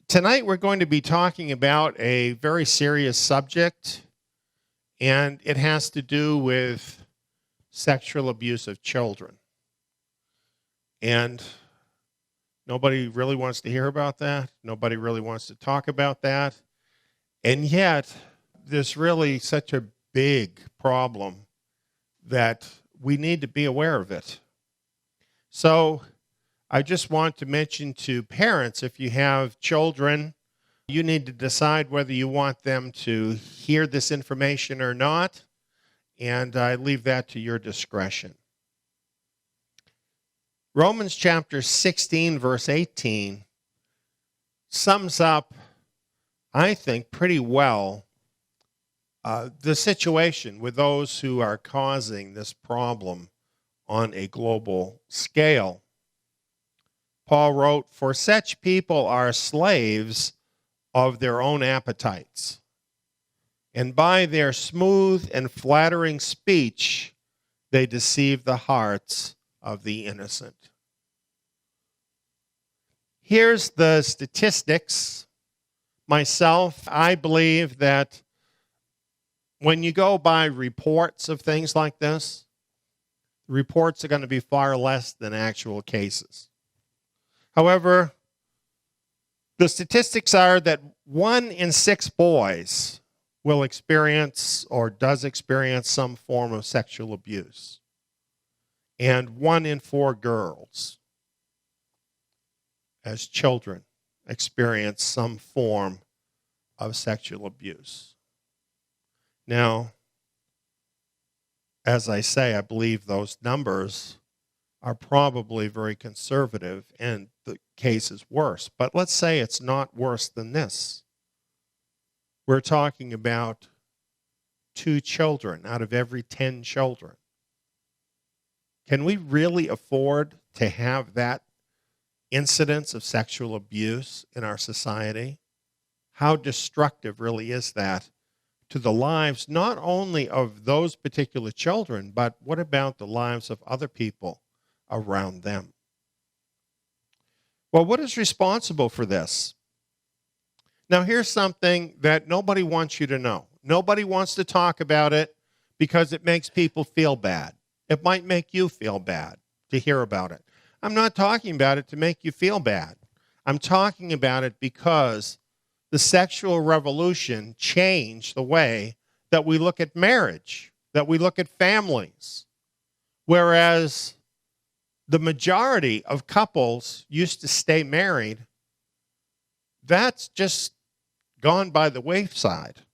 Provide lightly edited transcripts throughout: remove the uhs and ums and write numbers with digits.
Tonight we're going to be talking about a very serious subject, and it has to do with sexual abuse of children. And nobody really wants to hear about that. Nobody really wants to talk about that. And yet, there's really such a big problem that we need to be aware of it. So I just want to mention to parents, if you have children, you need to decide whether you want them to hear this information or not, and I leave that to your discretion. Romans chapter 16, verse 18 sums up, I think, pretty well the situation with those who are causing this problem on a global scale. Paul wrote, "For such people are slaves of their own appetites, and by their smooth and flattering speech they deceive the hearts of the innocent." Here's the statistics. Myself, I believe that when you go by reports of things like this, reports are going to be far less than actual cases. However, the statistics are that 1 in 6 boys will experience or does experience some form of sexual abuse, and 1 in 4 girls as children experience some form of sexual abuse. Now, as I say, I believe those numbers are probably very conservative and the case is worse. But let's say it's not worse than this. We're talking about 2 children out of every 10 children. Can we really afford to have that incidence of sexual abuse in our society? How destructive really is that to the lives not only of those particular children, but what about the lives of other people around them? Well, what is responsible for this? Now, here's something that nobody wants you to know. Nobody wants to talk about it because it makes people feel bad. It might make you feel bad to hear about it. I'm not talking about it to make you feel bad. I'm talking about it because the sexual revolution changed the way that we look at marriage, that we look at families. Whereas the majority of couples used to stay married, that's just gone by the wayside.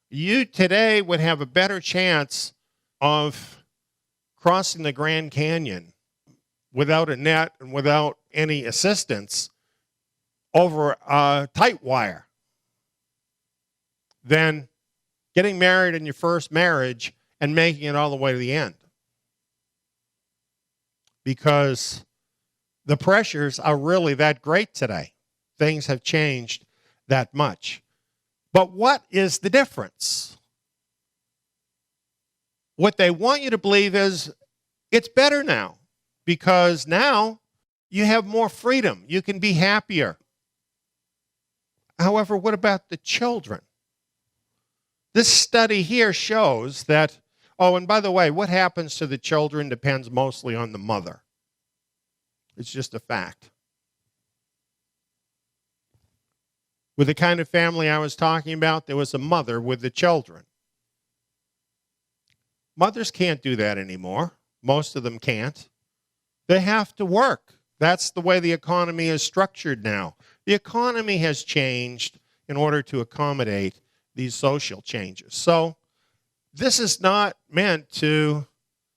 You today would have a better chance of crossing the Grand Canyon without a net and without any assistance over a tight wire than getting married in your first marriage and making it all the way to the end. Because the pressures are really that great today. Things have changed that much. But what is the difference? What they want you to believe is it's better now, because now you have more freedom. You can be happier. However, what about the children? This study here shows that, oh, and by the way, what happens to the children depends mostly on the mother. It's just a fact. With the kind of family I was talking about, there was a mother with the children. Mothers can't do that anymore. Most of them can't. They have to work. That's the way the economy is structured now. The economy has changed in order to accommodate these social changes. So this is not meant to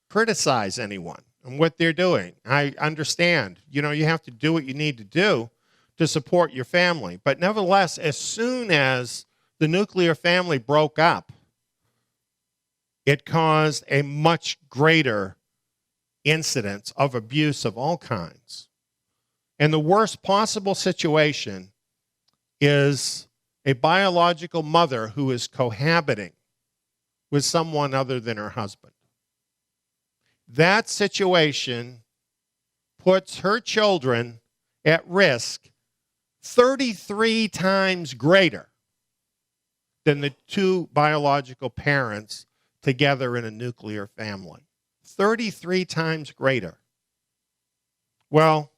criticize anyone and what they're doing. I understand, you have to do what you need to do to support your family. But nevertheless, as soon as the nuclear family broke up, it caused a much greater incidence of abuse of all kinds. And the worst possible situation is a biological mother who is cohabiting with someone other than her husband. That situation puts her children at risk 33 times greater than the two biological parents together in a nuclear family. 33 times greater. Well,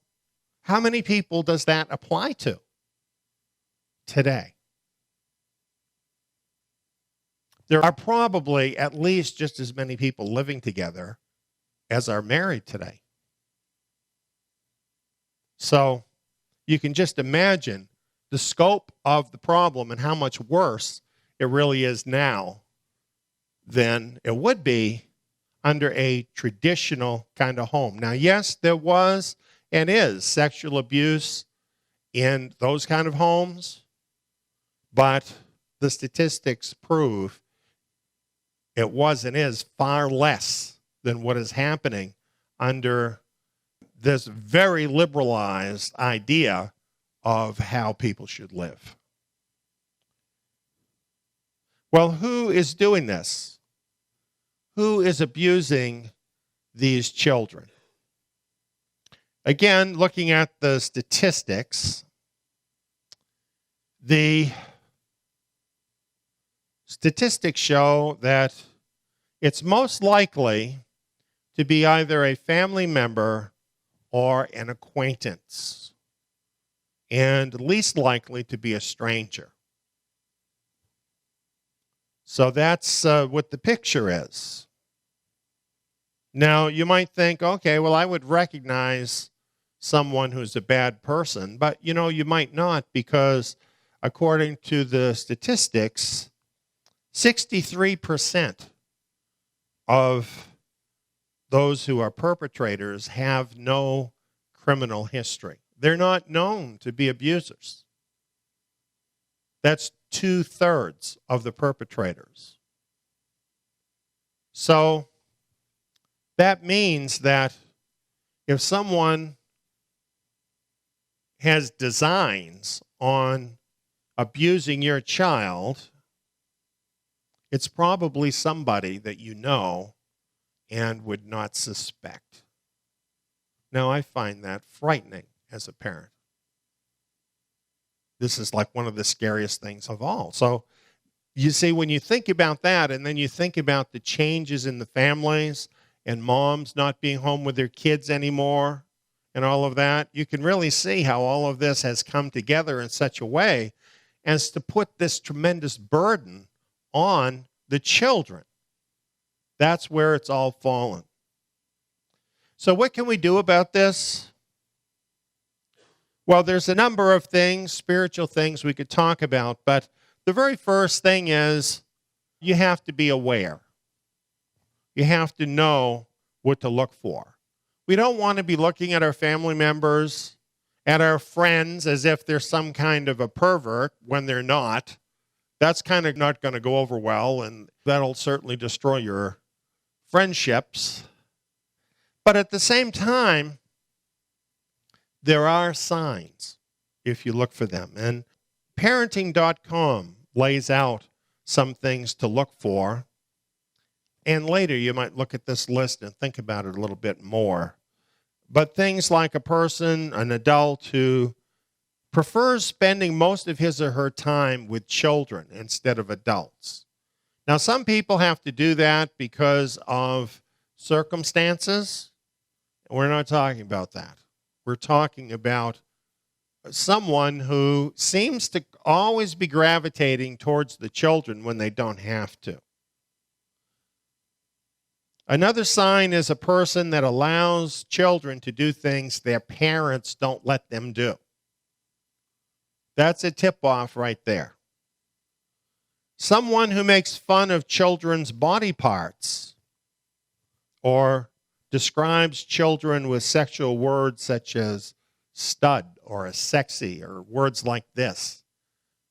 how many people does that apply to today? There are probably at least just as many people living together as are married today. So you can just imagine the scope of the problem and how much worse it really is now than it would be under a traditional kind of home. Now, yes, there was and is sexual abuse in those kind of homes, but the statistics prove it was and is far less than what is happening under this very liberalized idea of how people should live. Well, who is doing this? Who is abusing these children? Again, looking at the statistics, the statistics show that it's most likely to be either a family member or an acquaintance, and least likely to be a stranger. So that's what the picture is. Now, you might think, okay, well, I would recognize someone who's a bad person, but you might not, because according to the statistics, 63% of those who are perpetrators have no criminal history. They're not known to be abusers. That's 2/3 of the perpetrators. So that means that if someone has designs on abusing your child, it's probably somebody that you know and would not suspect. Now, I find that frightening as a parent. This is like one of the scariest things of all. So you see, when you think about that, and then you think about the changes in the families and moms not being home with their kids anymore and all of that, you can really see how all of this has come together in such a way as to put this tremendous burden on the children. That's where it's all fallen. So what can we do about this? Well, there's a number of things, spiritual things we could talk about, but the very first thing is you have to be aware. You have to know what to look for. We don't want to be looking at our family members, at our friends, as if they're some kind of a pervert when they're not. That's kind of not going to go over well, and that'll certainly destroy your friendships. But at the same time, there are signs if you look for them. And parenting.com lays out some things to look for. And later you might look at this list and think about it a little bit more. But things like a person, an adult who prefers spending most of his or her time with children instead of adults. Now, some people have to do that because of circumstances. We're not talking about that. We're talking about someone who seems to always be gravitating towards the children when they don't have to. Another sign is a person that allows children to do things their parents don't let them do. That's a tip-off right there. Someone who makes fun of children's body parts or describes children with sexual words such as stud or a sexy or words like this.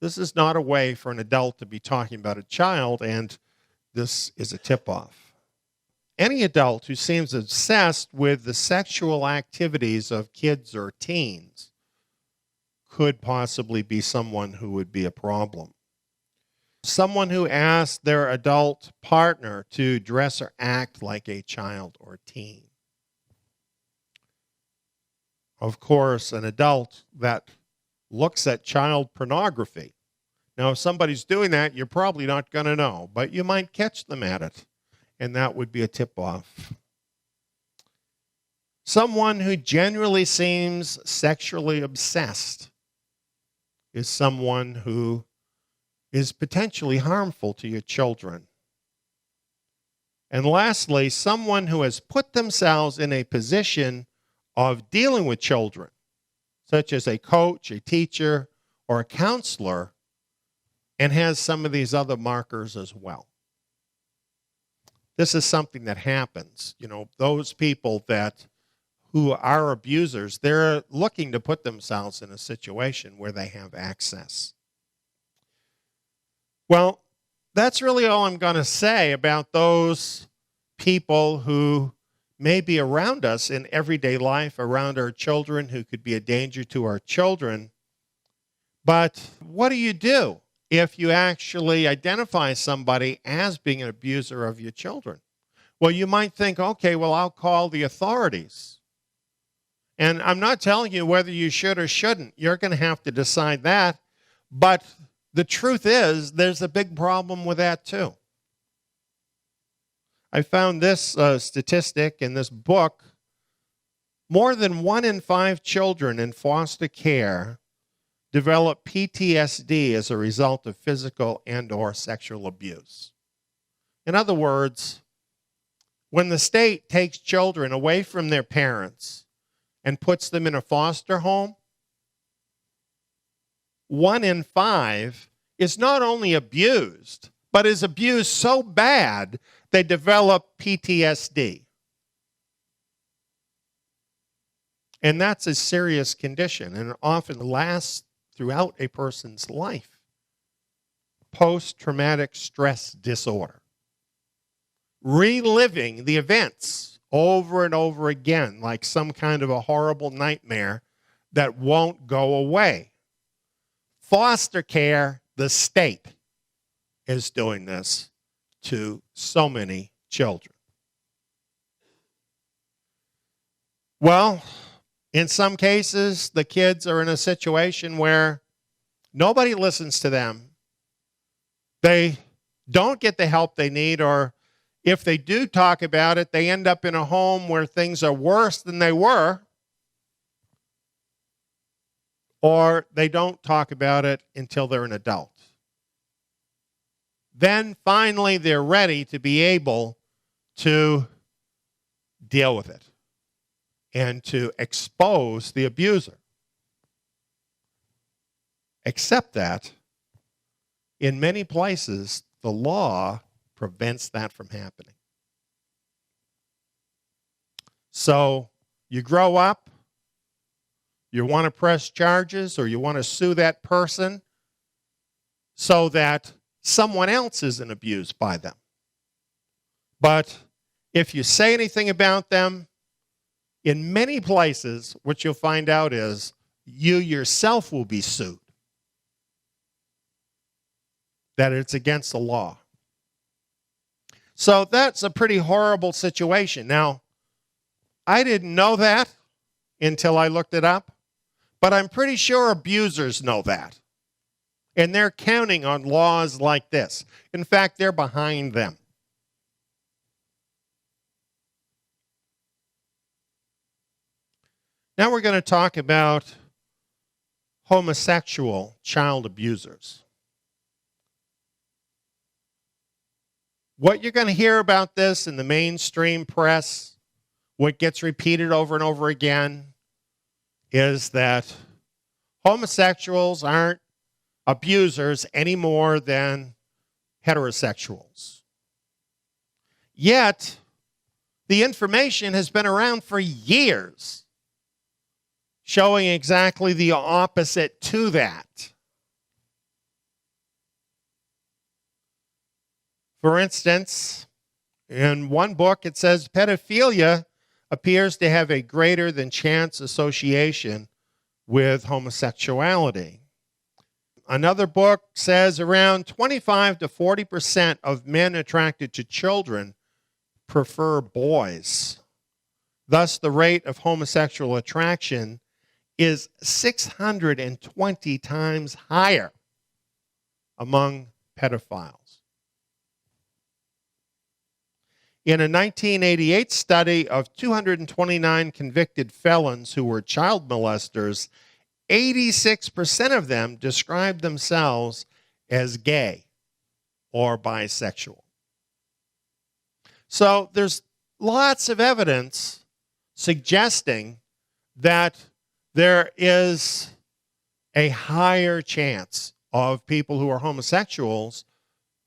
This is not a way for an adult to be talking about a child, and this is a tip-off. Any adult who seems obsessed with the sexual activities of kids or teens could possibly be someone who would be a problem. Someone who asks their adult partner to dress or act like a child or teen. Of course, an adult that looks at child pornography. Now, if somebody's doing that, you're probably not going to know, but you might catch them at it, and that would be a tip-off. Someone who generally seems sexually obsessed is someone who is potentially harmful to your children. And lastly, someone who has put themselves in a position of dealing with children, such as a coach, a teacher, or a counselor, and has some of these other markers as well. This is something that happens. You know, those people who are abusers, they're looking to put themselves in a situation where they have access. Well, that's really all I'm going to say about those people who may be around us in everyday life, around our children, who could be a danger to our children. But what do you do if you actually identify somebody as being an abuser of your children? Well, you might think, okay, well, I'll call the authorities. And I'm not telling you whether you should or shouldn't. You're going to have to decide that. But the truth is, there's a big problem with that too. I found this statistic in this book. More than 1 in 5 children in foster care develop PTSD as a result of physical and/or sexual abuse. In other words, when the state takes children away from their parents and puts them in a foster home, 1 in 5 is not only abused, but is abused so bad they develop PTSD. And that's a serious condition, and it often lasts throughout a person's life. Post-traumatic stress disorder. Reliving the events over and over again, like some kind of a horrible nightmare that won't go away. Foster care, the state, is doing this to so many children. Well, in some cases, the kids are in a situation where nobody listens to them. They don't get the help they need, or if they do talk about it, they end up in a home where things are worse than they were, or they don't talk about it until they're an adult. Then finally they're ready to be able to deal with it and to expose the abuser. Except that in many places, the law prevents that from happening. So you grow up, you want to press charges, or you want to sue that person so that someone else isn't abused by them. But if you say anything about them, in many places, what you'll find out is you yourself will be sued. That it's against the law. So that's a pretty horrible situation. Now, I didn't know that until I looked it up, but I'm pretty sure abusers know that. And they're counting on laws like this. In fact, they're behind them. Now we're going to talk about homosexual child abusers. What you're going to hear about this in the mainstream press, what gets repeated over and over again, is that homosexuals aren't abusers any more than heterosexuals. Yet, the information has been around for years, showing exactly the opposite to that. For instance, in one book it says pedophilia appears to have a greater than chance association with homosexuality. Another book says around 25 to 40% of men attracted to children prefer boys. Thus, the rate of homosexual attraction is 620 times higher among pedophiles. In a 1988 study of 229 convicted felons who were child molesters, 86% of them described themselves as gay or bisexual. So there's lots of evidence suggesting that there is a higher chance of people who are homosexuals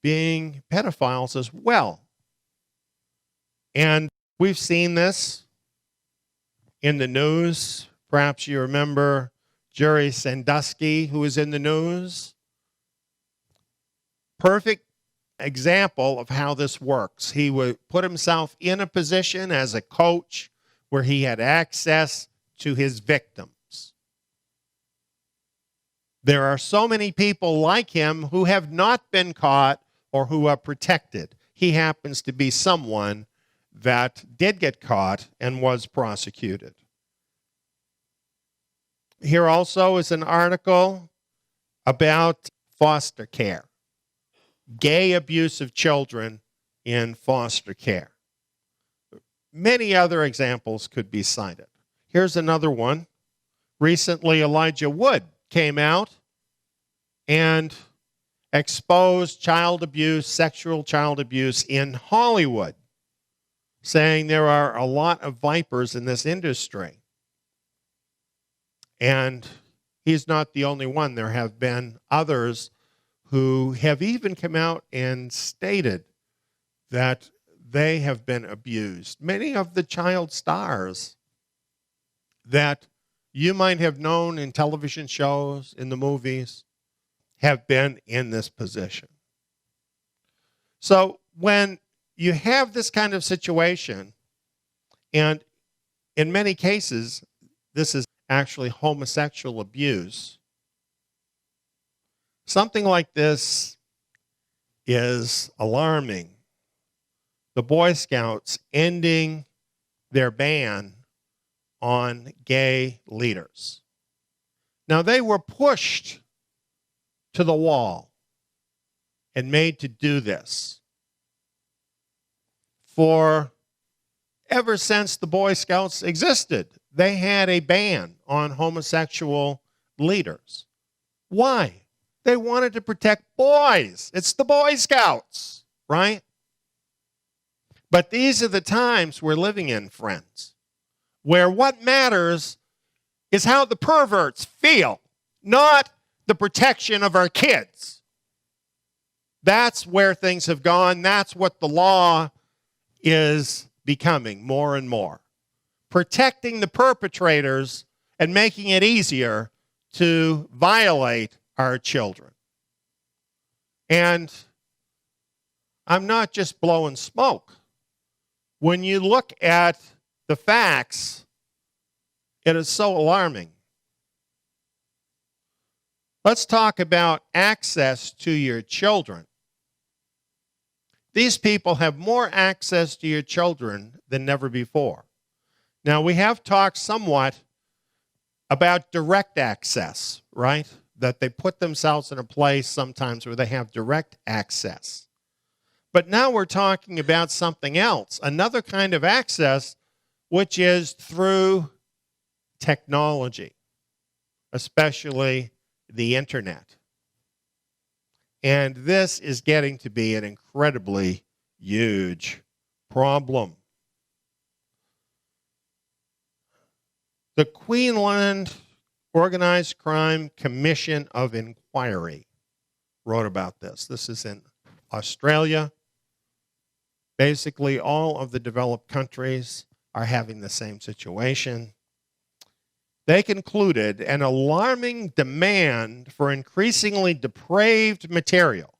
being pedophiles as well. And we've seen this in the news. Perhaps you remember Jerry Sandusky, who was in the news. Perfect example of how this works. He would put himself in a position as a coach where he had access to his victims. There are so many people like him who have not been caught or who are protected. He happens to be someone that did get caught and was prosecuted. Here also is an article about foster care. Gay abuse of children in foster care. Many other examples could be cited. Here's another one. Recently, Elijah Wood came out and exposed child abuse, sexual child abuse in Hollywood, saying there are a lot of vipers in this industry. And he's not the only one. There have been others who have even come out and stated that they have been abused. Many of the child stars that you might have known in television shows, in the movies, have been in this position. So when you have this kind of situation, and in many cases, this is actually homosexual abuse, something like this is alarming. The Boy Scouts ending their ban on gay leaders. Now, they were pushed to the wall and made to do this. For ever since the Boy Scouts existed, they had a ban on homosexual leaders. Why? They wanted to protect boys. It's the Boy Scouts, right? But these are the times we're living in, friends, where what matters is how the perverts feel, not the protection of our kids. That's where things have gone. That's what the law is becoming more and more. Protecting the perpetrators and making it easier to violate our children. And I'm not just blowing smoke. When you look at the facts, it is so alarming. Let's talk about access to your children. These people have more access to your children than never before. Now, we have talked somewhat about direct access, right? That they put themselves in a place sometimes where they have direct access. But now we're talking about something else, another kind of access, which is through technology, especially the internet. And this is getting to be an incredibly huge problem. The Queensland Organized Crime Commission of Inquiry wrote about this. This is in Australia. Basically, all of the developed countries are having the same situation. They concluded an alarming demand for increasingly depraved material,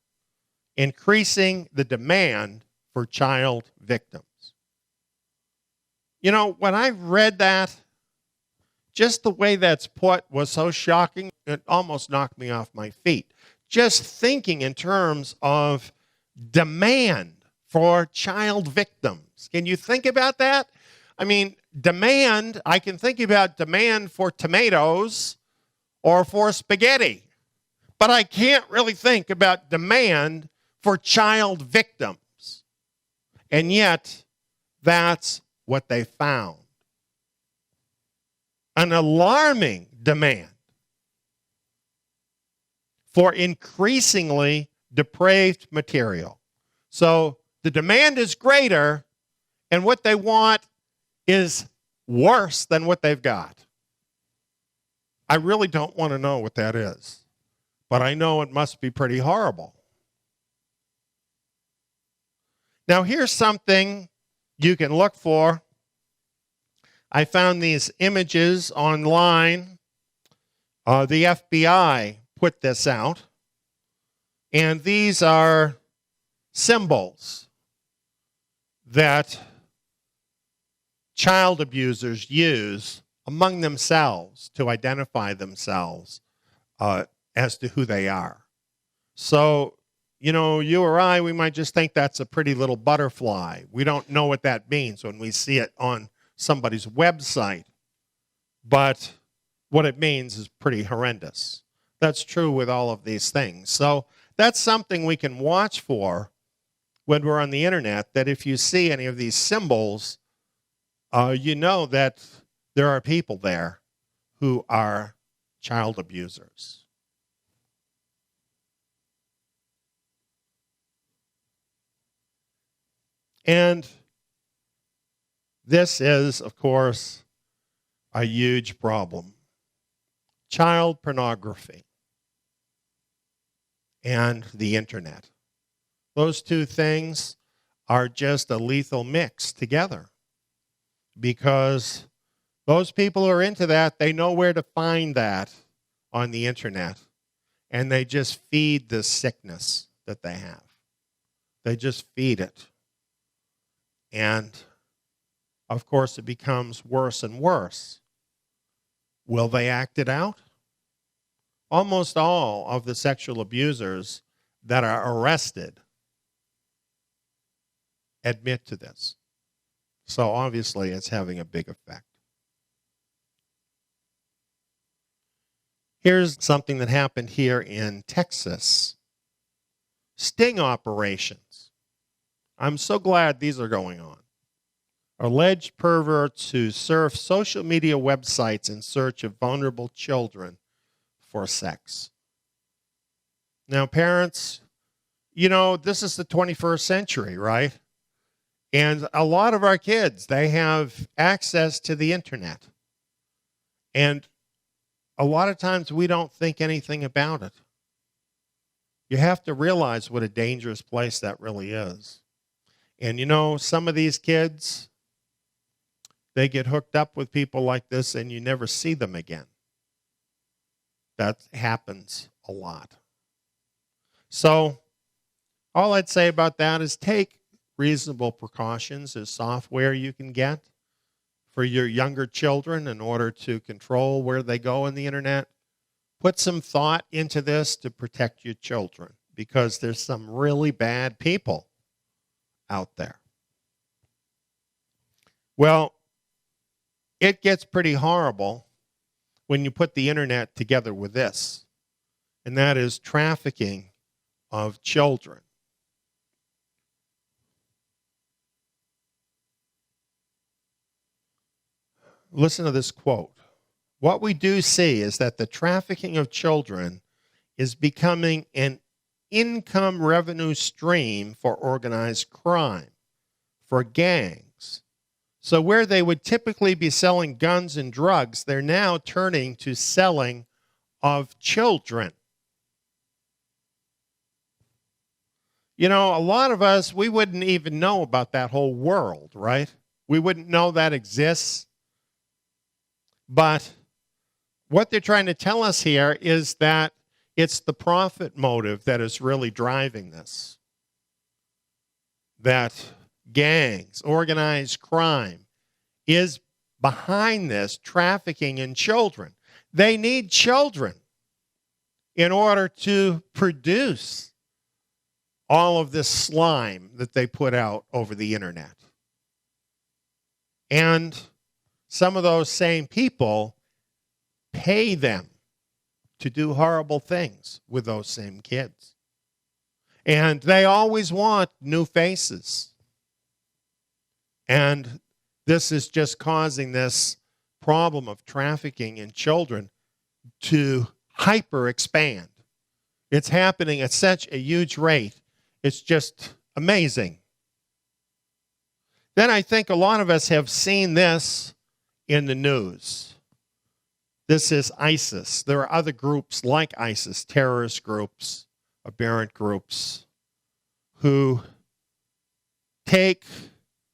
increasing the demand for child victims. You know, when I read that, just the way that's put was so shocking, it almost knocked me off my feet. Just thinking in terms of demand for child victims. Can you think about that? I mean, demand, I can think about demand for tomatoes or for spaghetti, but I can't really think about demand for child victims. And yet, that's what they found. An alarming demand for increasingly depraved material. So the demand is greater, and what they want is worse than what they've got. I really don't want to know what that is, but I know it must be pretty horrible. Now, here's something you can look for. I found these images online. The FBI put this out, and these are symbols that child abusers use among themselves to identify themselves as to who they are. So, you know, you or I, we might just think that's a pretty little butterfly. We don't know what that means when we see it on somebody's website. But what it means is pretty horrendous. That's true with all of these things. So that's something we can watch for when we're on the internet, that if you see any of these symbols, you know that there are people there who are child abusers. And this is, of course, a huge problem. Child pornography and the internet. Those two things are just a lethal mix together, because those people who are into that, they know where to find that on the internet, and they just feed the sickness that they have. They just feed it. And, of course, it becomes worse and worse. Will they act it out? Almost all of the sexual abusers that are arrested admit to this. So obviously it's having a big effect. Here's something that happened here in Texas. Sting operations. I'm so glad these are going on. Alleged perverts who surf social media websites in search of vulnerable children for sex. Now, parents, you know, this is the 21st century, right? And a lot of our kids, they have access to the internet. And a lot of times we don't think anything about it. You have to realize what a dangerous place that really is. And you know, some of these kids, they get hooked up with people like this and you never see them again. That happens a lot. So all I'd say about that is take reasonable precautions. There's software you can get for your younger children in order to control where they go on the internet. Put some thought into this to protect your children, because there's some really bad people out there. Well, it gets pretty horrible when you put the internet together with this, and that is trafficking of children. Listen to this quote. What we do see is that the trafficking of children is becoming an income revenue stream for organized crime, for gangs. So where they would typically be selling guns and drugs, they're now turning to selling of children. You know, a lot of us, we wouldn't even know about that whole world, right? We wouldn't know that exists. But what they're trying to tell us here is that it's the profit motive that is really driving this. That gangs, organized crime, is behind this trafficking in children. They need children in order to produce all of this slime that they put out over the internet. And some of those same people pay them to do horrible things with those same kids. And they always want new faces. And this is just causing this problem of trafficking in children to hyper expand. It's happening at such a huge rate. It's just amazing. Then I think a lot of us have seen this in the news. This is ISIS. There are other groups like ISIS, terrorist groups, aberrant groups, who take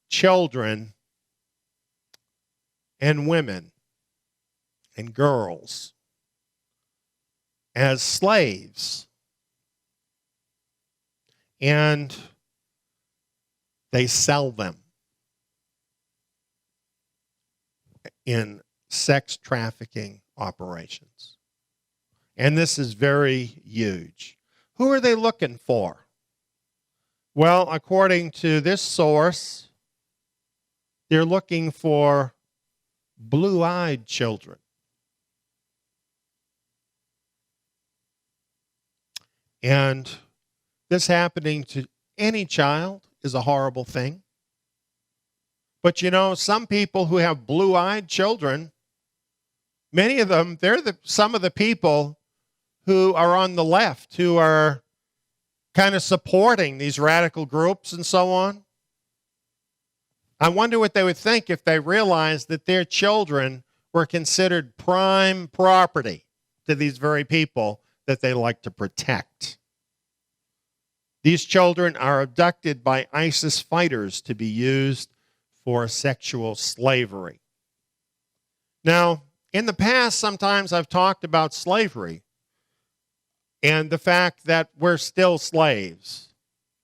children and women and girls as slaves, and they sell them in sex trafficking operations. And this is very huge. Who are they looking for? Well, according to this source, they're looking for blue-eyed children. And this happening to any child is a horrible thing. But you know, some people who have blue-eyed children, many of them, they're some of the people who are on the left, who are kind of supporting these radical groups and so on. I wonder what they would think if they realized that their children were considered prime property to these very people that they like to protect. These children are abducted by ISIS fighters to be used for sexual slavery. Now, in the past, sometimes I've talked about slavery and the fact that we're still slaves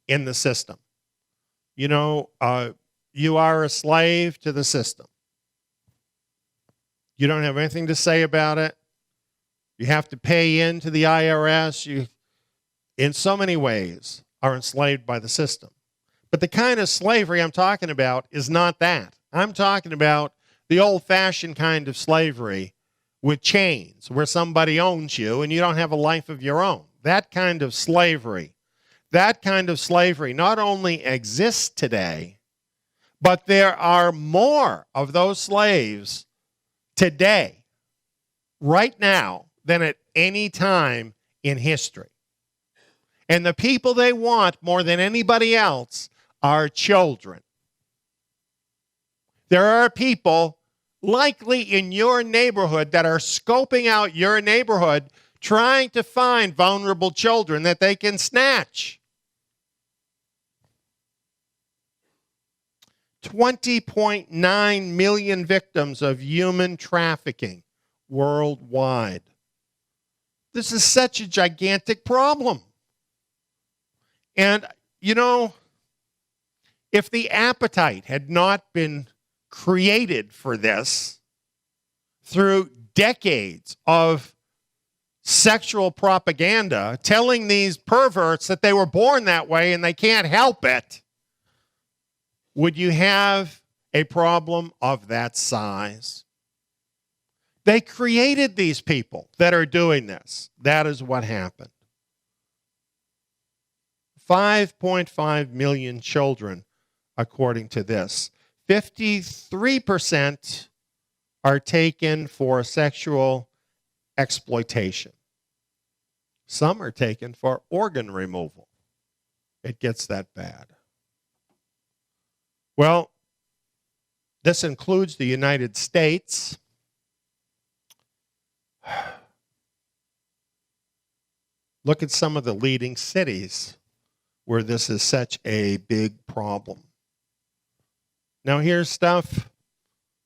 in the system. You know, you are a slave to the system. You don't have anything to say about it. You have to pay into the IRS. You, in so many ways, are enslaved by the system. But the kind of slavery I'm talking about is not that. I'm talking about the old-fashioned kind of slavery with chains, where somebody owns you and you don't have a life of your own. That kind of slavery not only exists today, but there are more of those slaves today, right now, than at any time in history. And the people they want more than anybody else are children. There are people likely in your neighborhood that are scoping out your neighborhood, trying to find vulnerable children that they can snatch. 20.9 million victims of human trafficking worldwide. This is such a gigantic problem. And, you know, if the appetite had not been created for this through decades of sexual propaganda, telling these perverts that they were born that way and they can't help it, would you have a problem of that size? They created these people that are doing this. That is what happened. 5.5 million children, according to this. 53% are taken for sexual exploitation. Some are taken for organ removal. It gets that bad. Well, this includes the United States. Look at some of the leading cities where this is such a big problem. Now here's stuff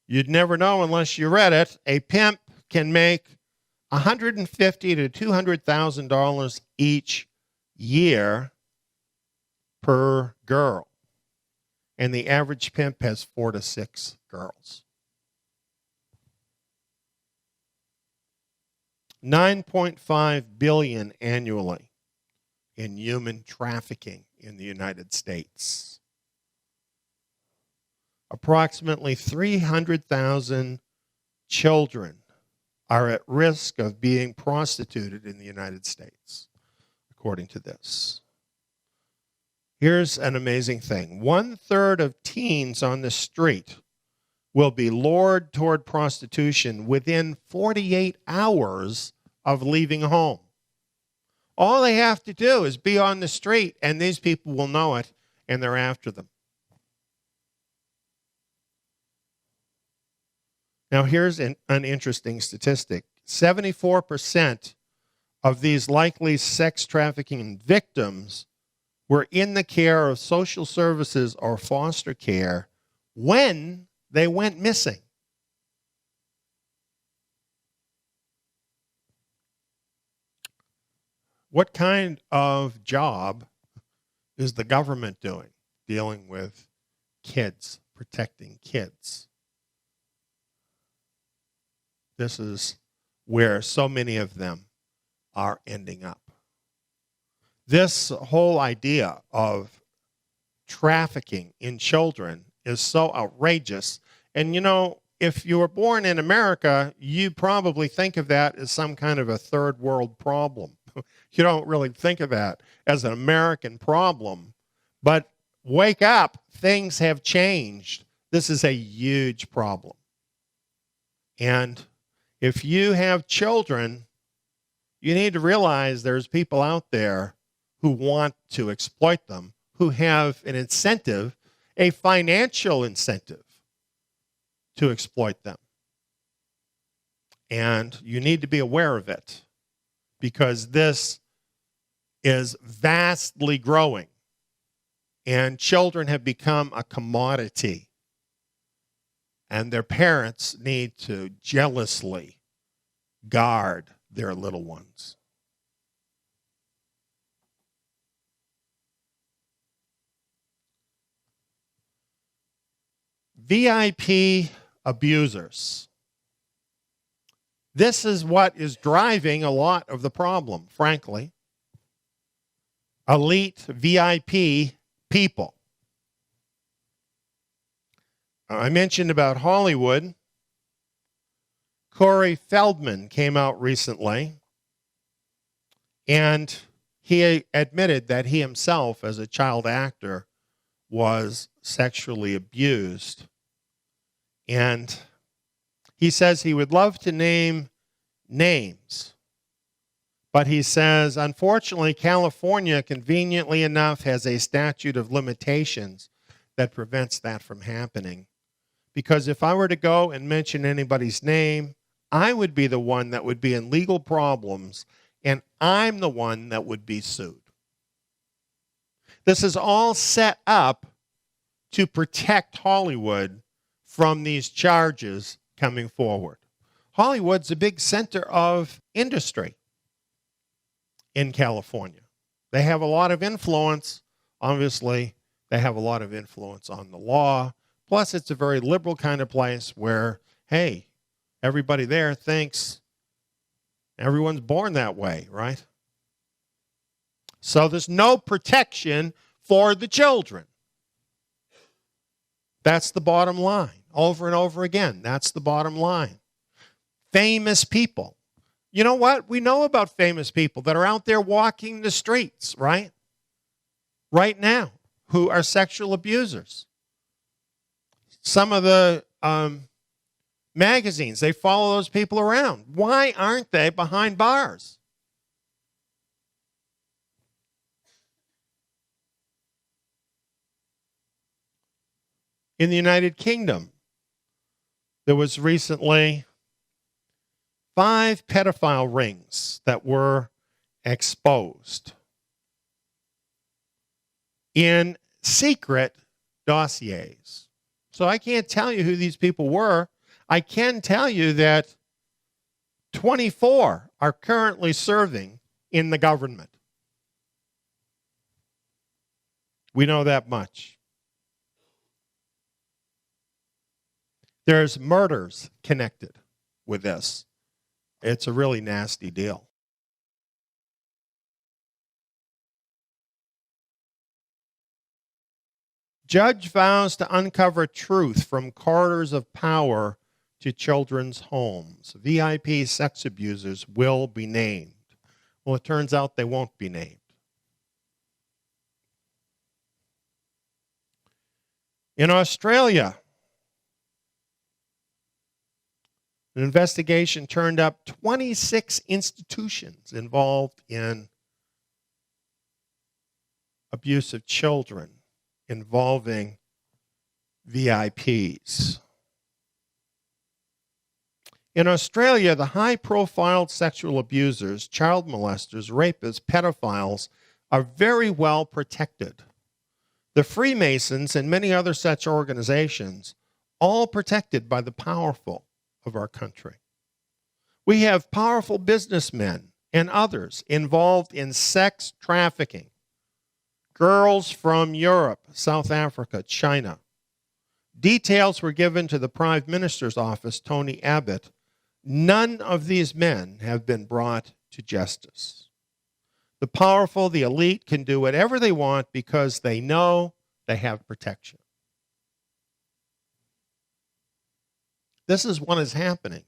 you'd never know unless you read it. A pimp can make $150,000 to $200,000 each year per girl. And the average pimp has 4 to 6 girls. $9.5 billion annually in human trafficking in the United States. approximately 300,000 children are at risk of being prostituted in the United States, according to this. Here's an amazing thing. 1/3 of teens on the street will be lured toward prostitution within 48 hours of leaving home. All they have to do is be on the street, and these people will know it, and they're after them. Now, here's an interesting statistic. 74% of these likely sex trafficking victims were in the care of social services or foster care when they went missing. What kind of job is the government doing dealing with kids, protecting kids? This is where so many of them are ending up. This whole idea of trafficking in children is so outrageous. And you know, if you were born in America, you probably think of that as some kind of a third world problem. You don't really think of that as an American problem. But wake up, things have changed. This is a huge problem. And if you have children, you need to realize there's people out there who want to exploit them, who have an incentive, a financial incentive to exploit them. And you need to be aware of it because this is vastly growing and children have become a commodity and their parents need to jealously guard their little ones. VIP abusers. This is what is driving a lot of the problem, frankly. Elite VIP people. I mentioned about Hollywood. Corey Feldman came out recently, and he admitted that he himself, as a child actor, was sexually abused. And he says he would love to name names, but he says, unfortunately, California, conveniently enough, has a statute of limitations that prevents that from happening. Because if I were to go and mention anybody's name, I would be the one that would be in legal problems, and I'm the one that would be sued. This is all set up to protect Hollywood from these charges coming forward. Hollywood's a big center of industry in California. They have a lot of influence. Obviously, they have a lot of influence on the law. Plus, it's a very liberal kind of place where, hey, everybody there thinks everyone's born that way, right? So there's no protection for the children. That's the bottom line. Over and over again, that's the bottom line. Famous people. You know what? We know about famous people that are out there walking the streets, right? Right now, who are sexual abusers. Some of the magazines, they follow those people around. Why aren't they behind bars? In the United Kingdom, there was recently 5 pedophile rings that were exposed in secret dossiers. So I can't tell you who these people were. I can tell you that 24 are currently serving in the government. We know that much. There's murders connected with this. It's a really nasty deal. Judge vows to uncover truth from corridors of power to children's homes. VIP sex abusers will be named. Well, it turns out they won't be named. In Australia, an investigation turned up 26 institutions involved in abuse of children involving VIPs. In Australia, the high-profile sexual abusers, child molesters, rapists, pedophiles are very well protected. The Freemasons and many other such organizations, all protected by the powerful of our country. We have powerful businessmen and others involved in sex trafficking. Girls from Europe, South Africa, China. Details were given to the Prime Minister's office, Tony Abbott. None of these men have been brought to justice. The powerful, the elite, can do whatever they want because they know they have protection. This is what is happening.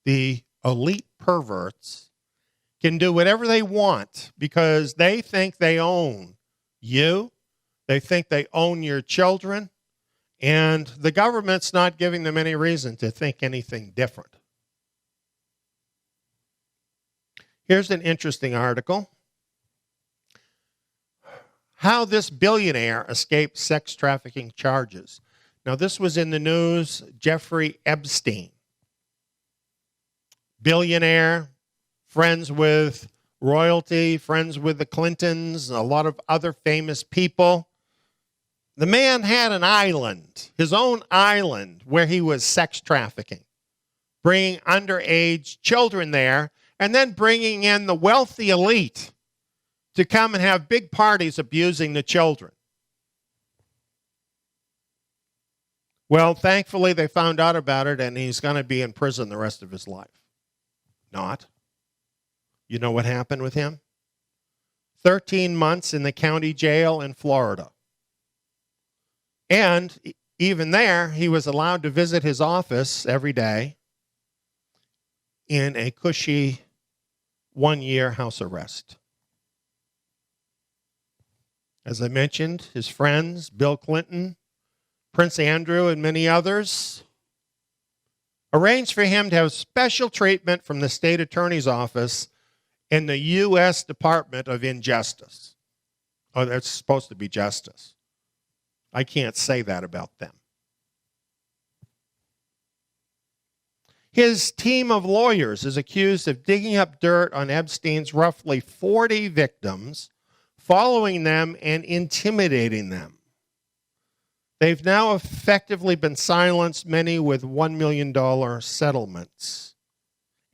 The elite perverts can do whatever they want because they think they own you. They think they own your children. And the government's not giving them any reason to think anything different. Here's an interesting article. How this billionaire escaped sex trafficking charges. Now, this was in the news. Jeffrey Epstein, billionaire, friends with royalty, friends with the Clintons, a lot of other famous people. The man had an island, his own island, where he was sex trafficking, bringing underage children there, and then bringing in the wealthy elite to come and have big parties abusing the children. Well, thankfully, they found out about it, and he's going to be in prison the rest of his life. Not. You know what happened with him? 13 months in the county jail in Florida. And even there, he was allowed to visit his office every day in a cushy 1-year house arrest. As I mentioned, his friends, Bill Clinton, Prince Andrew, and many others, arranged for him to have special treatment from the state attorney's office in the U.S. Department of Injustice. Oh, that's supposed to be justice. I can't say that about them. His team of lawyers is accused of digging up dirt on Epstein's roughly 40 victims, following them and intimidating them. They've now effectively been silenced, many with $1 million settlements.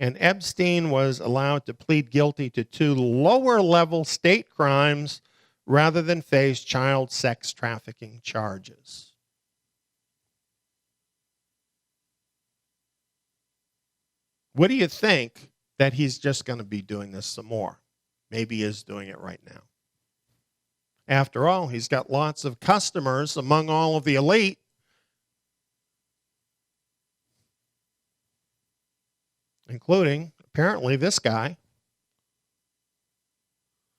And Epstein was allowed to plead guilty to 2 lower-level state crimes rather than face child sex trafficking charges. What do you think that he's just going to be doing this some more? Maybe he is doing it right now. After all, he's got lots of customers among all of the elite. Including, apparently, this guy.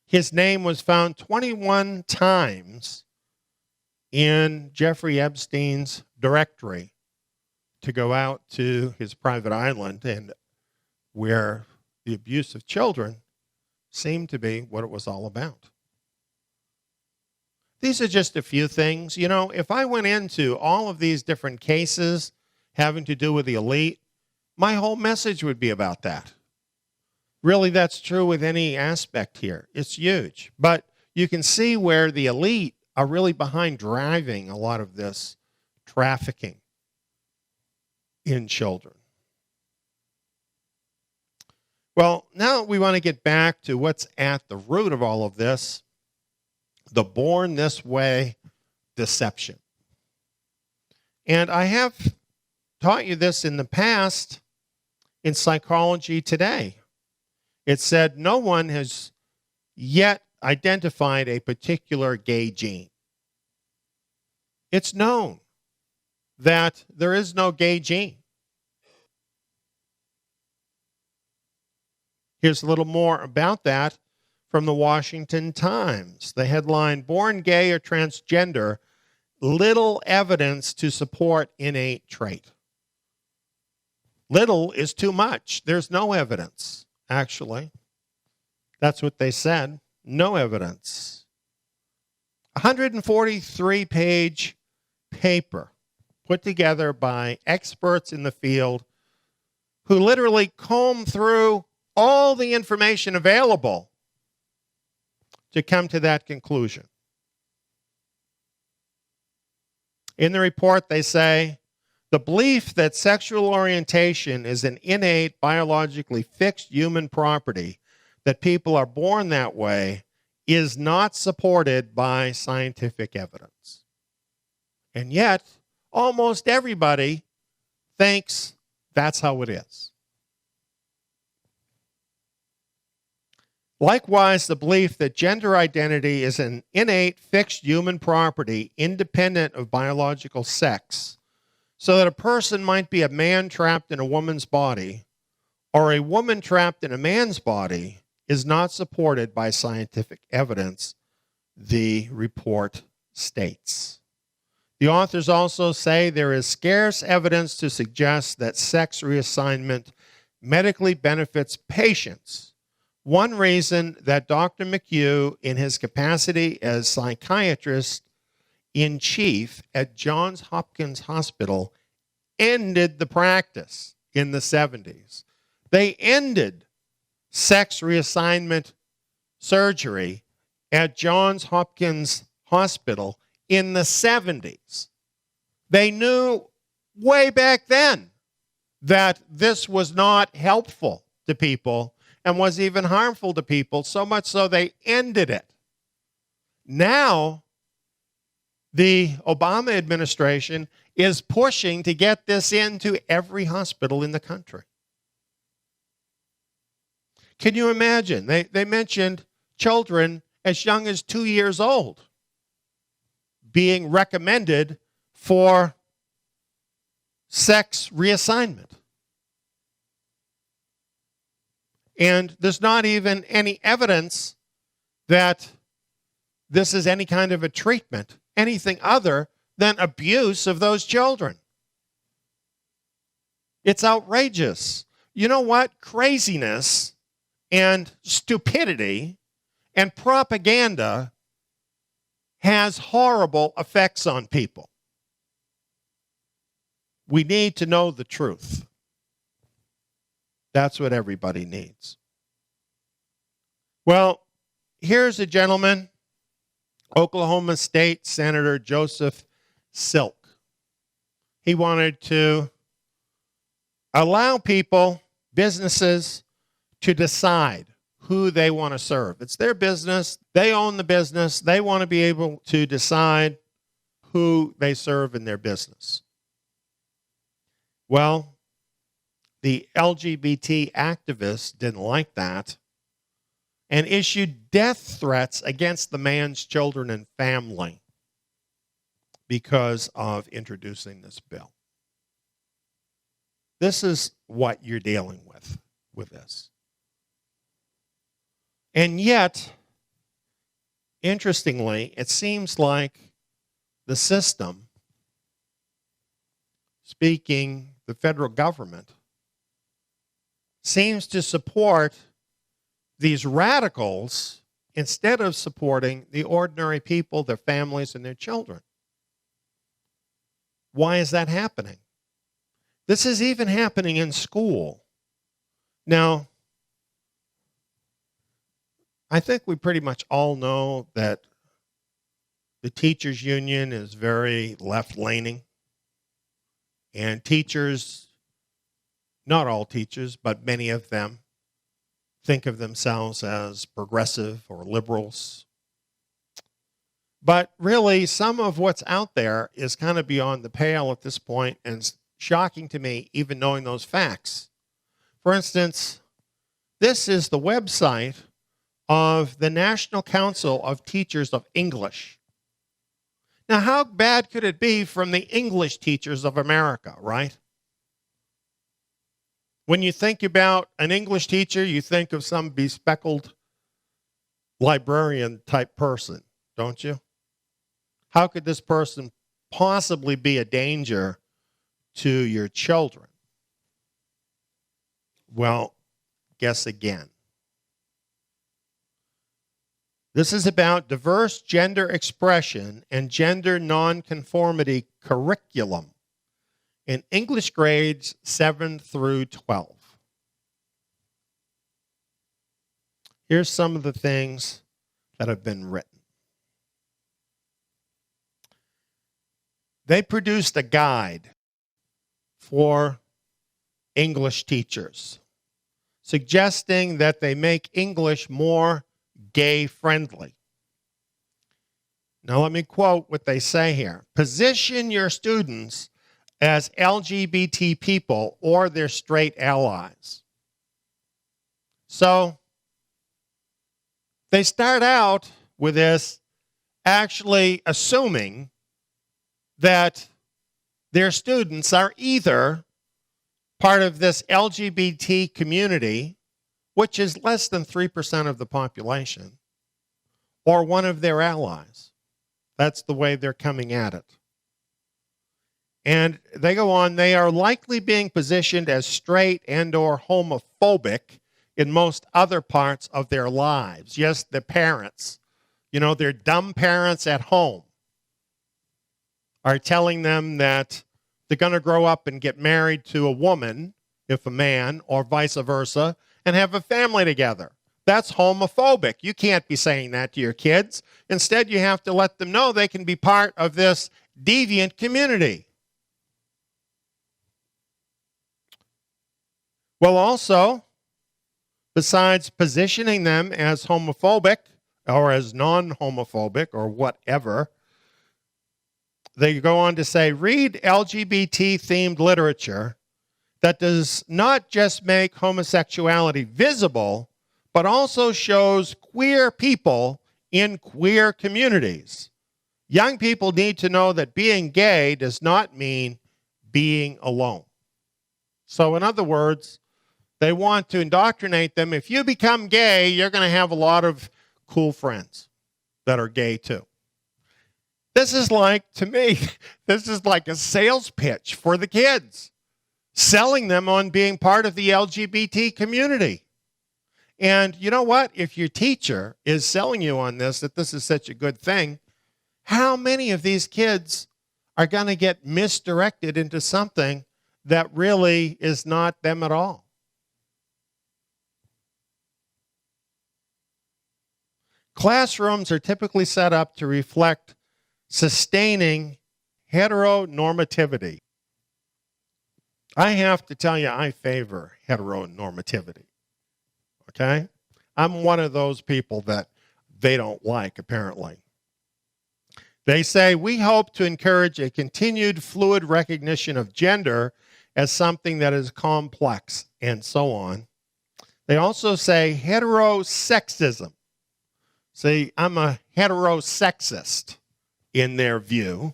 His name was found 21 times in Jeffrey Epstein's directory to go out to his private island, and where the abuse of children seemed to be what it was all about. These are just a few things. You know, if I went into all of these different cases having to do with the elite, my whole message would be about that. Really, that's true with any aspect here. It's huge. But you can see where the elite are really behind driving a lot of this trafficking in children. Well, now we want to get back to what's at the root of all of this, the born this way deception. And I have taught you this in the past in Psychology Today. It said no one has yet identified a particular gay gene. It's known that there is no gay gene. Here's a little more about that from the Washington Times. The headline, "Born Gay or Transgender, Little Evidence to Support Innate Trait." Little is too much. There's no evidence, actually. That's what they said. No evidence. 143-page paper put together by experts in the field who literally combed through all the information available to come to that conclusion. In the report, they say, the belief that sexual orientation is an innate, biologically fixed human property, that people are born that way, is not supported by scientific evidence. And yet, almost everybody thinks that's how it is. Likewise, the belief that gender identity is an innate, fixed human property independent of biological sex, so that a person might be a man trapped in a woman's body or a woman trapped in a man's body, is not supported by scientific evidence, the report states. The authors also say there is scarce evidence to suggest that sex reassignment medically benefits patients. One reason that Dr. McHugh, in his capacity as psychiatrist in chief at Johns Hopkins Hospital, ended the practice in the 70s. They ended sex reassignment surgery at Johns Hopkins Hospital in the 70s. They knew way back then that this was not helpful to people and was even harmful to people, so much so they ended it. Now, the Obama administration is pushing to get this into every hospital in the country. Can you imagine? They mentioned children as young as 2 years old being recommended for sex reassignment. And there's not even any evidence that this is any kind of a treatment, anything other than abuse of those children. It's outrageous. You know what? Craziness and stupidity and propaganda has horrible effects on people. We need to know the truth. That's what everybody needs. Well, here's a gentleman, Oklahoma State Senator Joseph Silk. He wanted to allow people, businesses, to decide who they want to serve. It's their business. They own the business. They want to be able to decide who they serve in their business. Well, the LGBT activists didn't like that and issued death threats against the man's children and family because of introducing this bill. This is what you're dealing with this. And yet, interestingly, it seems like the system, speaking the federal government, seems to support these radicals instead of supporting the ordinary people, their families, and their children. Why is that happening? This is even happening in school. Now, I think we pretty much all know that the teachers' union is very left-leaning, and teachers, not all teachers, but many of them, think of themselves as progressive or liberals. But really, some of what's out there is kind of beyond the pale at this point, and it's shocking to me even knowing those facts. For instance, this is the website of the National Council of Teachers of English. Now, how bad could it be from the English teachers of America, right? When you think about an English teacher, you think of some bespectacled librarian type person, don't you? How could this person possibly be a danger to your children? Well, guess again. This is about diverse gender expression and gender nonconformity curriculum in English grades 7 through 12. Here's some of the things that have been written. They produced a guide for English teachers, suggesting that they make English more gay-friendly. Now let me quote what they say here. Position your students as LGBT people or their straight allies. So they start out with this actually assuming that their students are either part of this LGBT community, which is less than 3% of the population, or one of their allies. That's the way they're coming at it. And they go on, they are likely being positioned as straight and or homophobic in most other parts of their lives. Yes, the parents, their dumb parents at home are telling them that they're going to grow up and get married to a woman, if a man, or vice versa, and have a family together. That's homophobic. You can't be saying that to your kids. Instead, you have to let them know they can be part of this deviant community. Well, also, besides positioning them as homophobic or as non-homophobic or whatever, they go on to say, read LGBT-themed literature that does not just make homosexuality visible, but also shows queer people in queer communities. Young people need to know that being gay does not mean being alone. So in other words, they want to indoctrinate them. If you become gay, you're going to have a lot of cool friends that are gay too. This is like, to me, this is like a sales pitch for the kids, selling them on being part of the LGBT community. And you know what? If your teacher is selling you on this, that this is such a good thing, how many of these kids are going to get misdirected into something that really is not them at all? Classrooms are typically set up to reflect sustaining heteronormativity. I have to tell you, I favor heteronormativity. Okay? I'm one of those people that they don't like, apparently. They say, we hope to encourage a continued fluid recognition of gender as something that is complex, and so on. They also say heterosexism. See, I'm a heterosexist in their view.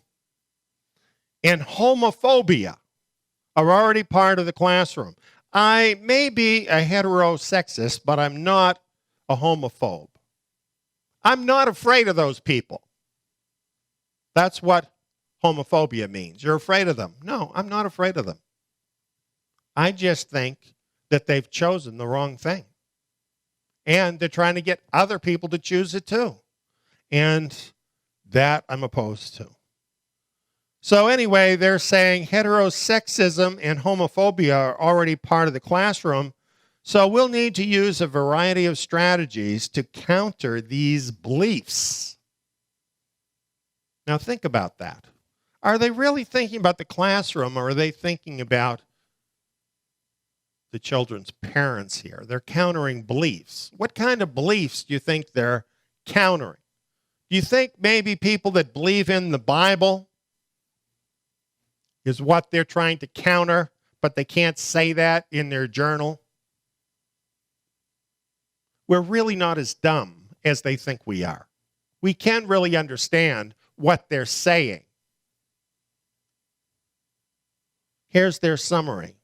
And homophobia are already part of the classroom. I may be a heterosexist, but I'm not a homophobe. I'm not afraid of those people. That's what homophobia means. You're afraid of them. No, I'm not afraid of them. I just think that they've chosen the wrong thing. And they're trying to get other people to choose it too. And that I'm opposed to. So anyway, they're saying heterosexism and homophobia are already part of the classroom. So we'll need to use a variety of strategies to counter these beliefs. Now think about that. Are they really thinking about the classroom, or are they thinking about the children's parents here? They're countering beliefs. What kind of beliefs do you think they're countering? Do you think maybe people that believe in the Bible is what they're trying to counter, but they can't say that in their journal? we're really not as dumb as they think we are. We can't really understand what they're saying. Here's their summary.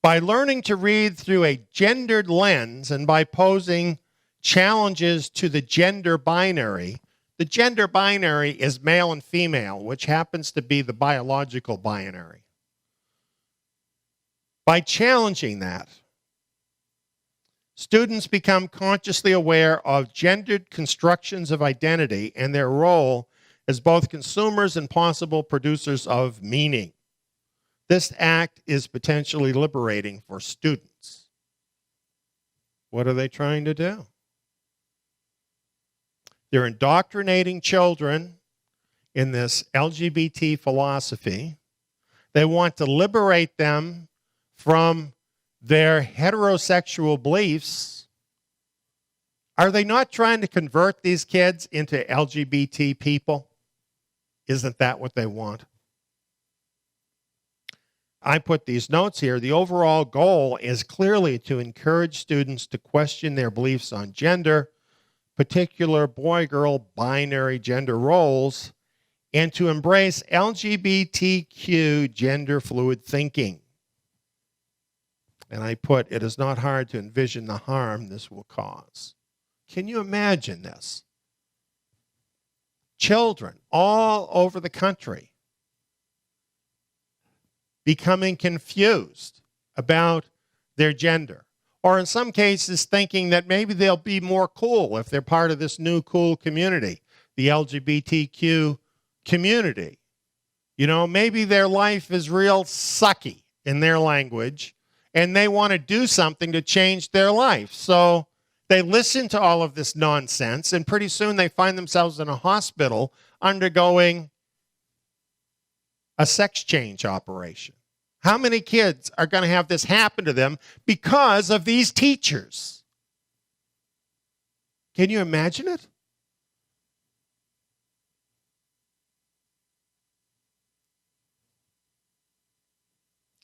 By learning to read through a gendered lens and by posing challenges to the gender binary is male and female, which happens to be the biological binary. By challenging that, students become consciously aware of gendered constructions of identity and their role as both consumers and possible producers of meaning. This act is potentially liberating for students. What are they trying to do? They're indoctrinating children in this LGBT philosophy. They want to liberate them from their heterosexual beliefs. Are they not trying to convert these kids into LGBT people? Isn't that what they want? I put these notes here. The overall goal is clearly to encourage students to question their beliefs on gender, particular boy-girl binary gender roles, and to embrace LGBTQ gender fluid thinking. And I put, it is not hard to envision the harm this will cause. Can you imagine this? Children all over the country becoming confused about their gender, or in some cases thinking that maybe they'll be more cool if they're part of this new cool community, the LGBTQ community. You know, maybe their life is real sucky in their language, and they want to do something to change their life. So they listen to all of this nonsense, and pretty soon they find themselves in a hospital undergoing a sex change operation. How many kids are going to have this happen to them because of these teachers? Can you imagine it?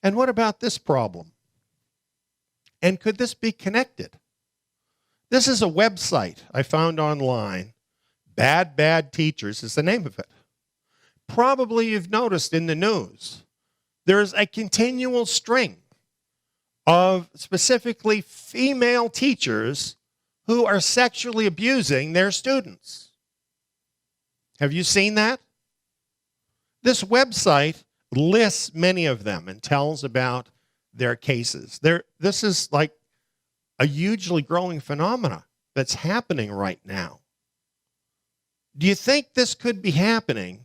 And what about this problem? And could this be connected? This is a website I found online. Bad Teachers is the name of it. Probably you've noticed in the news, there's a continual string of specifically female teachers who are sexually abusing their students. Have you seen that? This website lists many of them and tells about their cases. This is like a hugely growing phenomena that's happening right now. Do you think this could be happening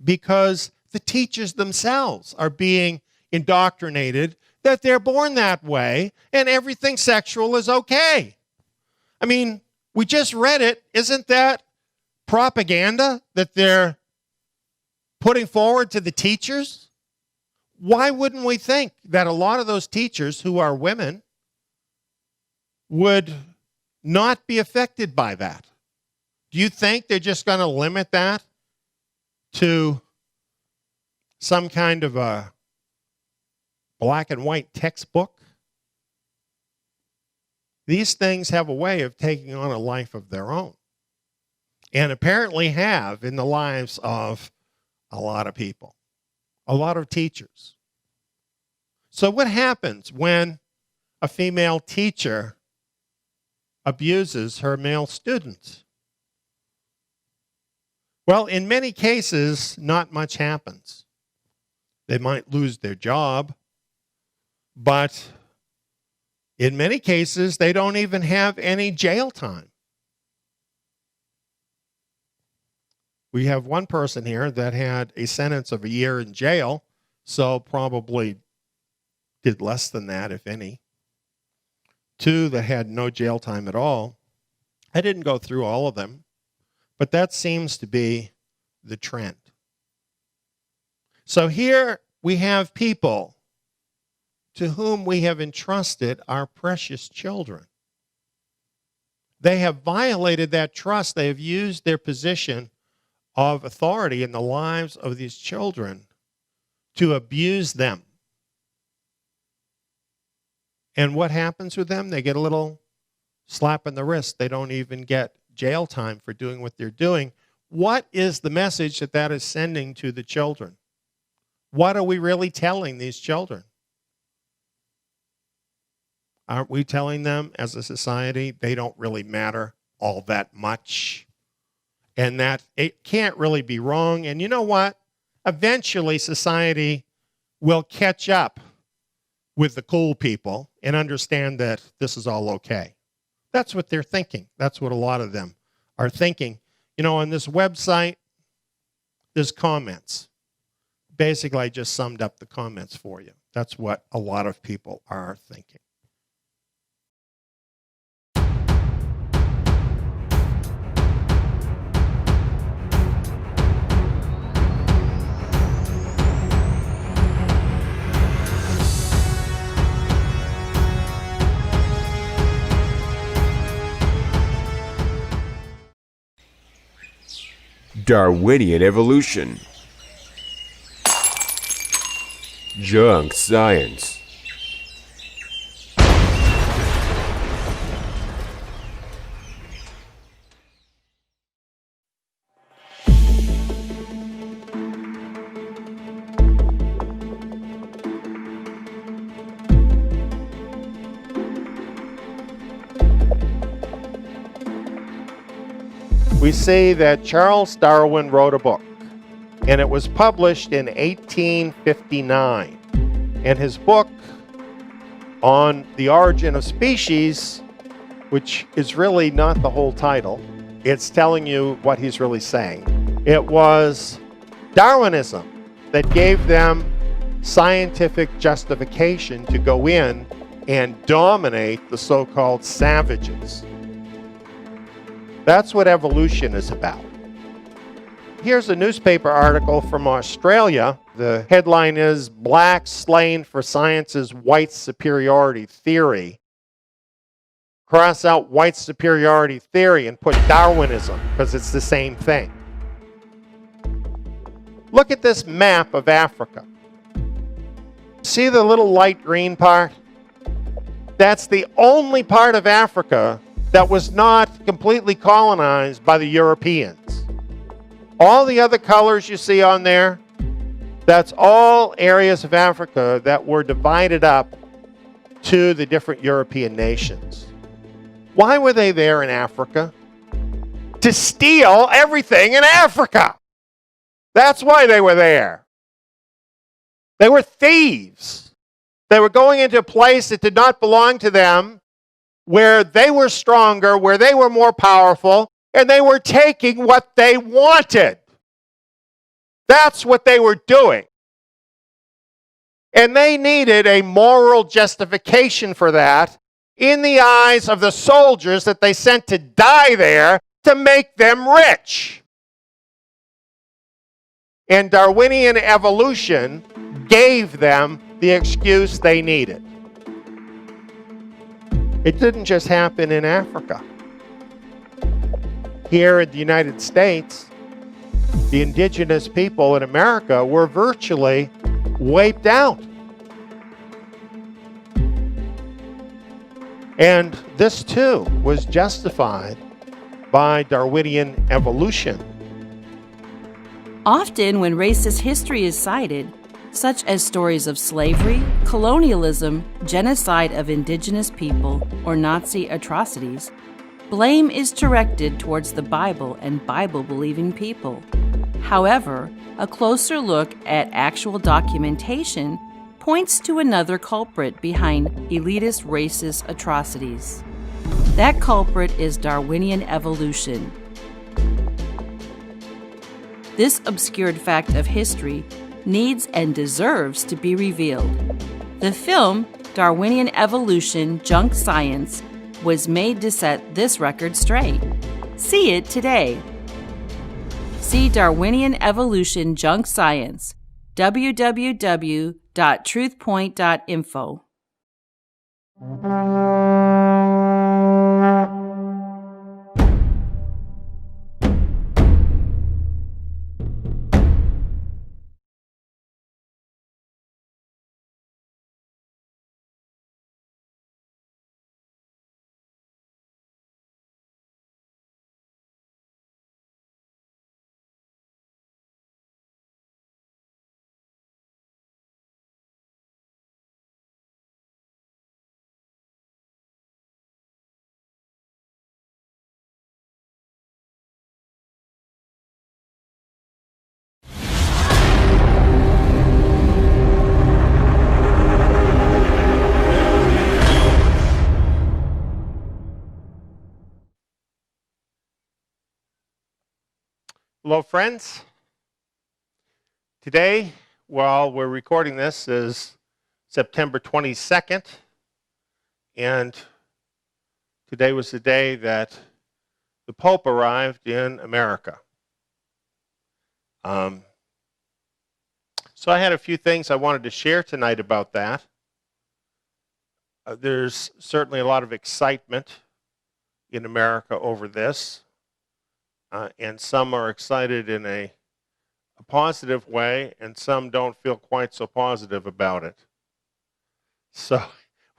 because the teachers themselves are being indoctrinated that they're born that way and everything sexual is okay? I mean, we just read it. Isn't that propaganda that they're putting forward to the teachers? Why wouldn't we think that a lot of those teachers who are women would not be affected by that? Do you think they're just going to limit that to some kind of a black and white textbook? These things have a way of taking on a life of their own, and apparently have in the lives of a lot of people, a lot of teachers. So what happens when a female teacher abuses her male students? Well, in many cases, not much happens. They might lose their job, but in many cases, they don't even have any jail time. We have one person here that had a sentence of a year in jail, so probably did less than that, if any. Two that had no jail time at all. I didn't go through all of them, but that seems to be the trend. So here we have people to whom we have entrusted our precious children. They have violated that trust. They have used their position of authority in the lives of these children to abuse them. And what happens with them? They get a little slap in the wrist. They don't even get jail time for doing what they're doing. What is the message that that is sending to the children? What are we really telling these children? Aren't we telling them as a society they don't really matter all that much? And that it can't really be wrong. And you know what? Eventually society will catch up with the cool people and understand that this is all okay. That's what they're thinking. That's what a lot of them are thinking. You know, on this website, there's comments. Basically, I just summed up the comments for you. That's what a lot of people are thinking. Darwinian evolution. Junk science. We say that Charles Darwin wrote a book, and it was published in 1859. And his book on the origin of species, which is really not the whole title, it's telling you what he's really saying. It was Darwinism that gave them scientific justification to go in and dominate the so-called savages. That's what evolution is about. Here's a newspaper article from Australia. The headline is, "Blacks Slain for Science's White Superiority Theory." Cross out white superiority theory and put Darwinism, because it's the same thing. Look at this map of Africa. See the little light green part? That's the only part of Africa that was not completely colonized by the Europeans. All the other colors you see on there, that's all areas of Africa that were divided up to the different European nations. Why were they there in Africa? To steal everything in Africa. That's why they were there. They were thieves. They were going into a place that did not belong to them, where they were stronger, where they were more powerful, and they were taking what they wanted. That's what they were doing. And they needed a moral justification for that in the eyes of the soldiers that they sent to die there to make them rich. And Darwinian evolution gave them the excuse they needed. It didn't just happen in Africa. Here in the United States, the indigenous people in America were virtually wiped out. And this too was justified by Darwinian evolution. Often when racist history is cited, such as stories of slavery, colonialism, genocide of indigenous people, or Nazi atrocities, blame is directed towards the Bible and Bible-believing people. However, a closer look at actual documentation points to another culprit behind elitist racist atrocities. That culprit is Darwinian evolution. This obscured fact of history needs and deserves to be revealed. The film, Darwinian Evolution Junk Science, was made to set this record straight. See it today. See Darwinian Evolution Junk Science, www.truthpoint.info. Hello, friends. Today, while we're recording this, is September 22nd, and today was the day that the Pope arrived in America. So I had a few things I wanted to share tonight about that. There's certainly a lot of excitement in America over this, and some are excited in a positive way, and some don't feel quite so positive about it. So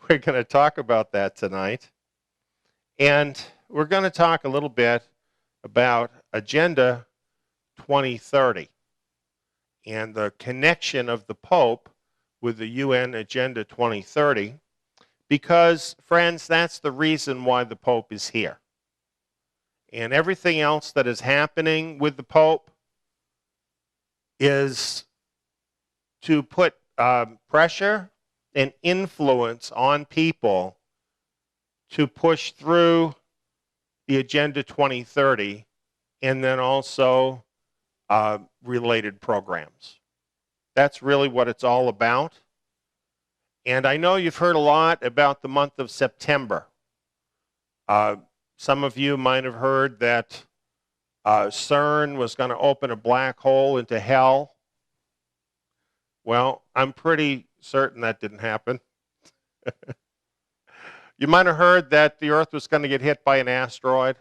we're going to talk about that tonight. And we're going to talk a little bit about Agenda 2030 and the connection of the Pope with the UN Agenda 2030, because, friends, that's the reason why the Pope is here. And everything else that is happening with the Pope is to put pressure and influence on people to push through the Agenda 2030 and then also related programs. That's really what it's all about. And I know you've heard a lot about the month of September. Some of you might have heard that CERN was going to open a black hole into hell. Well, I'm pretty certain that didn't happen. You might have heard that the Earth was going to get hit by an asteroid.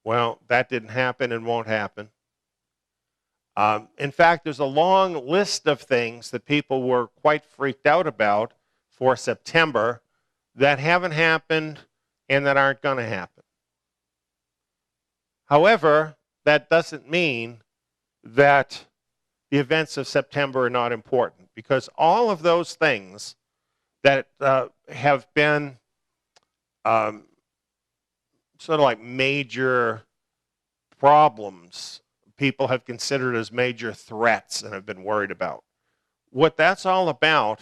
Well, that didn't happen and won't happen. In fact, there's a long list of things that people were quite freaked out about for September that haven't happened and that aren't going to happen. However, that doesn't mean that the events of September are not important, because all of those things that have been sort of like major problems, people have considered as major threats and have been worried about. What that's all about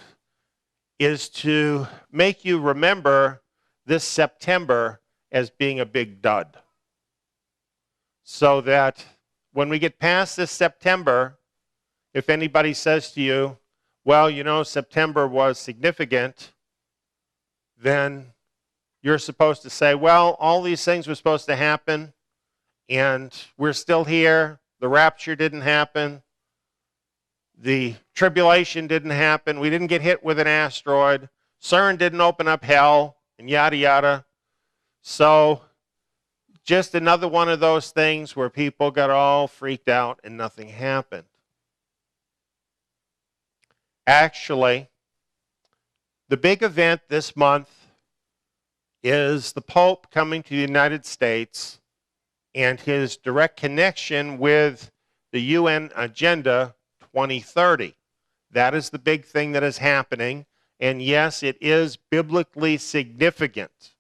is to make you remember this September as being a big dud, so that when we get past this September, if anybody says to you, well, you know, September was significant, then you're supposed to say, well, all these things were supposed to happen, and we're still here. The rapture didn't happen. The tribulation didn't happen. We didn't get hit with an asteroid. CERN didn't open up hell, and yada, yada. So just another one of those things where people got all freaked out and nothing happened. Actually, the big event this month is the Pope coming to the United States and his direct connection with the UN Agenda 2030. That is the big thing that is happening. And yes, it is biblically significant.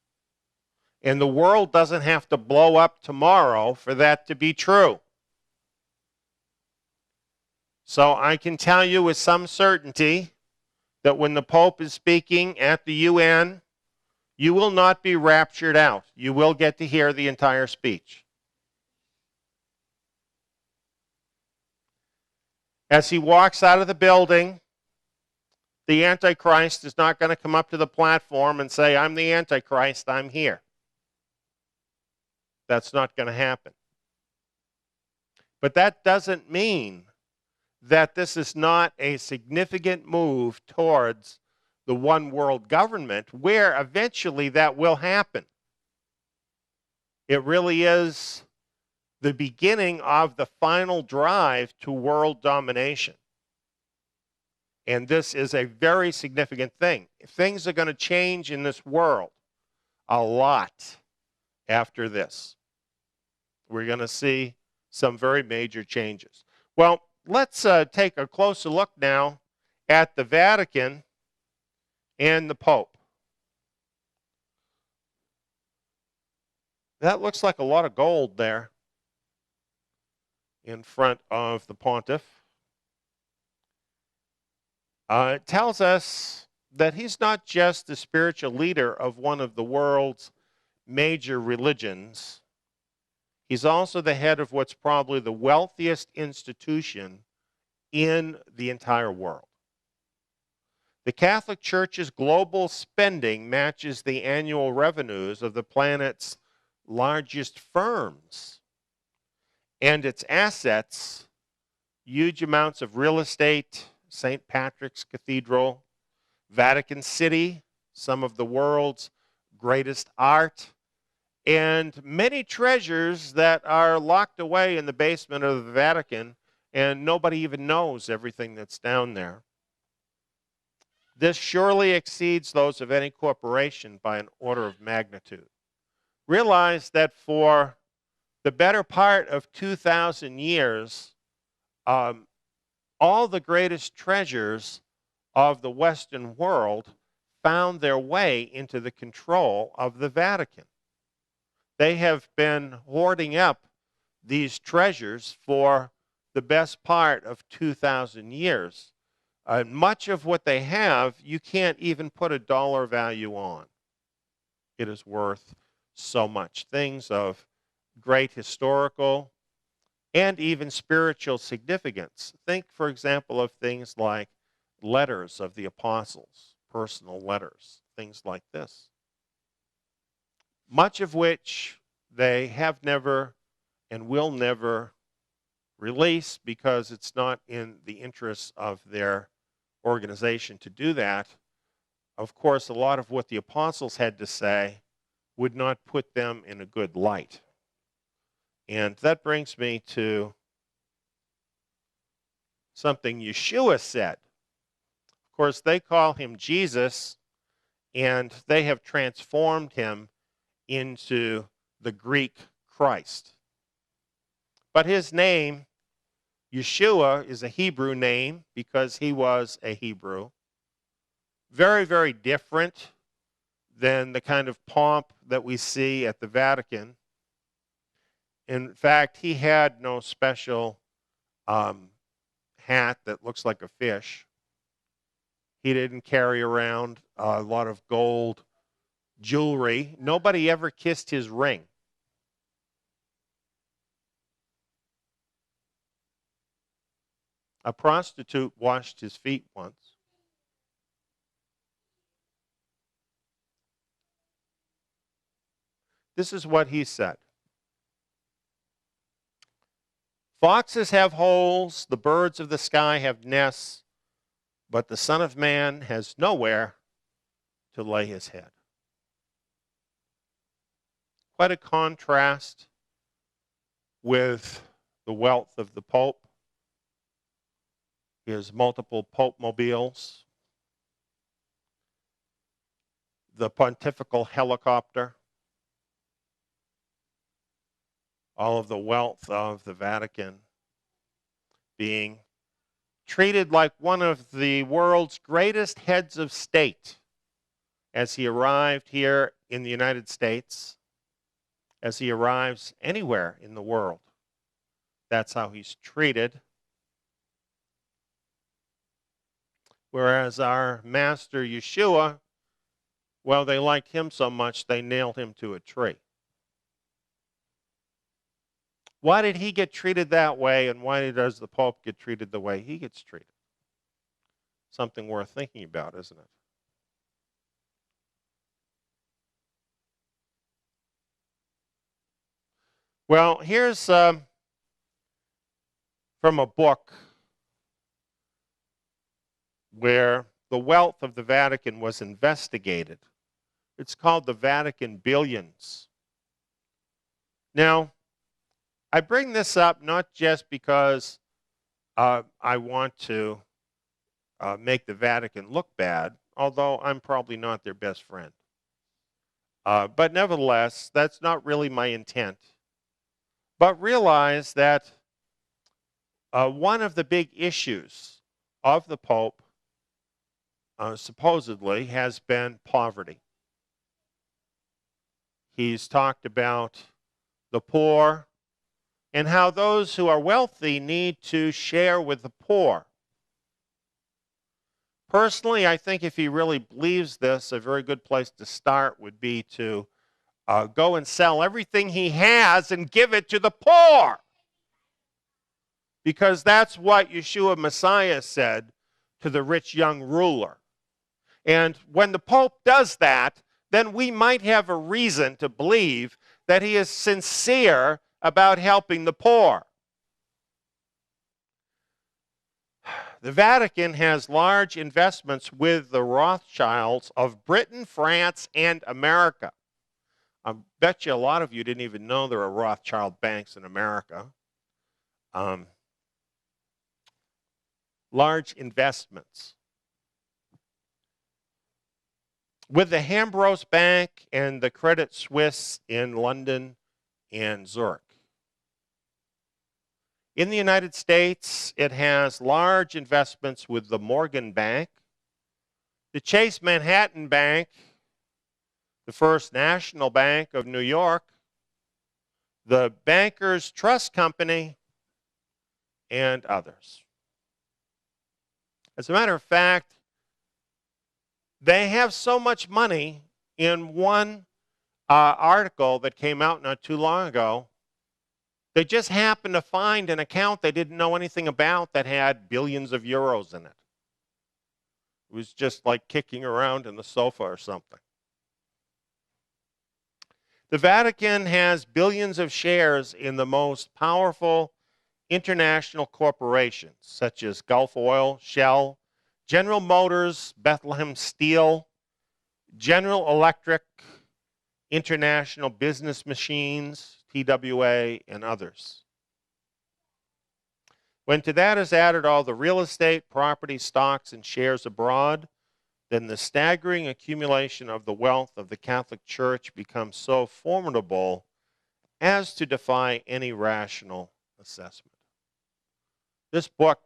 And the world doesn't have to blow up tomorrow for that to be true. So I can tell you with some certainty that when the Pope is speaking at the UN, you will not be raptured out. You will get to hear the entire speech. As he walks out of the building, the Antichrist is not going to come up to the platform and say, I'm the Antichrist, I'm here. That's not going to happen. But that doesn't mean that this is not a significant move towards the one world government, where eventually that will happen. It really is the beginning of the final drive to world domination. And this is a very significant thing. Things are going to change in this world a lot after this. We're going to see some very major changes. Well, let's take a closer look now at the Vatican and the Pope. That looks like a lot of gold there in front of the pontiff. It tells us that he's not just the spiritual leader of one of the world's major religions. He's also the head of what's probably the wealthiest institution in the entire world. The Catholic Church's global spending matches the annual revenues of the planet's largest firms. And its assets, huge amounts of real estate, St. Patrick's Cathedral, Vatican City, some of the world's greatest art, and many treasures that are locked away in the basement of the Vatican, and nobody even knows everything that's down there. This surely exceeds those of any corporation by an order of magnitude. Realize that for the better part of 2,000 years, all the greatest treasures of the Western world found their way into the control of the Vatican. They have been hoarding up these treasures for the best part of 2,000 years. Much of what they have, you can't even put a dollar value on. It is worth so much. Things of great historical and even spiritual significance. Think, for example, of things like letters of the apostles, personal letters, things like this. Much of which they have never and will never release because it's not in the interests of their organization to do that. Of course, a lot of what the apostles had to say would not put them in a good light. And that brings me to something Yeshua said. Of course, they call him Jesus, and they have transformed him into the Greek Christ. But his name, Yeshua, is a Hebrew name because he was a Hebrew. Very, very different than the kind of pomp that we see at the Vatican. In fact, he had no special hat that looks like a fish. He didn't carry around a lot of gold jewelry. Nobody ever kissed his ring. A prostitute washed his feet once. This is what he said. Foxes have holes, the birds of the sky have nests, but the Son of Man has nowhere to lay his head. Quite a contrast with the wealth of the Pope, his multiple Pope-mobiles, the pontifical helicopter, all of the wealth of the Vatican being treated like one of the world's greatest heads of state as he arrived here in the United States, as he arrives anywhere in the world. That's how he's treated. Whereas our master Yeshua, well, they liked him so much they nailed him to a tree. Why did he get treated that way, and why does the Pope get treated the way he gets treated? Something worth thinking about, isn't it? Well, here's from a book where the wealth of the Vatican was investigated. It's called The Vatican Billions. Now, I bring this up not just because I want to make the Vatican look bad, although I'm probably not their best friend. But nevertheless, that's not really my intent. But realize that one of the big issues of the Pope, supposedly, has been poverty. He's talked about the poor and how those who are wealthy need to share with the poor. Personally, I think if he really believes this, a very good place to start would be to go and sell everything he has and give it to the poor. Because that's what Yeshua Messiah said to the rich young ruler. And when the Pope does that, then we might have a reason to believe that he is sincere about helping the poor. The Vatican has large investments with the Rothschilds of Britain, France, and America. I bet you a lot of you didn't even know there are Rothschild banks in America. Large investments. With the Hambros Bank and the Credit Suisse in London and Zurich. In the United States, it has large investments with the Morgan Bank, the Chase Manhattan Bank, the First National Bank of New York, the Bankers Trust Company, and others. As a matter of fact, they have so much money in one article that came out not too long ago. They just happened to find an account they didn't know anything about that had billions of euros in it. It was just like kicking around in the sofa or something. The Vatican has billions of shares in the most powerful international corporations, such as Gulf Oil, Shell, General Motors, Bethlehem Steel, General Electric, International Business Machines, TWA, and others. When to that is added all the real estate, property, stocks, and shares abroad, then the staggering accumulation of the wealth of the Catholic Church becomes so formidable as to defy any rational assessment. This book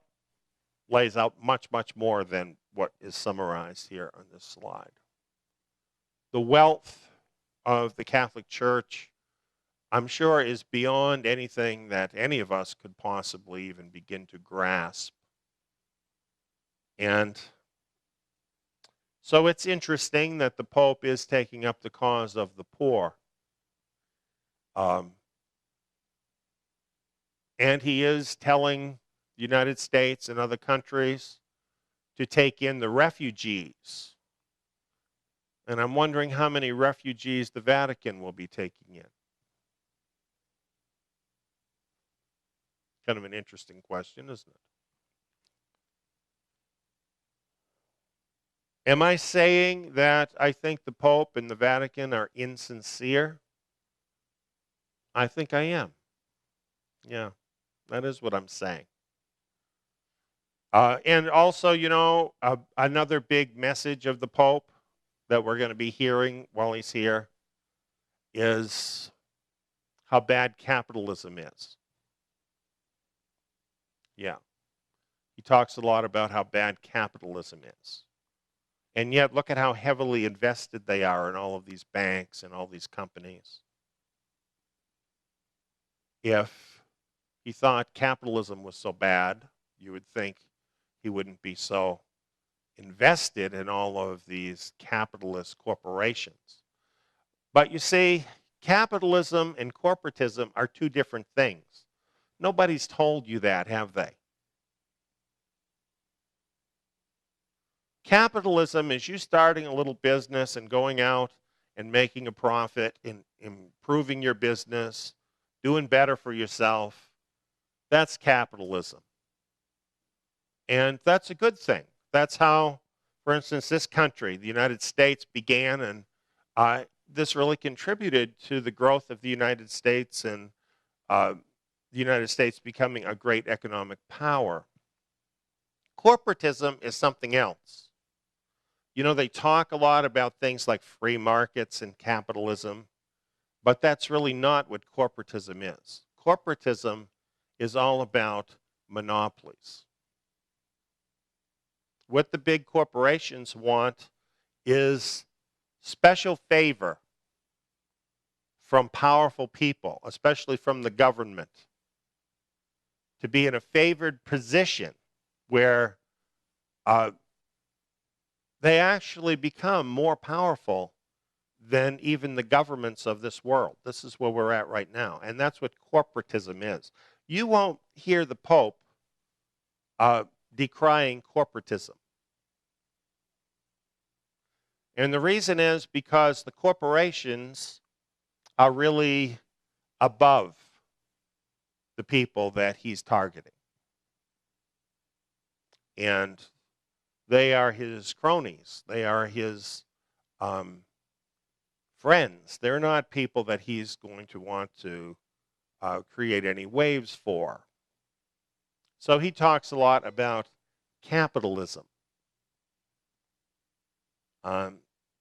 lays out much, much more than what is summarized here on this slide. The wealth of the Catholic Church, I'm sure, is beyond anything that any of us could possibly even begin to grasp. And so it's interesting that the Pope is taking up the cause of the poor. And he is telling the United States and other countries to take in the refugees. And I'm wondering how many refugees the Vatican will be taking in. Kind of an interesting question, isn't it? Am I saying that I think the Pope and the Vatican are insincere? I think I am. Yeah, that is what I'm saying. And also, you know, another big message of the Pope that we're going to be hearing while he's here is how bad capitalism is. Yeah. He talks a lot about how bad capitalism is. And yet, look at how heavily invested they are in all of these banks and all these companies. If he thought capitalism was so bad, you would think he wouldn't be so invested in all of these capitalist corporations. But you see, capitalism and corporatism are two different things. Nobody's told you that, have they? Capitalism is you starting a little business and going out and making a profit and improving your business, doing better for yourself. That's capitalism. And that's a good thing. That's how, for instance, this country, the United States, began, and this really contributed to the growth of the United States and the United States becoming a great economic power. Corporatism is something else. You know, they talk a lot about things like free markets and capitalism, but that's really not what corporatism is. Corporatism is all about monopolies. What the big corporations want is special favor from powerful people, especially from the government, to be in a favored position where they actually become more powerful than even the governments of this world. This is where we're at right now. And that's what corporatism is. You won't hear the Pope decrying corporatism. And the reason is because the corporations are really above the people that he's targeting. And they are his cronies. They are his friends. They're not people that he's going to want to create any waves for. So he talks a lot about capitalism.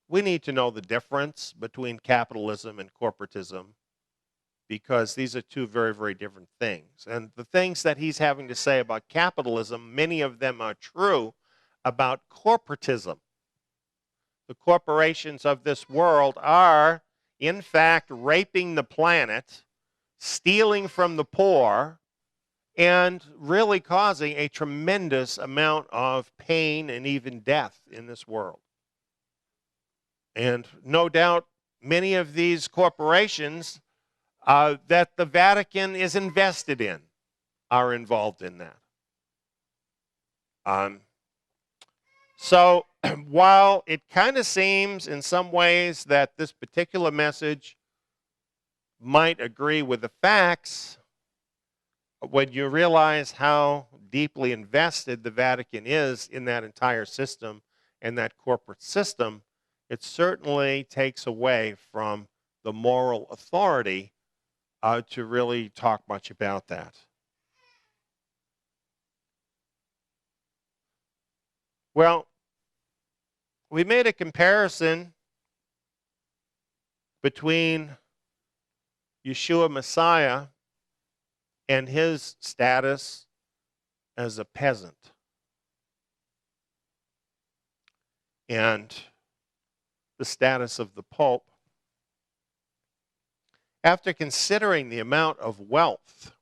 We need to know the difference between capitalism and corporatism, because these are two very, very different things. And the things that he's having to say about capitalism, many of them are true about corporatism. The corporations of this world are, in fact, raping the planet, stealing from the poor, and really causing a tremendous amount of pain and even death in this world. And no doubt many of these corporations that the Vatican is invested in are involved in that. So while it kind of seems in some ways that this particular message might agree with the facts, when you realize how deeply invested the Vatican is in that entire system and that corporate system, it certainly takes away from the moral authority to really talk much about that. Well, we made a comparison between Yeshua Messiah and his status as a peasant. And the status of the Pope. After considering the amount of wealth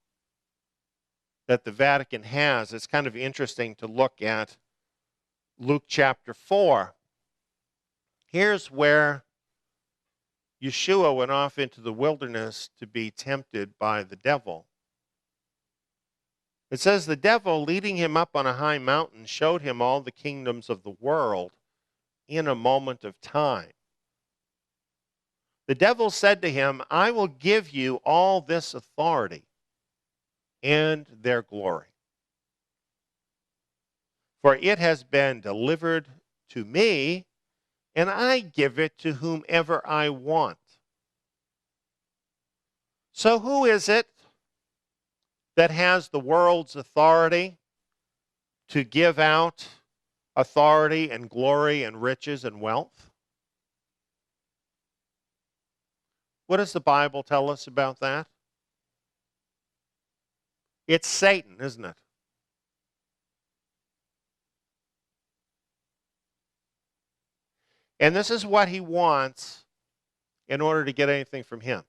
that the Vatican has, it's kind of interesting to look at Luke chapter 4. Here's where Yeshua went off into the wilderness to be tempted by the devil. It says, the devil, leading him up on a high mountain, showed him all the kingdoms of the world in a moment of time. The devil said to him, I will give you all this authority and their glory, for it has been delivered to me, and I give it to whomever I want. So who is it that has the world's authority to give out authority and glory and riches and wealth? What does the Bible tell us about that? It's Satan, isn't it? And this is what he wants in order to get anything from him.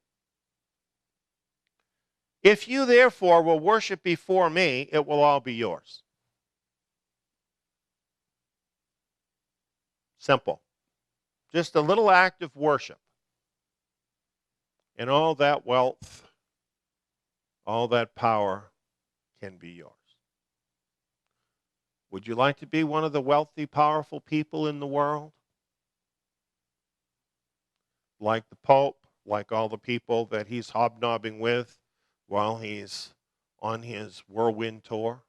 If you therefore will worship before me, it will all be yours. Simple. Just a little act of worship. And all that wealth, all that power can be yours. Would you like to be one of the wealthy, powerful people in the world? Like the Pope, like all the people that he's hobnobbing with while he's on his whirlwind tour?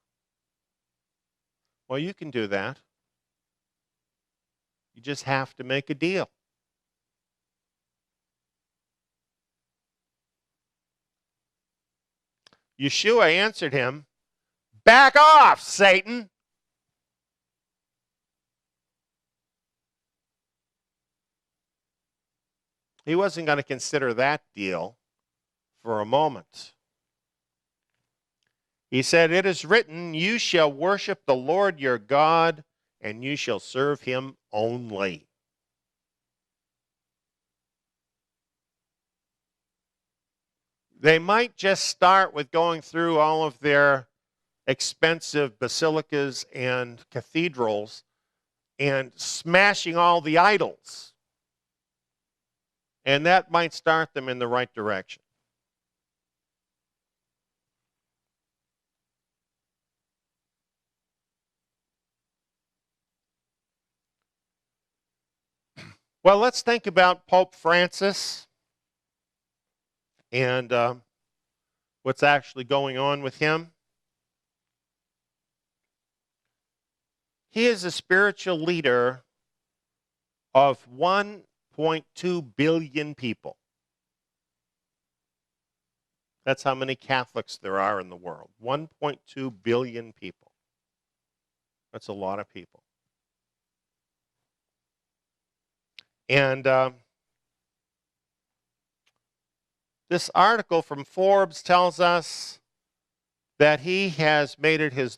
Well, you can do that. You just have to make a deal. Yeshua answered him, back off, Satan. He wasn't going to consider that deal for a moment. He said, it is written, you shall worship the Lord your God, and you shall serve him only. They might just start with going through all of their expensive basilicas and cathedrals and smashing all the idols. And that might start them in the right direction. Well, let's think about Pope Francis and what's actually going on with him. He is a spiritual leader of 1.2 billion people. That's how many Catholics there are in the world. 1.2 billion people. That's a lot of people. And this article from Forbes tells us that he has made it his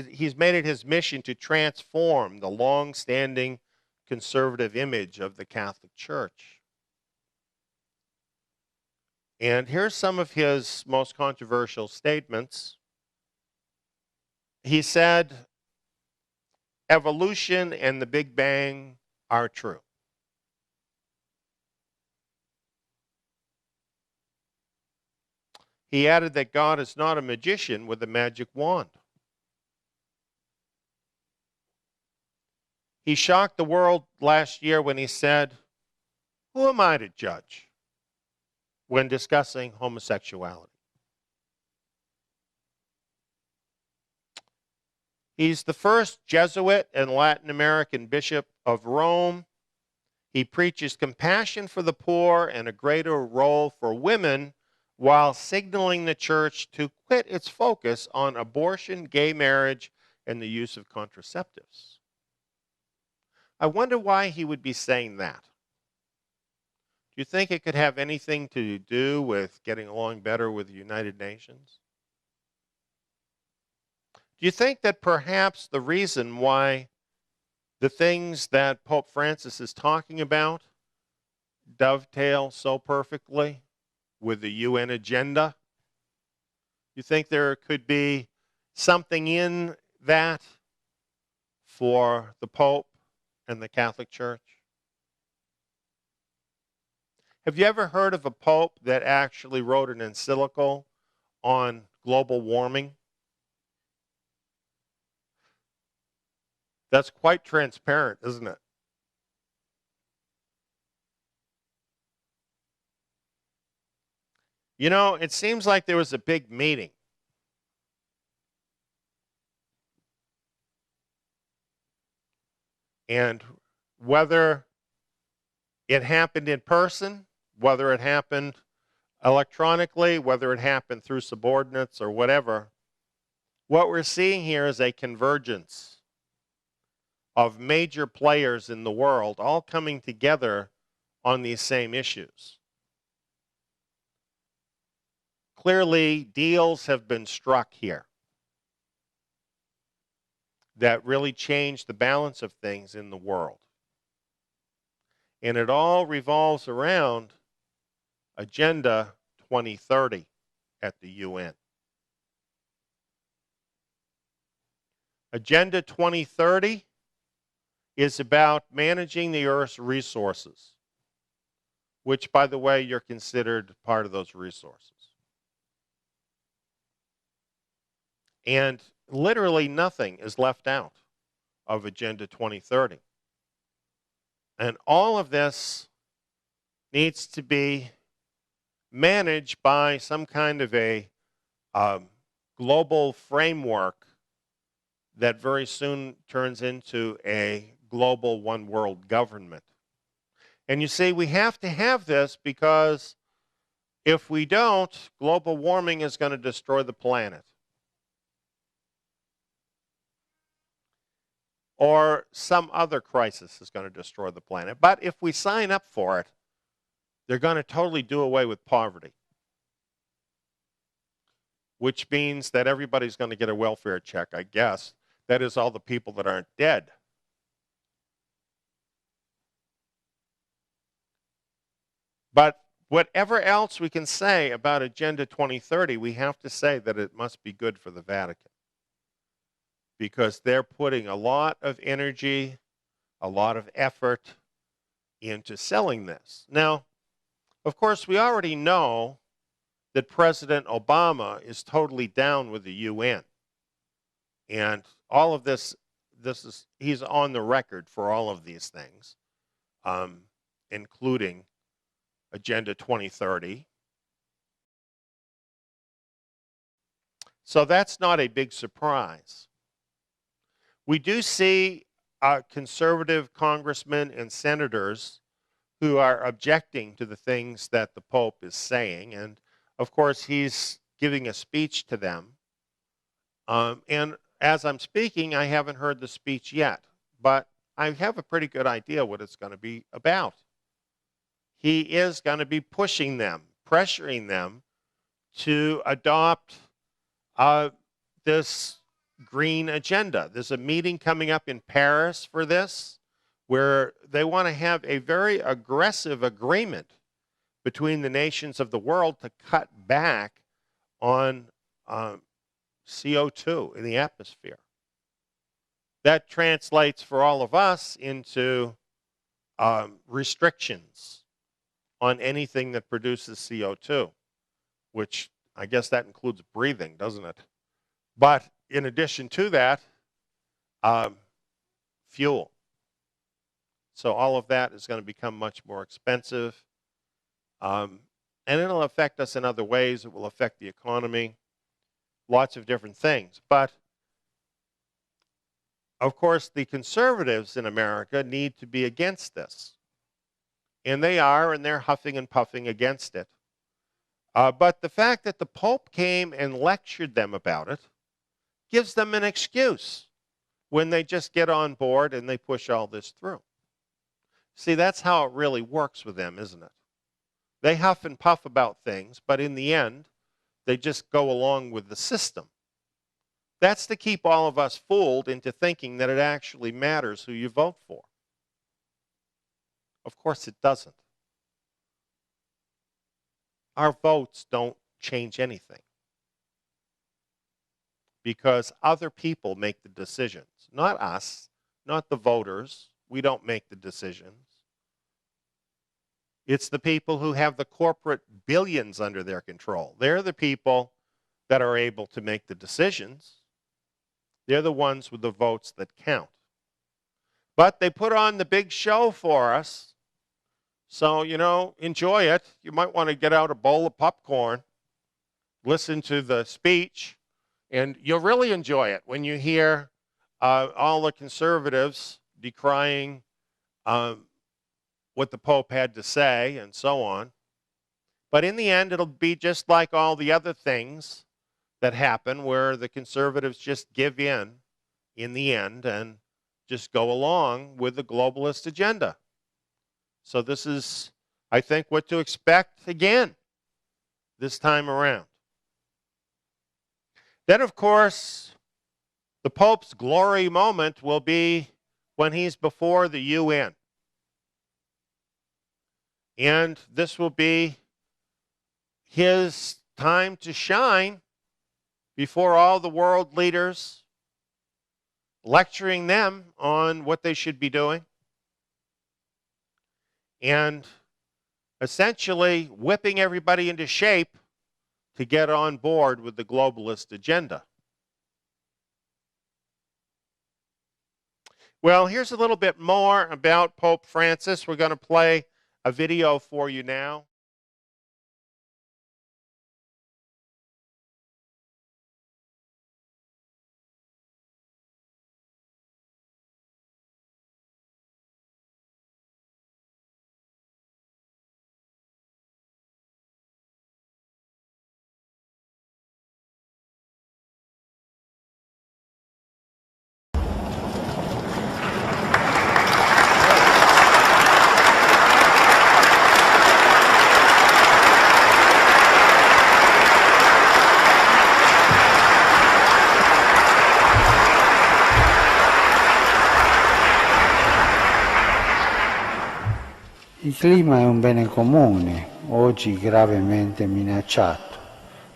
he's made it his mission to transform the long-standing conservative image of the Catholic Church. And here's some of his most controversial statements. He said, evolution and the Big Bang are true. He added that God is not a magician with a magic wand. He shocked the world last year when he said, "Who am I to judge?" when discussing homosexuality. He's the first Jesuit and Latin American bishop of Rome. He preaches compassion for the poor and a greater role for women while signaling the church to quit its focus on abortion, gay marriage, and the use of contraceptives. I wonder why he would be saying that. Do you think it could have anything to do with getting along better with the United Nations? Do you think that perhaps the reason why the things that Pope Francis is talking about dovetail so perfectly with the UN agenda? You think there could be something in that for the Pope and the Catholic Church? Have you ever heard of a Pope that actually wrote an encyclical on global warming? That's quite transparent, isn't it? You know, it seems like there was a big meeting. And whether it happened in person, whether it happened electronically, whether it happened through subordinates or whatever, what we're seeing here is a convergence of major players in the world all coming together on these same issues. Clearly, deals have been struck here that really change the balance of things in the world. And it all revolves around Agenda 2030 at the UN. Agenda 2030 is about managing the Earth's resources, which, by the way, you're considered part of those resources. And literally nothing is left out of Agenda 2030. And all of this needs to be managed by some kind of a global framework that very soon turns into a global one world government. And you see, we have to have this because if we don't, global warming is going to destroy the planet. Or some other crisis is going to destroy the planet. But if we sign up for it, they're going to totally do away with poverty, which means that everybody's going to get a welfare check, I guess. That is, all the people that aren't dead. But whatever else we can say about Agenda 2030, we have to say that it must be good for the Vatican, because they're putting a lot of energy, a lot of effort into selling this. Now, of course, we already know that President Obama is totally down with the UN. And all of this is, he's on the record for all of these things, including Agenda 2030. So that's not a big surprise. We do see conservative congressmen and senators who are objecting to the things that the Pope is saying. And of course, he's giving a speech to them. And as I'm speaking, I haven't heard the speech yet, but I have a pretty good idea what it's going to be about. He is going to be pushing them, pressuring them to adopt this green agenda. There's a meeting coming up in Paris for this, where they want to have a very aggressive agreement between the nations of the world to cut back on CO2 in the atmosphere. That translates for all of us into restrictions on anything that produces CO2, which I guess that includes breathing, doesn't it? But in addition to that, fuel. So all of that is going to become much more expensive. And it'll affect us in other ways. It will affect the economy, lots of different things. But of course, the conservatives in America need to be against this. And they are, and they're huffing and puffing against it. But the fact that the Pope came and lectured them about it gives them an excuse when they just get on board and they push all this through. See, that's how it really works with them, isn't it? They huff and puff about things, but in the end, they just go along with the system. That's to keep all of us fooled into thinking that it actually matters who you vote for. Of course it doesn't. Our votes don't change anything, because other people make the decisions. Not us, not the voters. We don't make the decisions. It's the people who have the corporate billions under their control. They're the people that are able to make the decisions. They're the ones with the votes that count. But they put on the big show for us. So, enjoy it. You might want to get out a bowl of popcorn, listen to the speech, and you'll really enjoy it when you hear all the conservatives decrying what the Pope had to say and so on. But in the end, it'll be just like all the other things that happen, where the conservatives just give in the end and just go along with the globalist agenda. So this is, I think, what to expect again this time around. Then, of course, the Pope's glory moment will be when he's before the UN. And this will be his time to shine before all the world leaders, lecturing them on what they should be doing, and essentially whipping everybody into shape to get on board with the globalist agenda. Well, here's a little bit more about Pope Francis. We're going to play a video for you now. Il clima è un bene comune, oggi gravemente minacciato.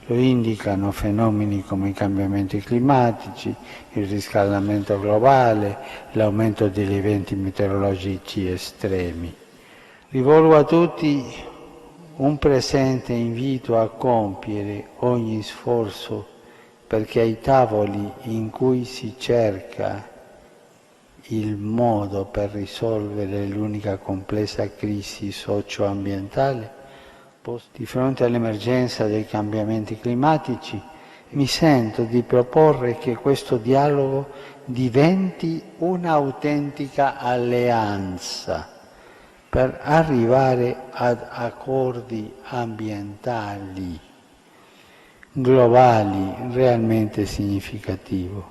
Lo indicano fenomeni come i cambiamenti climatici, il riscaldamento globale, l'aumento degli eventi meteorologici estremi. Rivolgo a tutti un presente invito a compiere ogni sforzo perché ai tavoli in cui si cerca il modo per risolvere l'unica complessa crisi socio-ambientale, di fronte all'emergenza dei cambiamenti climatici, mi sento di proporre che questo dialogo diventi un'autentica alleanza per arrivare ad accordi ambientali globali realmente significativi.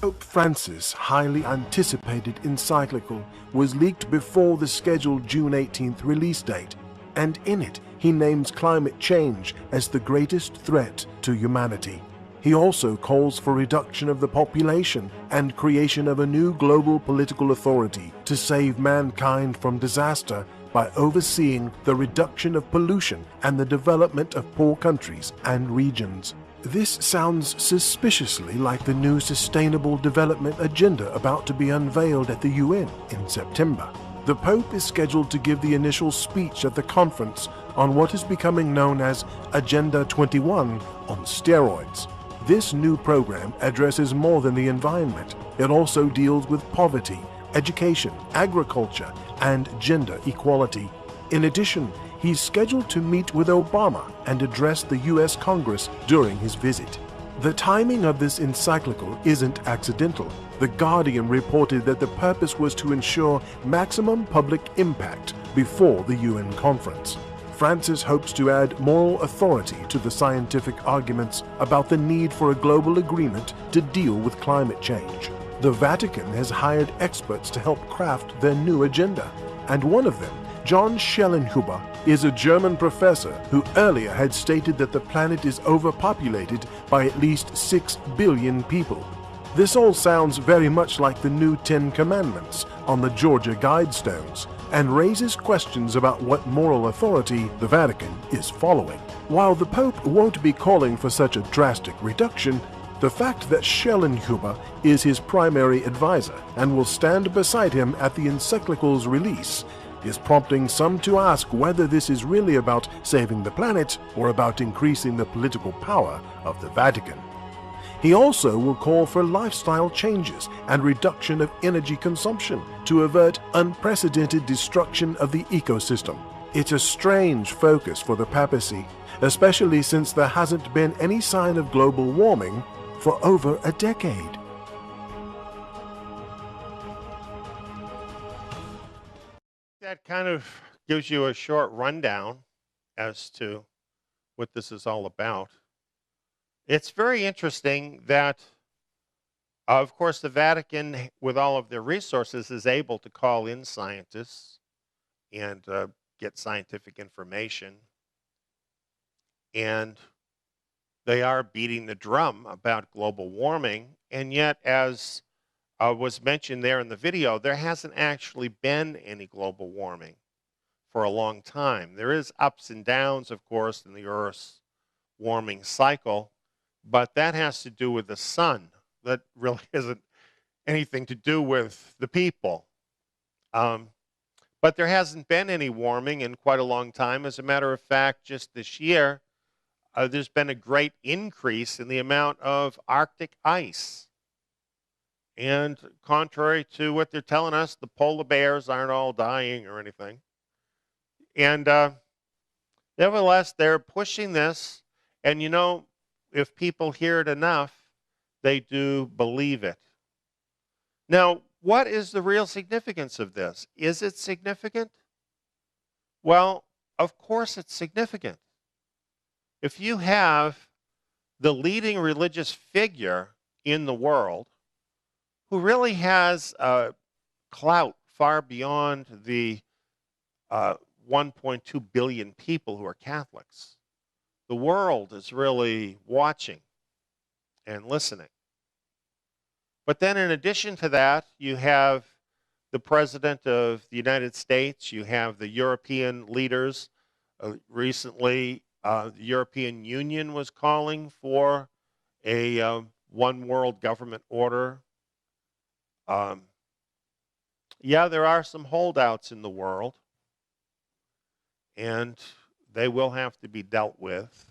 Pope Francis' highly anticipated encyclical was leaked before the scheduled June 18th release date, and in it he names climate change as the greatest threat to humanity. He also calls for reduction of the population and creation of a new global political authority to save mankind from disaster by overseeing the reduction of pollution and the development of poor countries and regions. This sounds suspiciously like the new Sustainable Development Agenda about to be unveiled at the UN in September. The Pope is scheduled to give the initial speech at the conference on what is becoming known as Agenda 21 on steroids. This new program addresses more than the environment. It also deals with poverty, education, agriculture, and gender equality. In addition, he's scheduled to meet with Obama and address the U.S. Congress during his visit. The timing of this encyclical isn't accidental. The Guardian reported that the purpose was to ensure maximum public impact before the UN conference. Francis hopes to add moral authority to the scientific arguments about the need for a global agreement to deal with climate change. The Vatican has hired experts to help craft their new agenda, and one of them, John Schellenhuber, is a German professor who earlier had stated that the planet is overpopulated by at least 6 billion people. This all sounds very much like the new 10 Commandments on the Georgia Guidestones, and raises questions about what moral authority the Vatican is following. While the Pope won't be calling for such a drastic reduction, the fact that Schellenhuber is his primary advisor and will stand beside him at the encyclical's release is prompting some to ask whether this is really about saving the planet or about increasing the political power of the Vatican. He also will call for lifestyle changes and reduction of energy consumption to avert unprecedented destruction of the ecosystem. It's a strange focus for the papacy, especially since there hasn't been any sign of global warming for over a decade. That kind of gives you a short rundown as to what this is all about. It's very interesting that, of course, the Vatican, with all of their resources, is able to call in scientists and get scientific information. And they are beating the drum about global warming. And yet, as was mentioned there in the video, there hasn't actually been any global warming for a long time. There is ups and downs, of course, in the Earth's warming cycle, but that has to do with the sun. That really isn't anything to do with the people. But there hasn't been any warming in quite a long time. As a matter of fact, just this year, there's been a great increase in the amount of Arctic ice. And contrary to what they're telling us, the polar bears aren't all dying or anything. And nevertheless, they're pushing this. And, you know, if people hear it enough, they do believe it. Now, what is the real significance of this? Is it significant? Well, of course it's significant. If you have the leading religious figure in the world who really has clout far beyond the 1.2 billion people who are Catholics, the world is really watching and listening. But then in addition to that, you have the President of the United States, you have the European leaders recently The European Union was calling for a one world government order. Yeah, there are some holdouts in the world, and they will have to be dealt with.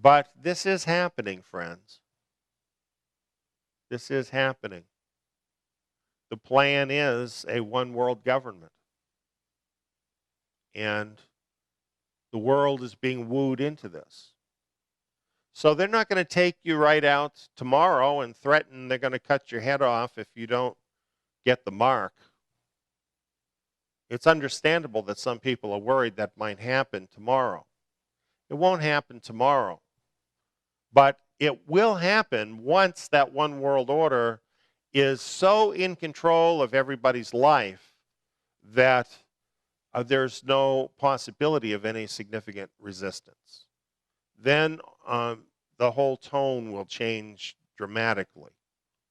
But this is happening, friends. This is happening. The plan is a one world government. And the world is being wooed into this. So they're not going to take you right out tomorrow and threaten they're going to cut your head off if you don't get the mark. It's understandable that some people are worried that might happen tomorrow. It won't happen tomorrow. But it will happen once that one world order is so in control of everybody's life that there's no possibility of any significant resistance. Then the whole tone will change dramatically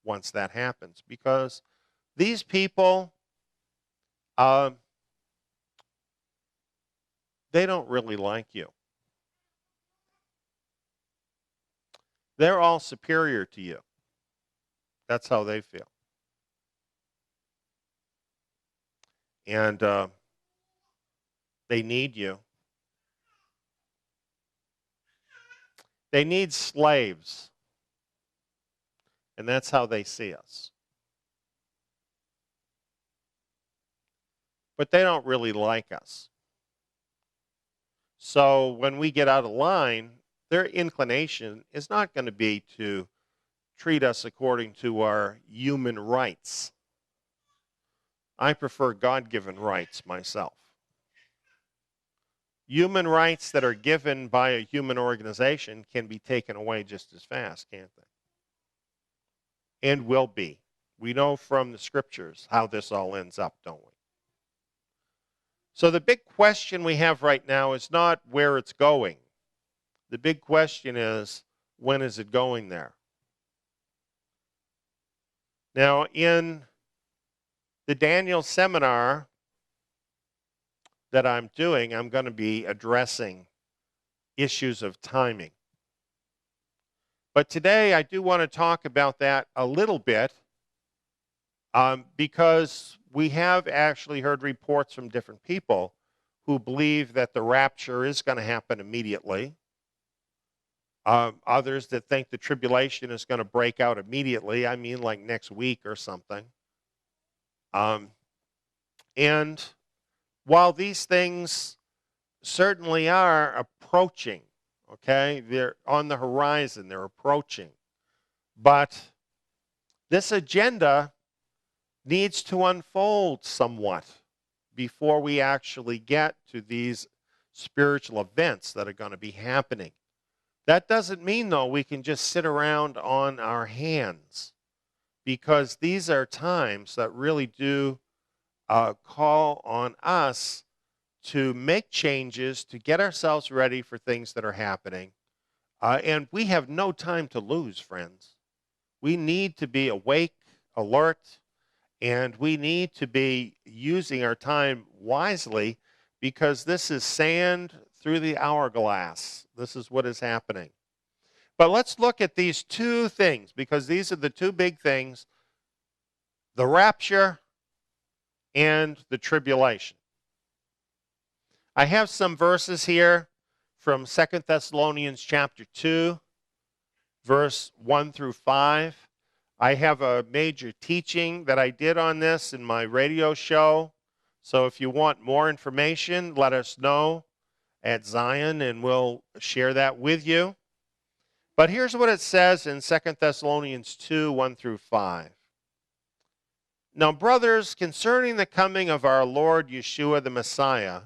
once that happens, because these people, they don't really like you. They're all superior to you. That's how they feel. And they need you. They need slaves. And that's how they see us. But they don't really like us. So when we get out of line, their inclination is not going to be to treat us according to our human rights. I prefer God-given rights myself. Human rights that are given by a human organization can be taken away just as fast, can't they? And will be. We know from the scriptures how this all ends up, don't we? So the big question we have right now is not where it's going. The big question is, when is it going there? Now, in the Daniel seminar that I'm doing, I'm going to be addressing issues of timing. But today, I do want to talk about that a little bit because we have actually heard reports from different people who believe that the rapture is going to happen immediately. Others that think the tribulation is going to break out immediately. I mean, like next week or something. And while these things certainly are approaching, okay, they're on the horizon, they're approaching. But this agenda needs to unfold somewhat before we actually get to these spiritual events that are going to be happening. That doesn't mean, though, we can just sit around on our hands, because these are times that really do call on us to make changes, to get ourselves ready for things that are happening. And we have no time to lose, friends. We need to be awake, alert, and we need to be using our time wisely, because this is sand through the hourglass. This is what is happening. But let's look at these two things, because these are the two big things: the rapture and the tribulation. I have some verses here from 2 Thessalonians chapter 2, verse 1 through 5. I have a major teaching that I did on this in my radio show. So if you want more information, let us know at Zion, and we'll share that with you. But here's what it says in 2 Thessalonians 2, 1 through 5. Now, brothers, concerning the coming of our Lord Yeshua the Messiah,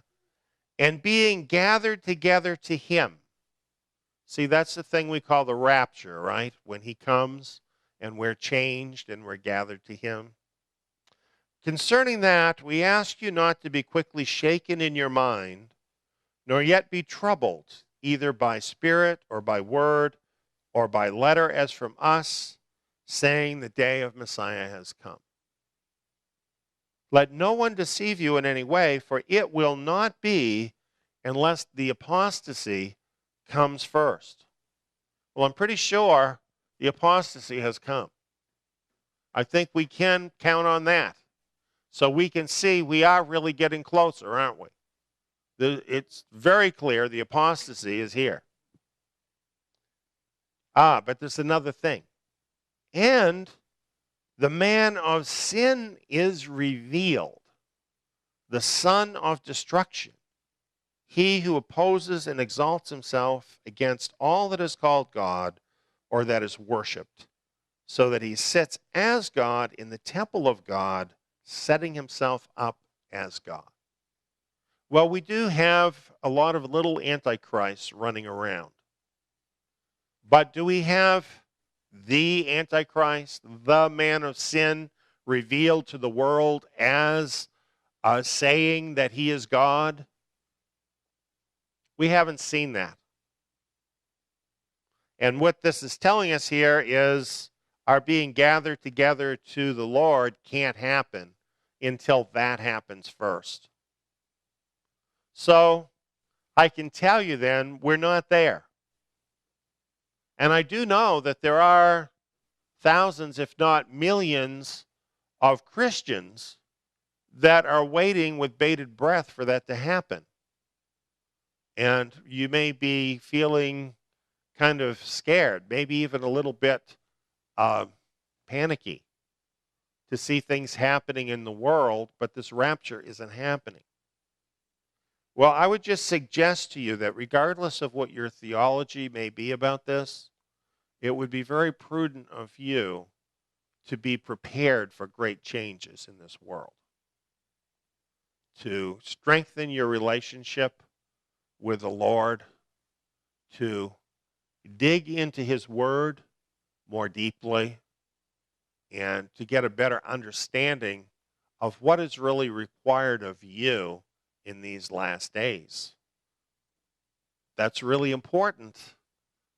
and being gathered together to him. See, that's the thing we call the rapture, right? When he comes and we're changed and we're gathered to him. Concerning that, we ask you not to be quickly shaken in your mind, nor yet be troubled, either by spirit or by word or by letter as from us, saying the day of Messiah has come. Let no one deceive you in any way, for it will not be unless the apostasy comes first. Well, I'm pretty sure the apostasy has come. I think we can count on that. So we can see we are really getting closer, aren't we? It's very clear the apostasy is here. But there's another thing. And the man of sin is revealed, the son of destruction, he who opposes and exalts himself against all that is called God or that is worshipped, so that he sits as God in the temple of God, setting himself up as God. Well, we do have a lot of little antichrists running around. But do we have the Antichrist, the man of sin, revealed to the world as saying that he is God? We haven't seen that. And what this is telling us here is our being gathered together to the Lord can't happen until that happens first. So I can tell you then, we're not there. And I do know that there are thousands, if not millions, of Christians that are waiting with bated breath for that to happen. And you may be feeling kind of scared, maybe even a little bit panicky to see things happening in the world, but this rapture isn't happening. Well, I would just suggest to you that regardless of what your theology may be about this, it would be very prudent of you to be prepared for great changes in this world, to strengthen your relationship with the Lord, to dig into His Word more deeply, and to get a better understanding of what is really required of you in these last days. That's really important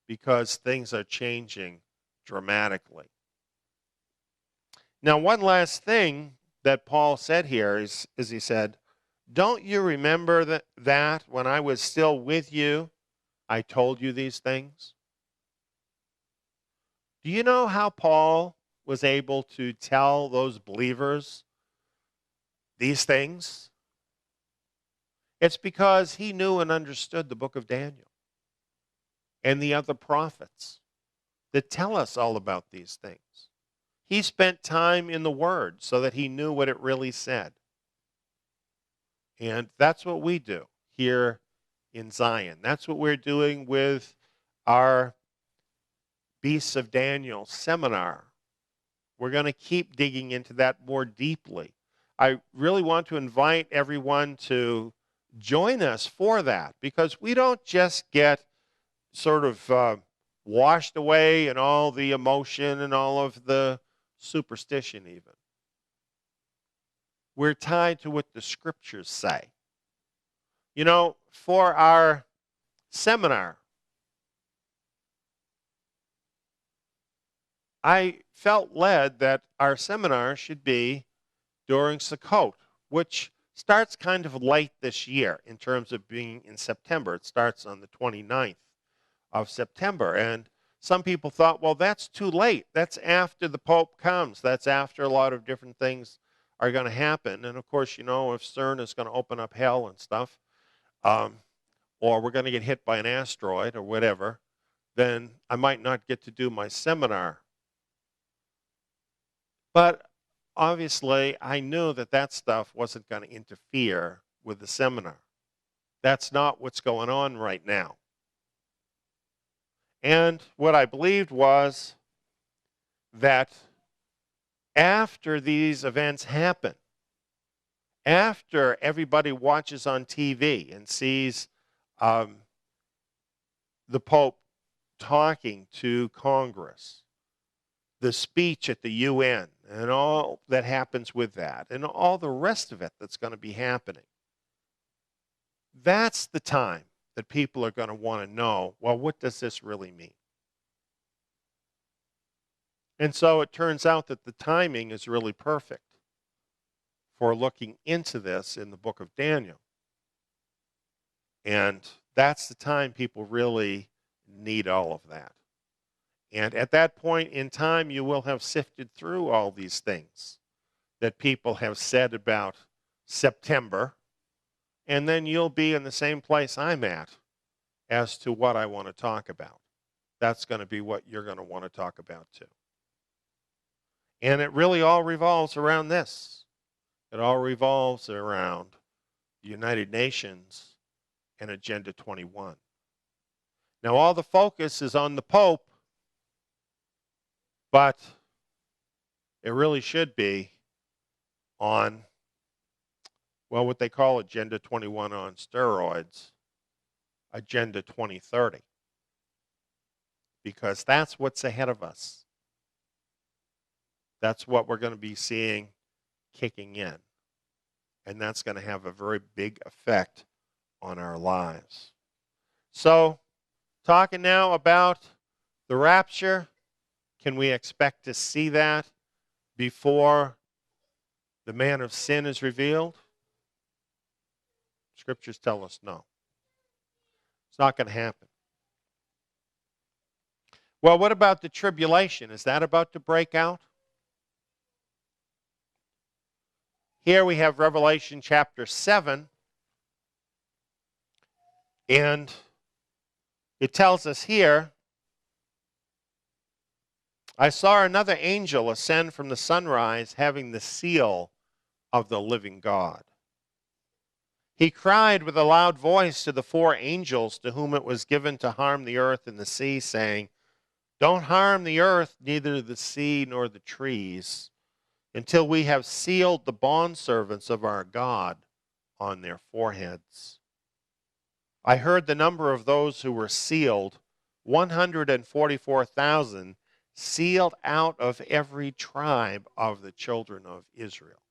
because things are changing dramatically. Now, one last thing that Paul said here is he said, "Don't you remember that when I was still with you, I told you these things?" Do you know how Paul was able to tell those believers these things? It's because he knew and understood the book of Daniel and the other prophets that tell us all about these things. He spent time in the Word so that he knew what it really said. And that's what we do here in Zion. That's what we're doing with our Beasts of Daniel seminar. We're going to keep digging into that more deeply. I really want to invite everyone to join us for that, because we don't just get sort of washed away in all the emotion and all of the superstition even. We're tied to what the scriptures say. You know, for our seminar, I felt led that our seminar should be during Sukkot, which starts kind of late this year in terms of being in September. It starts on the 29th of September. And some people thought, well, that's too late. That's after the Pope comes. That's after a lot of different things are going to happen. And of course, you know, if CERN is going to open up hell and stuff, or we're going to get hit by an asteroid or whatever, then I might not get to do my seminar. But obviously, I knew that that stuff wasn't going to interfere with the seminar. That's not what's going on right now. And what I believed was that after these events happen, after everybody watches on TV and sees the Pope talking to Congress, the speech at the UN, and all that happens with that, and all the rest of it that's going to be happening, that's the time that people are going to want to know, well, what does this really mean? And so it turns out that the timing is really perfect for looking into this in the book of Daniel. And that's the time people really need all of that. And at that point in time, you will have sifted through all these things that people have said about September, and then you'll be in the same place I'm at as to what I want to talk about. That's going to be what you're going to want to talk about too. And it really all revolves around this. It all revolves around the United Nations and Agenda 21. Now, all the focus is on the Pope, but it really should be on, well, what they call Agenda 21 on steroids, Agenda 2030, because that's what's ahead of us. That's what we're going to be seeing kicking in, and that's going to have a very big effect on our lives. So, talking now about the rapture, can we expect to see that before the man of sin is revealed? Scriptures tell us no. It's not going to happen. Well, what about the tribulation? Is that about to break out? Here we have Revelation chapter 7, and it tells us here, I saw another angel ascend from the sunrise, having the seal of the living God. He cried with a loud voice to the four angels to whom it was given to harm the earth and the sea, saying, don't harm the earth, neither the sea nor the trees, until we have sealed the bondservants of our God on their foreheads. I heard the number of those who were sealed, 144,000, sealed out of every tribe of the children of Israel.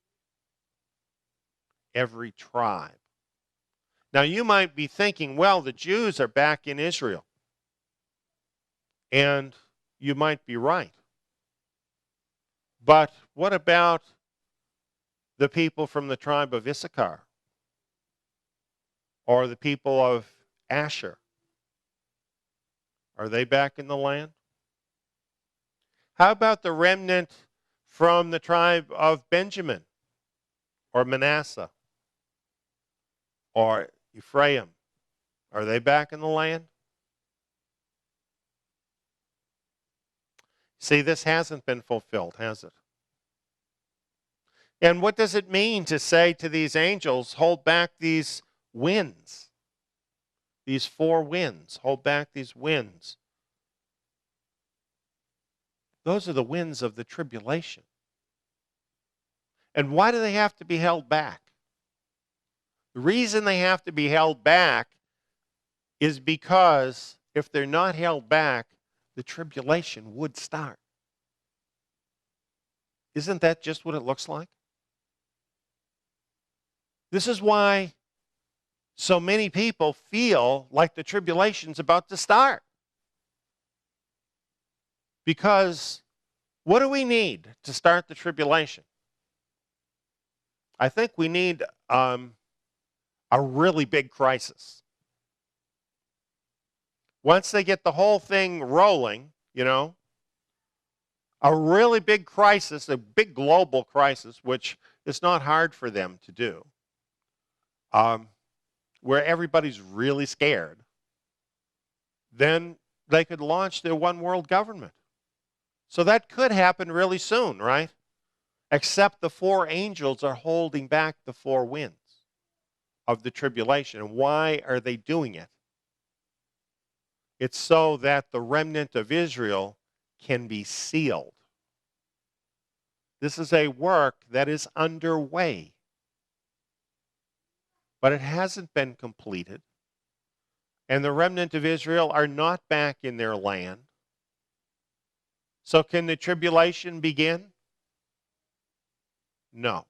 Every tribe. Now you might be thinking, well, the Jews are back in Israel. And you might be right. But what about the people from the tribe of Issachar? Or the people of Asher? Are they back in the land? How about the remnant from the tribe of Benjamin or Manasseh or Ephraim? Are they back in the land? See, this hasn't been fulfilled, has it? And what does it mean to say to these angels, hold back these winds? These four winds, hold back these winds. Those are the winds of the tribulation. And why do they have to be held back? The reason they have to be held back is because if they're not held back, the tribulation would start. Isn't that just what it looks like? This is why so many people feel like the tribulation's about to start. Because what do we need to start the tribulation? I think we need a really big crisis. Once they get the whole thing rolling, a really big crisis, a big global crisis, which is not hard for them to do, where everybody's really scared, then they could launch their one world government. So that could happen really soon, right? Except the four angels are holding back the four winds of the tribulation. And why are they doing it? It's so that the remnant of Israel can be sealed. This is a work that is underway, but it hasn't been completed. And the remnant of Israel are not back in their land. So can the tribulation begin? No.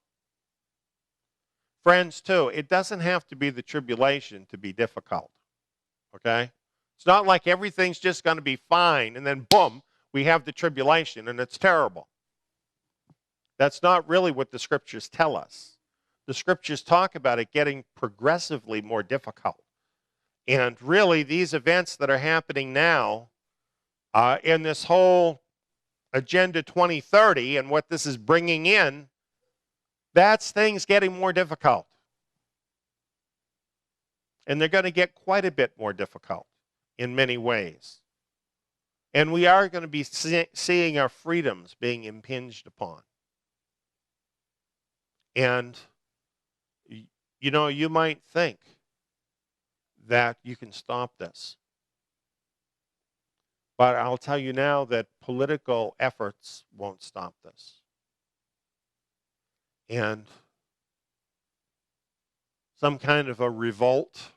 Friends, too, it doesn't have to be the tribulation to be difficult. Okay? It's not like everything's just going to be fine and then boom, we have the tribulation and it's terrible. That's not really what the scriptures tell us. The scriptures talk about it getting progressively more difficult. And really, these events that are happening now in this whole Agenda 2030 and what this is bringing in, that's things getting more difficult. And they're going to get quite a bit more difficult in many ways. And we are going to be seeing our freedoms being impinged upon. And, you know, you might think that you can stop this. But I'll tell you now that political efforts won't stop this. And some kind of a revolt,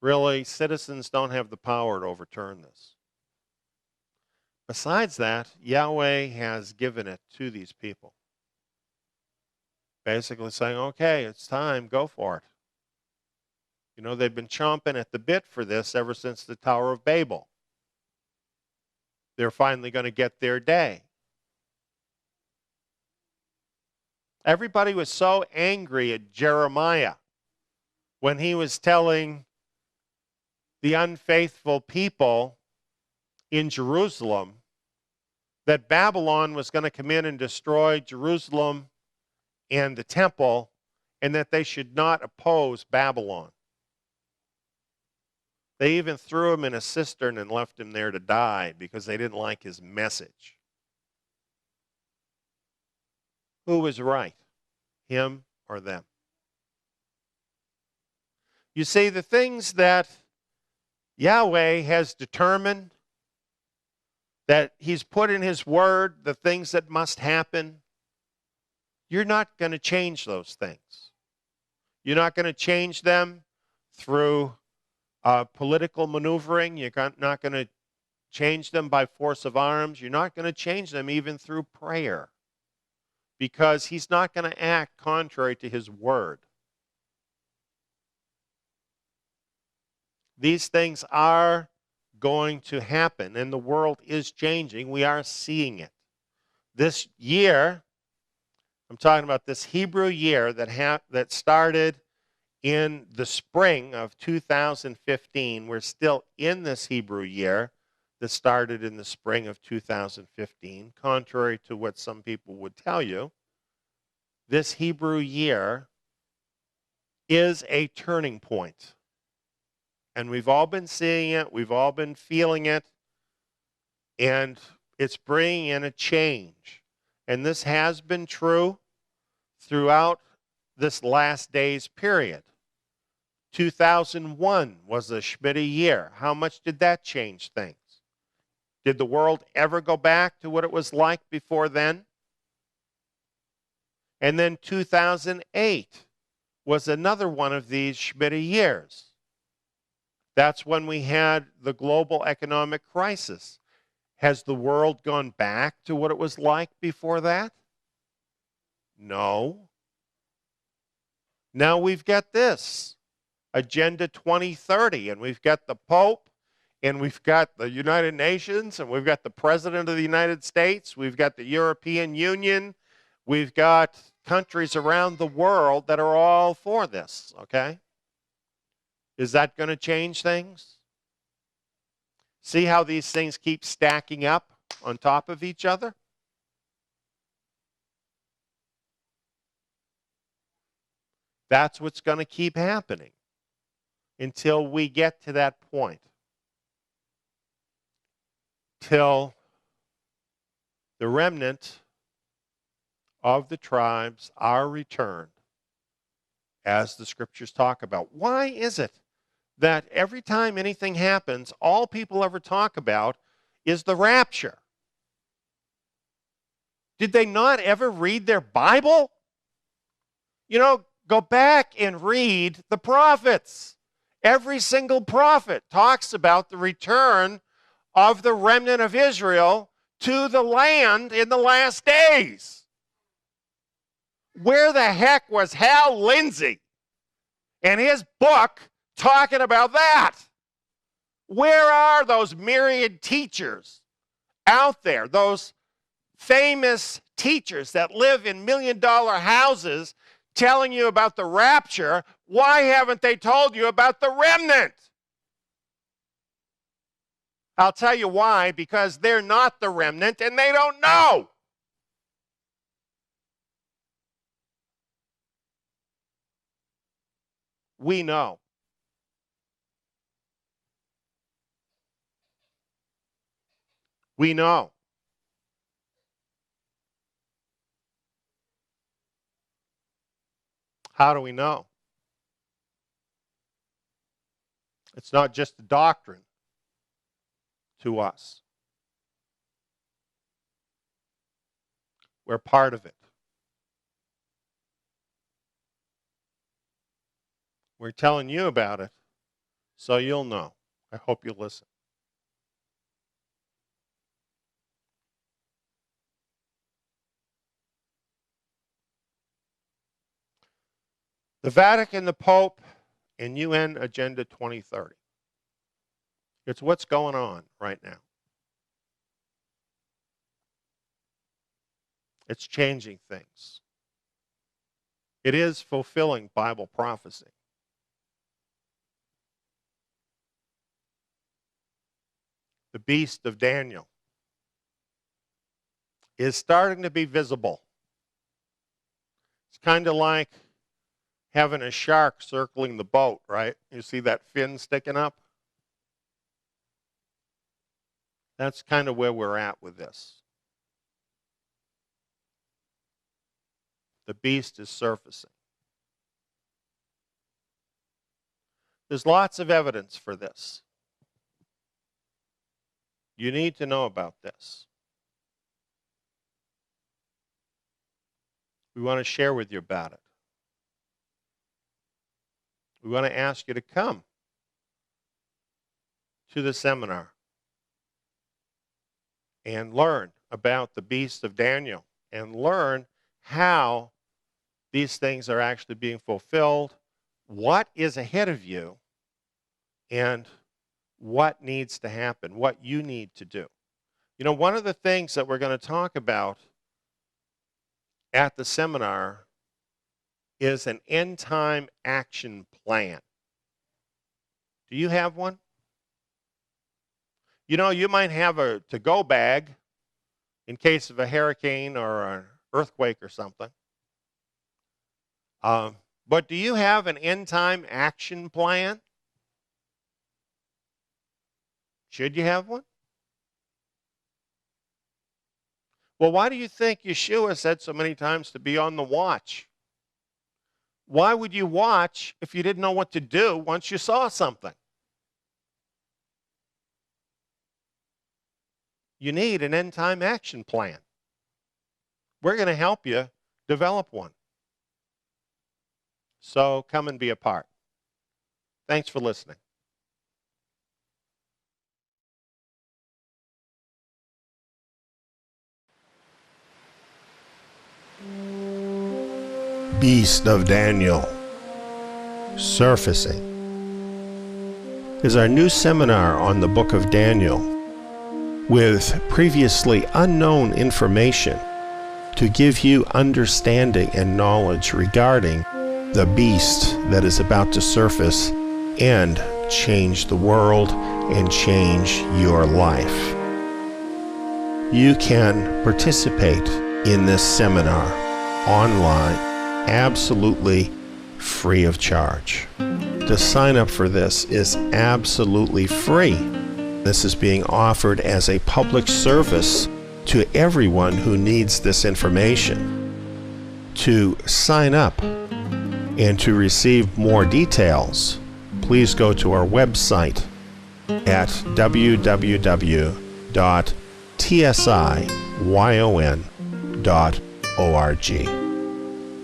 really, citizens don't have the power to overturn this. Besides that, Yahweh has given it to these people. Basically saying, okay, it's time, go for it. You know, they've been chomping at the bit for this ever since the Tower of Babel. They're finally going to get their day. Everybody was so angry at Jeremiah when he was telling the unfaithful people in Jerusalem that Babylon was going to come in and destroy Jerusalem and the temple, and that they should not oppose Babylon. They even threw him in a cistern and left him there to die because they didn't like his message. Who was right, him or them? You see, the things that Yahweh has determined, that he's put in his word, the things that must happen, you're not going to change those things. You're not going to change them through political maneuvering. You're not going to change them by force of arms. You're not going to change them even through prayer, because he's not going to act contrary to his word. These things are going to happen, and the world is changing. We are seeing it. This year, I'm talking about this Hebrew year that started in the spring of 2015. We're still in this Hebrew year that started in the spring of 2015, contrary to what some people would tell you. This Hebrew year is a turning point. And we've all been seeing it, we've all been feeling it, and it's bringing in a change. And this has been true throughout this last days period. 2001 was the Shemitah year. How much did that change things? Did the world ever go back to what it was like before then? And then 2008 was another one of these Shemitah years. That's when we had the global economic crisis. Has the world gone back to what it was like before that? No. Now we've got this, Agenda 2030, and we've got the Pope, and we've got the United Nations, and we've got the President of the United States, we've got the European Union, we've got countries around the world that are all for this, okay? Is that going to change things? See how these things keep stacking up on top of each other? That's what's going to keep happening until we get to that point. Till the remnant of the tribes are returned, as the scriptures talk about. Why is it that every time anything happens, all people ever talk about is the rapture? Did they not ever read their Bible? You know, go back and read the prophets. Every single prophet talks about the return of the remnant of Israel to the land in the last days. Where the heck was Hal Lindsey and his book talking about that? Where are those myriad teachers out there, those famous teachers that live in $1 million houses telling you about the rapture? Why haven't they told you about the remnant? I'll tell you why, because they're not the remnant and they don't know. We know. We know. How do we know? It's not just a doctrine to us. We're part of it. We're telling you about it, so you'll know. I hope you listen. The Vatican, the Pope, and UN Agenda 2030. It's what's going on right now. It's changing things. It is fulfilling Bible prophecy. The beast of Daniel is starting to be visible. It's kind of like having a shark circling the boat, right? You see that fin sticking up? That's kind of where we're at with this. The beast is surfacing. There's lots of evidence for this. You need to know about this. We want to share with you about it. We want to ask you to come to the seminar and learn about the beast of Daniel and learn how these things are actually being fulfilled, what is ahead of you, and what needs to happen, what you need to do. You know, one of the things that we're going to talk about at the seminar is an end-time action plan. Do you have one? You know, you might have a to-go bag in case of a hurricane or an earthquake or something. But do you have an end-time action plan? Should you have one? Well, why do you think Yeshua said so many times to be on the watch? Why would you watch if you didn't know what to do once you saw something? You need an end-time action plan. We're going to help you develop one. So come and be a part. Thanks for listening. Beast of Daniel, Surfacing, is our new seminar on the book of Daniel with previously unknown information to give you understanding and knowledge regarding the beast that is about to surface and change the world and change your life. You can participate in this seminar online absolutely free of charge. To sign up for this is absolutely free. This is being offered as a public service to everyone who needs this information. To sign up and to receive more details, please go to our website at www.tsiyon.org.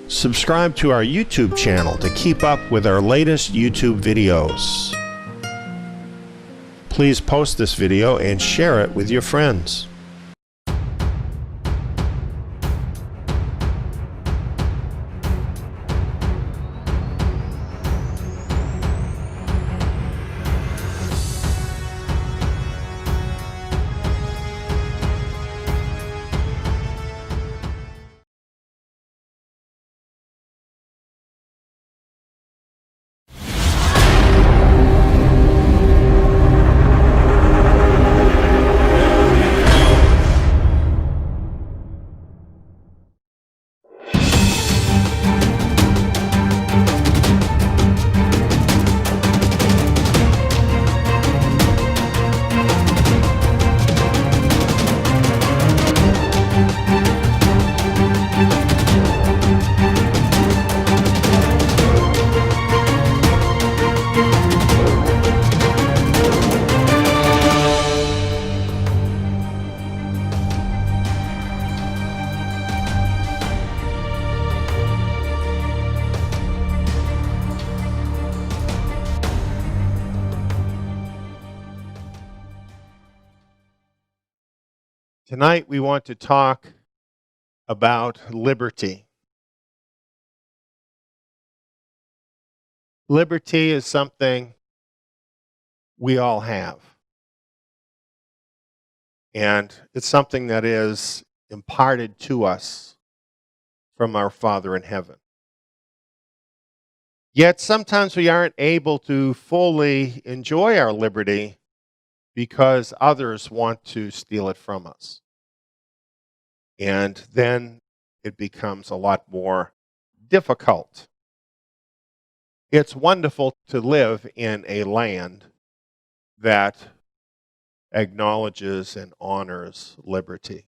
Subscribe to our YouTube channel to keep up with our latest YouTube videos. Please post this video and share it with your friends. Tonight we want to talk about liberty. Liberty is something we all have. And it's something that is imparted to us from our Father in heaven. Yet sometimes we aren't able to fully enjoy our liberty because others want to steal it from us. And then it becomes a lot more difficult. It's wonderful to live in a land that acknowledges and honors liberty.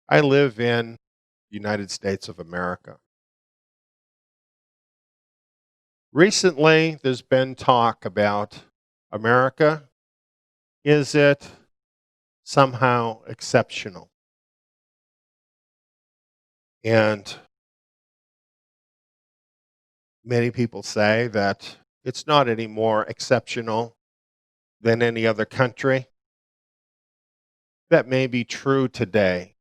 I live in the United States of America. Recently, there's been talk about America. Is it somehow exceptional? And many people say that it's not any more exceptional than any other country. That may be true today.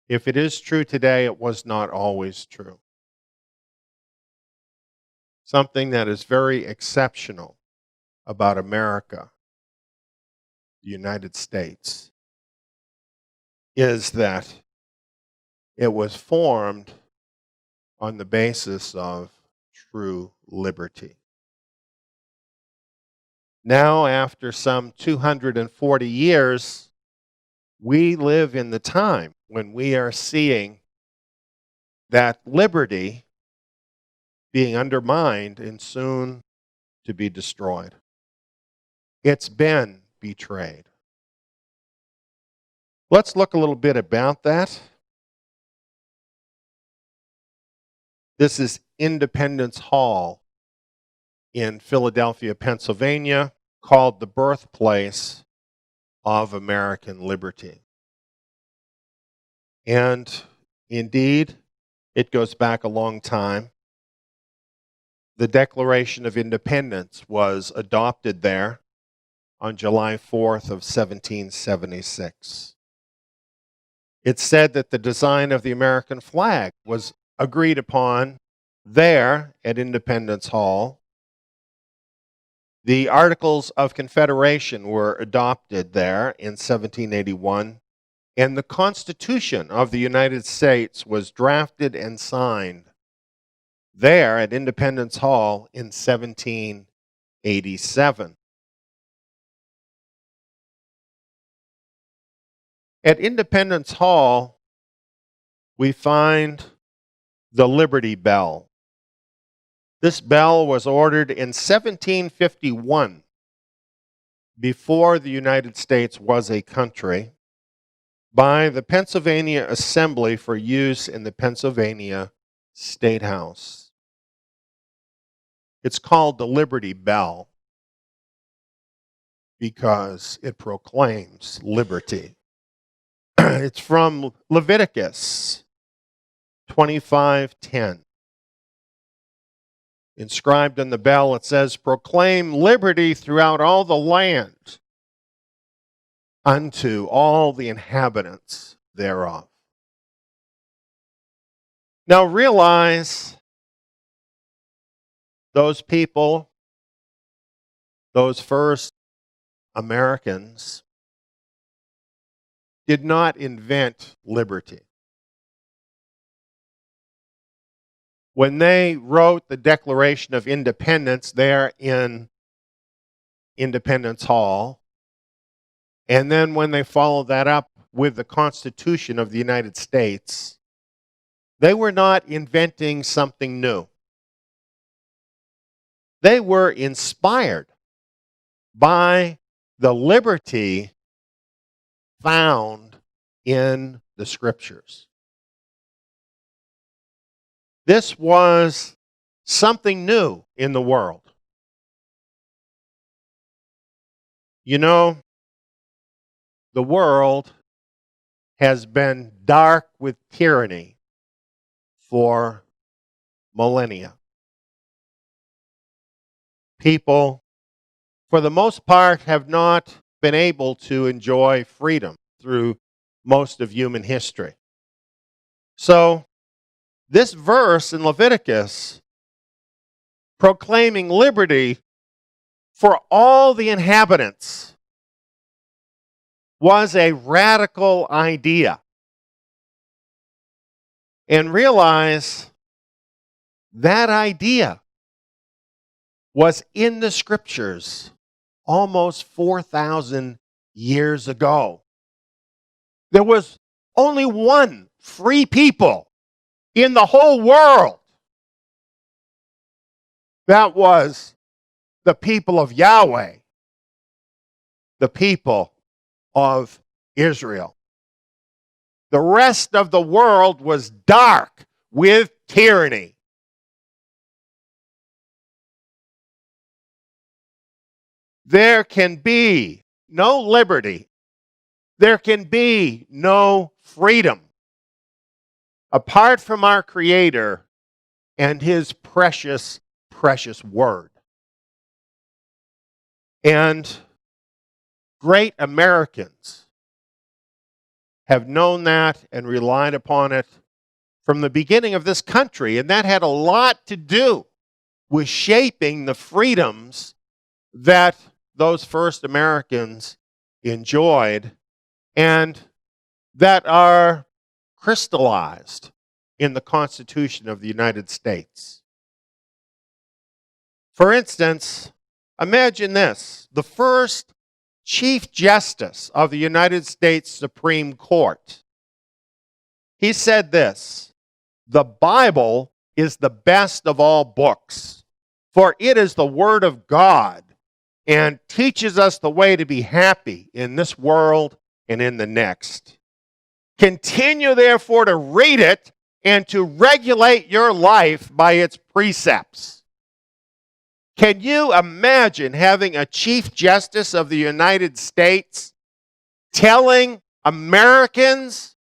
If it is true today, it was not always true. Something that is very exceptional about America, the United States, is that it was formed on the basis of true liberty. Now, after some 240 years, we live in the time when we are seeing that liberty being undermined and soon to be destroyed. It's been betrayed. Let's look a little bit about that. This is Independence Hall in Philadelphia, Pennsylvania, called the birthplace of American liberty. And indeed, it goes back a long time. The Declaration of Independence was adopted there on July 4th of 1776. It's said that the design of the American flag was agreed upon there at Independence Hall. The Articles of Confederation were adopted there in 1781, and the Constitution of the United States was drafted and signed there at Independence Hall in 1787. At Independence Hall, we find the Liberty Bell. This bell was ordered in 1751, before the United States was a country, by the Pennsylvania Assembly for use in the Pennsylvania State House. It's called the Liberty Bell because it proclaims liberty. It's from Leviticus 25:10. Inscribed on the bell, it says, "Proclaim liberty throughout all the land unto all the inhabitants thereof." Now realize those people, those first Americans, did not invent liberty. When they wrote the Declaration of Independence there in Independence Hall, and then when they followed that up with the Constitution of the United States, they were not inventing something new. They were inspired by the liberty found in the Scriptures. This was something new in the world. You know, the world has been dark with tyranny for millennia. People, for the most part, have not been able to enjoy freedom through most of human history. So, this verse in Leviticus proclaiming liberty for all the inhabitants was a radical idea. And realize that idea was in the scriptures almost 4,000 years ago. There was only one free people in the whole world. That was the people of Yahweh, the people of Israel. The rest of the world was dark with tyranny. There can be no liberty. There can be no freedom apart from our Creator and His precious, precious Word. And great Americans have known that and relied upon it from the beginning of this country. And that had a lot to do with shaping the freedoms that those first Americans enjoyed and that are crystallized in the Constitution of the United States. For instance, imagine this: the first Chief Justice of the United States Supreme Court, he said this: "The Bible is the best of all books, for it is the Word of God and teaches us the way to be happy in this world and in the next. Continue, therefore, to read it and to regulate your life by its precepts." Can you imagine having a Chief Justice of the United States telling Americans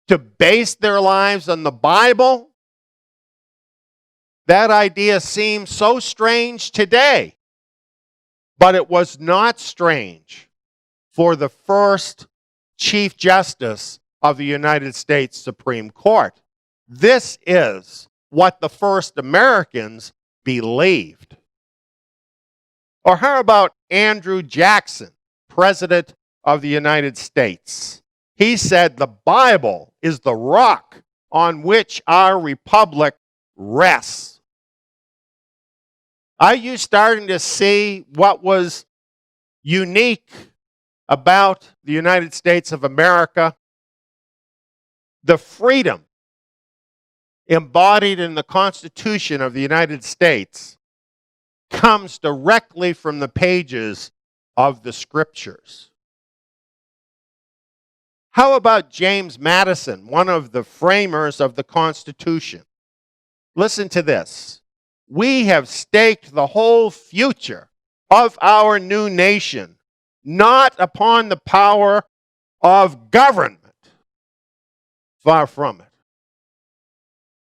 to base their lives on the Bible? That idea seems so strange today, but it was not strange for the first Chief Justice of the United States Supreme Court. This is what the first Americans believed. Or how about Andrew Jackson, President of the United States? He said the Bible is the rock on which our republic rests. Are you starting to see what was unique about the United States of America? The freedom embodied in the Constitution of the United States comes directly from the pages of the Scriptures. How about James Madison, one of the framers of the Constitution? Listen to this: "We have staked the whole future of our new nation not upon the power of government, far from it.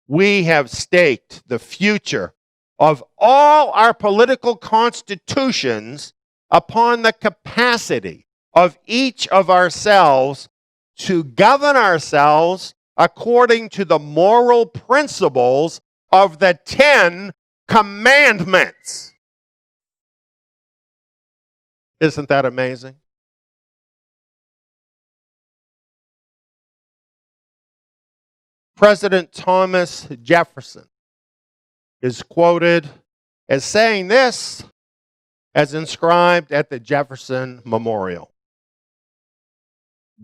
We have staked the future of all our political constitutions upon the capacity of each of ourselves to govern ourselves according to the moral principles of the 10 Commandments." Isn't that amazing? President Thomas Jefferson is quoted as saying this, as inscribed at the Jefferson Memorial: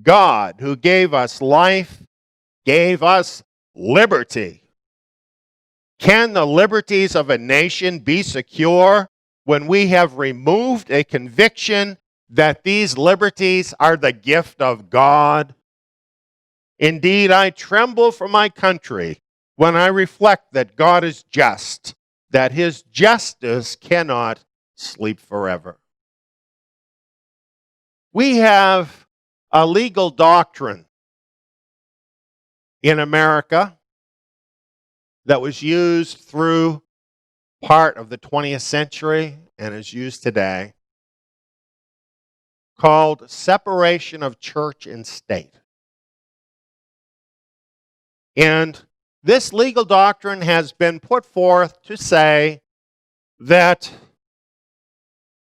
"God, who gave us life, gave us liberty. Can the liberties of a nation be secure when we have removed a conviction that these liberties are the gift of God? Indeed, I tremble for my country when I reflect that God is just, that His justice cannot sleep forever." We have a legal doctrine in America that was used through part of the 20th century and is used today, called separation of church and state. And this legal doctrine has been put forth to say that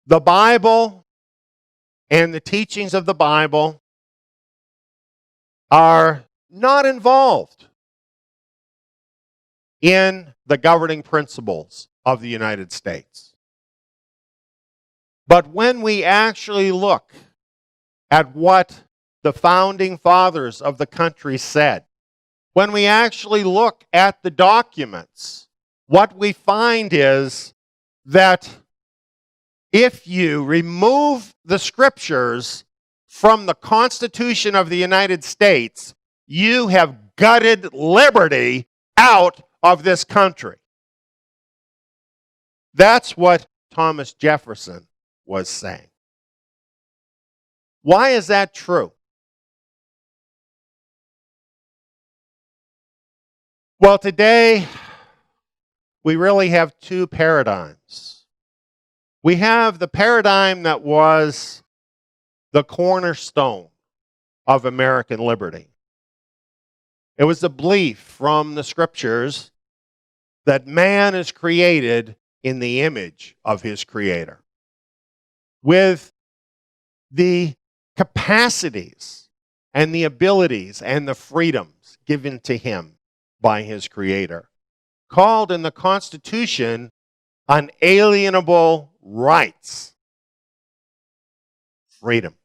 the Bible and the teachings of the Bible are not involved in the governing principles of the United States. But when we actually look at what the founding fathers of the country said, when we actually look at the documents, what we find is that if you remove the scriptures from the Constitution of the United States, you have gutted liberty out of this country. That's what Thomas Jefferson was saying. Why is that true? Well, today we really have two paradigms. We have the paradigm that was the cornerstone of American liberty. It was the belief from the scriptures that man is created in the image of his creator, with the capacities and the abilities and the freedoms given to him by his creator, called in the Constitution unalienable rights. Freedom.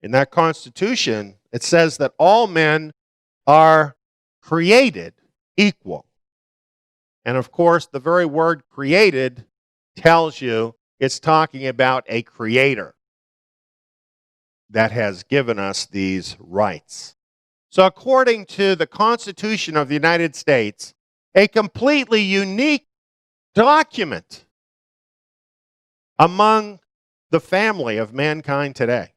In that Constitution, it says that all men are created equal. And of course, the very word created tells you it's talking about a creator that has given us these rights. So according to the Constitution of the United States, a completely unique document among the family of mankind today.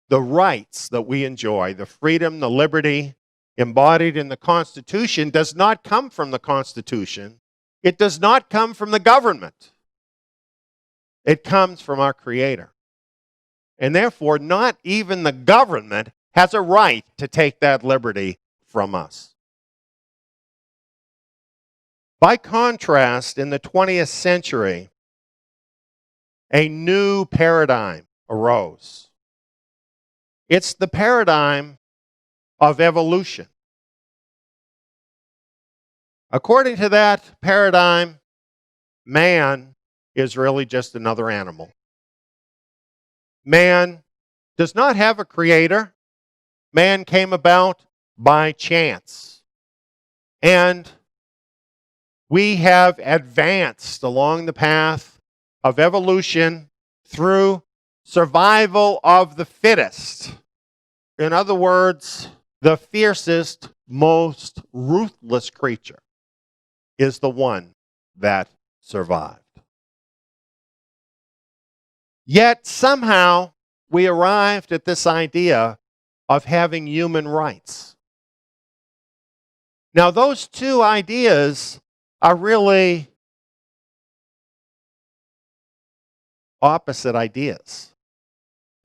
The rights that we enjoy, the freedom, the liberty embodied in the Constitution does not come from the Constitution. It does not come from the government. It comes from our Creator. And therefore, not even the government has a right to take that liberty from us. By contrast, in the 20th century, a new paradigm arose. It's the paradigm of evolution. According to that paradigm, man is really just another animal. Man does not have a creator. Man came about by chance. And we have advanced along the path of evolution through survival of the fittest. In other words, the fiercest, most ruthless creature is the one that survived. Yet somehow we arrived at this idea of having human rights. Now, those two ideas are really opposite ideas.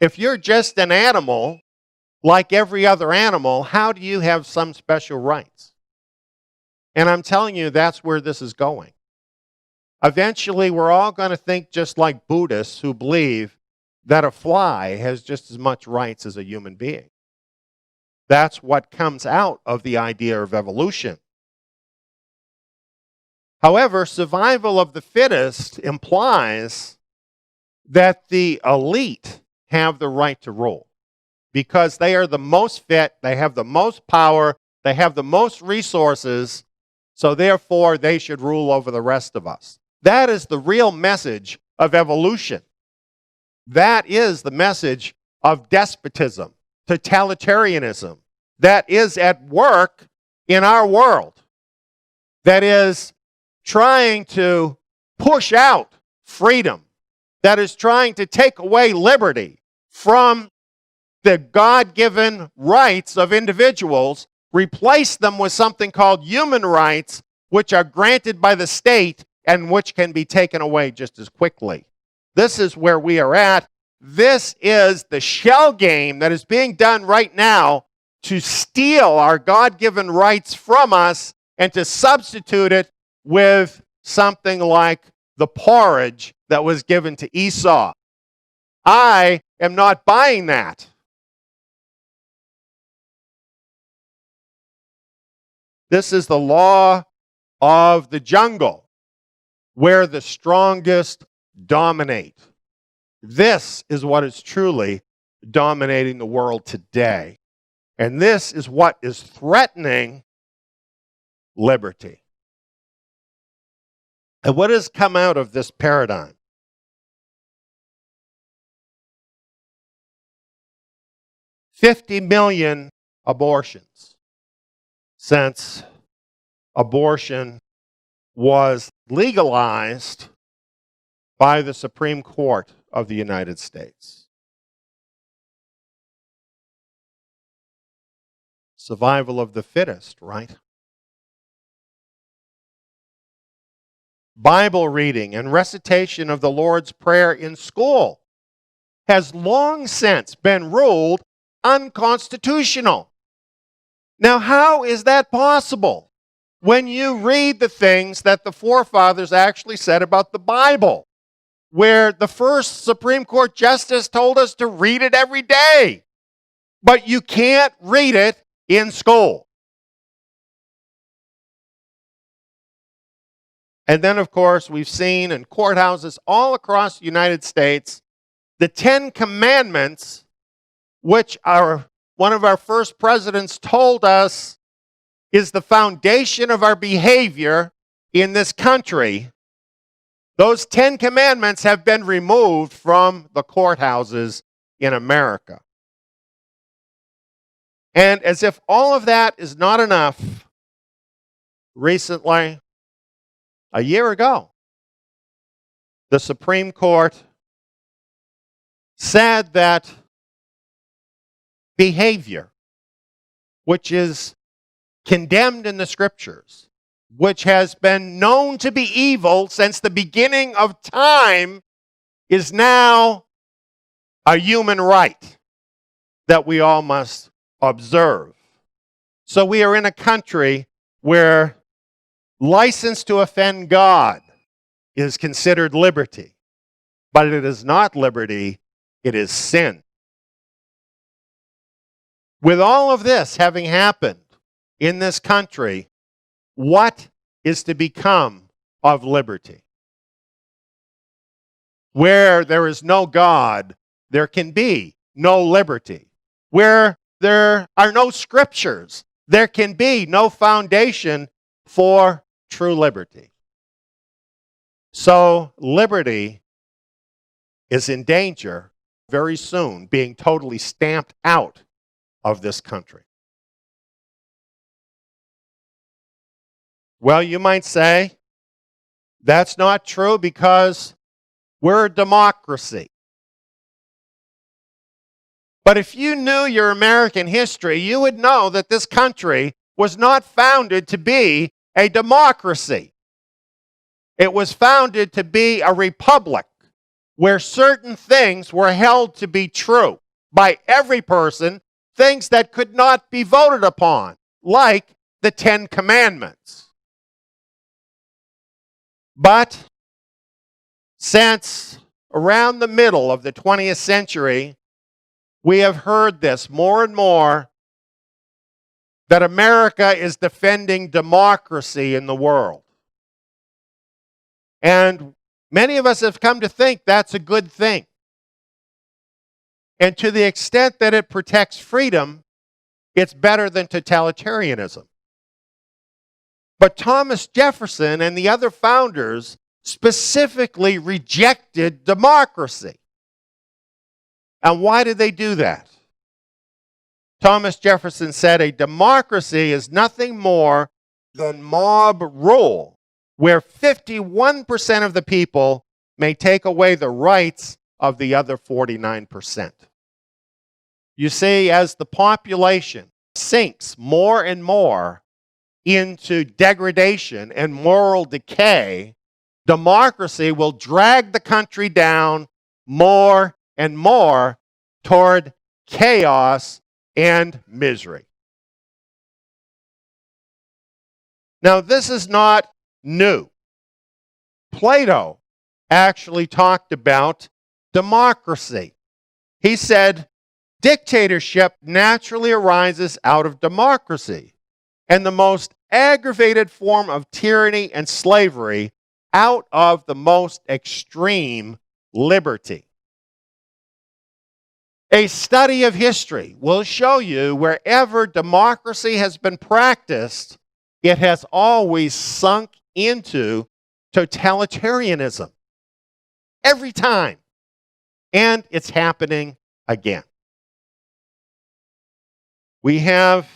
If you're just an animal, like every other animal, how do you have some special rights? And I'm telling you, that's where this is going. Eventually, we're all going to think just like Buddhists who believe that a fly has just as much rights as a human being. That's what comes out of the idea of evolution. However, survival of the fittest implies that the elite have the right to rule because they are the most fit, they have the most power, they have the most resources, so therefore they should rule over the rest of us. That is the real message of evolution. That is the message of despotism, totalitarianism, that is at work in our world, that is trying to push out freedom, that is trying to take away liberty from the God-given rights of individuals, replace them with something called human rights, which are granted by the state and which can be taken away just as quickly. This is where we are at. This is the shell game that is being done right now to steal our God-given rights from us and to substitute it with something like the porridge that was given to Esau. I am not buying that. This is the law of the jungle, where the strongest dominate. This is what is truly dominating the world today. And this is what is threatening liberty. And what has come out of this paradigm? $50 million abortions since abortion was legalized by the Supreme Court of the United States. Survival of the fittest, right? Bible reading and recitation of the Lord's Prayer in school has long since been ruled unconstitutional. Now, how is that possible when you read the things that the forefathers actually said about the Bible, where the first Supreme Court justice told us to read it every day, but you can't read it in school? And then, of course, we've seen in courthouses all across the United States the 10 Commandments, which one of our first presidents told us is the foundation of our behavior in this country. Those 10 Commandments have been removed from the courthouses in America. And as if all of that is not enough, recently, a year ago, the Supreme Court said that behavior, which is condemned in the Scriptures, which has been known to be evil since the beginning of time, is now a human right that we all must observe. So we are in a country where license to offend God is considered liberty, but it is not liberty, it is sin. With all of this having happened in this country, what is to become of liberty? Where there is no God, there can be no liberty. Where there are no scriptures, there can be no foundation for true liberty. So liberty is in danger very soon being totally stamped out of this country. Well, you might say, that's not true because we're a democracy. But if you knew your American history, you would know that this country was not founded to be a democracy. It was founded to be a republic where certain things were held to be true by every person, things that could not be voted upon, like the 10 Commandments. But since around the middle of the 20th century, we have heard this more and more, that America is defending democracy in the world. And many of us have come to think that's a good thing. And to the extent that it protects freedom, it's better than totalitarianism. But Thomas Jefferson and the other founders specifically rejected democracy. And why did they do that? Thomas Jefferson said a democracy is nothing more than mob rule, where 51% of the people may take away the rights of the other 49%. You see, as the population sinks more and more into degradation and moral decay, democracy will drag the country down more and more toward chaos and misery. Now, this is not new. Plato actually talked about democracy. He said, dictatorship naturally arises out of democracy, and the most aggravated form of tyranny and slavery out of the most extreme liberty. A study of history will show you wherever democracy has been practiced, it has always sunk into totalitarianism. Every time. And it's happening again. We have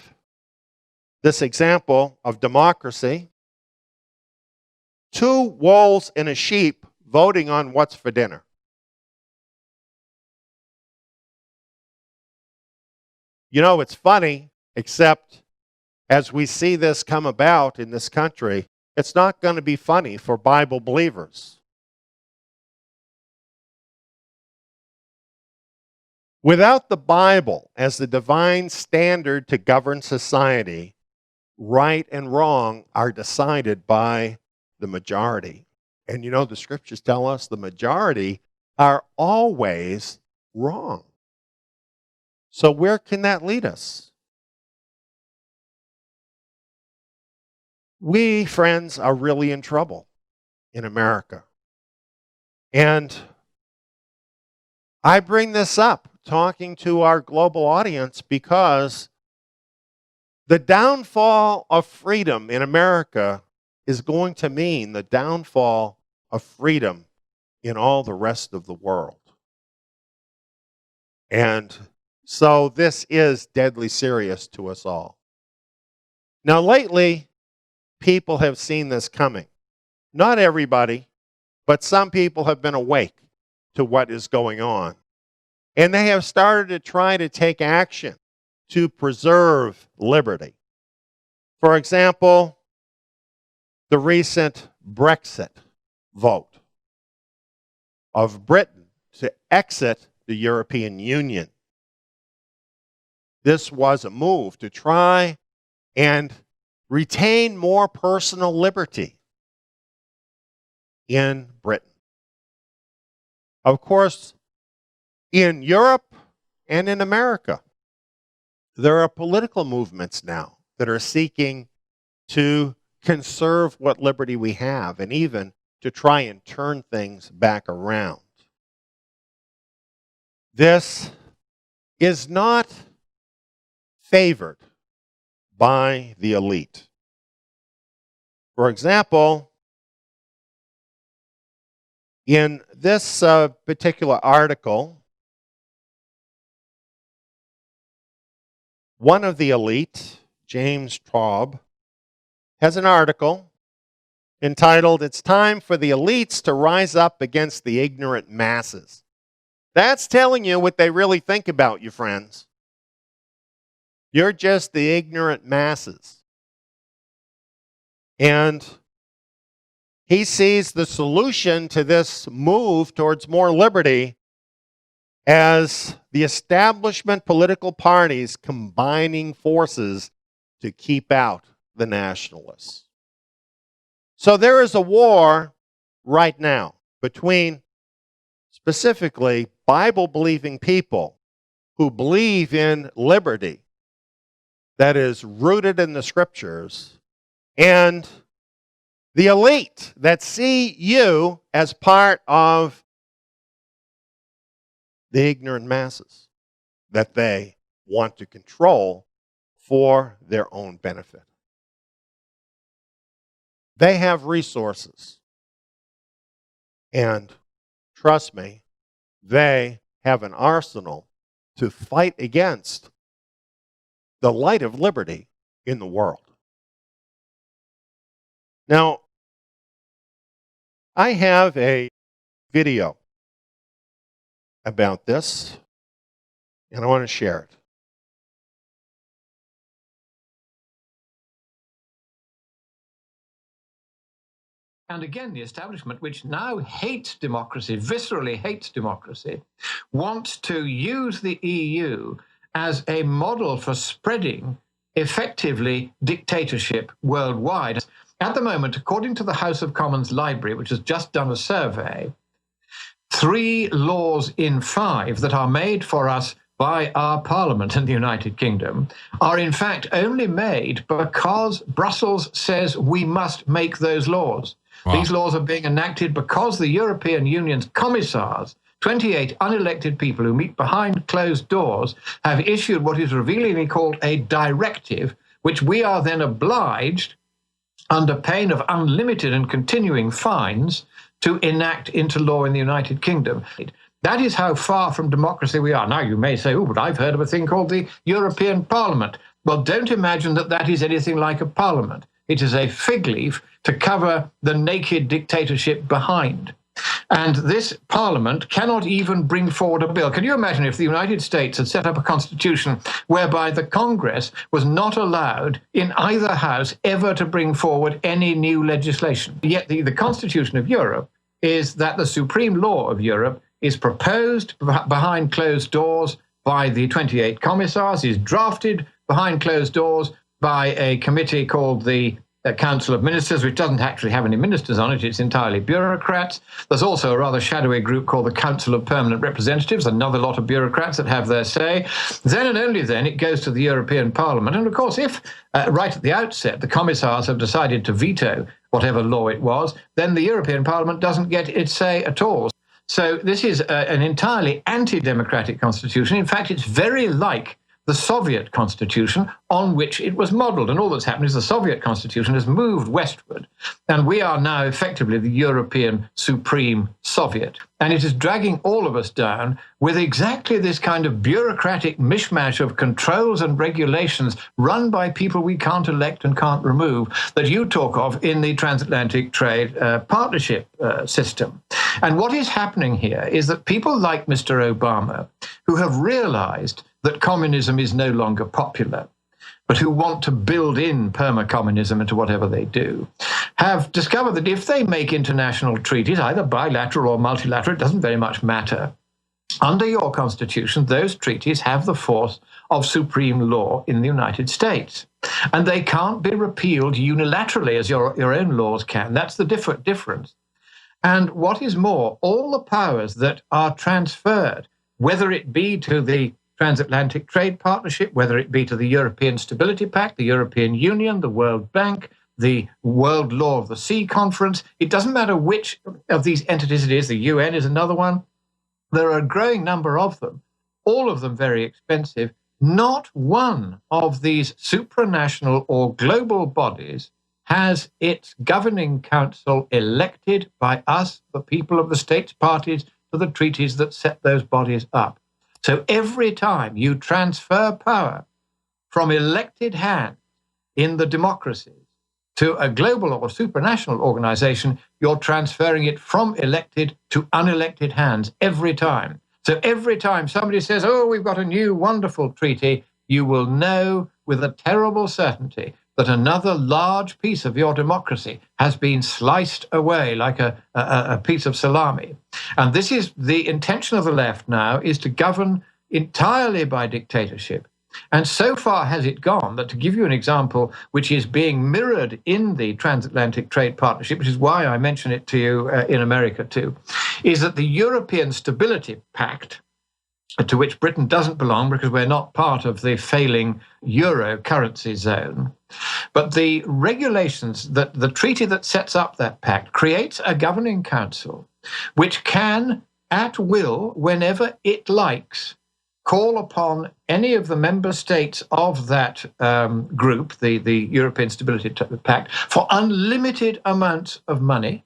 this example of democracy. 2 wolves and a sheep voting on what's for dinner. You know, it's funny, except as we see this come about in this country, it's not going to be funny for Bible believers. Without the Bible as the divine standard to govern society, right and wrong are decided by the majority. And you know, the scriptures tell us the majority are always wrong. So where can that lead us? We, friends, are really in trouble in America. And I bring this up talking to our global audience because the downfall of freedom in America is going to mean the downfall of freedom in all the rest of the world. And so this is deadly serious to us all. Now, lately, people have seen this coming. Not everybody, but some people have been awake to what is going on. And they have started to try to take action to preserve liberty. For example, the recent Brexit vote of Britain to exit the European Union. This was a move to try and retain more personal liberty in Britain. Of course, in Europe and in America, there are political movements now that are seeking to conserve what liberty we have and even to try and turn things back around. This is not favored by the elite. For example, in this particular article, one of the elite, James Traub, has an article entitled, "It's Time for the Elites to Rise Up Against the Ignorant Masses." That's telling you what they really think about you, friends. You're just the ignorant masses. And he sees the solution to this move towards more liberty as the establishment political parties combining forces to keep out the nationalists. So there is a war right now between specifically Bible-believing people who believe in liberty that is rooted in the scriptures and the elite that see you as part of the ignorant masses that they want to control for their own benefit. They have resources. And trust me, they have an arsenal to fight against the light of liberty in the world. Now, I have a video about this, and I want to share it. And again, the establishment, which now hates democracy, viscerally hates democracy, wants to use the EU as a model for spreading effectively dictatorship worldwide. At the moment, according to the House of Commons Library, which has just done a survey, 3 laws in 5 that are made for us by our parliament in the United Kingdom are in fact only made because Brussels says we must make those laws. Wow. These laws are being enacted because the European Union's commissars, 28 unelected people who meet behind closed doors, have issued what is revealingly called a directive, which we are then obliged, under pain of unlimited and continuing fines, to enact into law in the United Kingdom. That is how far from democracy we are. Now, you may say, oh, but I've heard of a thing called the European Parliament. Well, don't imagine that that is anything like a parliament. It is a fig leaf to cover the naked dictatorship behind. And this parliament cannot even bring forward a bill. Can you imagine if the United States had set up a constitution whereby the Congress was not allowed in either house ever to bring forward any new legislation? Yet the Constitution of Europe is that the supreme law of Europe is proposed behind closed doors by the 28 commissars, is drafted behind closed doors by a committee called the Council of Ministers, which doesn't actually have any ministers on it. It's entirely bureaucrats. There's also a rather shadowy group called the Council of Permanent Representatives, another lot of bureaucrats that have their say. Then and only then it goes to the European Parliament. And of course, if right at the outset the commissars have decided to veto whatever law it was, then the European Parliament doesn't get its say at all. So this is an entirely anti-democratic constitution. In fact, it's very like the Soviet constitution on which it was modeled. And all that's happened is the Soviet constitution has moved westward, and we are now effectively the European Supreme Soviet. And it is dragging all of us down with exactly this kind of bureaucratic mishmash of controls and regulations run by people we can't elect and can't remove that you talk of in the transatlantic trade partnership system. And what is happening here is that people like Mr. Obama, who have realized that communism is no longer popular, but who want to build in perma-communism into whatever they do, have discovered that if they make international treaties, either bilateral or multilateral, it doesn't very much matter, under your constitution, those treaties have the force of supreme law in the United States. And they can't be repealed unilaterally as your own laws can. That's the difference. And what is more, all the powers that are transferred, whether it be to the Transatlantic Trade Partnership, whether it be to the European Stability Pact, the European Union, the World Bank, the World Law of the Sea Conference, it doesn't matter which of these entities it is, the UN is another one. There are a growing number of them, all of them very expensive. Not one of these supranational or global bodies has its governing council elected by us, the people of the states parties to the treaties that set those bodies up. So every time you transfer power from elected hands in the democracies to a global or supranational organization, you're transferring it from elected to unelected hands every time. So every time somebody says, oh, we've got a new wonderful treaty, you will know with a terrible certainty that another large piece of your democracy has been sliced away like a piece of salami. And this is the intention of the left now, is to govern entirely by dictatorship. And so far has it gone that, to give you an example, which is being mirrored in the Transatlantic Trade Partnership, which is why I mention it to you in America too, is that the European Stability Pact, to which Britain doesn't belong because we're not part of the failing euro currency zone. But the regulations, that the treaty that sets up that pact, creates a governing council which can, at will, whenever it likes, call upon any of the member states of that group, the European Stability Pact, for unlimited amounts of money.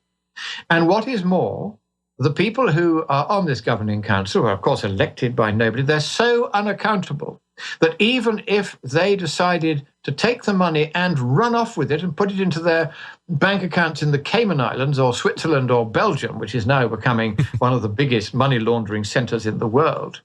And what is more, the people who are on this governing council, who are of course elected by nobody, they're so unaccountable that even if they decided to take the money and run off with it and put it into their bank accounts in the Cayman Islands or Switzerland or Belgium, which is now becoming one of the biggest money laundering centers in the world,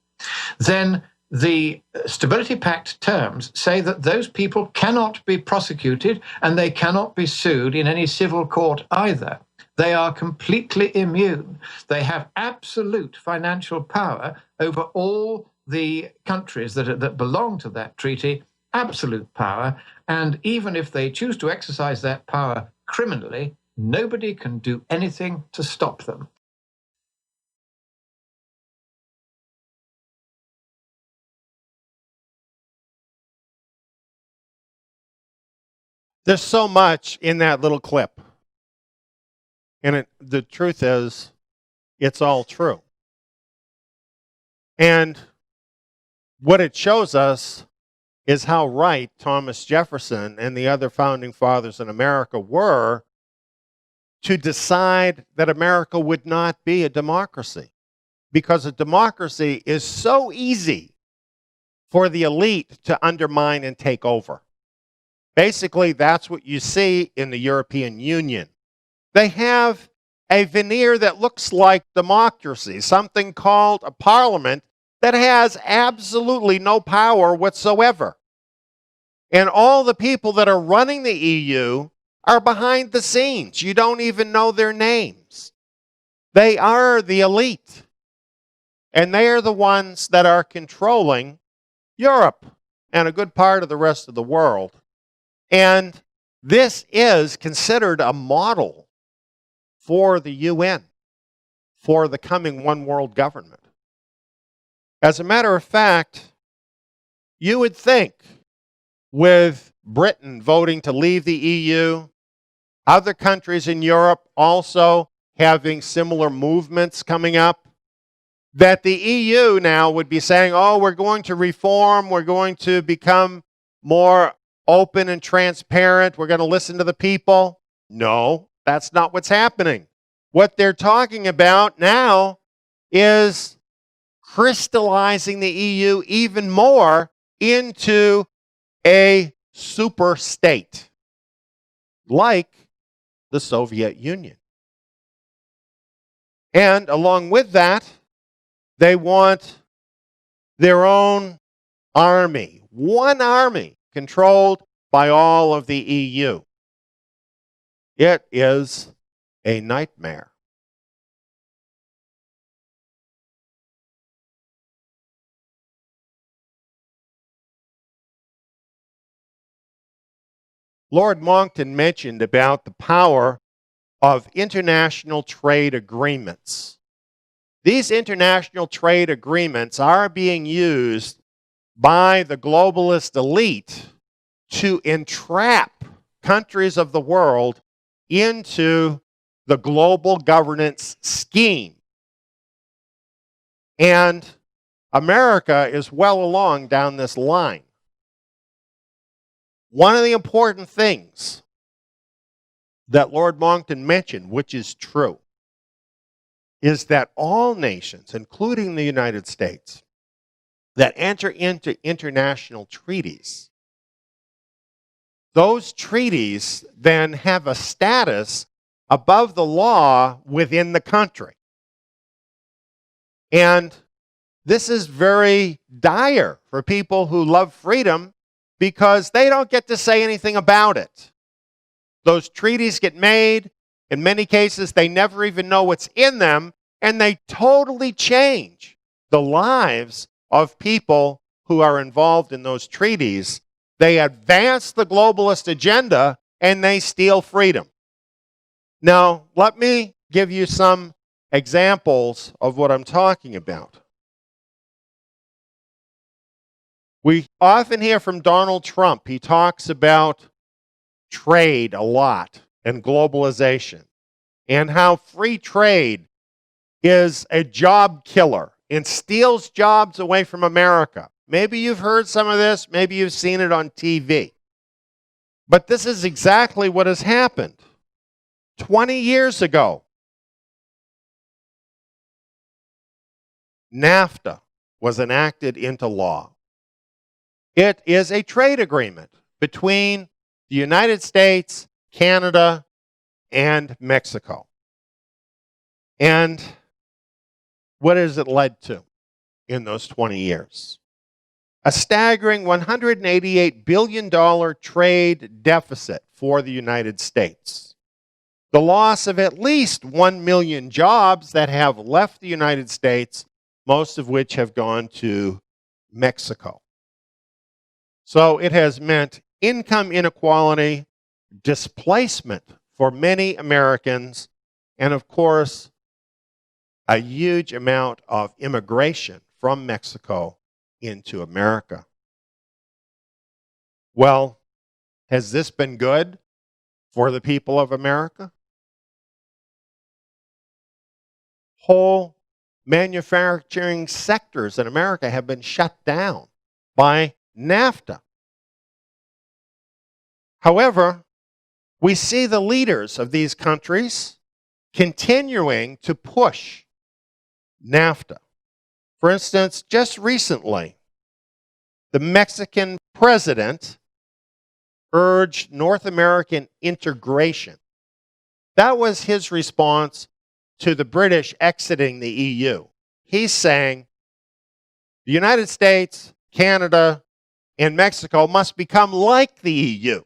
then the Stability Pact terms say that those people cannot be prosecuted and they cannot be sued in any civil court either. They are completely immune. They have absolute financial power over all the countries that belong to that treaty, absolute power. And even if they choose to exercise that power criminally, nobody can do anything to stop them. There's so much in that little clip. And the truth is, it's all true. And what it shows us is how right Thomas Jefferson and the other founding fathers in America were to decide that America would not be a democracy. Because a democracy is so easy for the elite to undermine and take over. Basically, that's what you see in the European Union. They have a veneer that looks like democracy, something called a parliament that has absolutely no power whatsoever. And all the people that are running the EU are behind the scenes. You don't even know their names. They are the elite. And they are the ones that are controlling Europe and a good part of the rest of the world. And this is considered a model for the UN, for the coming one world government. As a matter of fact, you would think with Britain voting to leave the EU, other countries in Europe also having similar movements coming up, that the EU now would be saying, oh, we're going to reform, we're going to become more open and transparent, we're going to listen to the people. No, that's not what's happening. What they're talking about now is crystallizing the EU even more into a super state, like the Soviet Union. And along with that, they want their own army, one army controlled by all of the EU. It is a nightmare. Lord Monckton mentioned about the power of international trade agreements. These international trade agreements are being used by the globalist elite to entrap countries of the world into the global governance scheme. And America is well along down this line. One of the important things that Lord Monckton mentioned, which is true, is that all nations, including the United States, that enter into international treaties, those treaties then have a status above the law within the country. And this is very dire for people who love freedom because they don't get to say anything about it. Those treaties get made. In many cases, they never even know what's in them, and they totally change the lives of people who are involved in those treaties. They advance the globalist agenda, and they steal freedom. Now, let me give you some examples of what I'm talking about. We often hear from Donald Trump. He talks about trade a lot and globalization and how free trade is a job killer and steals jobs away from America. Maybe you've heard some of this. Maybe you've seen it on TV. But this is exactly what has happened. 20 years ago, NAFTA was enacted into law. It is a trade agreement between the United States, Canada, and Mexico. And what has it led to in those 20 years? A staggering $188 billion trade deficit for the United States. the loss of at least 1 million jobs that have left the United States, most of which have gone to Mexico. So it has meant income inequality, displacement for many Americans, and of course, a huge amount of immigration from Mexico into America. Well, has this been good for the people of America? Whole manufacturing sectors in America have been shut down by NAFTA. However, we see the leaders of these countries continuing to push NAFTA. For instance, just recently, the Mexican president urged North American integration. That was his response to the British exiting the EU. He's saying the United States, Canada, and Mexico must become like the EU.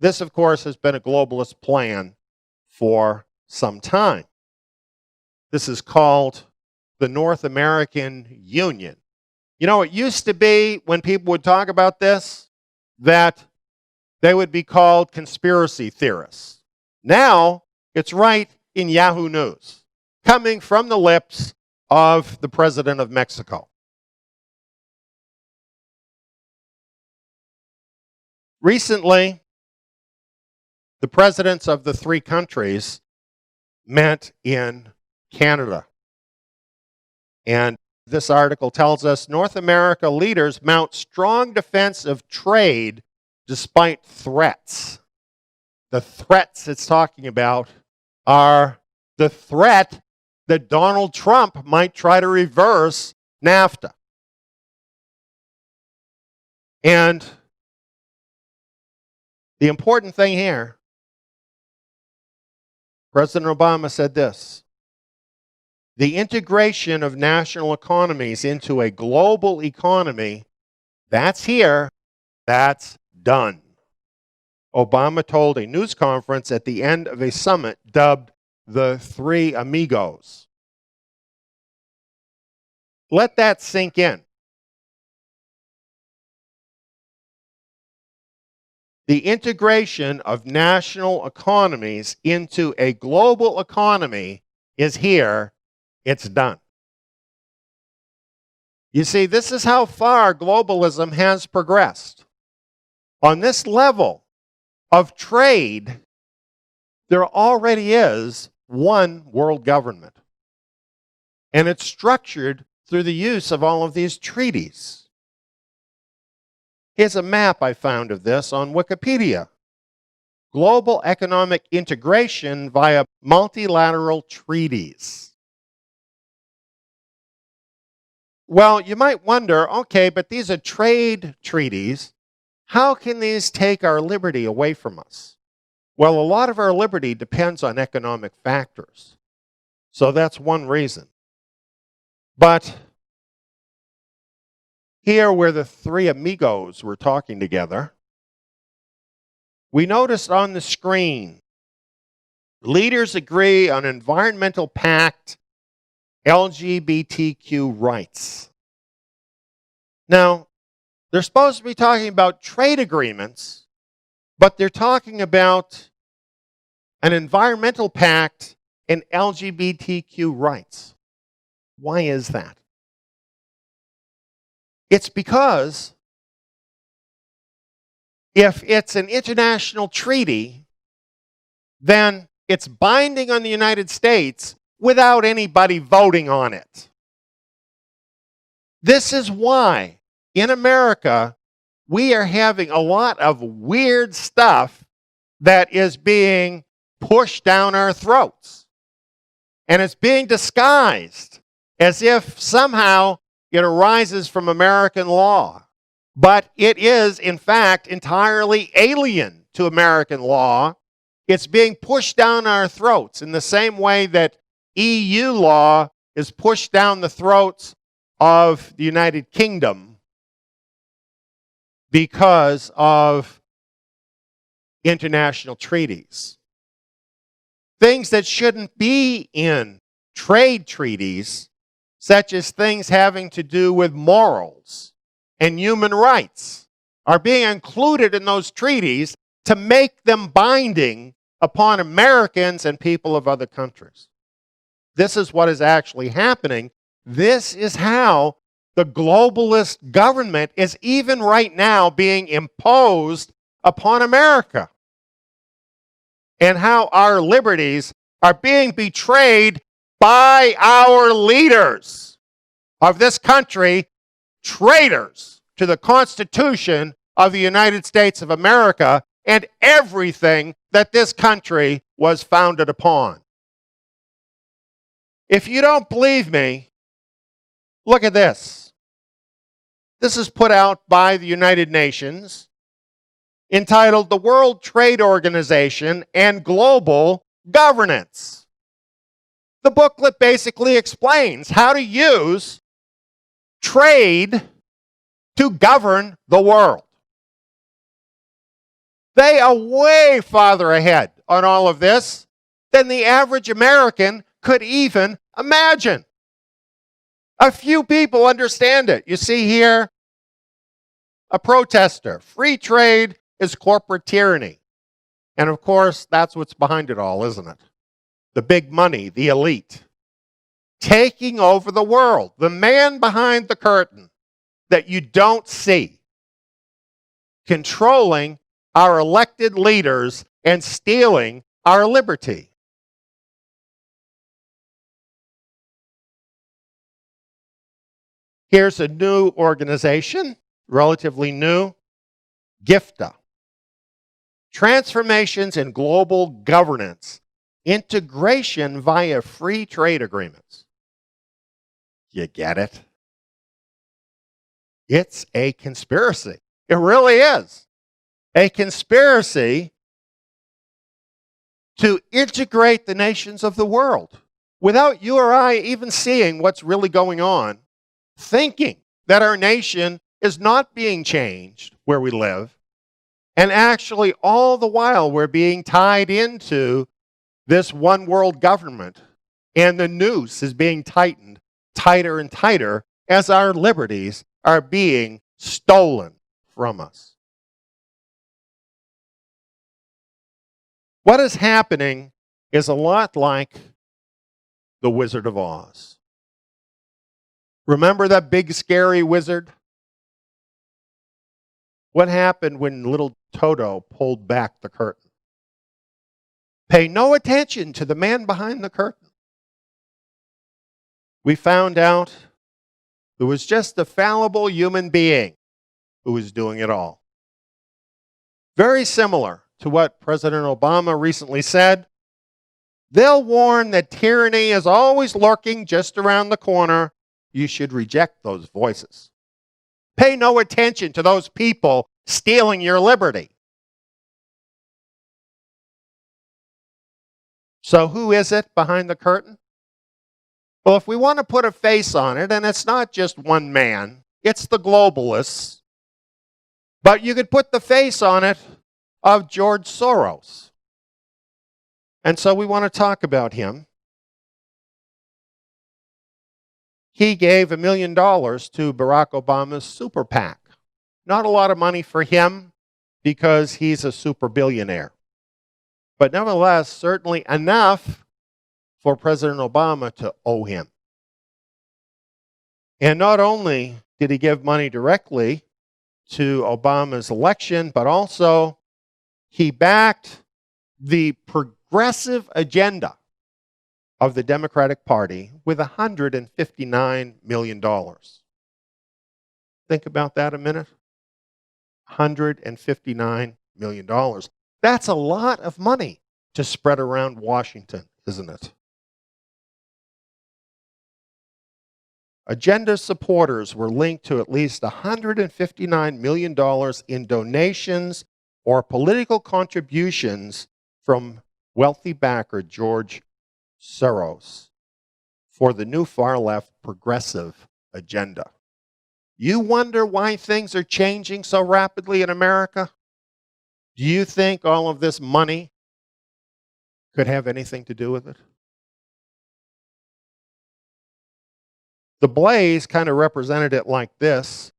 This, of course, has been a globalist plan for some time. This is called the North American Union. You know, it used to be, when people would talk about this, that they would be called conspiracy theorists. Now, it's right in Yahoo News, coming from the lips of the president of Mexico. Recently, the presidents of the three countries met in Canada. And this article tells us North America leaders mount strong defense of trade despite threats. The threats it's talking about are the threat that Donald Trump might try to reverse NAFTA. And the important thing here, President Obama said this: the integration of national economies into a global economy, that's here, that's done. Obama told a news conference at the end of a summit dubbed the Three Amigos. Let that sink in. The integration of national economies into a global economy is here, it's done. You see, this is how far globalism has progressed. On this level of trade, there already is one world government. And it's structured through the use of all of these treaties. Here's a map I found of this on Wikipedia. Global economic integration via multilateral treaties. Well, you might wonder, okay, but these are trade treaties. How can these take our liberty away from us? Well, a lot of our liberty depends on economic factors. So that's one reason. But here, where the three amigos were talking together, we noticed on the screen, leaders agree on environmental pact, LGBTQ rights. Now, they're supposed to be talking about trade agreements, but they're talking about an environmental pact and LGBTQ rights. Why is that? It's because if it's an international treaty, then it's binding on the United States without anybody voting on it. This is why in America we are having a lot of weird stuff that is being pushed down our throats. And it's being disguised as if somehow it arises from American law. But it is, in fact, entirely alien to American law. It's being pushed down our throats in the same way that EU law is pushed down the throats of the United Kingdom because of international treaties. Things that shouldn't be in trade treaties, such as things having to do with morals and human rights, are being included in those treaties to make them binding upon Americans and people of other countries. This is what is actually happening. This is how the globalist government is even right now being imposed upon America, and how our liberties are being betrayed by our leaders of this country, traitors to the Constitution of the United States of America and everything that this country was founded upon. If you don't believe me, look at this. This is put out by the United Nations, entitled The World Trade Organization and Global Governance. The booklet basically explains how to use trade to govern the world. They are way farther ahead on all of this than the average American could even imagine. A few people understand it. You see here a protester. Free trade is corporate tyranny. And of course, that's what's behind it all, isn't it? The big money, the elite, taking over the world. The man behind the curtain that you don't see, controlling our elected leaders and stealing our liberty. Here's a new organization, relatively new, GIFTA. Transformations in Global Governance, Integration via Free Trade Agreements. You get it? It's a conspiracy. It really is. A conspiracy to integrate the nations of the world without you or I even seeing what's really going on, thinking that our nation is not being changed where we live, and actually all the while we're being tied into this one world government, and the noose is being tightened tighter and tighter as our liberties are being stolen from us. What is happening is a lot like the Wizard of Oz. Remember that big scary wizard? What happened when little Toto pulled back the curtain? Pay no attention to the man behind the curtain. We found out there was just a fallible human being who was doing it all. Very similar to what President Obama recently said. They'll warn that tyranny is always lurking just around the corner. You should reject those voices. Pay no attention to those people stealing your liberty. So who is it behind the curtain? Well, if we want to put a face on it, and it's not just one man, it's the globalists, but you could put the face on it of George Soros. And so we want to talk about him. He gave $1 million to Barack Obama's super PAC. Not a lot of money for him because he's a super billionaire. But nevertheless, certainly enough for President Obama to owe him. And not only did he give money directly to Obama's election, but also he backed the progressive agenda of the Democratic Party with $159 million. Think about that a minute. $159 million. That's a lot of money to spread around Washington, isn't it? Agenda supporters were linked to at least $159 million in donations or political contributions from wealthy backer George Soros for the new far-left progressive agenda. You wonder why things are changing so rapidly in America? Do you think all of this money could have anything to do with it? The Blaze kind of represented it like this.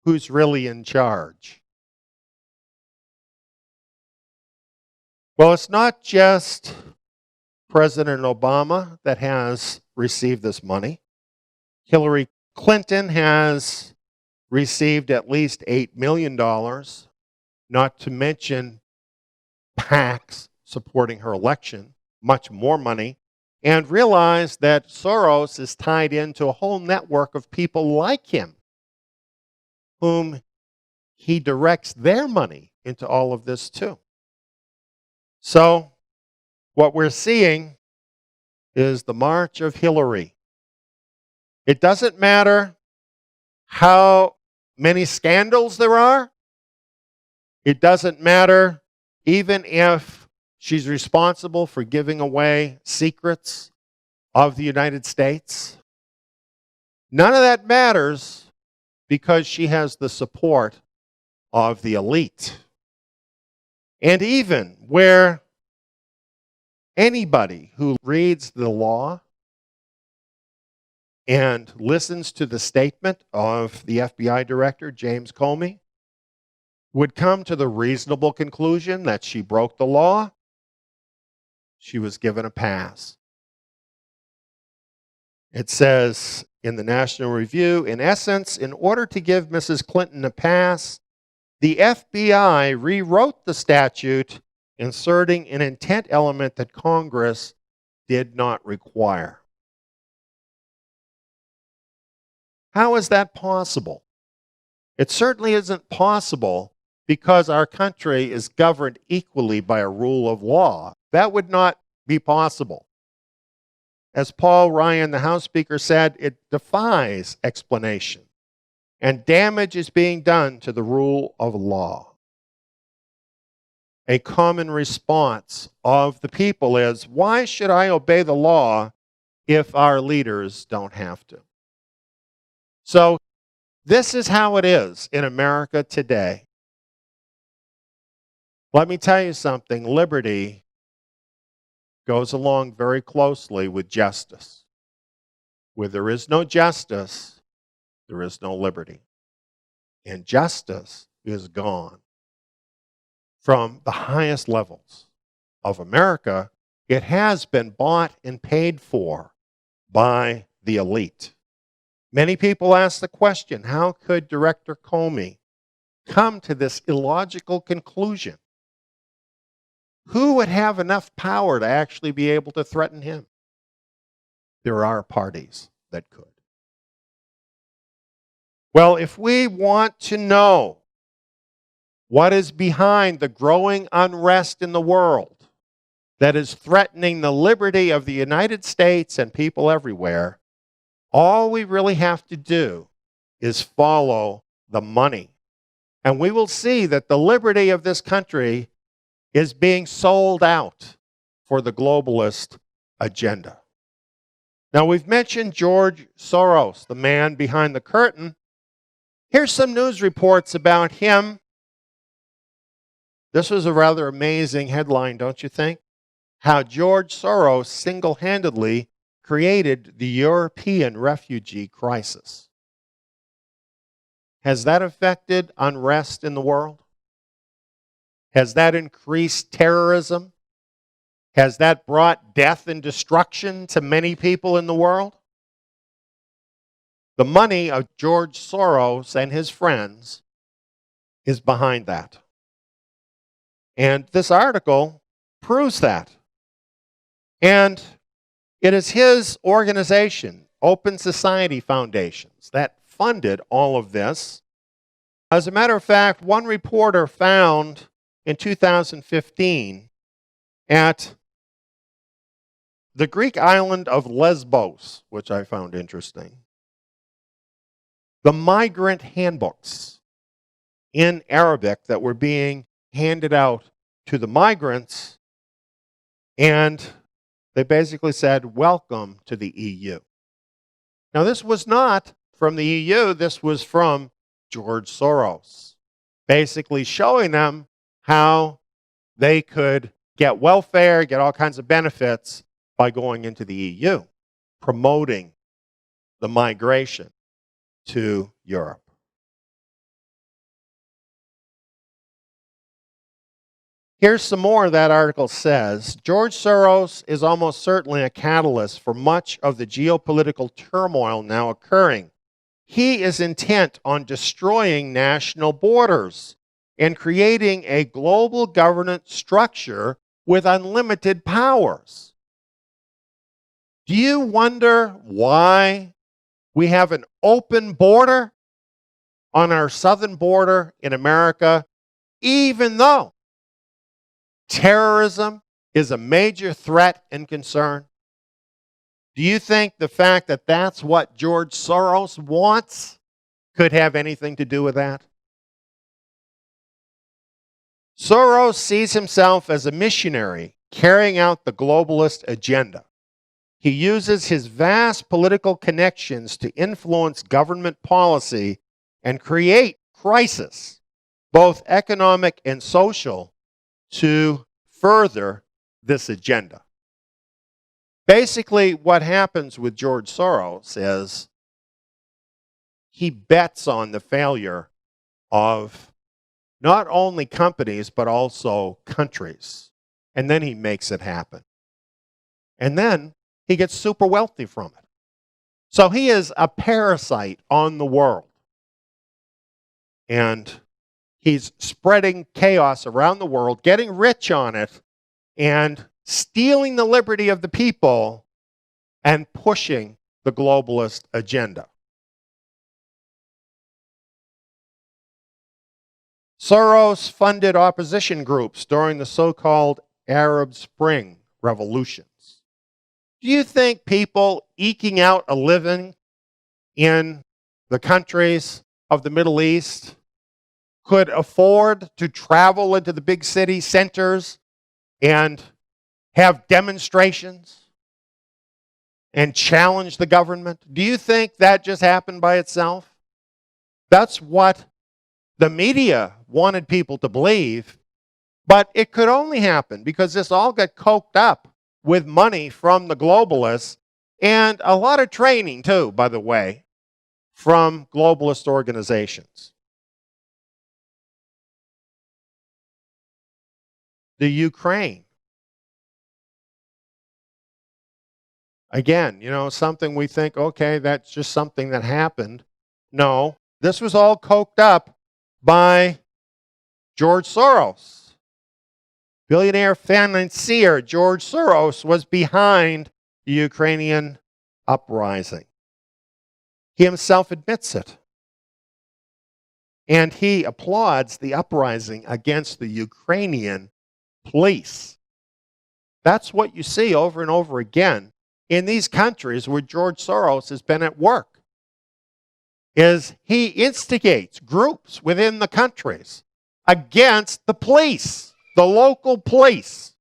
Who's really in charge? Well, it's not just President Obama that has received this money. Hillary Clinton has received at least $8 million, not to mention PACs supporting her election, much more money, and realize that Soros is tied into a whole network of people like him, whom he directs their money into all of this too. So what we're seeing is the march of Hillary. It doesn't matter how many scandals there are. It doesn't matter even if she's responsible for giving away secrets of the United States. None of that matters because she has the support of the elite. And even where anybody who reads the law and listens to the statement of the FBI director, James Comey, would come to the reasonable conclusion that she broke the law, she was given a pass. It says in the National Review, in essence, in order to give Mrs. Clinton a pass, the FBI rewrote the statute, inserting an intent element that Congress did not require. How is that possible? It certainly isn't possible because our country is governed equally by a rule of law. That would not be possible. As Paul Ryan, the House Speaker, said, it defies explanation, and damage is being done to the rule of law. A common response of the people is, why should I obey the law if our leaders don't have to? So this is how it is in America today. Let me tell you something, liberty goes along very closely with justice. Where there is no justice, there is no liberty. And justice is gone. From the highest levels of America, it has been bought and paid for by the elite. Many people ask the question, how could Director Comey come to this illogical conclusion? Who would have enough power to actually be able to threaten him? There are parties that could. Well, if we want to know what is behind the growing unrest in the world that is threatening the liberty of the United States and people everywhere, all we really have to do is follow the money. And we will see that the liberty of this country is being sold out for the globalist agenda. Now, we've mentioned George Soros, the man behind the curtain. Here's some news reports about him. This was a rather amazing headline, don't you think? How George Soros single-handedly created the European refugee crisis. Has that affected unrest in the world? Has that increased terrorism? Has that brought death and destruction to many people in the world? The money of George Soros and his friends is behind that. And this article proves that. And it is his organization, Open Society Foundations, that funded all of this. As a matter of fact, one reporter found in 2015 at the Greek island of Lesbos, which I found interesting, the migrant handbooks in Arabic that were being handed out to the migrants, and they basically said, welcome to the EU. Now, this was not from the EU, this was from George Soros. basically showing them how they could get welfare, get all kinds of benefits by going into the EU, promoting the migration to Europe. Here's some more that article says. George Soros is almost certainly a catalyst for much of the geopolitical turmoil now occurring. He is intent on destroying national borders and creating a global governance structure with unlimited powers. Do you wonder why we have an open border on our southern border in America, even though terrorism is a major threat and concern? Do you think the fact that that's what George Soros wants could have anything to do with that? Soros sees himself as a missionary carrying out the globalist agenda. He uses his vast political connections to influence government policy and create crisis, both economic and social, to further this agenda. Basically, what happens with George Soros is he bets on the failure of not only companies, but also countries. And then he makes it happen. And then he gets super wealthy from it. So he is a parasite on the world. And he's spreading chaos around the world, getting rich on it, and stealing the liberty of the people and pushing the globalist agenda. Soros funded opposition groups during the so-called Arab Spring revolutions. Do you think people eking out a living in the countries of the Middle East could afford to travel into the big city centers and have demonstrations and challenge the government? Do you think that just happened by itself? That's what the media wanted people to believe, but it could only happen because this all got coked up with money from the globalists and a lot of training too, by the way, from globalist organizations. The Ukraine. Again, something we think, okay, that's just something that happened. No, this was all coked up by George Soros. Billionaire financier George Soros was behind the Ukrainian uprising. He himself admits it. And he applauds the uprising against the Ukrainian police. That's what you see over and over again in these countries where George Soros has been at work, is he instigates groups within the countries against the police, the local police,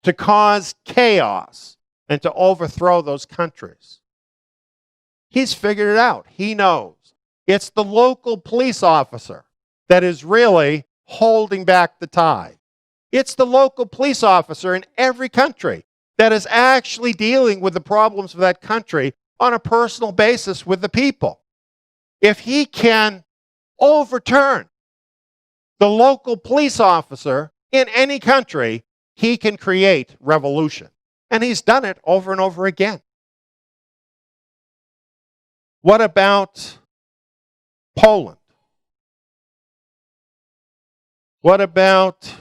to cause chaos and to overthrow those countries. He's figured it out. He knows. It's the local police officer that is really holding back the tide. It's the local police officer in every country that is actually dealing with the problems of that country on a personal basis with the people. If he can overturn the local police officer in any country, he can create revolution. And he's done it over and over again. What about Poland? What about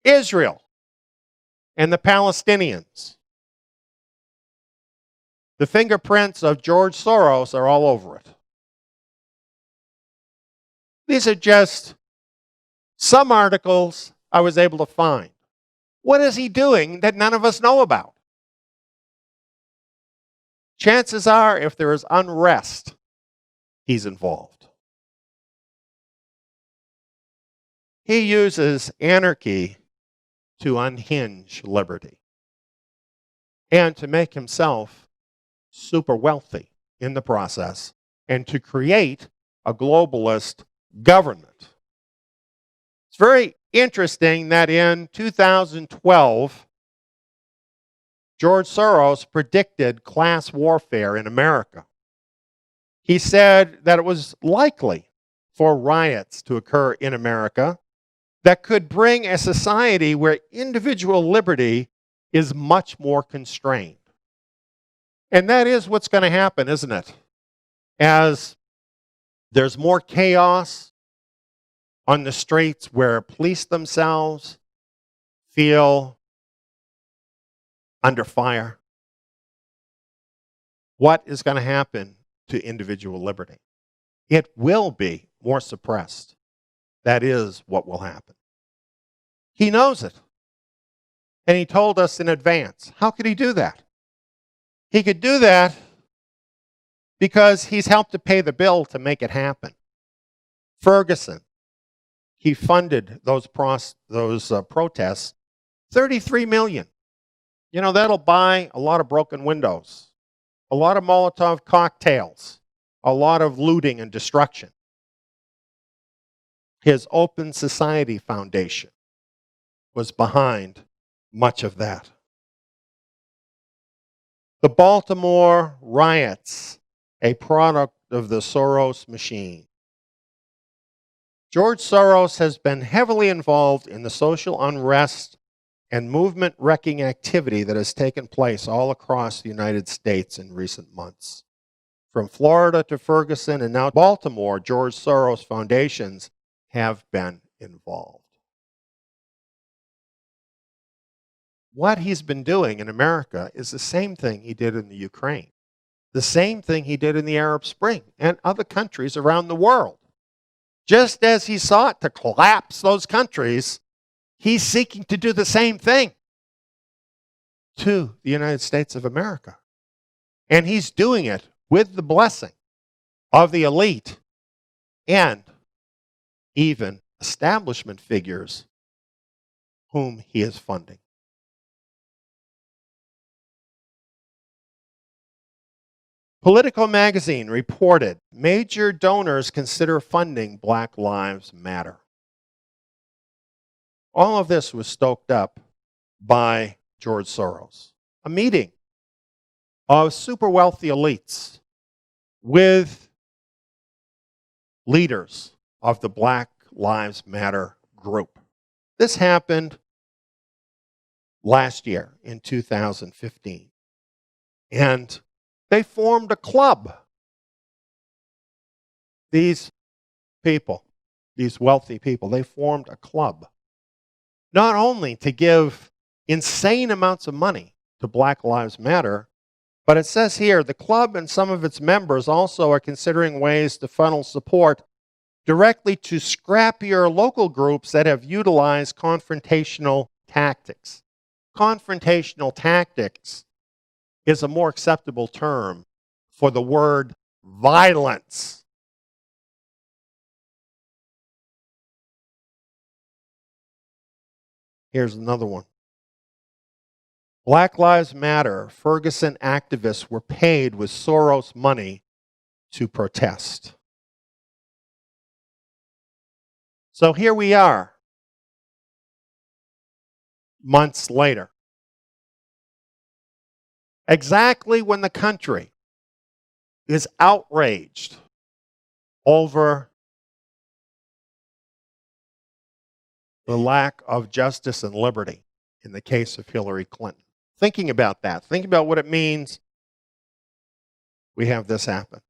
Israel and the Palestinians? The fingerprints of George Soros are all over it. These are just some articles I was able to find. What is he doing that none of us know about? Chances are, if there is unrest, he's involved. He uses anarchy to unhinge liberty and to make himself super wealthy in the process and to create a globalist government. It's very interesting that in 2012, George Soros predicted class warfare in America. He said that it was likely for riots to occur in America that could bring a society where individual liberty is much more constrained. And that is what's going to happen, isn't it? As there's more chaos on the streets where police themselves feel under fire, what is going to happen to individual liberty? It will be more suppressed. That is what will happen. He knows it. And he told us in advance. How could he do that? He could do that because he's helped to pay the bill to make it happen. Ferguson, he funded those protests, $33 million. You know, that'll buy a lot of broken windows, a lot of Molotov cocktails, a lot of looting and destruction. His Open Society Foundation was behind much of that. The Baltimore riots, a product of the Soros machine. George Soros has been heavily involved in the social unrest and movement-wrecking activity that has taken place all across the United States in recent months. From Florida to Ferguson and now Baltimore, George Soros foundations have been involved. What he's been doing in America is the same thing he did in the Ukraine, the same thing he did in the Arab Spring and other countries around the world. Just as he sought to collapse those countries, he's seeking to do the same thing to the United States of America. And he's doing it with the blessing of the elite and even establishment figures whom he is funding. Politico magazine reported major donors consider funding Black Lives Matter. All of this was stoked up by George Soros. A meeting of super wealthy elites with leaders of the Black Lives Matter group. This happened last year in 2015. And they formed a club. These people, these wealthy people, they formed a club. Not only to give insane amounts of money to Black Lives Matter, but it says here, the club and some of its members also are considering ways to funnel support directly to scrappier local groups that have utilized confrontational tactics. Confrontational tactics is a more acceptable term for the word violence. Here's another one. Black Lives Matter, Ferguson activists were paid with Soros money to protest. So here we are, months later. Exactly when the country is outraged over the lack of justice and liberty in the case of Hillary Clinton. Thinking about that, thinking about what it means, we have this happen.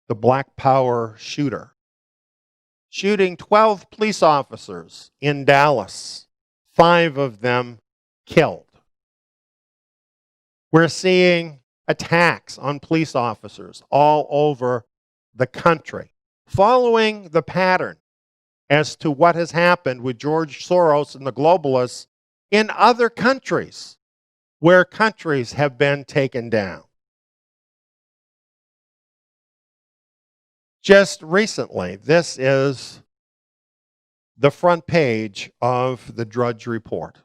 The Black Power shooter shooting 12 police officers in Dallas, 5 of them killed. We're seeing attacks on police officers all over the country, following the pattern as to what has happened with George Soros and the globalists in other countries, where countries have been taken down. Just recently, this is the front page of the Drudge Report.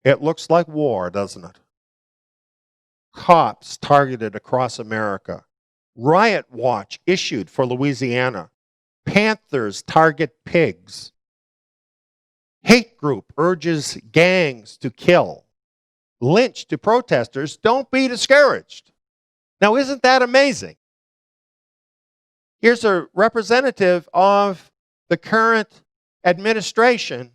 It looks like war, doesn't it? Cops targeted across America Riot watch issued for Louisiana. Panthers target pigs. Hate group urges gangs to kill. Lynch to protesters, don't be discouraged. Now, isn't that amazing? Here's a representative of the current administration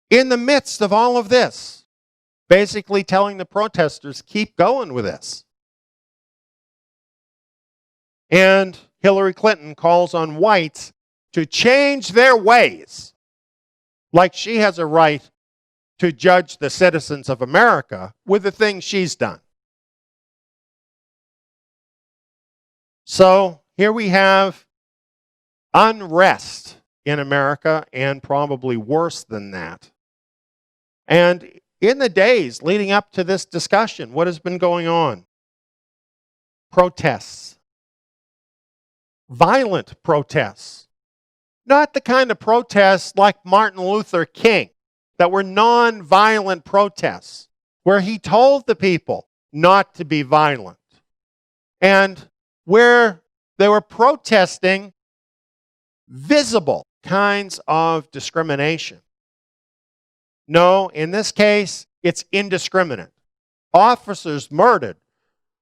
in the midst of all of this, basically telling the protesters, keep going with this. And Hillary Clinton calls on whites to change their ways, like she has a right to judge the citizens of America with the things she's done. So here we have unrest in America, and probably worse than that. And in the days leading up to this discussion, what has been going on? Protests. Violent protests. Not the kind of protests like Martin Luther King, that were non-violent protests, where he told the people not to be violent, and where they were protesting visible kinds of discrimination. No, in this case, it's indiscriminate. Officers murdered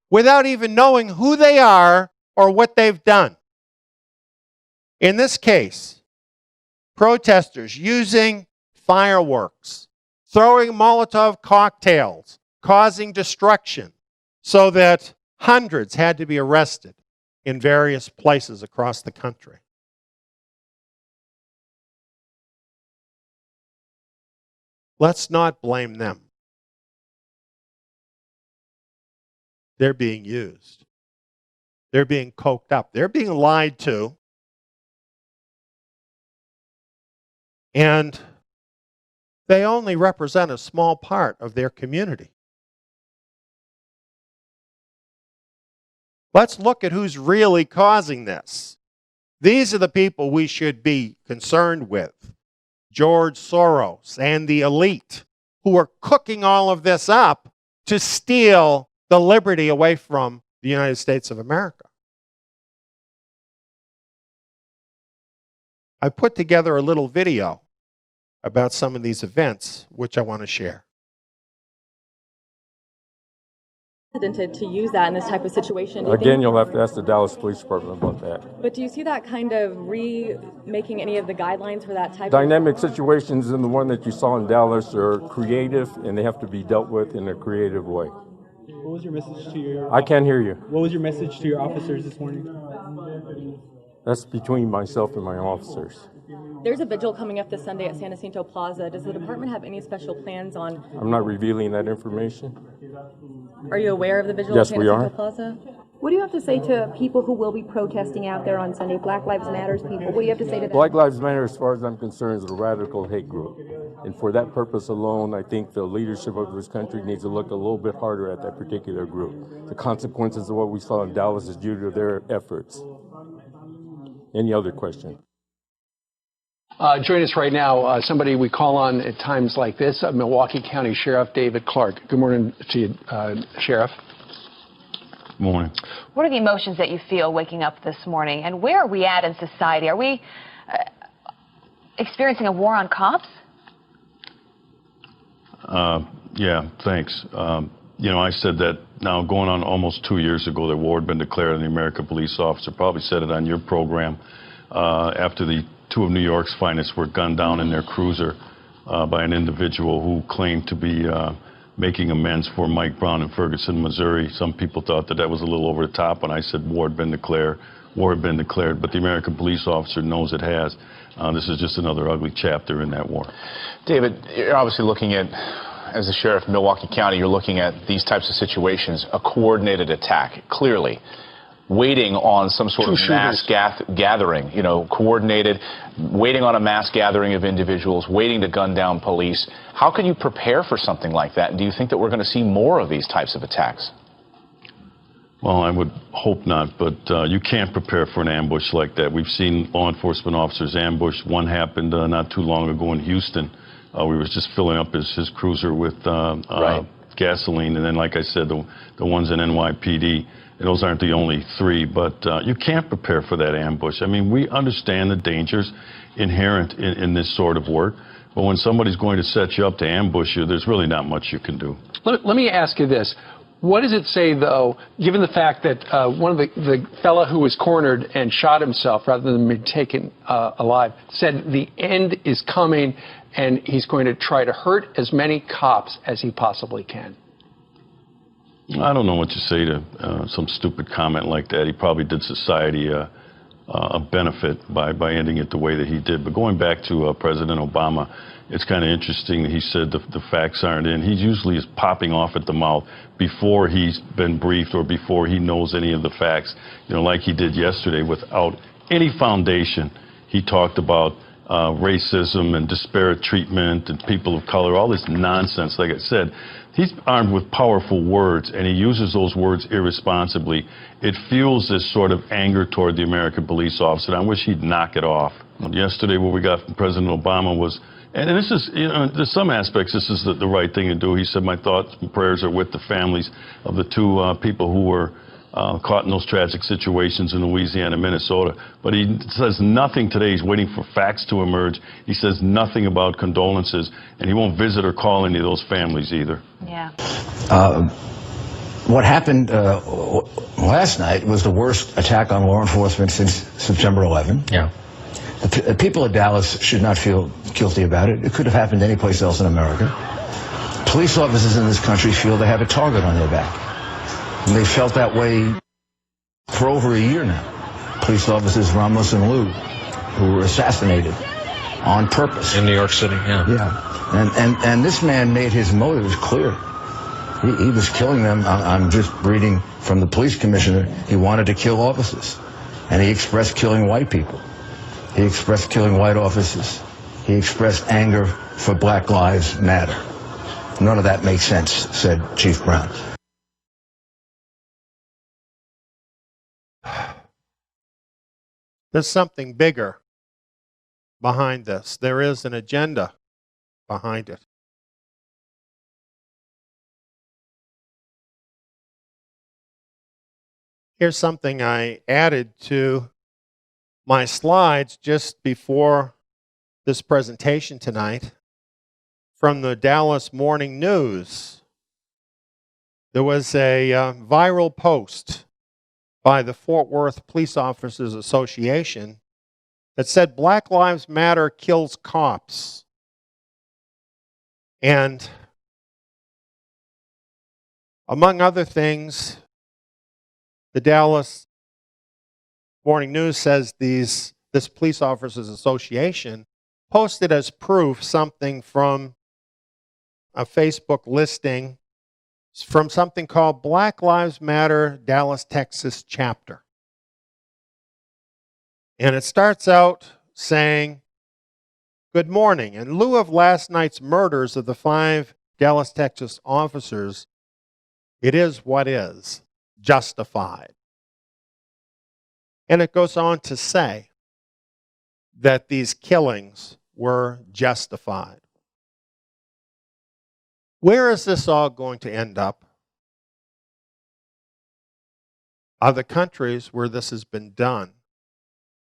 without even knowing who they are or what they've done. In this case, protesters using fireworks, throwing Molotov cocktails, causing destruction, so that hundreds had to be arrested in various places across the country. Let's not blame them. They're being used. They're being coked up. They're being lied to. And they only represent a small part of their community. Let's look at who's really causing this. These are the people we should be concerned with. George Soros and the elite, who are cooking all of this up to steal the liberty away from the United States of America. I put together a little video about some of these events, which I want to share. To use that in this type of situation. Again, you'll have to ask the Dallas Police Department about that. But do you see that kind of remaking any of the guidelines for that type Dynamic situations in the one that you saw in Dallas are creative, and they have to be dealt with in a creative way. What was your message to your... I can't hear you. What was your message to your officers this morning? That's between myself and my officers. There's a vigil coming up this Sunday at San Jacinto Plaza. Does the department have any special plans on... I'm not revealing that information. Are you aware of the vigil Yes, at San we Jacinto are. Plaza? What do you have to say to people who will be protesting out there on Sunday, Black Lives Matter people? What do you have to say to them? Black Lives Matter, as far as I'm concerned, is a radical hate group. And for that purpose alone, I think the leadership of this country needs to look a little bit harder at that particular group. The consequences of what we saw in Dallas is due to their efforts. Any other question? Join us right now, somebody we call on at times like this, Milwaukee County Sheriff David Clark. Good morning to you, Sheriff. Morning. What are the emotions that you feel waking up this morning, and where are we at in society? Are we experiencing a war on cops? Yeah, thanks. You know, I said that now going on almost 2 years ago that war had been declared on the American police officer. Probably said it on your program after the two of New York's finest were gunned down in their cruiser by an individual who claimed to be making amends for Mike Brown in Ferguson, Missouri. Some people thought that that was a little over the top when I said war had been declared. War had been declared, but the American police officer knows it has. This is just another ugly chapter in that war. David, you're obviously looking at, as the sheriff of Milwaukee County, you're looking at these types of situations, a coordinated attack, clearly. Waiting on some sort of mass gathering, you know, coordinated, waiting on a mass gathering of individuals, waiting to gun down police. How can you prepare for something like that? And do you think that we're going to see more of these types of attacks? Well, I would hope not, but you can't prepare for an ambush like that. We've seen law enforcement officers ambushed. One happened not too long ago in Houston. We was just filling up his cruiser with gasoline, and then, like I said, the ones in NYPD. Those aren't the only three, but you can't prepare for that ambush. I mean, we understand the dangers inherent in this sort of work, but when somebody's going to set you up to ambush you, there's really not much you can do. Let me ask you this. What does it say, though, given the fact that one of the fellow who was cornered and shot himself rather than be taken alive said the end is coming and he's going to try to hurt as many cops as he possibly can? I don't know what you say to some stupid comment like that. He probably did society a benefit by ending it the way that he did. But going back to President Obama, it's kind of interesting that he said the facts aren't in. He usually is popping off at the mouth before he's been briefed or before he knows any of the facts. You know, like he did yesterday without any foundation. He talked about racism and disparate treatment and people of color, all this nonsense. Like I said, he's armed with powerful words, and he uses those words irresponsibly. It fuels this sort of anger toward the American police officer, and I wish he'd knock it off. Yesterday, what we got from President Obama was, and this is, you know, there's some aspects this is the right thing to do. He said, my thoughts and prayers are with the families of the two people who were caught in those tragic situations in Louisiana and Minnesota. But he says nothing today. He's waiting for facts to emerge. He says nothing about condolences, and he won't visit or call any of those families either. Yeah. What happened last night was the worst attack on law enforcement since September 11. Yeah. The people of Dallas should not feel guilty about it. It could have happened any place else in America. Police officers in this country feel they have a target on their back. And they felt that way for over a year now. Police officers Ramos and Liu, who were assassinated on purpose. In New York City, yeah. Yeah. And this man made his motives clear. He was killing them. I'm just reading from the police commissioner. He wanted to kill officers. And he expressed killing white people. He expressed killing white officers. He expressed anger for Black Lives Matter. None of that makes sense, said Chief Brown. There's something bigger behind this. There is an agenda behind it. Here's something I added to my slides just before this presentation tonight from the Dallas Morning News. There was a viral post by the Fort Worth Police Officers Association that said Black Lives Matter kills cops. And among other things, the Dallas Morning News says this Police Officers Association posted as proof something from a Facebook listing from something called Black Lives Matter Dallas, Texas chapter. And it starts out saying, "Good morning. In lieu of last night's murders of the 5 Dallas, Texas officers, it is what is, justified." And it goes on to say that these killings were justified. Where is this all going to end up? Other countries where this has been done,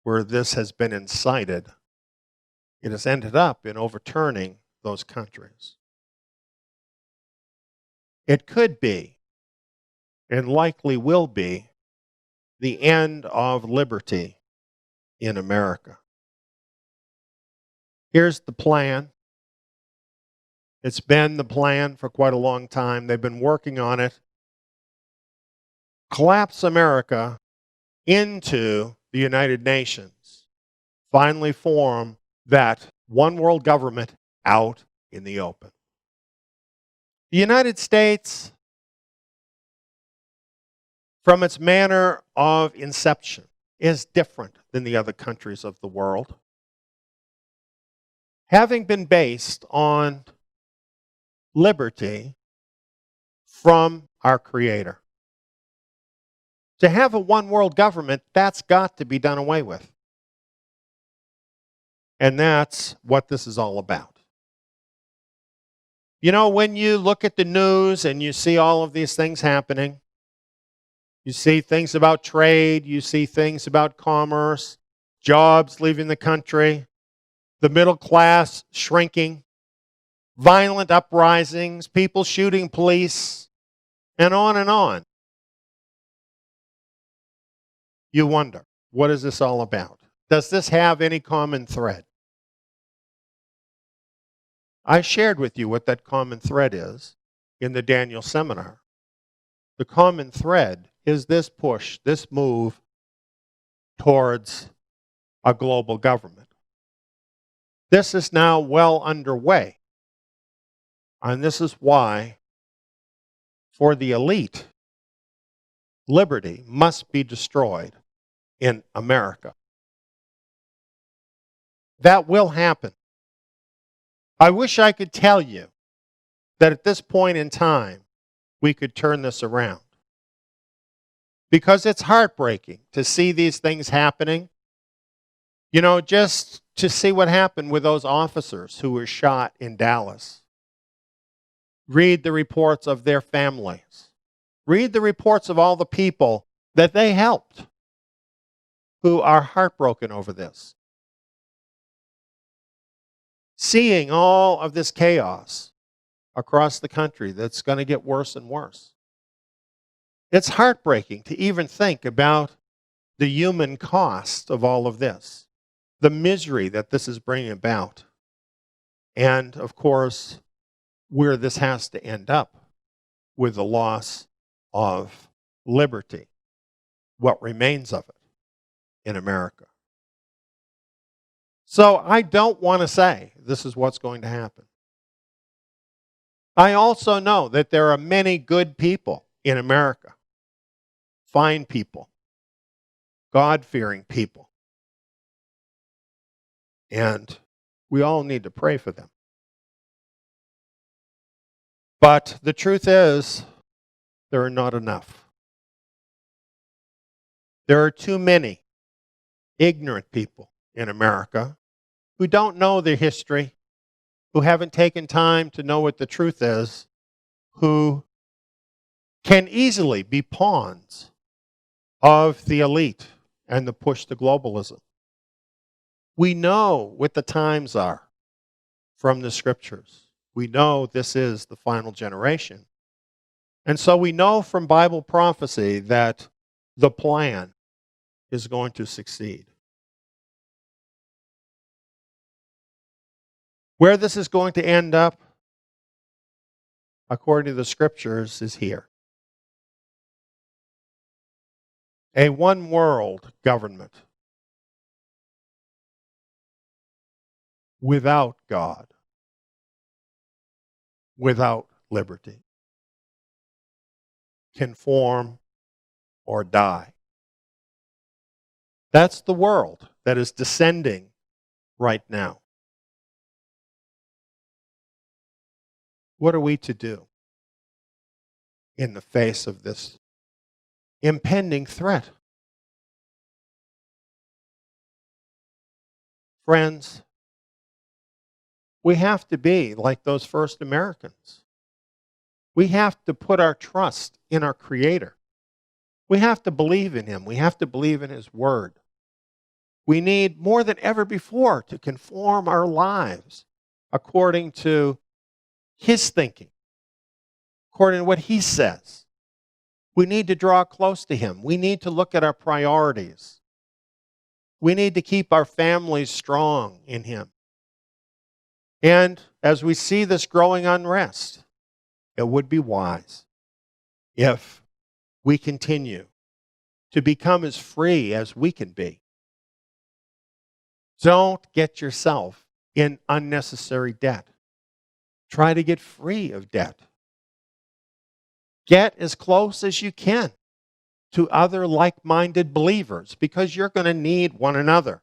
where this has been incited, it has ended up in overturning those countries. It could be, and likely will be, the end of liberty in America. Here's the plan. It's been the plan for quite a long time. They've been working on it. Collapse America into the United Nations. Finally form that one world government out in the open. The United States, from its manner of inception, is different than the other countries of the world. Having been based on liberty from our Creator. To have a one world government, that's got to be done away with. And that's what this is all about. You know, when you look at the news and you see all of these things happening, you see things about trade, you see things about commerce, jobs leaving the country, the middle class shrinking, violent uprisings, people shooting police, and on and on. You wonder, what is this all about? Does this have any common thread? I shared with you what that common thread is in the Daniel seminar. The common thread is this push, this move towards a global government. This is now well underway. And this is why, for the elite, liberty must be destroyed in America. That will happen. I wish I could tell you that at this point in time, we could turn this around. Because it's heartbreaking to see these things happening. You know, just to see what happened with those officers who were shot in Dallas. Read the reports of their families. Read the reports of all the people that they helped who are heartbroken over this. Seeing all of this chaos across the country that's going to get worse and worse. It's heartbreaking to even think about the human cost of all of this, the misery that this is bringing about, and, of course, where this has to end up with the loss of liberty, what remains of it in America. So I don't want to say this is what's going to happen. I also know that there are many good people in America, fine people, God-fearing people, and we all need to pray for them. But the truth is, there are not enough. There are too many ignorant people in America who don't know their history, who haven't taken time to know what the truth is, who can easily be pawns of the elite and the push to globalism. We know what the times are from the scriptures. We know this is the final generation. And so we know from Bible prophecy that the plan is going to succeed. Where this is going to end up, according to the scriptures, is here. A one-world government without God, without liberty, conform or die. That's the world that is descending right now. What are we to do in the face of this impending threat? Friends, we have to be like those first Americans. We have to put our trust in our Creator. We have to believe in Him. We have to believe in His Word. We need more than ever before to conform our lives according to His thinking, according to what He says. We need to draw close to Him. We need to look at our priorities. We need to keep our families strong in Him. And as we see this growing unrest, it would be wise if we continue to become as free as we can be. Don't get yourself in unnecessary debt. Try to get free of debt. Get as close as you can to other like-minded believers because you're going to need one another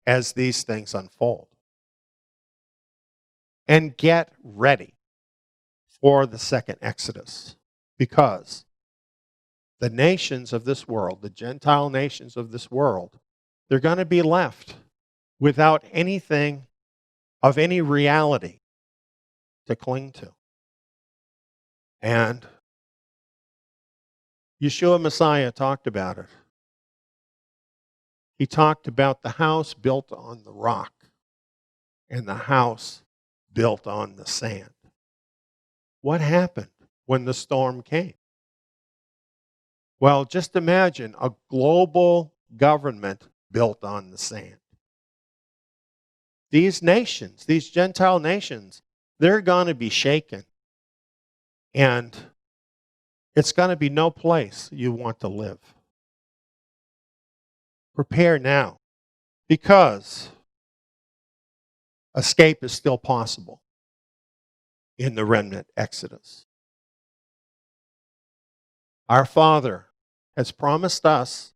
as these things unfold. And get ready for the second Exodus because the nations of this world, the Gentile nations of this world, they're going to be left without anything of any reality to cling to. And Yeshua Messiah talked about it. He talked about the house built on the rock and the house built on the sand. What happened when the storm came? Well, just imagine a global government built on the sand. These nations, these Gentile nations, they're going to be shaken. And it's going to be no place you want to live. Prepare now, because escape is still possible in the remnant exodus. Our Father has promised us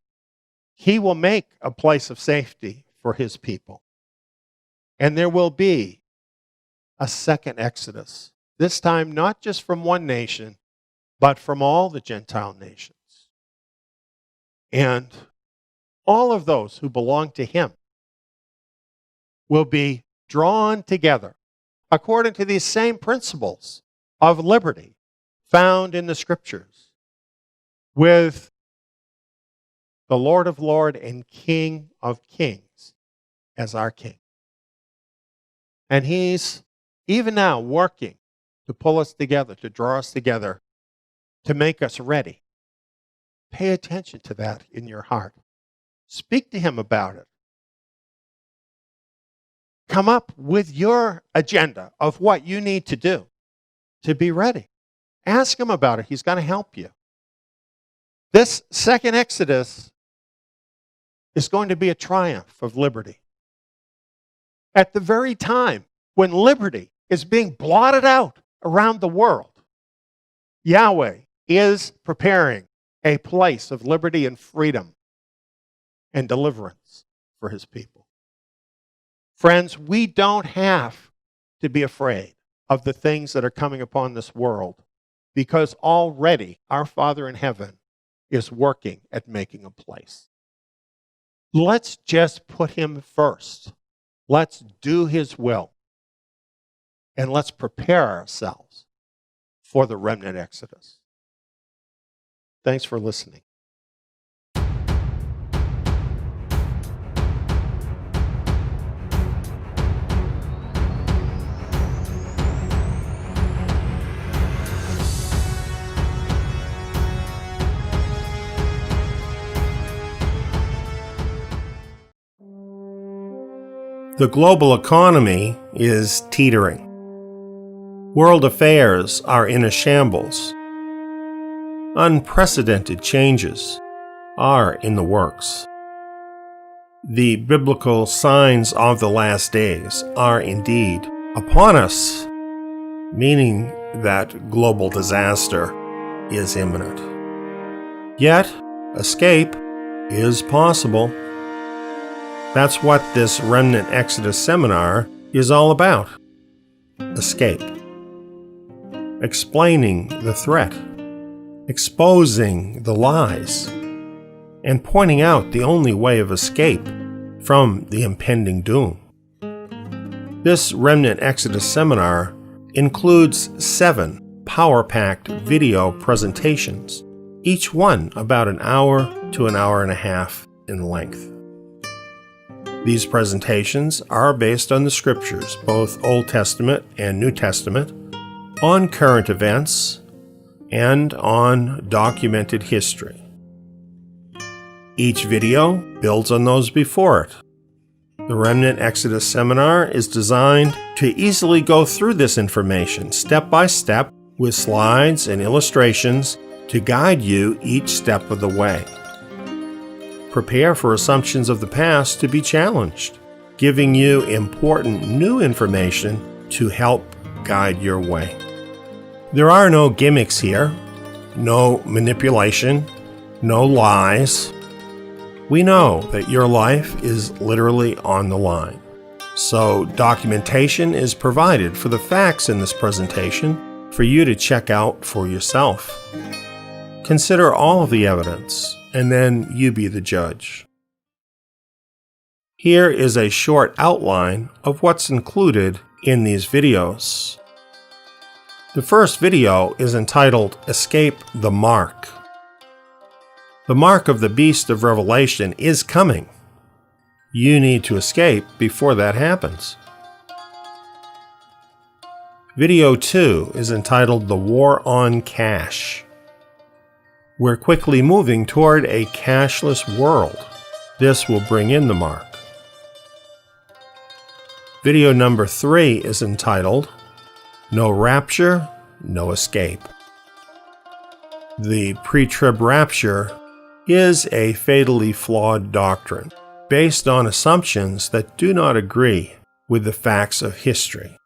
He will make a place of safety for His people. And there will be a second exodus, this time not just from one nation, but from all the Gentile nations. And all of those who belong to Him will be drawn together according to these same principles of liberty found in the Scriptures, with the Lord of Lords and King of Kings as our King. And He's even now working to pull us together, to draw us together, to make us ready. Pay attention to that in your heart. Speak to Him about it. Come up with your agenda of what you need to do to be ready. Ask Him about it. He's going to help you. This second Exodus is going to be a triumph of liberty. At the very time when liberty is being blotted out around the world, Yahweh is preparing a place of liberty and freedom and deliverance for His people. Friends, we don't have to be afraid of the things that are coming upon this world, because already our Father in heaven is working at making a place. Let's just put Him first. Let's do His will. And let's prepare ourselves for the remnant exodus. Thanks for listening. The global economy is teetering. World affairs are in a shambles. Unprecedented changes are in the works. The biblical signs of the last days are indeed upon us, meaning that global disaster is imminent. Yet, escape is possible. That's what this Remnant Exodus seminar is all about. Escape. Explaining the threat. Exposing the lies. And pointing out the only way of escape from the impending doom. This Remnant Exodus seminar includes 7 power-packed video presentations, each one about an hour to an hour and a half in length. These presentations are based on the Scriptures, both Old Testament and New Testament, on current events, and on documented history. Each video builds on those before it. The Remnant Exodus Seminar is designed to easily go through this information step by step with slides and illustrations to guide you each step of the way. Prepare for assumptions of the past to be challenged, giving you important new information to help guide your way. There are no gimmicks here, no manipulation, no lies. We know that your life is literally on the line. So documentation is provided for the facts in this presentation for you to check out for yourself. Consider all of the evidence, and then you be the judge. Here is a short outline of what's included in these videos. The first video is entitled Escape the Mark. The mark of the beast of Revelation is coming. You need to escape before that happens. Video 2 is entitled The War on Cash. We're quickly moving toward a cashless world. This will bring in the mark. Video number 3 is entitled No Rapture, No Escape. The pre-trib rapture is a fatally flawed doctrine based on assumptions that do not agree with the facts of history.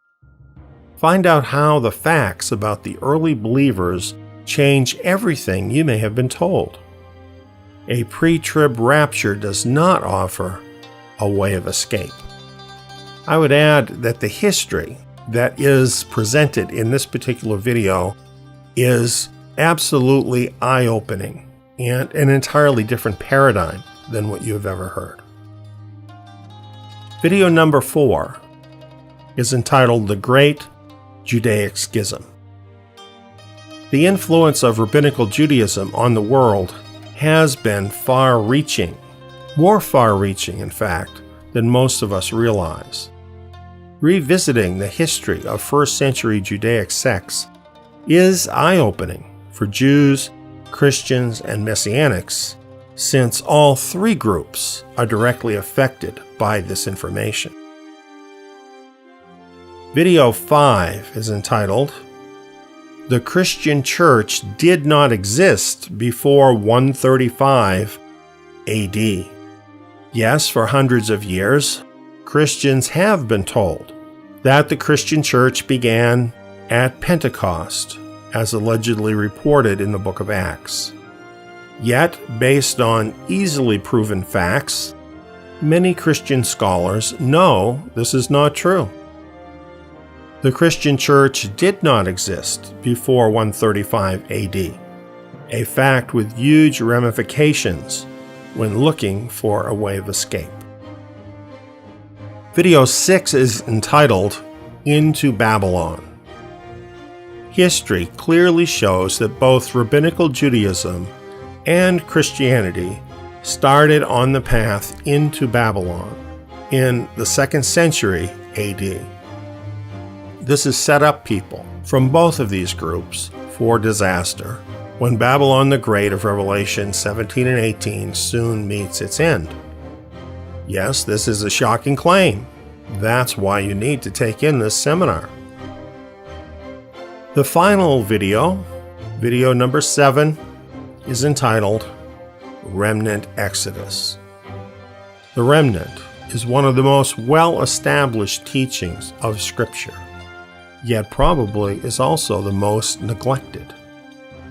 Find out how the facts about the early believers change everything you may have been told. A pre-trib rapture does not offer a way of escape. I would add that the history that is presented in this particular video is absolutely eye-opening and an entirely different paradigm than what you have ever heard. Video number 4 is entitled The Great Judaic Schism. The influence of rabbinical Judaism on the world has been far-reaching, more far-reaching, in fact, than most of us realize. Revisiting the history of first-century Judaic sects is eye-opening for Jews, Christians, and Messianics, since all three groups are directly affected by this information. Video 5 is entitled The Christian Church Did Not Exist Before 135 AD. Yes, for hundreds of years, Christians have been told that the Christian church began at Pentecost, as allegedly reported in the book of Acts. Yet, based on easily proven facts, many Christian scholars know this is not true. The Christian church did not exist before 135 AD, a fact with huge ramifications when looking for a way of escape. Video 6 is entitled Into Babylon. History clearly shows that both rabbinical Judaism and Christianity started on the path into Babylon in the 2nd century AD. This has set up people from both of these groups for disaster when Babylon the Great of Revelation 17 and 18 soon meets its end. Yes, this is a shocking claim. That's why you need to take in this seminar. The final video, video number 7, is entitled Remnant Exodus. The remnant is one of the most well-established teachings of Scripture, yet probably is also the most neglected.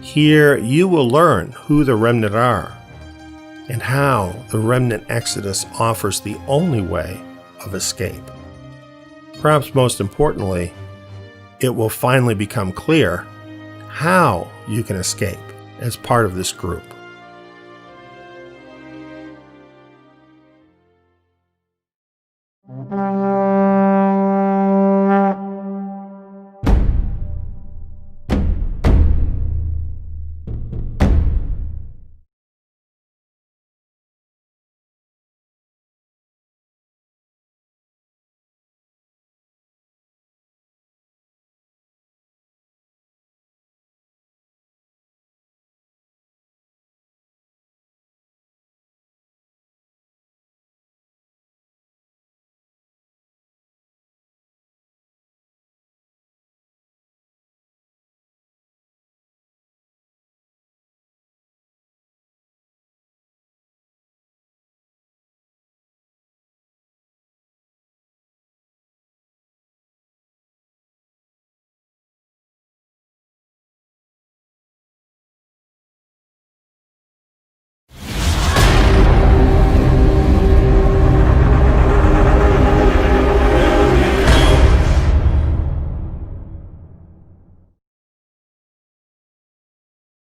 Here you will learn who the remnant are and how the remnant exodus offers the only way of escape. Perhaps most importantly, it will finally become clear how you can escape as part of this group.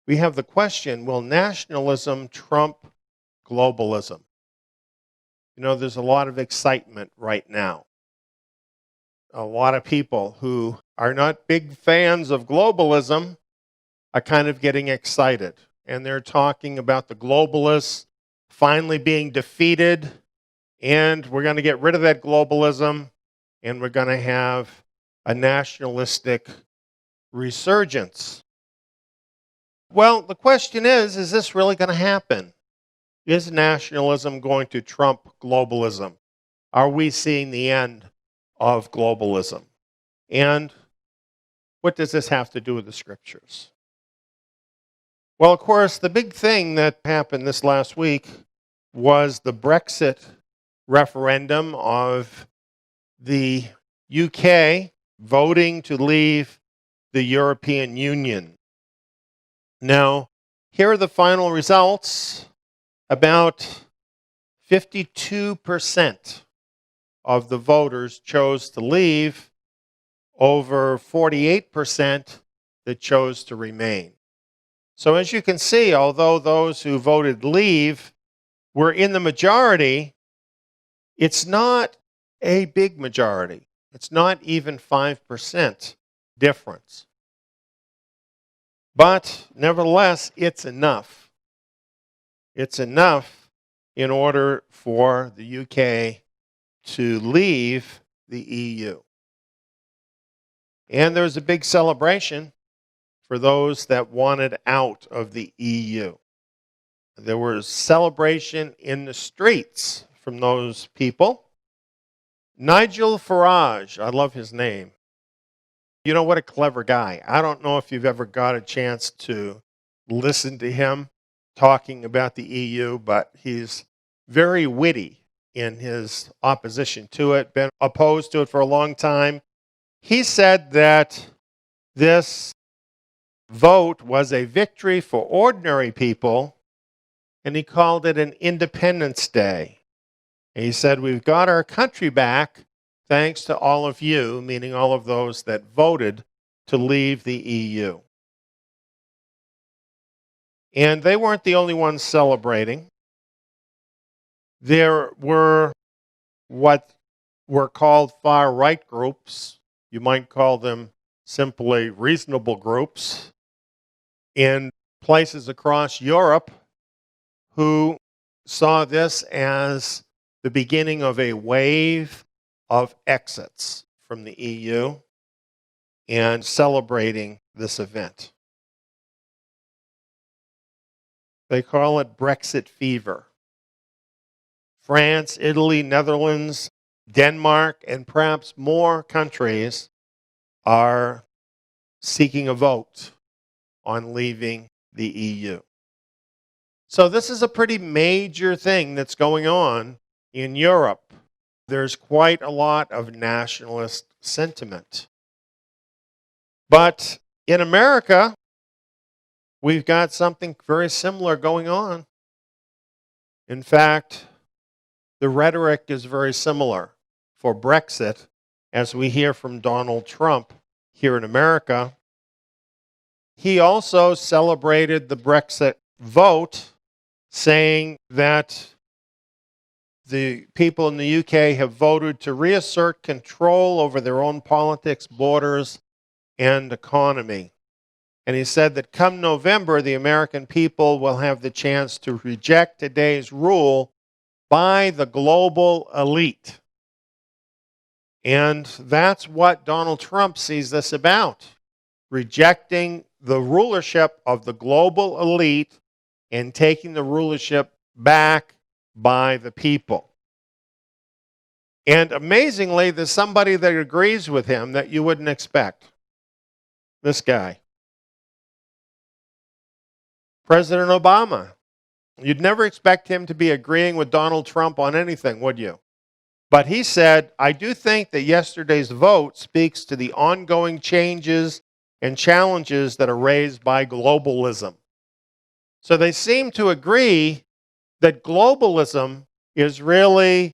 We have the question, will nationalism trump globalism? You know, there's a lot of excitement right now a lot of people who are not big fans of globalism are kind of getting excited. And they're talking about the globalists finally being defeated, and we're going to get rid of that globalism, and we're going to have a nationalistic resurgence. Well, the question is this really going to happen? Is nationalism going to trump globalism? Are we seeing the end of globalism? And what does this have to do with the scriptures? Well, of course, the big thing that happened this last week was the Brexit referendum of the UK voting to leave the European Union. Now, here are the final results. About 52% of the voters chose to leave, over 48% that chose to remain. So as you can see, although those who voted leave were in the majority, it's not a big majority. It's not even 5% difference. But nevertheless, it's enough. It's enough in order for the UK to leave the EU. And there was a big celebration for those that wanted out of the EU. There was celebration in the streets from those people. Nigel Farage, I love his name. You know, what a clever guy. I don't know if you've ever got a chance to listen to him talking about the EU, but he's very witty in his opposition to it, been opposed to it for a long time. He said that this vote was a victory for ordinary people, and he called it an Independence Day. And he said, we've got our country back thanks to all of you, meaning all of those that voted to leave the EU. And they weren't the only ones celebrating. There were what were called far-right groups. You might call them simply reasonable groups in places across Europe who saw this as the beginning of a wave of exits from the EU and celebrating this event. They call it Brexit fever. France, Italy, Netherlands, Denmark, and perhaps more countries are seeking a vote on leaving the EU. So this is a pretty major thing that's going on in Europe. There's quite a lot of nationalist sentiment. But in America, we've got something very similar going on. In fact, the rhetoric is very similar for Brexit, as we hear from Donald Trump here in America. He also celebrated the Brexit vote, saying that the people in the UK have voted to reassert control over their own politics, borders, and economy. And he said that come November, the American people will have the chance to reject today's rule by the global elite. And that's what Donald Trump sees this about, rejecting the rulership of the global elite and taking the rulership back by the people. And amazingly, there's somebody that agrees with him that you wouldn't expect. This guy. President Obama. You'd never expect him to be agreeing with Donald Trump on anything, would you? But he said, I do think that yesterday's vote speaks to the ongoing changes and challenges that are raised by globalism. So they seem to agree that globalism is really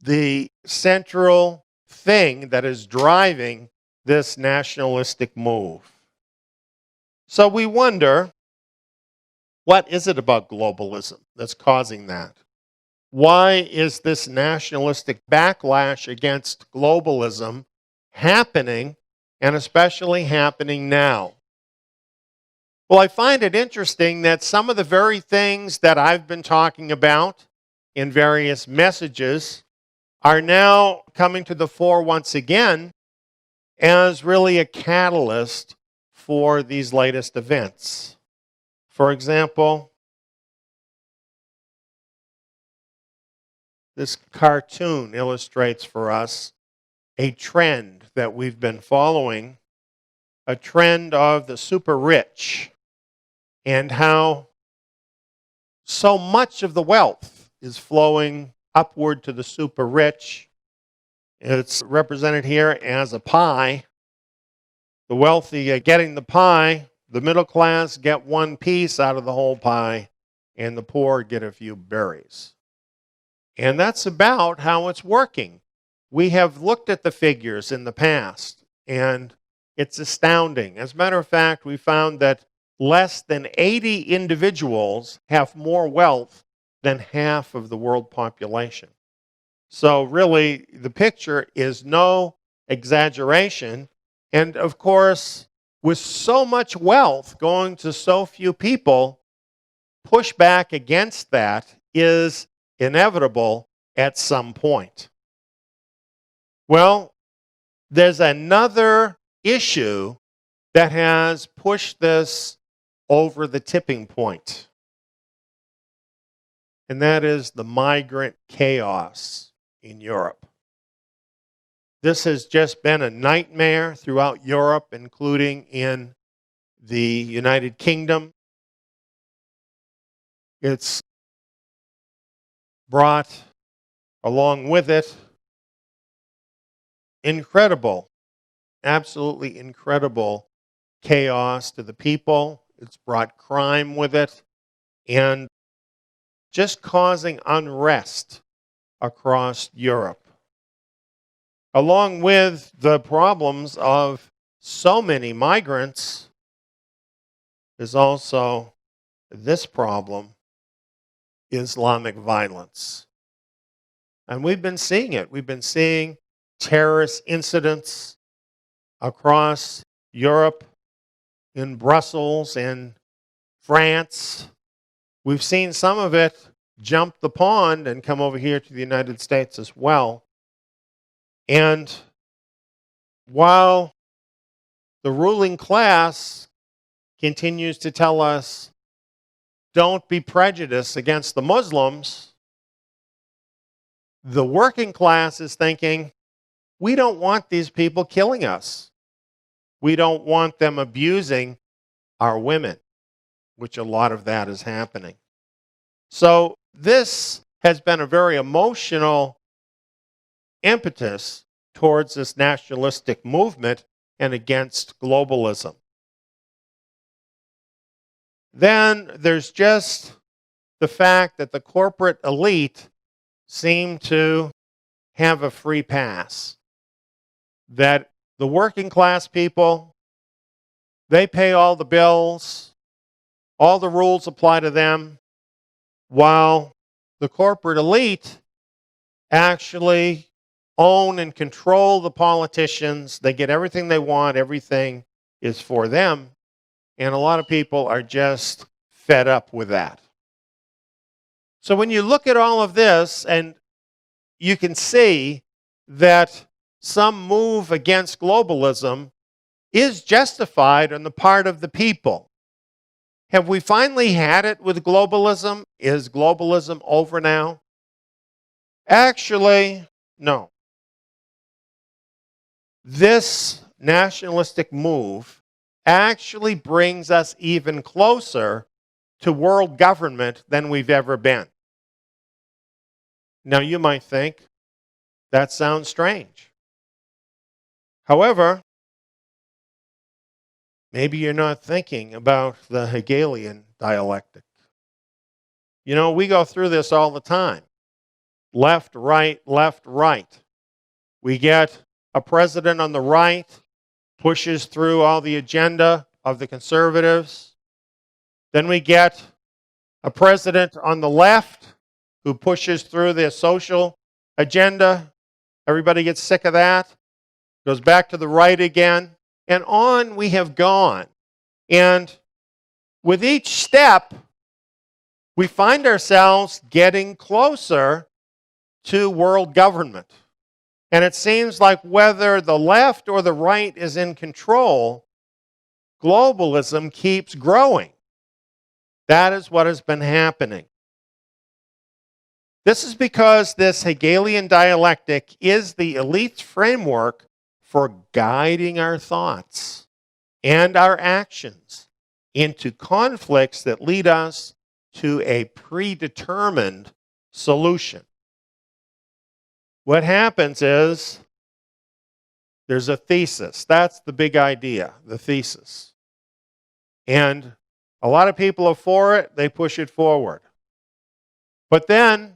the central thing that is driving this nationalistic move. So we wonder, what is it about globalism that's causing that? Why is this nationalistic backlash against globalism happening, and especially happening now? Well, I find it interesting that some of the very things that I've been talking about in various messages are now coming to the fore once again as really a catalyst for these latest events. For example, this cartoon illustrates for us a trend that we've been following, a trend of the super rich, and how so much of the wealth is flowing upward to the super rich. It's represented here as a pie. The wealthy are getting the pie, the middle class get one piece out of the whole pie, and the poor get a few berries. And that's about how it's working. We have looked at the figures in the past, and it's astounding. As a matter of fact, we found that less than 80 individuals have more wealth than half of the world population. So really, the picture is no exaggeration. And of course, with so much wealth going to so few people, pushback against that is inevitable at some point. Well, there's another issue that has pushed this over the tipping point, and that is the migrant chaos in Europe. This has just been a nightmare throughout Europe, including in the United Kingdom. It's brought along with it incredible, absolutely incredible chaos to the people. It's brought crime with it and just causing unrest across Europe. Along with the problems of so many migrants, there's also this problem, Islamic violence. And we've been seeing it. We've been seeing terrorist incidents across Europe, in Brussels, in France. We've seen some of it jump the pond and come over here to the United States as well. And while the ruling class continues to tell us, don't be prejudiced against the Muslims, the working class is thinking, we don't want these people killing us. We don't want them abusing our women, which a lot of that is happening. So this has been a very emotional impetus towards this nationalistic movement and against globalism. Then there's just the fact that the corporate elite seem to have a free pass. That the working class people, they pay all the bills, all the rules apply to them, while the corporate elite actually own and control the politicians. They get everything they want, everything is for them, and a lot of people are just fed up with that. So when you look at all of this, and you can see that some move against globalism is justified on the part of the people. Have we finally had it with globalism? Is globalism over now? Actually, no. This nationalistic move actually brings us even closer to world government than we've ever been. Now, you might think that sounds strange. However, maybe you're not thinking about the Hegelian dialectic. You know, we go through this all the time. Left, right, left, right. We get a president on the right, pushes through all the agenda of the conservatives. Then we get a president on the left who pushes through their social agenda. Everybody gets sick of that. Goes back to the right again. And on we have gone. And with each step, we find ourselves getting closer to world government. And it seems like whether the left or the right is in control, globalism keeps growing. That is what has been happening. This is because this Hegelian dialectic is the elite's framework for guiding our thoughts and our actions into conflicts that lead us to a predetermined solution. What happens is there's a thesis. That's the big idea, the thesis. And a lot of people are for it, they push it forward. But then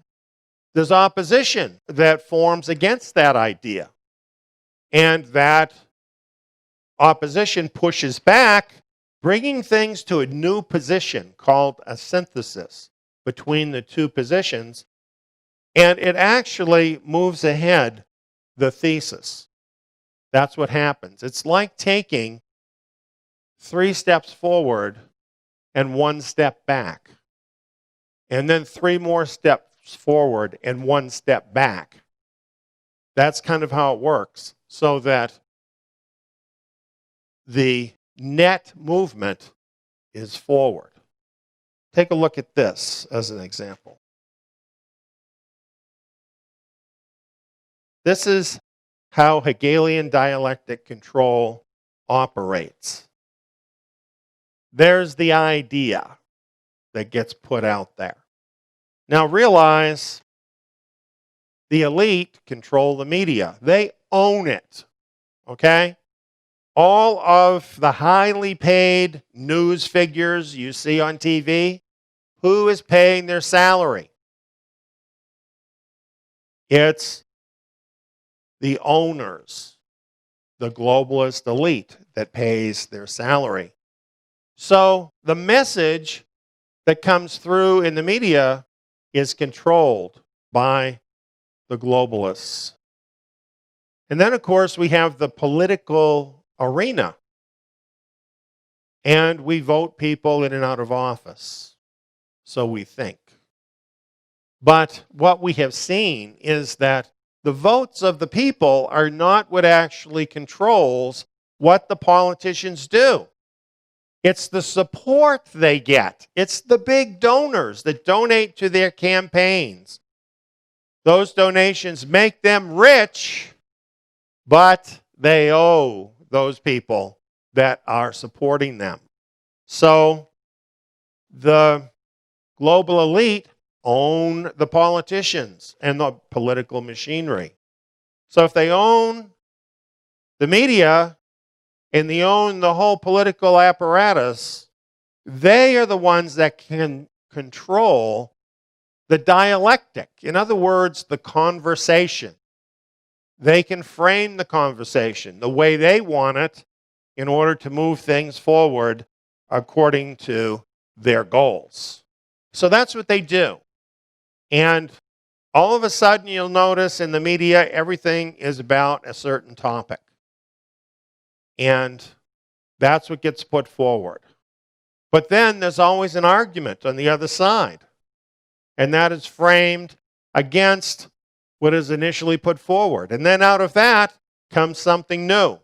there's opposition that forms against that idea. And that opposition pushes back, bringing things to a new position called a synthesis between the two positions. And it actually moves ahead the thesis. That's what happens. It's like taking 3 steps forward and 1 step back. And then 3 more steps forward and 1 step back. That's kind of how it works, so that the net movement is forward. Take a look at this as an example. This is how Hegelian dialectic control operates. There's the idea that gets put out there. Now realize the elite control the media. They own it, okay? All of the highly paid news figures you see on TV, who is paying their salary? It's the owners, the globalist elite that pays their salary. So the message that comes through in the media is controlled by the globalists. And then, of course, we have the political arena. And we vote people in and out of office. So we think. But what we have seen is that the votes of the people are not what actually controls what the politicians do. It's the support they get. It's the big donors that donate to their campaigns. Those donations make them rich, but they owe those people that are supporting them. So the global elite own the politicians and the political machinery. So if they own the media and they own the whole political apparatus, they are the ones that can control the dialectic. In other words, the conversation. They can frame the conversation the way they want it in order to move things forward according to their goals. So that's what they do. And all of a sudden, you'll notice in the media, everything is about a certain topic. And that's what gets put forward. But then there's always an argument on the other side. And that is framed against what is initially put forward. And then out of that comes something new.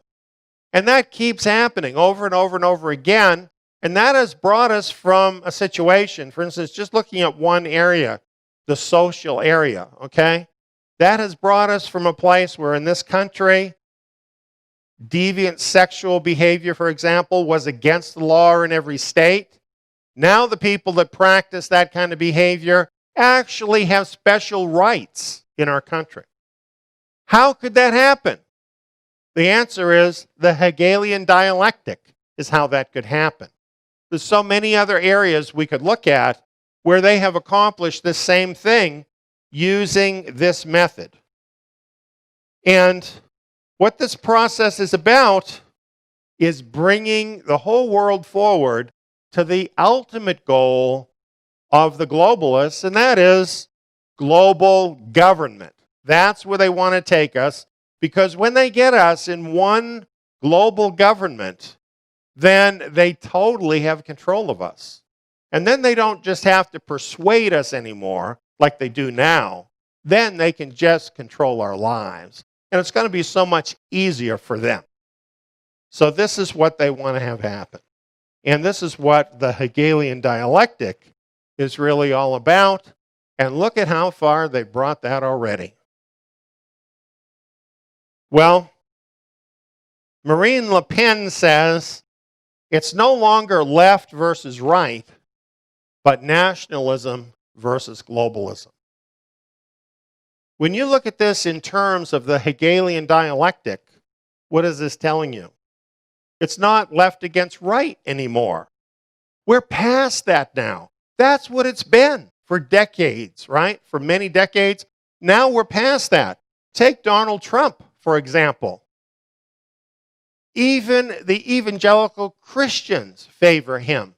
And that keeps happening over and over and over again. And that has brought us from a situation, for instance, just looking at one area, the social area, okay? That has brought us from a place where in this country, deviant sexual behavior, for example, was against the law in every state. Now the people that practice that kind of behavior actually have special rights in our country. How could that happen? The answer is the Hegelian dialectic is how that could happen. There's so many other areas we could look at where they have accomplished the same thing using this method. And what this process is about is bringing the whole world forward to the ultimate goal of the globalists, and that is global government. That's where they want to take us, because when they get us in one global government, then they totally have control of us. And then they don't just have to persuade us anymore like they do now. Then they can just control our lives. And it's going to be so much easier for them. So this is what they want to have happen. And this is what the Hegelian dialectic is really all about. And look at how far they brought that already. Well, Marine Le Pen says it's no longer left versus right, but nationalism versus globalism. When you look at this in terms of the Hegelian dialectic, what is this telling you? It's not left against right anymore. We're past that now. That's what it's been for decades, right? For many decades. Now we're past that. Take Donald Trump, for example. Even the evangelical Christians favor him.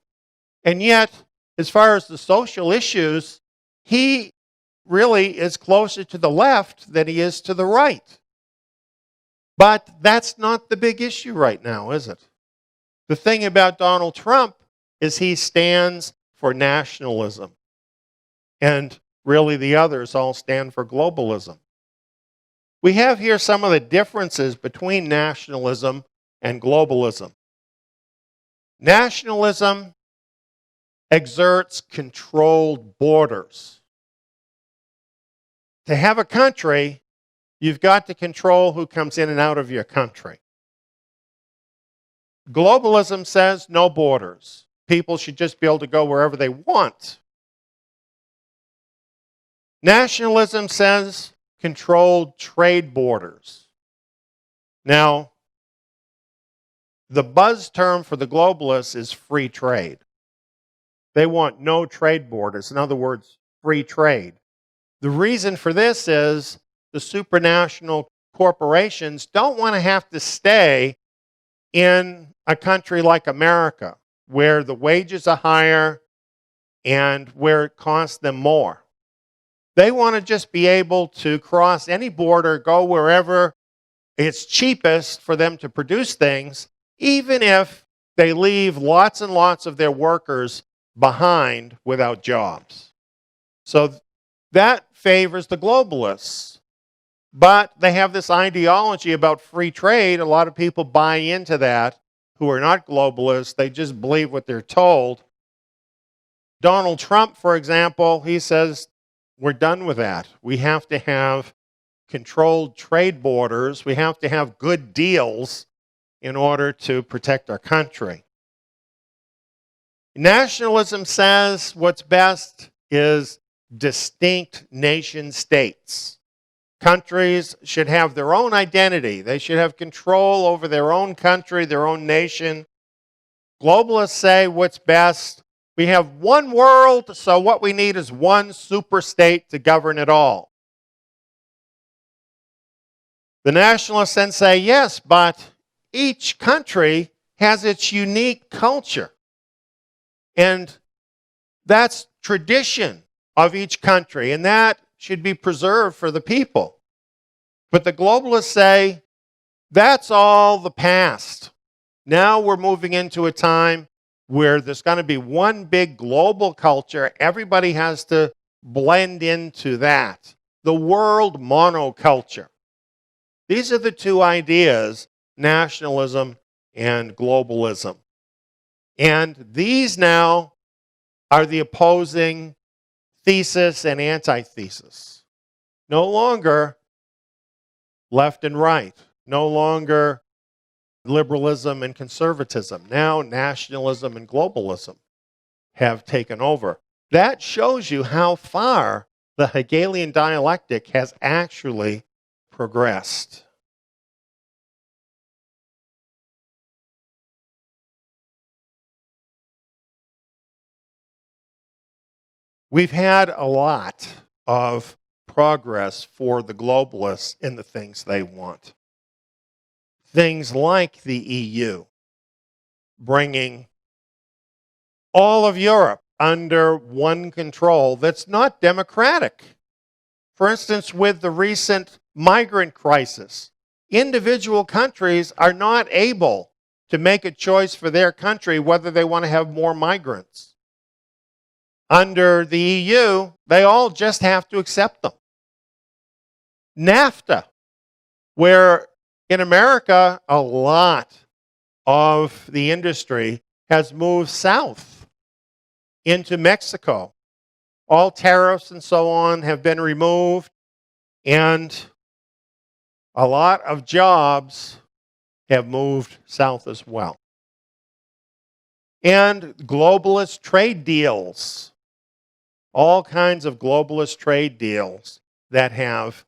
And yet, as far as the social issues, he really is closer to the left than he is to the right. But that's not the big issue right now, is it? The thing about Donald Trump is he stands for nationalism. And really the others all stand for globalism. We have here some of the differences between nationalism and globalism. Nationalism exerts controlled borders. To have a country, you've got to control who comes in and out of your country. Globalism says no borders. People should just be able to go wherever they want. Nationalism says controlled trade borders. Now, the buzz term for the globalists is free trade. They want no trade borders. In other words, free trade. The reason for this is the supranational corporations don't want to have to stay in a country like America, where the wages are higher and where it costs them more. They want to just be able to cross any border, go wherever it's cheapest for them to produce things, even if they leave lots and lots of their workers behind without jobs. So that favors the globalists. But they have this ideology about free trade. A lot of people buy into that who are not globalists. They just believe what they're told. Donald Trump, for example, he says, we're done with that. We have to have controlled trade borders. We have to have good deals in order to protect our country. Nationalism says what's best is distinct nation states. Countries should have their own identity. They should have control over their own country, their own nation. Globalists say what's best. We have one world, so what we need is one super state to govern it all. The nationalists then say, yes, but each country has its unique culture. And that's tradition of each country, and that should be preserved for the people. But the globalists say, that's all the past. Now we're moving into a time where there's going to be one big global culture. Everybody has to blend into that. The world monoculture. These are the two ideas, nationalism and globalism. And these now are the opposing thesis and antithesis. No longer left and right. No longer liberalism and conservatism. Now nationalism and globalism have taken over. That shows you how far the Hegelian dialectic has actually progressed. We've had a lot of progress for the globalists in the things they want. Things like the EU, bringing all of Europe under one control that's not democratic. For instance, with the recent migrant crisis, individual countries are not able to make a choice for their country whether they want to have more migrants. Under the EU, they all just have to accept them. NAFTA, where in America a lot of the industry has moved south into Mexico. All tariffs and so on have been removed, and a lot of jobs have moved south as well. And globalist trade deals, all kinds of globalist trade deals that have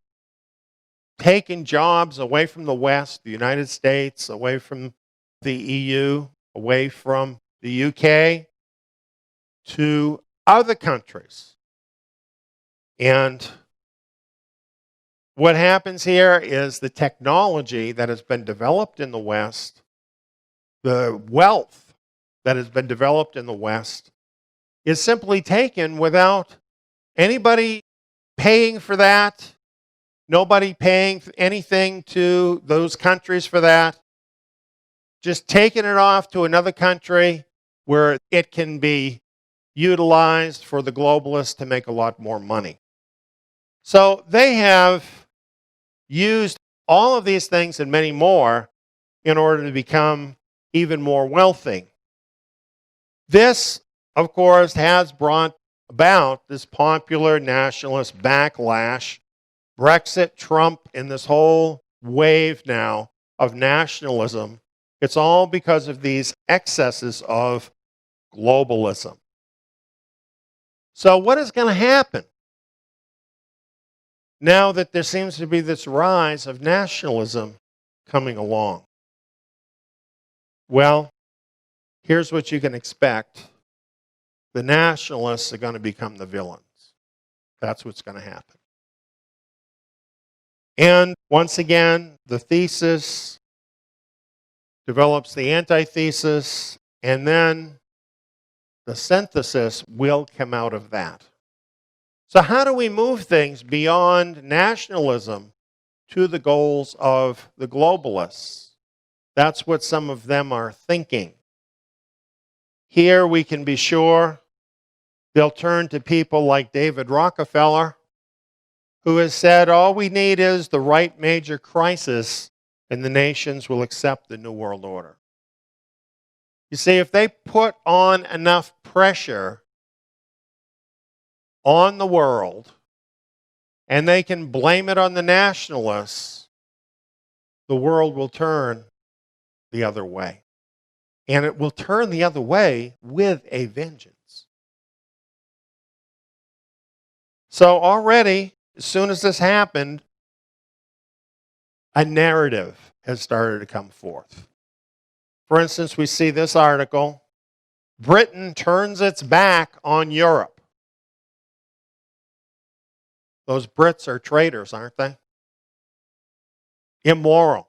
taken jobs away from the West, the United States, away from the EU, away from the UK, to other countries. And what happens here is the technology that has been developed in the West, the wealth that has been developed in the West, is simply taken without anybody paying for that, nobody paying anything to those countries for that, just taking it off to another country where it can be utilized for the globalists to make a lot more money. So they have used all of these things and many more in order to become even more wealthy. This, of course, has brought about this popular nationalist backlash, Brexit, Trump, and this whole wave now of nationalism. It's all because of these excesses of globalism. So what is going to happen now that there seems to be this rise of nationalism coming along? Well, here's what you can expect. The nationalists are going to become the villains. That's what's going to happen. And once again, the thesis develops the antithesis, and then the synthesis will come out of that. So how do we move things beyond nationalism to the goals of the globalists? That's what some of them are thinking. Here we can be sure they'll turn to people like David Rockefeller, who has said all we need is the right major crisis and the nations will accept the New World Order. You see, if they put on enough pressure on the world and they can blame it on the nationalists, the world will turn the other way. And it will turn the other way with a vengeance. So already, as soon as this happened, a narrative has started to come forth. For instance, we see this article, Britain turns its back on Europe. Those Brits are traitors, aren't they? Immoral.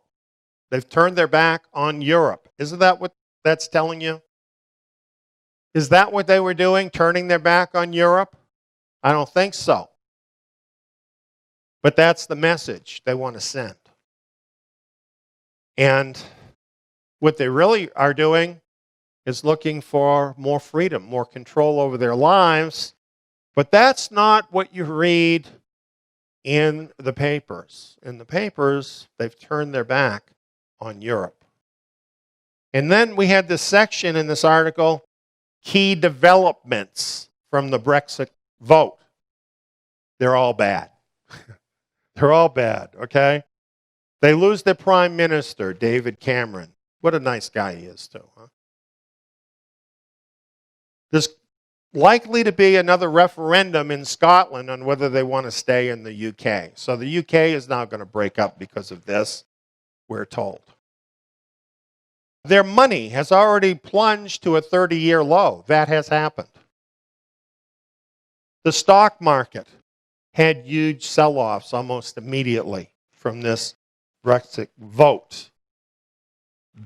They've turned their back on Europe. Isn't that what that's telling you? Is that what they were doing, turning their back on Europe? I don't think so. But that's the message they want to send. And what they really are doing is looking for more freedom, more control over their lives. But that's not what you read in the papers. In the papers, they've turned their back on Europe. And then we had this section in this article, key developments from the Brexit vote. They're all bad. They're all bad, okay? They lose their prime minister, David Cameron. What a nice guy he is, too. Huh? There's likely to be another referendum in Scotland on whether they want to stay in the UK. So the UK is now going to break up because of this, we're told. Their money has already plunged to a 30-year low. That has happened. The stock market had huge sell-offs almost immediately from this Brexit vote.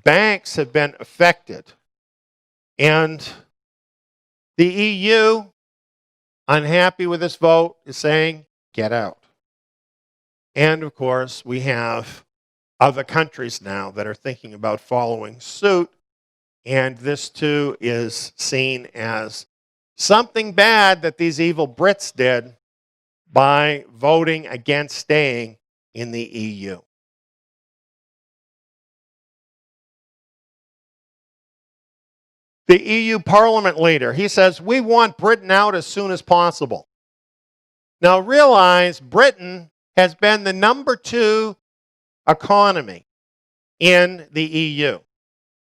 Banks have been affected. And the EU, unhappy with this vote, is saying, get out. And of course, we have other countries now that are thinking about following suit. And this too is seen as something bad that these evil Brits did by voting against staying in the EU. The EU Parliament leader, he says, we want Britain out as soon as possible. Now realize Britain has been the number 2 economy in the EU.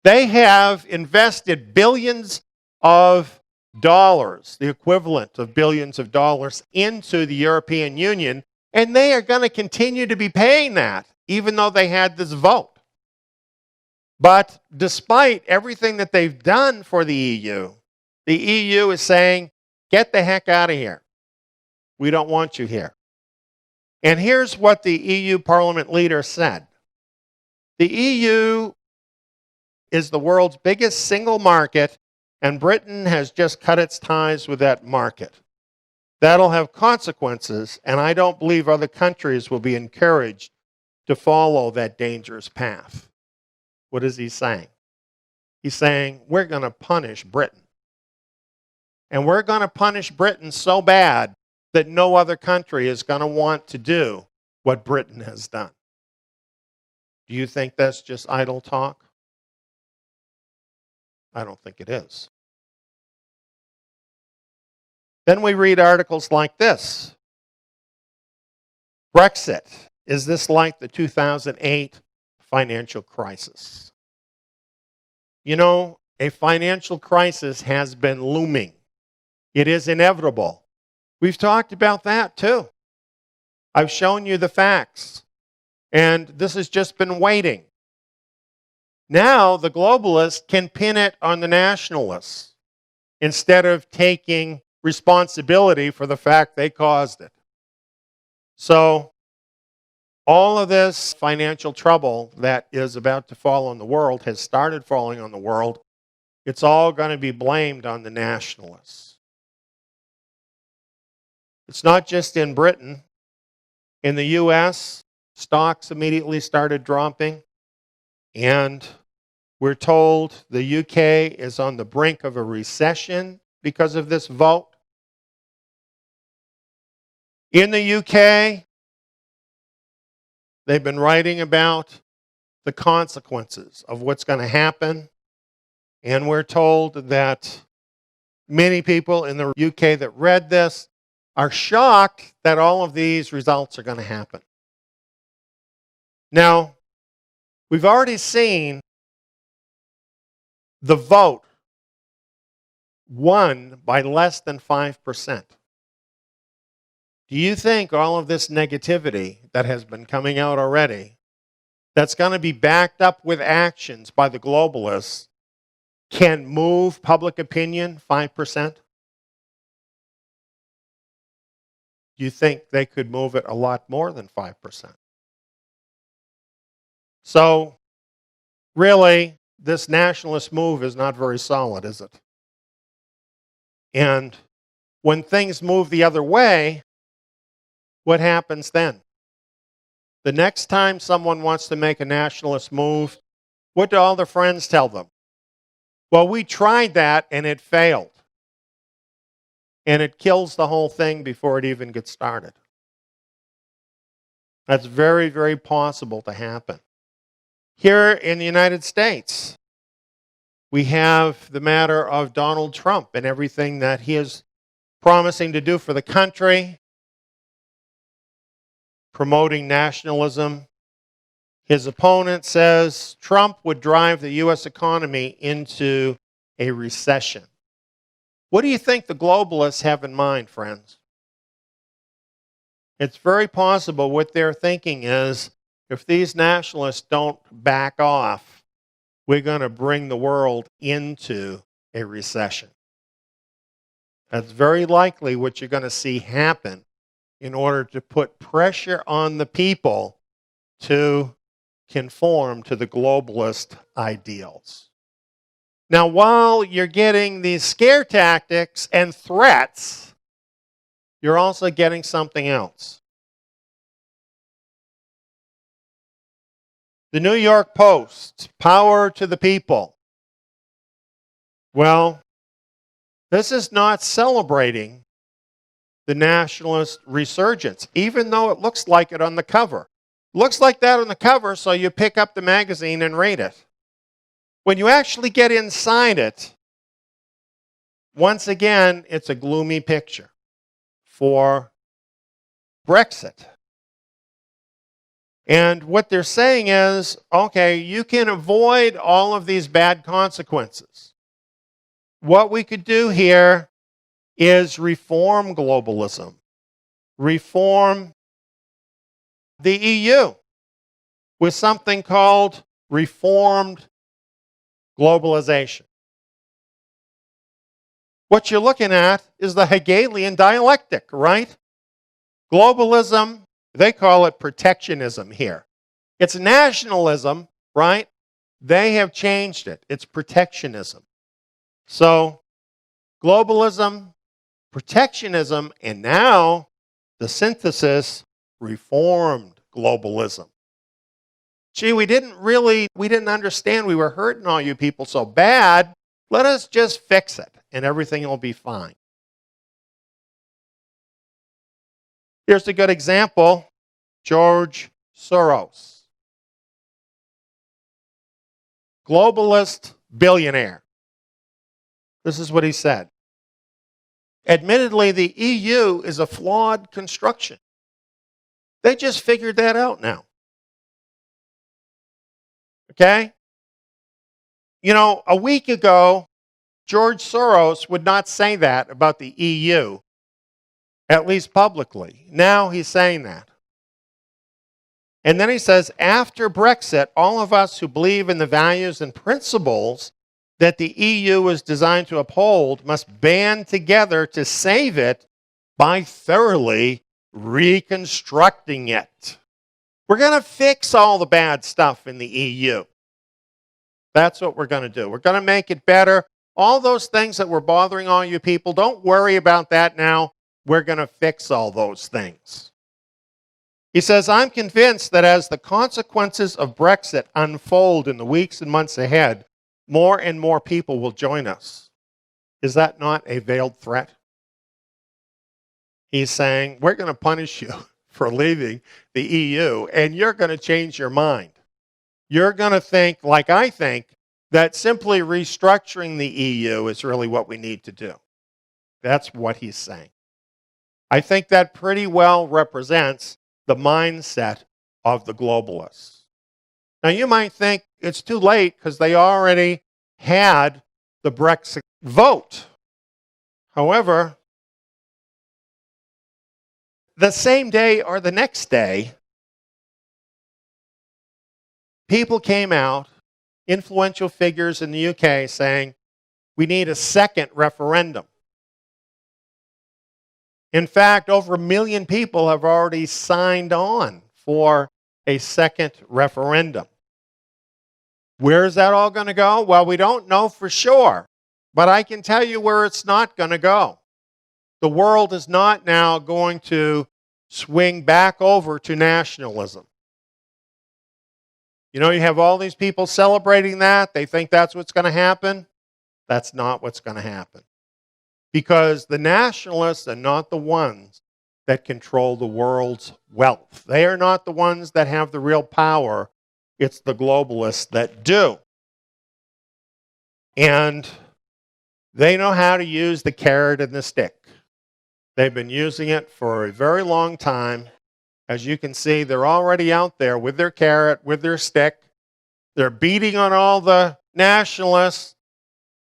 They have invested billions of dollars, the equivalent of billions of dollars, into the European Union, and they are going to continue to be paying that, even though they had this vote. But despite everything that they've done for the EU is saying, get the heck out of here. We don't want you here. And here's what the EU Parliament leader said. The EU is the world's biggest single market, and Britain has just cut its ties with that market. That'll have consequences, and I don't believe other countries will be encouraged to follow that dangerous path. What is he saying? He's saying, we're going to punish Britain. And we're going to punish Britain so bad that no other country is going to want to do what Britain has done. Do you think that's just idle talk? I don't think it is. Then we read articles like this. Brexit. Is this like the 2008 financial crisis? You know, a financial crisis has been looming. It is inevitable. We've talked about that too. I've shown you the facts. And this has just been waiting. Now the globalists can pin it on the nationalists instead of taking responsibility for the fact they caused it. So all of this financial trouble that is about to fall on the world has started falling on the world. It's all going to be blamed on the nationalists. It's not just in Britain. In the US, stocks immediately started dropping. And we're told the UK is on the brink of a recession because of this vote. In the UK, they've been writing about the consequences of what's going to happen. And we're told that many people in the UK that read this are shocked that all of these results are going to happen. Now, we've already seen the vote won by less than 5%. Do you think all of this negativity that has been coming out already, that's going to be backed up with actions by the globalists, can move public opinion 5%? Do you think they could move it a lot more than 5%? So, really, this nationalist move is not very solid, is it? And when things move the other way, what happens then? The next time someone wants to make a nationalist move, what do all their friends tell them? Well, we tried that and it failed. And it kills the whole thing before it even gets started. That's very, very possible to happen. Here in the United States, we have the matter of Donald Trump and everything that he is promising to do for the country, promoting nationalism. His opponent says Trump would drive the U.S. economy into a recession. What do you think the globalists have in mind, friends? It's very possible what they're thinking is, if these nationalists don't back off, we're going to bring the world into a recession. That's very likely what you're going to see happen in order to put pressure on the people to conform to the globalist ideals. Now, while you're getting these scare tactics and threats, you're also getting something else. The New York Post, power to the people. Well, this is not celebrating the nationalist resurgence, even though it looks like it on the cover. Looks like that on the cover, so you pick up the magazine and read it. When you actually get inside it, once again, it's a gloomy picture for Brexit. And what they're saying is, okay, you can avoid all of these bad consequences. What we could do here is reform globalism, reform the EU with something called reformed globalization. What you're looking at is the Hegelian dialectic, right? Globalism, they call it protectionism here. It's nationalism, right? They have changed it. It's protectionism. So, globalism, protectionism, and now the synthesis, reformed globalism. Gee, we didn't understand we were hurting all you people so bad. Let us just fix it and everything will be fine. Here's a good example, George Soros. Globalist billionaire. This is what he said. Admittedly, the EU is a flawed construction. They just figured that out now. Okay? You know, a week ago, George Soros would not say that about the EU, at least publicly. Now he's saying that. And then he says, after Brexit, all of us who believe in the values and principles that the EU is designed to uphold must band together to save it by thoroughly reconstructing it. We're going to fix all the bad stuff in the EU. That's what we're going to do. We're going to make it better. All those things that were bothering all you people, don't worry about that now. We're going to fix all those things. He says, I'm convinced that as the consequences of Brexit unfold in the weeks and months ahead, more and more people will join us. Is that not a veiled threat? He's saying, we're going to punish you for leaving the EU, and you're going to change your mind. You're going to think, like I think, that simply restructuring the EU is really what we need to do. That's what he's saying. I think that pretty well represents the mindset of the globalists. Now, you might think it's too late because they already had the Brexit vote. However, the same day or the next day, people came out, influential figures in the UK, saying, we need a second referendum. In fact, over 1 million people have already signed on for a second referendum. Where is that all going to go? Well, we don't know for sure, but I can tell you where it's not going to go. The world is not now going to swing back over to nationalism. You know, you have all these people celebrating that. They think that's what's going to happen. That's not what's going to happen. Because the nationalists are not the ones that control the world's wealth. They are not the ones that have the real power. It's the globalists that do. And they know how to use the carrot and the stick. They've been using it for a very long time. As you can see, they're already out there with their carrot, with their stick. They're beating on all the nationalists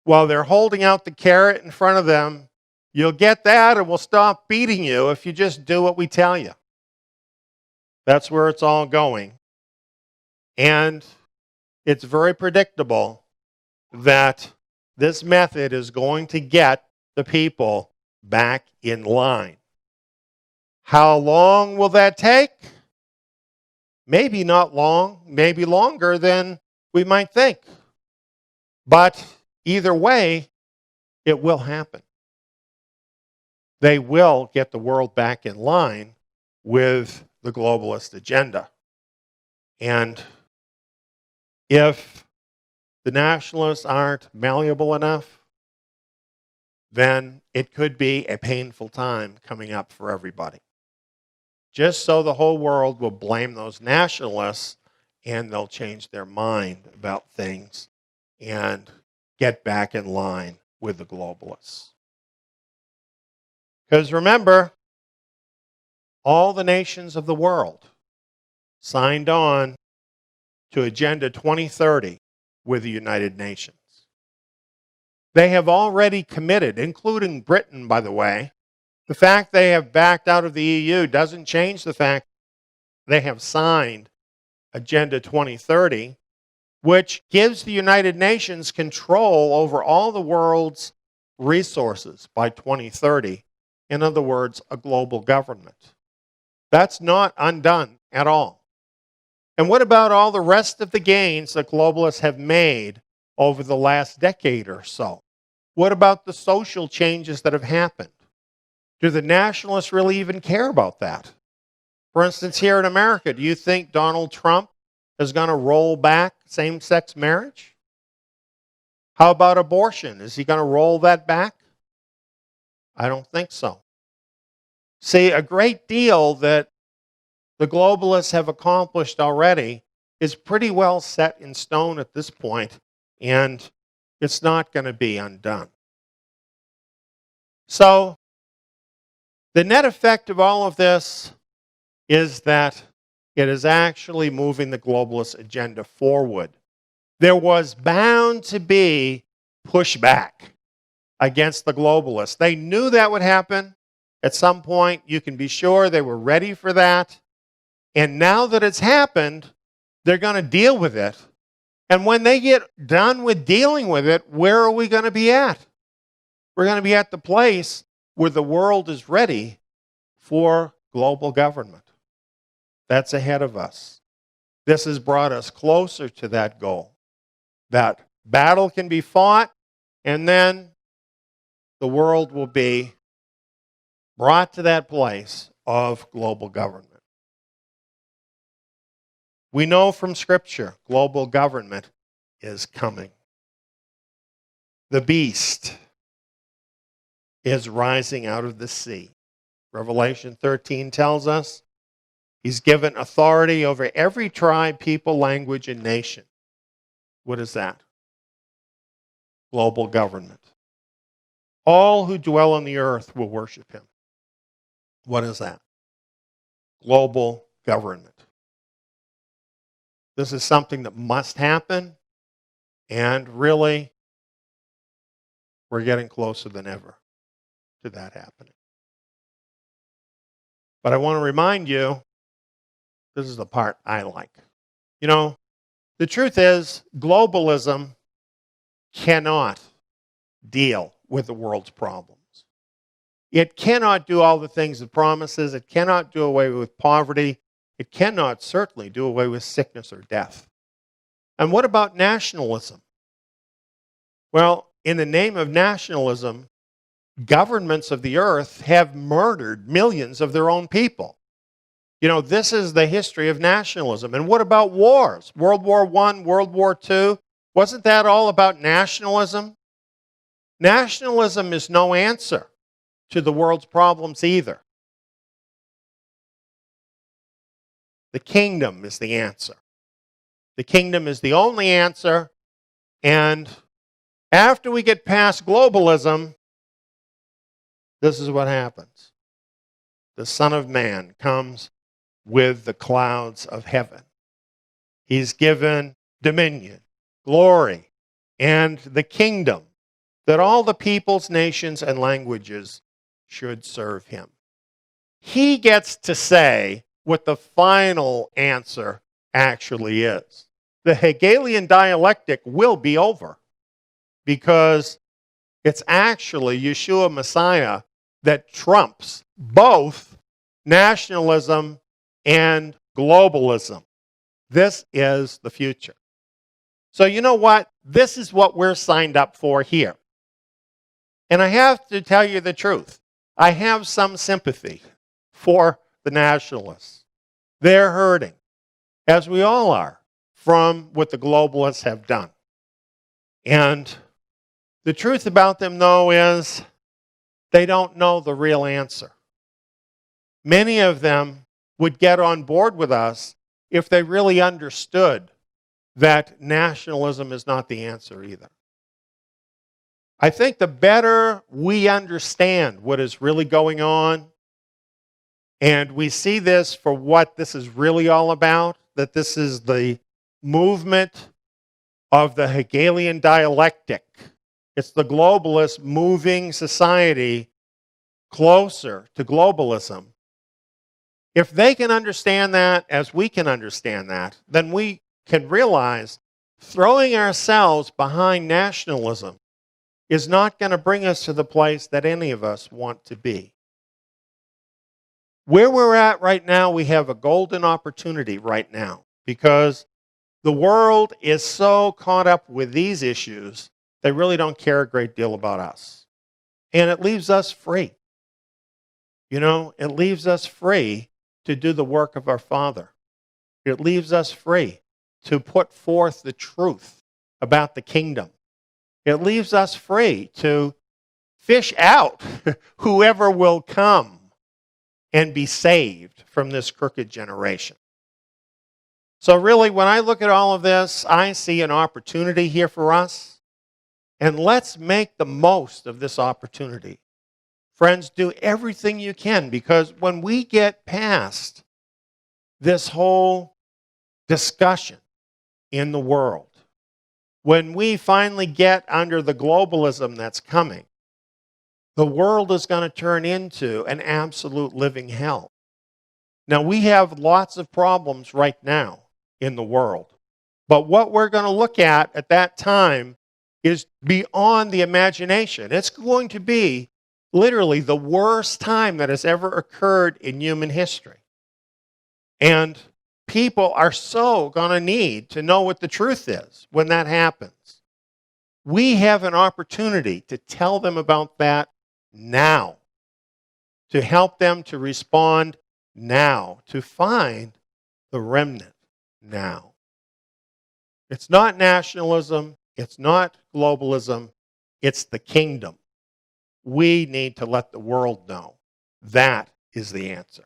while they're holding out the carrot in front of them. You'll get that and we'll stop beating you if you just do what we tell you. That's where it's all going. And it's very predictable that this method is going to get the people back in line. How long will that take? Maybe not long, maybe longer than we might think. But either way, it will happen. They will get the world back in line with the globalist agenda. And If the nationalists aren't malleable enough, then it could be a painful time coming up for everybody. Just so the whole world will blame those nationalists and they'll change their mind about things and get back in line with the globalists. Because remember, all the nations of the world signed on to Agenda 2030 with the United Nations. They have already committed, including Britain, by the way. The fact they have backed out of the EU doesn't change the fact they have signed Agenda 2030, which gives the United Nations control over all the world's resources by 2030. In other words, a global government. That's not undone at all. And what about all the rest of the gains that globalists have made over the last decade or so? What about the social changes that have happened? Do the nationalists really even care about that? For instance, here in America, do you think Donald Trump is going to roll back same-sex marriage? How about abortion? Is he going to roll that back? I don't think so. See, a great deal that the globalists have accomplished already is pretty well set in stone at this point, and it's not going to be undone. So, the net effect of all of this is that it is actually moving the globalist agenda forward. There was bound to be pushback against the globalists. They knew that would happen at some point. You can be sure they were ready for that. And now that it's happened, they're going to deal with it. And when they get done with dealing with it, where are we going to be at? We're going to be at the place where the world is ready for global government. That's ahead of us. This has brought us closer to that goal. That battle can be fought, and then the world will be brought to that place of global government. We know from Scripture, global government is coming. The beast is rising out of the sea. Revelation 13 tells us he's given authority over every tribe, people, language, and nation. What is that? Global government. All who dwell on the earth will worship him. What is that? Global government. This is something that must happen, and really, we're getting closer than ever to that happening. But I want to remind you, this is the part I like. You know, the truth is, globalism cannot deal with the world's problems. It cannot do all the things it promises. It cannot do away with poverty. It cannot certainly do away with sickness or death. And what about nationalism? Well, in the name of nationalism, governments of the earth have murdered millions of their own people. You know, this is the history of nationalism. And what about wars? World War I, World War II, wasn't that all about nationalism? Nationalism is no answer to the world's problems either. The kingdom is the answer. The kingdom is the only answer. And after we get past globalism, this is what happens. The Son of Man comes with the clouds of heaven. He's given dominion, glory, and the kingdom that all the peoples, nations, and languages should serve him. He gets to say what the final answer actually is. The Hegelian dialectic will be over because it's actually Yeshua Messiah that trumps both nationalism and globalism. This is the future. So you know what? This is what we're signed up for here. And I have to tell you the truth. I have some sympathy for the nationalists. They're hurting, as we all are, from what the globalists have done. And the truth about them, though, is they don't know the real answer. Many of them would get on board with us if they really understood that nationalism is not the answer either. I think the better we understand what is really going on, and we see this for what this is really all about, that this is the movement of the Hegelian dialectic. It's the globalists moving society closer to globalism. If they can understand that as we can understand that, then we can realize throwing ourselves behind nationalism is not going to bring us to the place that any of us want to be. Where we're at right now, we have a golden opportunity right now because the world is so caught up with these issues, they really don't care a great deal about us. And it leaves us free. You know, it leaves us free to do the work of our Father. It leaves us free to put forth the truth about the kingdom. It leaves us free to fish out whoever will come and be saved from this crooked generation. So really, when I look at all of this, I see an opportunity here for us. And let's make the most of this opportunity. Friends, do everything you can, because when we get past this whole discussion in the world, when we finally get under the globalism that's coming, the world is going to turn into an absolute living hell. Now, we have lots of problems right now in the world, but what we're going to look at that time is beyond the imagination. It's going to be literally the worst time that has ever occurred in human history. And people are so going to need to know what the truth is when that happens. We have an opportunity to tell them about that now, to help them to respond now, to find the remnant now. It's not nationalism, it's not globalism, it's the kingdom. We need to let the world know that is the answer.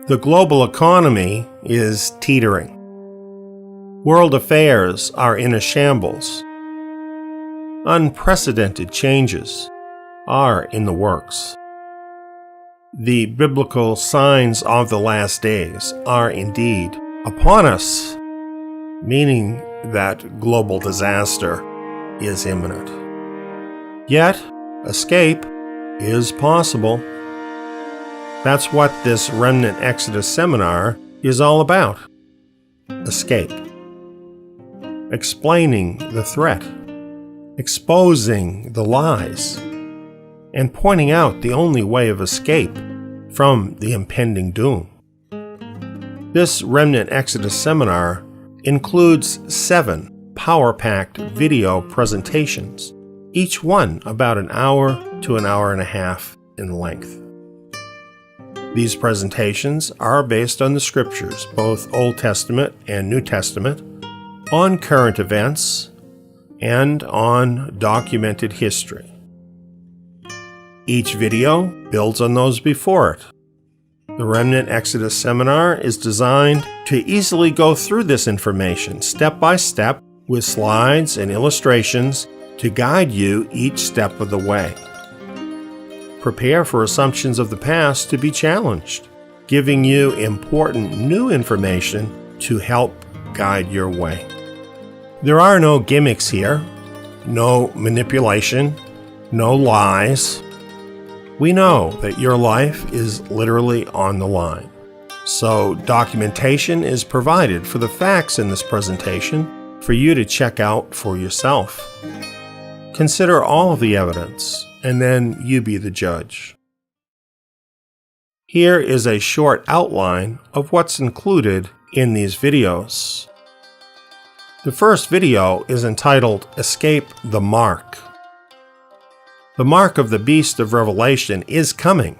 The global economy is teetering. World affairs are in a shambles. Unprecedented changes are in the works. The biblical signs of the last days are indeed upon us, meaning that global disaster is imminent. Yet, escape is possible. That's what this Remnant Exodus seminar is all about. Escape. Explaining the threat. Exposing the lies. And pointing out the only way of escape from the impending doom. This Remnant Exodus seminar includes 7 power-packed video presentations, each one about an hour to an hour and a half in length. These presentations are based on the scriptures, both Old Testament and New Testament, on current events, and on documented history. Each video builds on those before it. The Remnant Exodus seminar is designed to easily go through this information step by step with slides and illustrations to guide you each step of the way. Prepare for assumptions of the past to be challenged, giving you important new information to help guide your way. There are no gimmicks here, no manipulation, no lies. We know that your life is literally on the line. So documentation is provided for the facts in this presentation for you to check out for yourself. Consider all of the evidence, and then you be the judge. Here is a short outline of what's included in these videos. The first video is entitled Escape the Mark. The mark of the beast of Revelation is coming.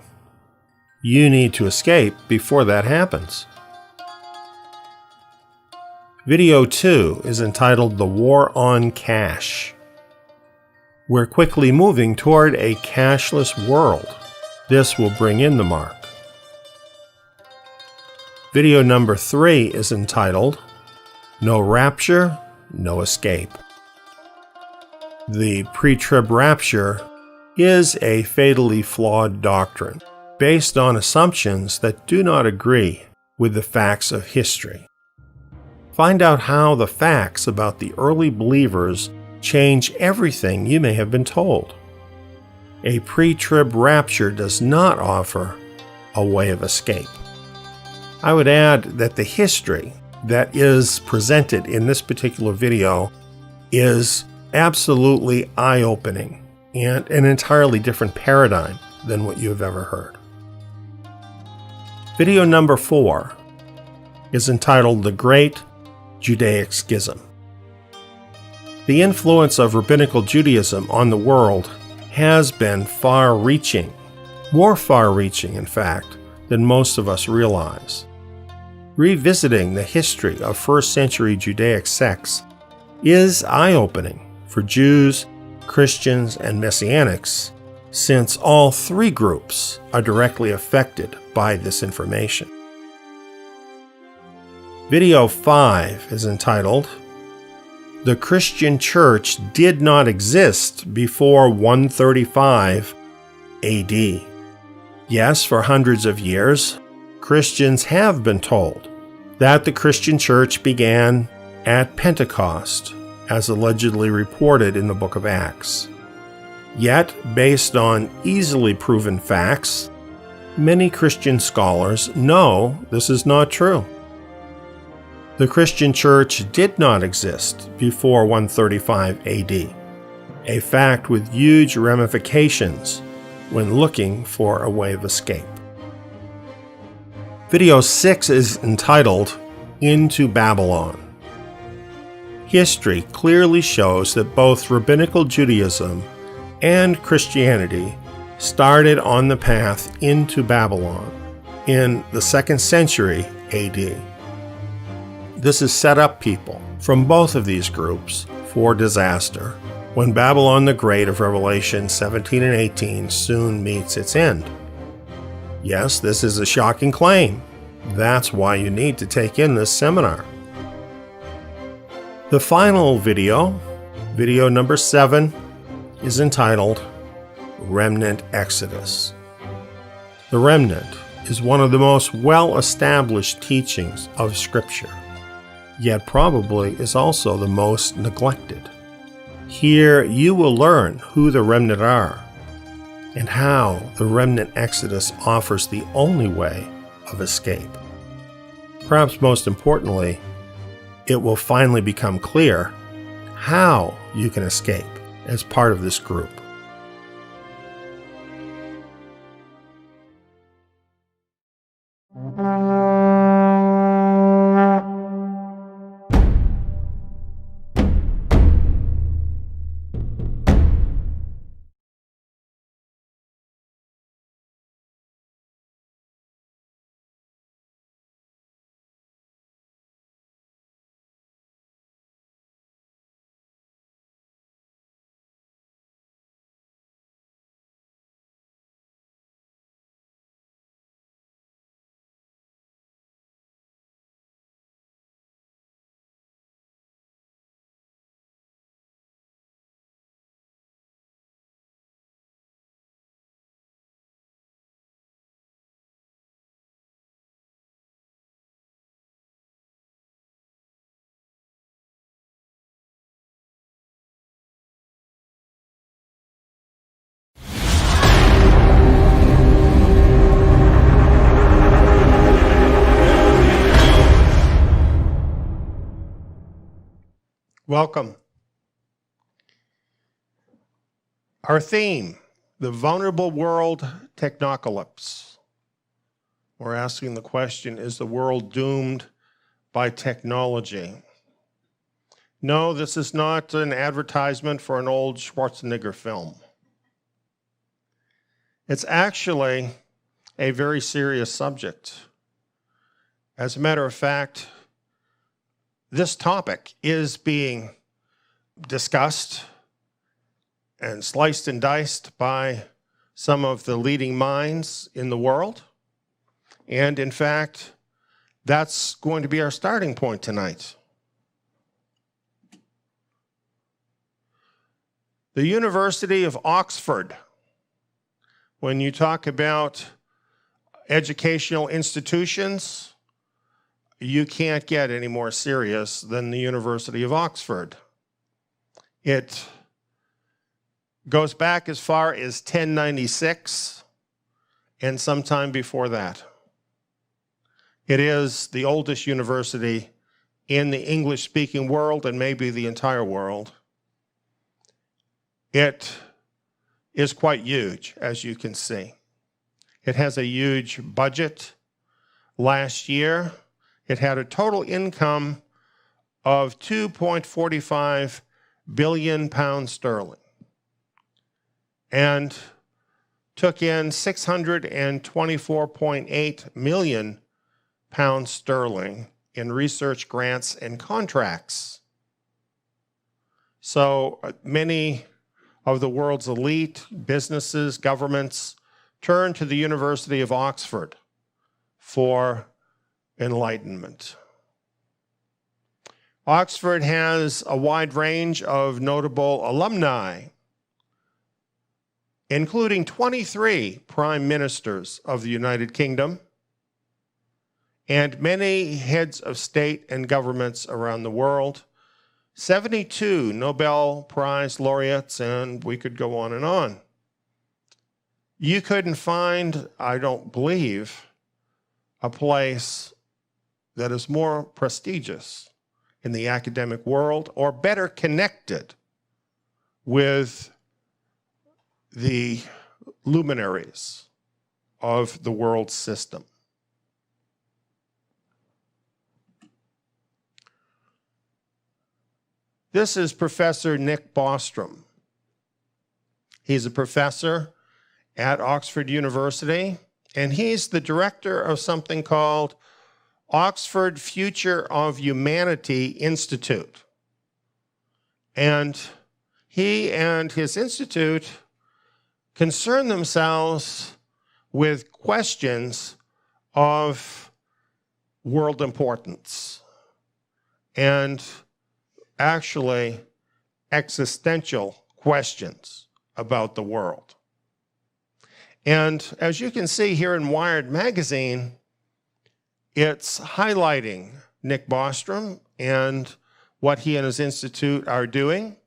You need to escape before that happens. Video 2 is entitled The War on Cash. We're quickly moving toward a cashless world. This will bring in the mark. Video number 3 is entitled No Rapture, No Escape. The pre-trib rapture is a fatally flawed doctrine based on assumptions that do not agree with the facts of history. Find out how the facts about the early believers change everything you may have been told. A pre-trib rapture does not offer a way of escape. I would add that the history that is presented in this particular video is absolutely eye-opening and an entirely different paradigm than what you have ever heard. Video number 4 is entitled The Great Judaic Schism. The influence of rabbinical Judaism on the world has been far-reaching, more far-reaching, in fact, than most of us realize. Revisiting the history of first-century Judaic sects is eye-opening for Jews, Christians, and Messianics, since all three groups are directly affected by this information. Video 5 is entitled The Christian Church Did Not Exist Before 135 AD. Yes, for hundreds of years, Christians have been told that the Christian church began at Pentecost, as allegedly reported in the book of Acts. Yet, based on easily proven facts, many Christian scholars know this is not true. The Christian church did not exist before 135 AD, a fact with huge ramifications when looking for a way of escape. Video 6 is entitled Into Babylon. History clearly shows that both rabbinical Judaism and Christianity started on the path into Babylon in the 2nd century AD. This has set up people from both of these groups for disaster when Babylon the Great of Revelation 17 and 18 soon meets its end. Yes, this is a shocking claim. That's why you need to take in this seminar. The final video, video number 7, is entitled Remnant Exodus. The remnant is one of the most well-established teachings of Scripture, yet probably is also the most neglected. Here you will learn who the remnant are and how the remnant exodus offers the only way of escape. Perhaps most importantly, it will finally become clear how you can escape as part of this group. Welcome. Our theme, the vulnerable world technocalypse. We're asking the question, is the world doomed by technology? No, this is not an advertisement for an old Schwarzenegger film. It's actually a very serious subject. As a matter of fact, this topic is being discussed and sliced and diced by some of the leading minds in the world. And in fact, that's going to be our starting point tonight. The University of Oxford, when you talk about educational institutions, you can't get any more serious than the University of Oxford. It goes back as far as 1096 and sometime before that. It is the oldest university in the English-speaking world and maybe the entire world. It is quite huge, as you can see. It has a huge budget. Last year, it had a total income of £2.45 billion and took in £624.8 million in research grants and contracts. So many of the world's elite businesses, governments, turn to the University of Oxford for enlightenment. Oxford has a wide range of notable alumni, including 23 prime ministers of the United Kingdom and many heads of state and governments around the world, 72 Nobel Prize laureates, and we could go on and on. You couldn't find, I don't believe, a place that is more prestigious in the academic world or better connected with the luminaries of the world system. This is Professor Nick Bostrom. He's a professor at Oxford University, and he's the director of something called Oxford Future of Humanity Institute. And he and his institute concern themselves with questions of world importance and actually existential questions about the world. And as you can see here in Wired magazine, it's highlighting Nick Bostrom and what he and his institute are doing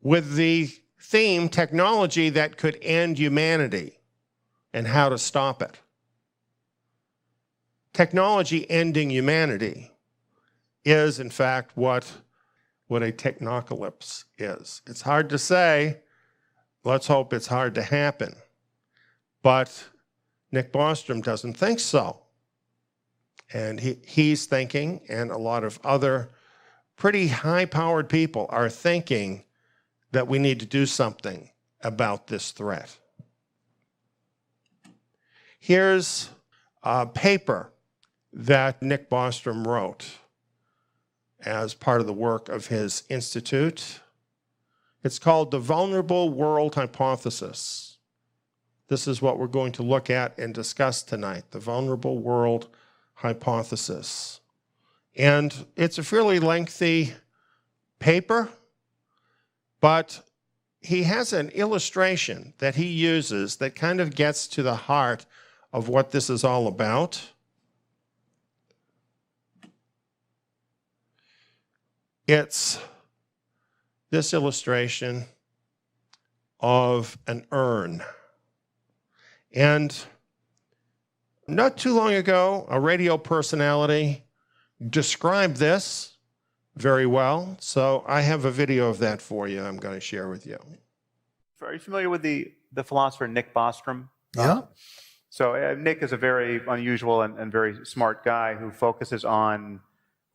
with the theme, technology that could end humanity and how to stop it. Technology ending humanity is, in fact, what a technocalypse is. It's hard to say. Let's hope it's hard to happen. But Nick Bostrom doesn't think so. And he's thinking, and a lot of other pretty high-powered people are thinking that we need to do something about this threat. Here's a paper that Nick Bostrom wrote as part of the work of his institute. It's called The Vulnerable World Hypothesis. This is what we're going to look at and discuss tonight, the Vulnerable World Hypothesis. And it's a fairly lengthy paper, but he has an illustration that he uses that kind of gets to the heart of what this is all about. It's this illustration of an urn. And not too long ago, a radio personality described this very well. So I have a video of that for you I'm going to share with you. Are you familiar with the philosopher Nick Bostrom? Yeah. So Nick is a very unusual and very smart guy who focuses on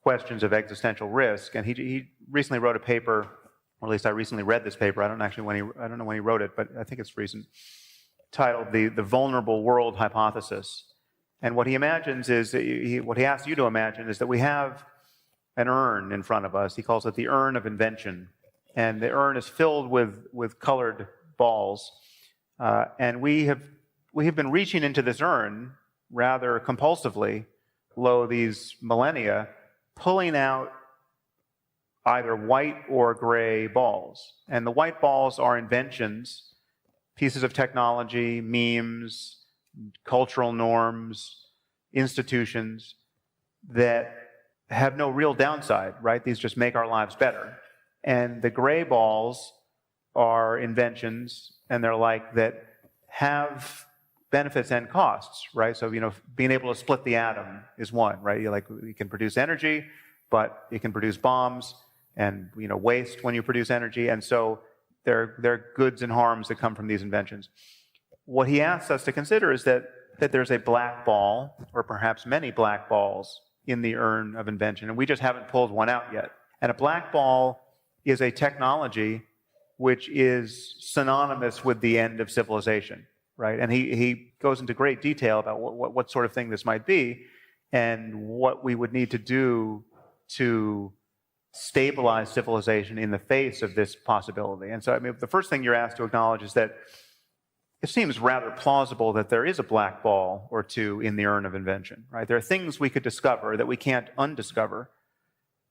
questions of existential risk. And he recently wrote a paper, or at least I recently read this paper. I don't know when he wrote it, but I think it's recent, titled "The Vulnerable World Hypothesis." And what he imagines is, what he asks you to imagine is that we have an urn in front of us. He calls it the urn of invention. And the urn is filled with colored balls. And we have been reaching into this urn rather compulsively, lo these millennia, pulling out either white or gray balls. And the white balls are inventions, pieces of technology, memes, cultural norms, institutions that have no real downside, right? These just make our lives better. And the gray balls are inventions, and they're like that have benefits and costs, right? So, being able to split the atom is one, right? You can produce energy, but it can produce bombs and, waste when you produce energy. And so there are goods and harms that come from these inventions. What he asks us to consider is that there's a black ball, or perhaps many black balls, in the urn of invention, and we just haven't pulled one out yet. And a black ball is a technology which is synonymous with the end of civilization, right? And he goes into great detail about what sort of thing this might be and what we would need to do to stabilize civilization in the face of this possibility. And so, the first thing you're asked to acknowledge is that it seems rather plausible that there is a black ball or two in the urn of invention, right? There are things we could discover that we can't undiscover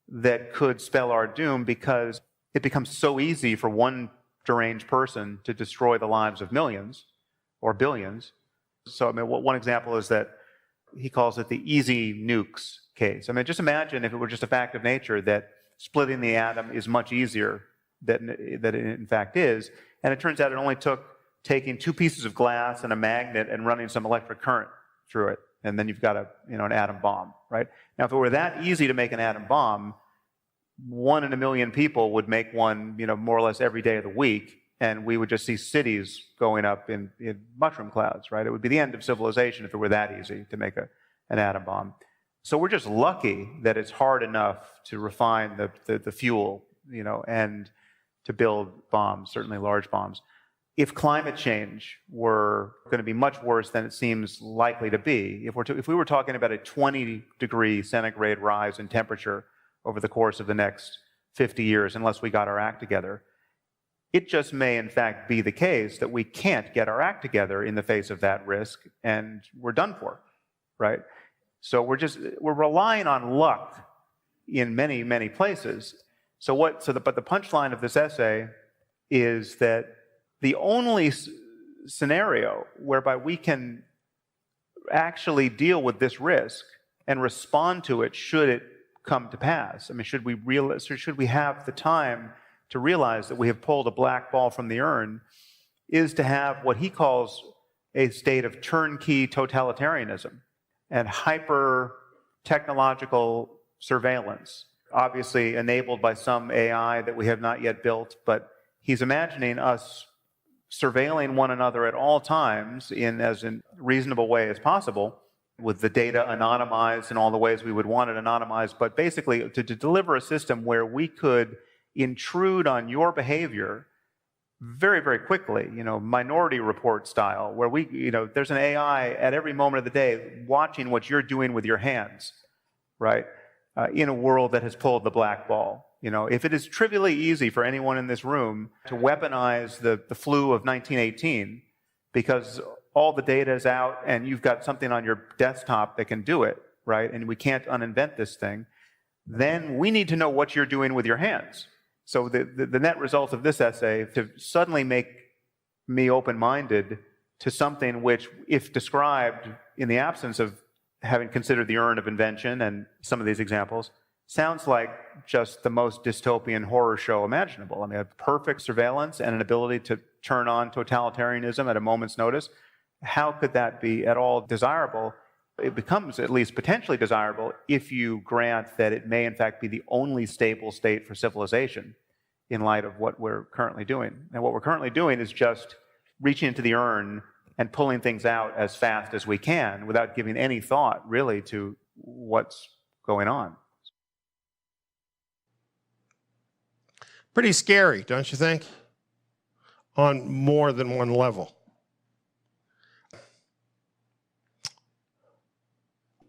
that could spell our doom, because it becomes so easy for one deranged person to destroy the lives of millions or billions. So, one example is that he calls it the easy nukes case. Just imagine if it were just a fact of nature that splitting the atom is much easier than it in fact is, and it turns out it only took taking two pieces of glass and a magnet and running some electric current through it, and then you've got an atom bomb, right? Now, if it were that easy to make an atom bomb, 1 in a million people would make one, more or less every day of the week, and we would just see cities going up in mushroom clouds, right? It would be the end of civilization if it were that easy to make an atom bomb. So we're just lucky that it's hard enough to refine the fuel, and to build bombs, certainly large bombs. If climate change were going to be much worse than it seems likely to be, if we were talking about a 20-degree centigrade rise in temperature over the course of the next 50 years, unless we got our act together, it just may in fact be the case that we can't get our act together in the face of that risk, and we're done for, right? So we're relying on luck in many, many places. But the punchline of this essay is that the only scenario whereby we can actually deal with this risk and respond to it should it come to pass. Should we have the time to realize that we have pulled a black ball from the urn, is to have what he calls a state of turnkey totalitarianism and hyper-technological surveillance, obviously enabled by some AI that we have not yet built, but he's imagining us surveilling one another at all times in as reasonable way as possible, with the data anonymized in all the ways we would want it anonymized, but basically to deliver a system where we could intrude on your behavior very, very quickly, Minority Report style, where there's an AI at every moment of the day watching what you're doing with your hands, right? In a world that has pulled the black ball. If it is trivially easy for anyone in this room to weaponize the flu of 1918 because all the data is out and you've got something on your desktop that can do it, right? And we can't uninvent this thing, then we need to know what you're doing with your hands. So the net result of this essay, to suddenly make me open-minded to something which, if described in the absence of having considered the urn of invention and some of these examples, sounds like just the most dystopian horror show imaginable. A perfect surveillance and an ability to turn on totalitarianism at a moment's notice. How could that be at all desirable? It becomes at least potentially desirable if you grant that it may in fact be the only stable state for civilization in light of what we're currently doing. And what we're currently doing is just reaching into the urn and pulling things out as fast as we can without giving any thought really to what's going on. Pretty scary, don't you think? On more than one level.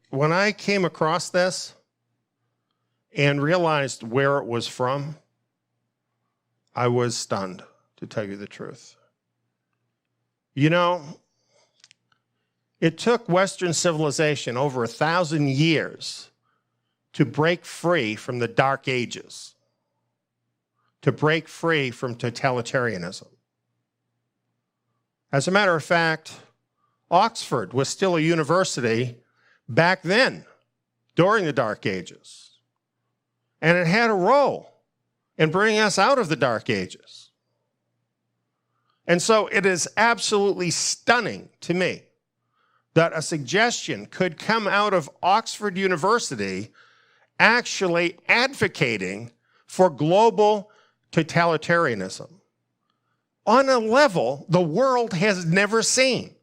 When I came across this and realized where it was from, I was stunned, to tell you the truth. You know, it took Western civilization over 1,000 years to break free from the Dark Ages, to break free from totalitarianism. As a matter of fact, Oxford was still a university back then, during the Dark Ages. And it had a role in bringing us out of the Dark Ages. And so it is absolutely stunning to me that a suggestion could come out of Oxford University actually advocating for global totalitarianism on a level the world has never seen.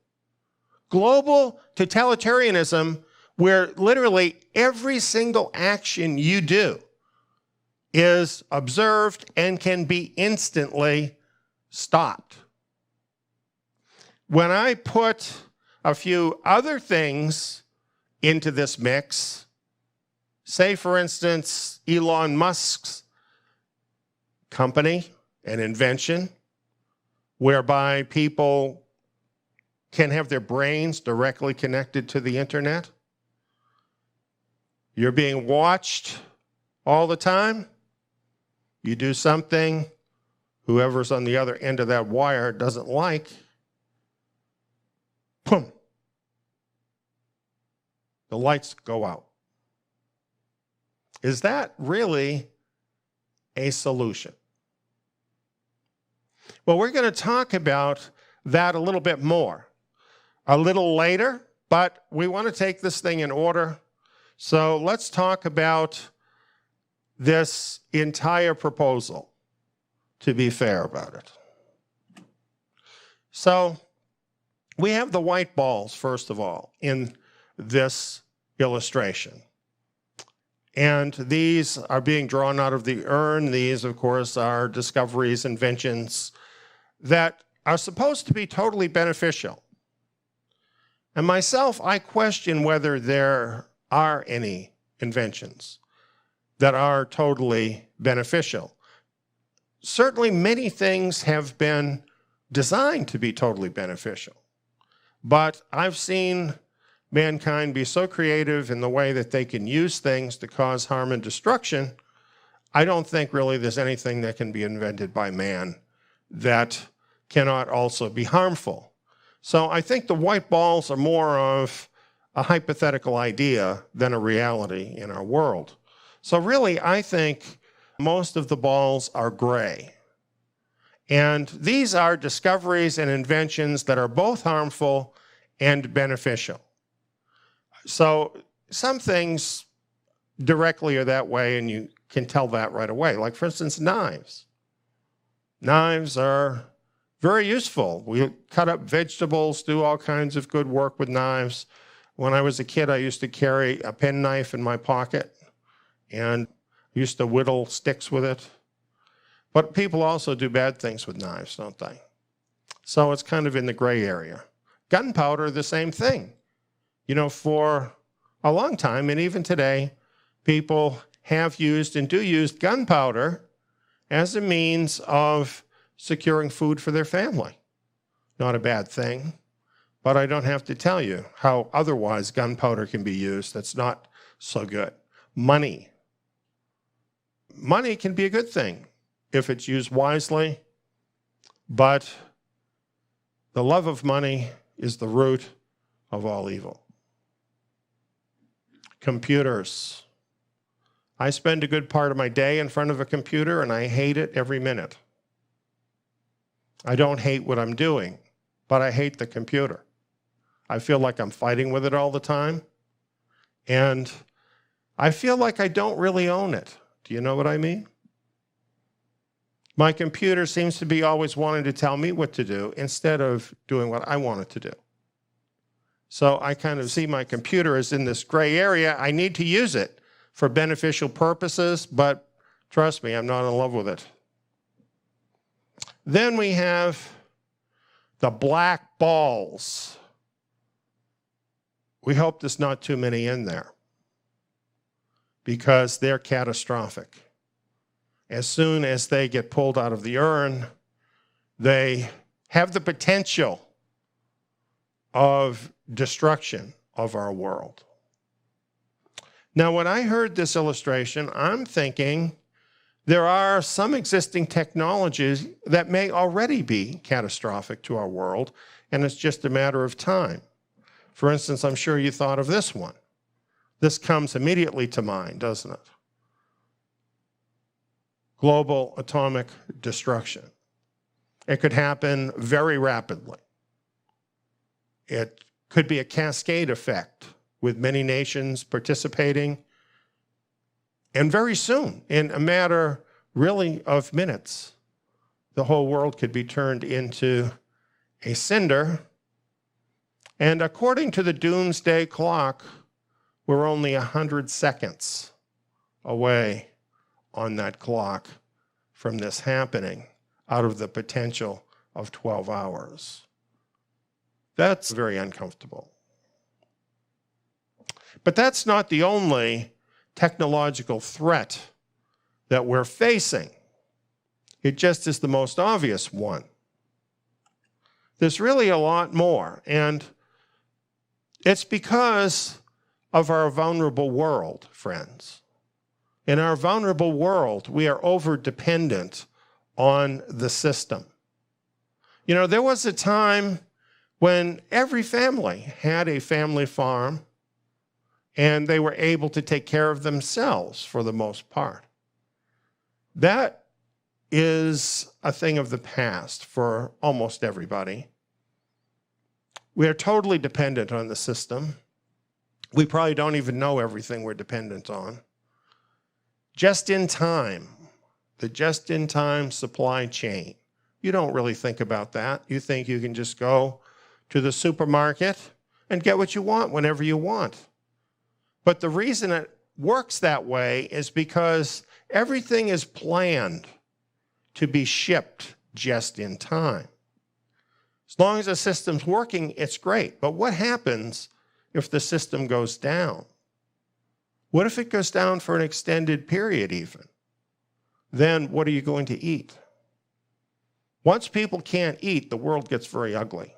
Global totalitarianism where literally every single action you do is observed and can be instantly stopped. When I put a few other things into this mix, say for instance, Elon Musk's company, an invention, whereby people can have their brains directly connected to the internet. You're being watched all the time. You do something whoever's on the other end of that wire doesn't like. Boom. The lights go out. Is that really a solution? Well, we're going to talk about that a little bit more a little later, but we want to take this thing in order. So let's talk about this entire proposal, to be fair about it. So we have the white balls, first of all, in this illustration. And these are being drawn out of the urn. These, of course, are discoveries, inventions that are supposed to be totally beneficial. And myself, I question whether there are any inventions that are totally beneficial. Certainly, many things have been designed to be totally beneficial. But I've seen mankind be so creative in the way that they can use things to cause harm and destruction. I don't think really there's anything that can be invented by man that cannot also be harmful. So I think the white balls are more of a hypothetical idea than a reality in our world. So really, I think most of the balls are gray. And these are discoveries and inventions that are both harmful and beneficial. So some things directly are that way, and you can tell that right away. Like, for instance, knives. Knives are very useful. We cut up vegetables, do all kinds of good work with knives. When I was a kid, I used to carry a penknife in my pocket and used to whittle sticks with it. But people also do bad things with knives, don't they? So it's kind of in the gray area. Gunpowder, the same thing. You know, for a long time, and even today, people have used and do use gunpowder as a means of securing food for their family. Not a bad thing, but I don't have to tell you how otherwise gunpowder can be used that's not so good. Money. Money can be a good thing if it's used wisely, but the love of money is the root of all evil. Computers. I spend a good part of my day in front of a computer, and I hate it every minute. I don't hate what I'm doing, but I hate the computer. I feel like I'm fighting with it all the time, and I feel like I don't really own it. Do you know what I mean? My computer seems to be always wanting to tell me what to do instead of doing what I want it to do. So I kind of see my computer as in this gray area. I need to use it for beneficial purposes, but trust me, I'm not in love with it. Then we have the black balls. We hope there's not too many in there because they're catastrophic. As soon as they get pulled out of the urn, they have the potential of destruction of our world. Now, when I heard this illustration, I'm thinking there are some existing technologies that may already be catastrophic to our world, and it's just a matter of time. For instance, I'm sure you thought of this one. This comes immediately to mind, doesn't it? Global atomic destruction. It could happen very rapidly. It could be a cascade effect with many nations participating. And very soon, in a matter really of minutes, the whole world could be turned into a cinder. And according to the doomsday clock, we're only 100 seconds away on that clock from this happening out of the potential of 12 hours. That's very uncomfortable. But that's not the only technological threat that we're facing. It just is the most obvious one. There's really a lot more, and it's because of our vulnerable world, friends. In our vulnerable world, we are over-dependent on the system. You know, there was a time when every family had a family farm, and they were able to take care of themselves for the most part. That is a thing of the past for almost everybody. We are totally dependent on the system. We probably don't even know everything we're dependent on. Just in time, the just-in-time supply chain. You don't really think about that. You think you can just go to the supermarket and get what you want whenever you want. But the reason it works that way is because everything is planned to be shipped just in time. As long as the system's working, it's great. But what happens if the system goes down? What if it goes down for an extended period even? Then what are you going to eat? Once people can't eat, the world gets very ugly.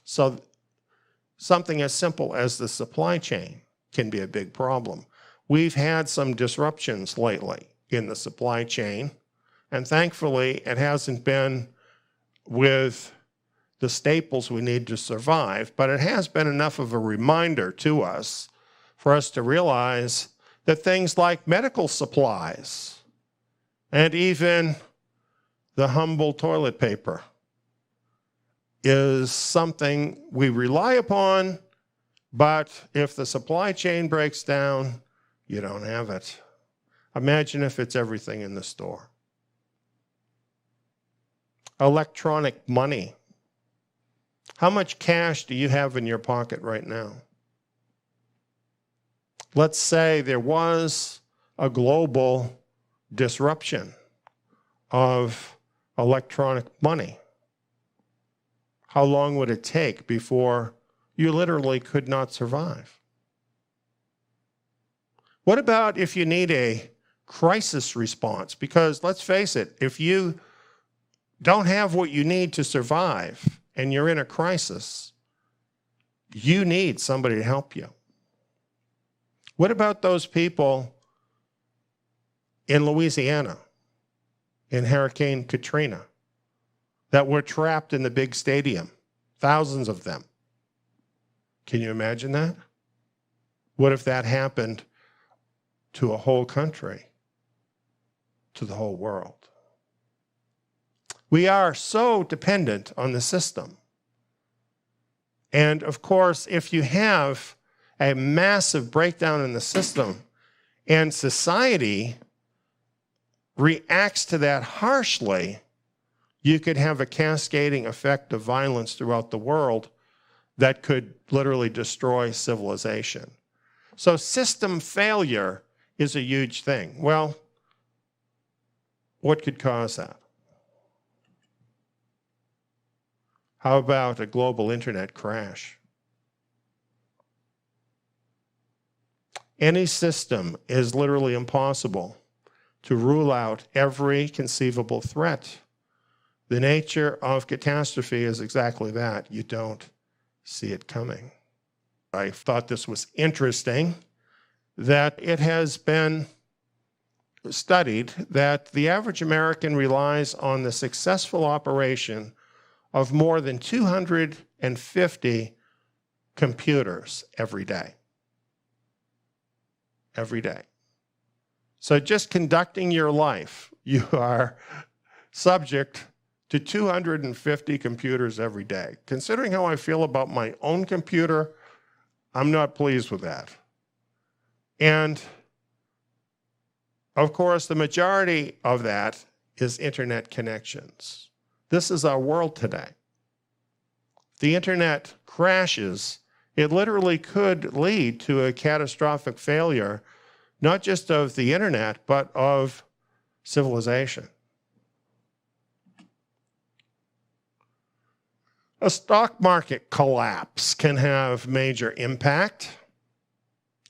So something as simple as the supply chain can be a big problem. We've had some disruptions lately in the supply chain, and thankfully it hasn't been with the staples we need to survive, but it has been enough of a reminder to us for us to realize that things like medical supplies and even the humble toilet paper is something we rely upon, but if the supply chain breaks down, you don't have it. Imagine if it's everything in the store. Electronic money. How much cash do you have in your pocket right now? Let's say there was a global disruption of electronic money. How long would it take before you literally could not survive? What about if you need a crisis response? Because let's face it, if you don't have what you need to survive and you're in a crisis, you need somebody to help you. What about those people in Louisiana, in Hurricane Katrina, that were trapped in the big stadium? Thousands of them. Can you imagine that? What if that happened to a whole country, to the whole world? We are so dependent on the system. And of course, if you have a massive breakdown in the system and society reacts to that harshly, you could have a cascading effect of violence throughout the world that could literally destroy civilization. So system failure is a huge thing. Well, what could cause that? How about a global internet crash? Any system is literally impossible to rule out every conceivable threat. The nature of catastrophe is exactly that. You don't see it coming. I thought this was interesting that it has been studied that the average American relies on the successful operation of more than 250 computers every day. Every day. So just conducting your life, you are subject to 250 computers every day. Considering how I feel about my own computer, I'm not pleased with that. And of course, the majority of that is internet connections. This is our world today. If the internet crashes, it literally could lead to a catastrophic failure, not just of the internet, but of civilization. A stock market collapse can have major impact.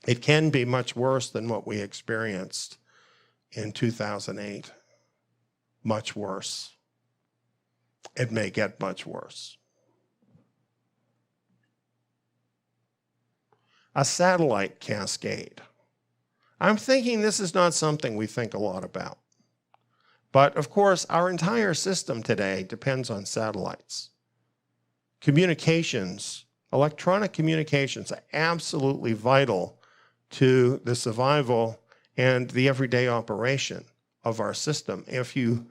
It can be much worse than what we experienced in 2008. Much worse. It may get much worse. A satellite cascade. I'm thinking this is not something we think a lot about. But of course, our entire system today depends on satellites. Communications, electronic communications are absolutely vital to the survival and the everyday operation of our system. If you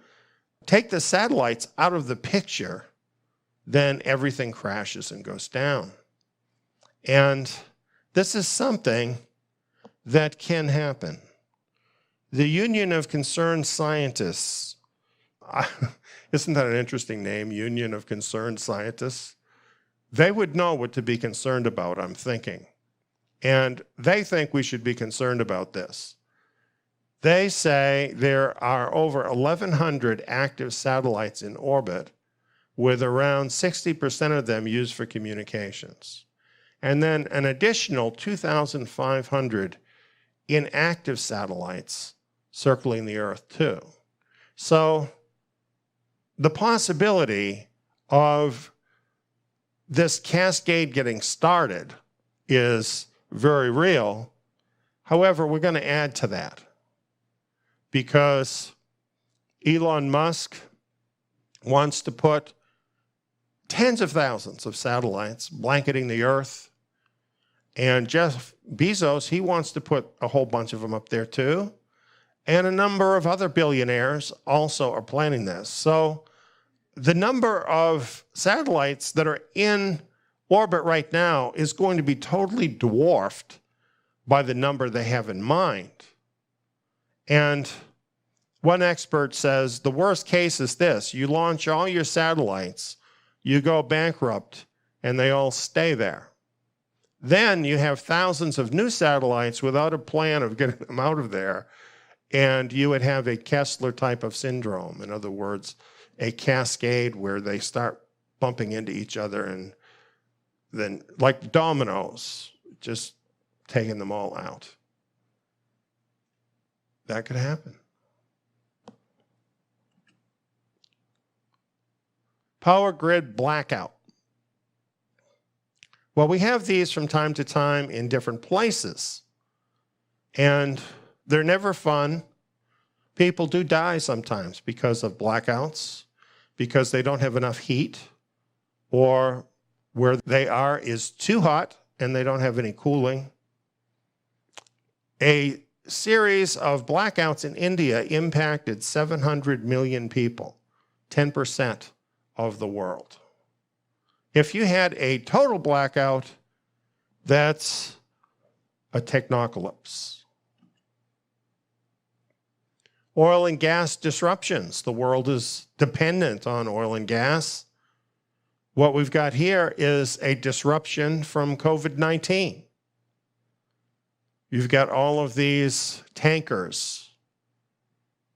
take the satellites out of the picture, then everything crashes and goes down. And this is something that can happen. The Union of Concerned Scientists, isn't that an interesting name, Union of Concerned Scientists? They would know what to be concerned about, I'm thinking. And they think we should be concerned about this. They say there are over 1,100 active satellites in orbit, with around 60% of them used for communications. And then an additional 2,500 inactive satellites circling the Earth too. So the possibility of this cascade getting started is very real. However, we're going to add to that because Elon Musk wants to put tens of thousands of satellites blanketing the Earth. And Jeff Bezos, he wants to put a whole bunch of them up there too. And a number of other billionaires also are planning this. So the number of satellites that are in orbit right now is going to be totally dwarfed by the number they have in mind. And one expert says the worst case is this: you launch all your satellites, you go bankrupt, and they all stay there. Then you have thousands of new satellites without a plan of getting them out of there, and you would have a Kessler type of syndrome. In other words, a cascade where they start bumping into each other and then, like dominoes, just taking them all out. That could happen. Power grid blackout. Well, we have these from time to time in different places, and they're never fun. People do die sometimes because of blackouts, because they don't have enough heat, or where they are is too hot and they don't have any cooling. A series of blackouts in India impacted 700 million people, 10% of the world. If you had a total blackout, that's a technocalypse. Oil and gas disruptions. The world is dependent on oil and gas. What we've got here is a disruption from COVID-19. You've got all of these tankers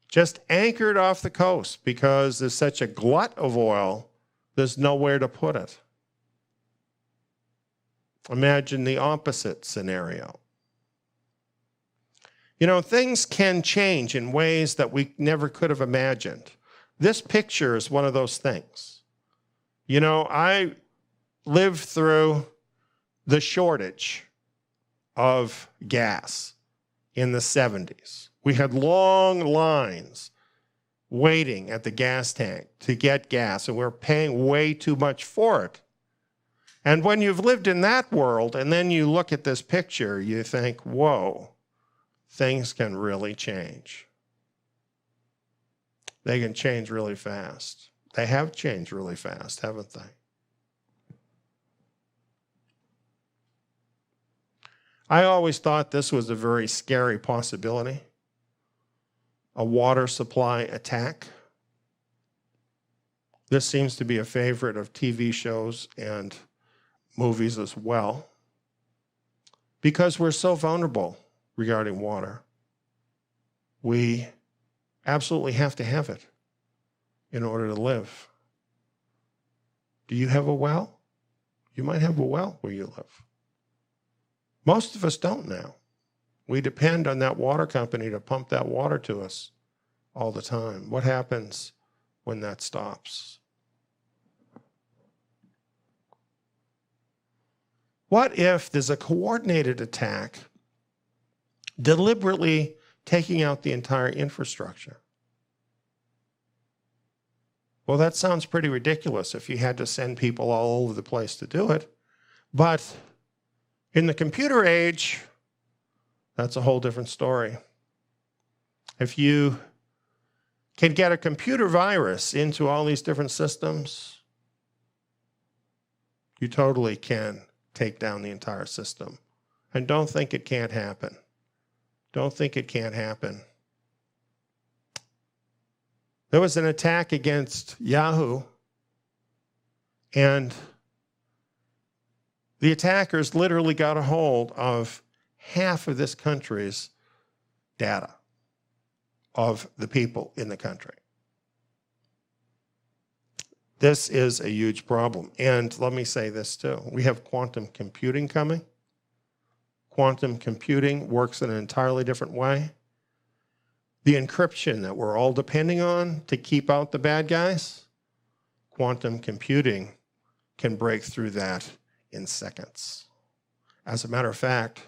just anchored off the coast because there's such a glut of oil, there's nowhere to put it. Imagine the opposite scenario. You know, things can change in ways that we never could have imagined. This picture is one of those things. You know, I lived through the shortage of gas in the 70s. We had long lines waiting at the gas tank to get gas, and we were paying way too much for it. And when you've lived in that world, and then you look at this picture, you think, whoa, things can really change. They can change really fast. They have changed really fast, haven't they? I always thought this was a very scary possibility. A water supply attack. This seems to be a favorite of TV shows and movies as well, because we're so vulnerable regarding water. We absolutely have to have it in order to live. Do you have a well? You might have a well where you live. Most of us don't now. We depend on that water company to pump that water to us all the time. What happens when that stops? What if there's a coordinated attack deliberately taking out the entire infrastructure? Well, that sounds pretty ridiculous if you had to send people all over the place to do it. But in the computer age, that's a whole different story. If you can get a computer virus into all these different systems, you totally can take down the entire system. And don't think it can't happen. Don't think it can't happen. There was an attack against Yahoo, and the attackers literally got a hold of half of this country's data of the people in the country. This is a huge problem. And let me say this too. We have quantum computing coming. Quantum computing works in an entirely different way. The encryption that we're all depending on to keep out the bad guys, quantum computing can break through that in seconds. As a matter of fact,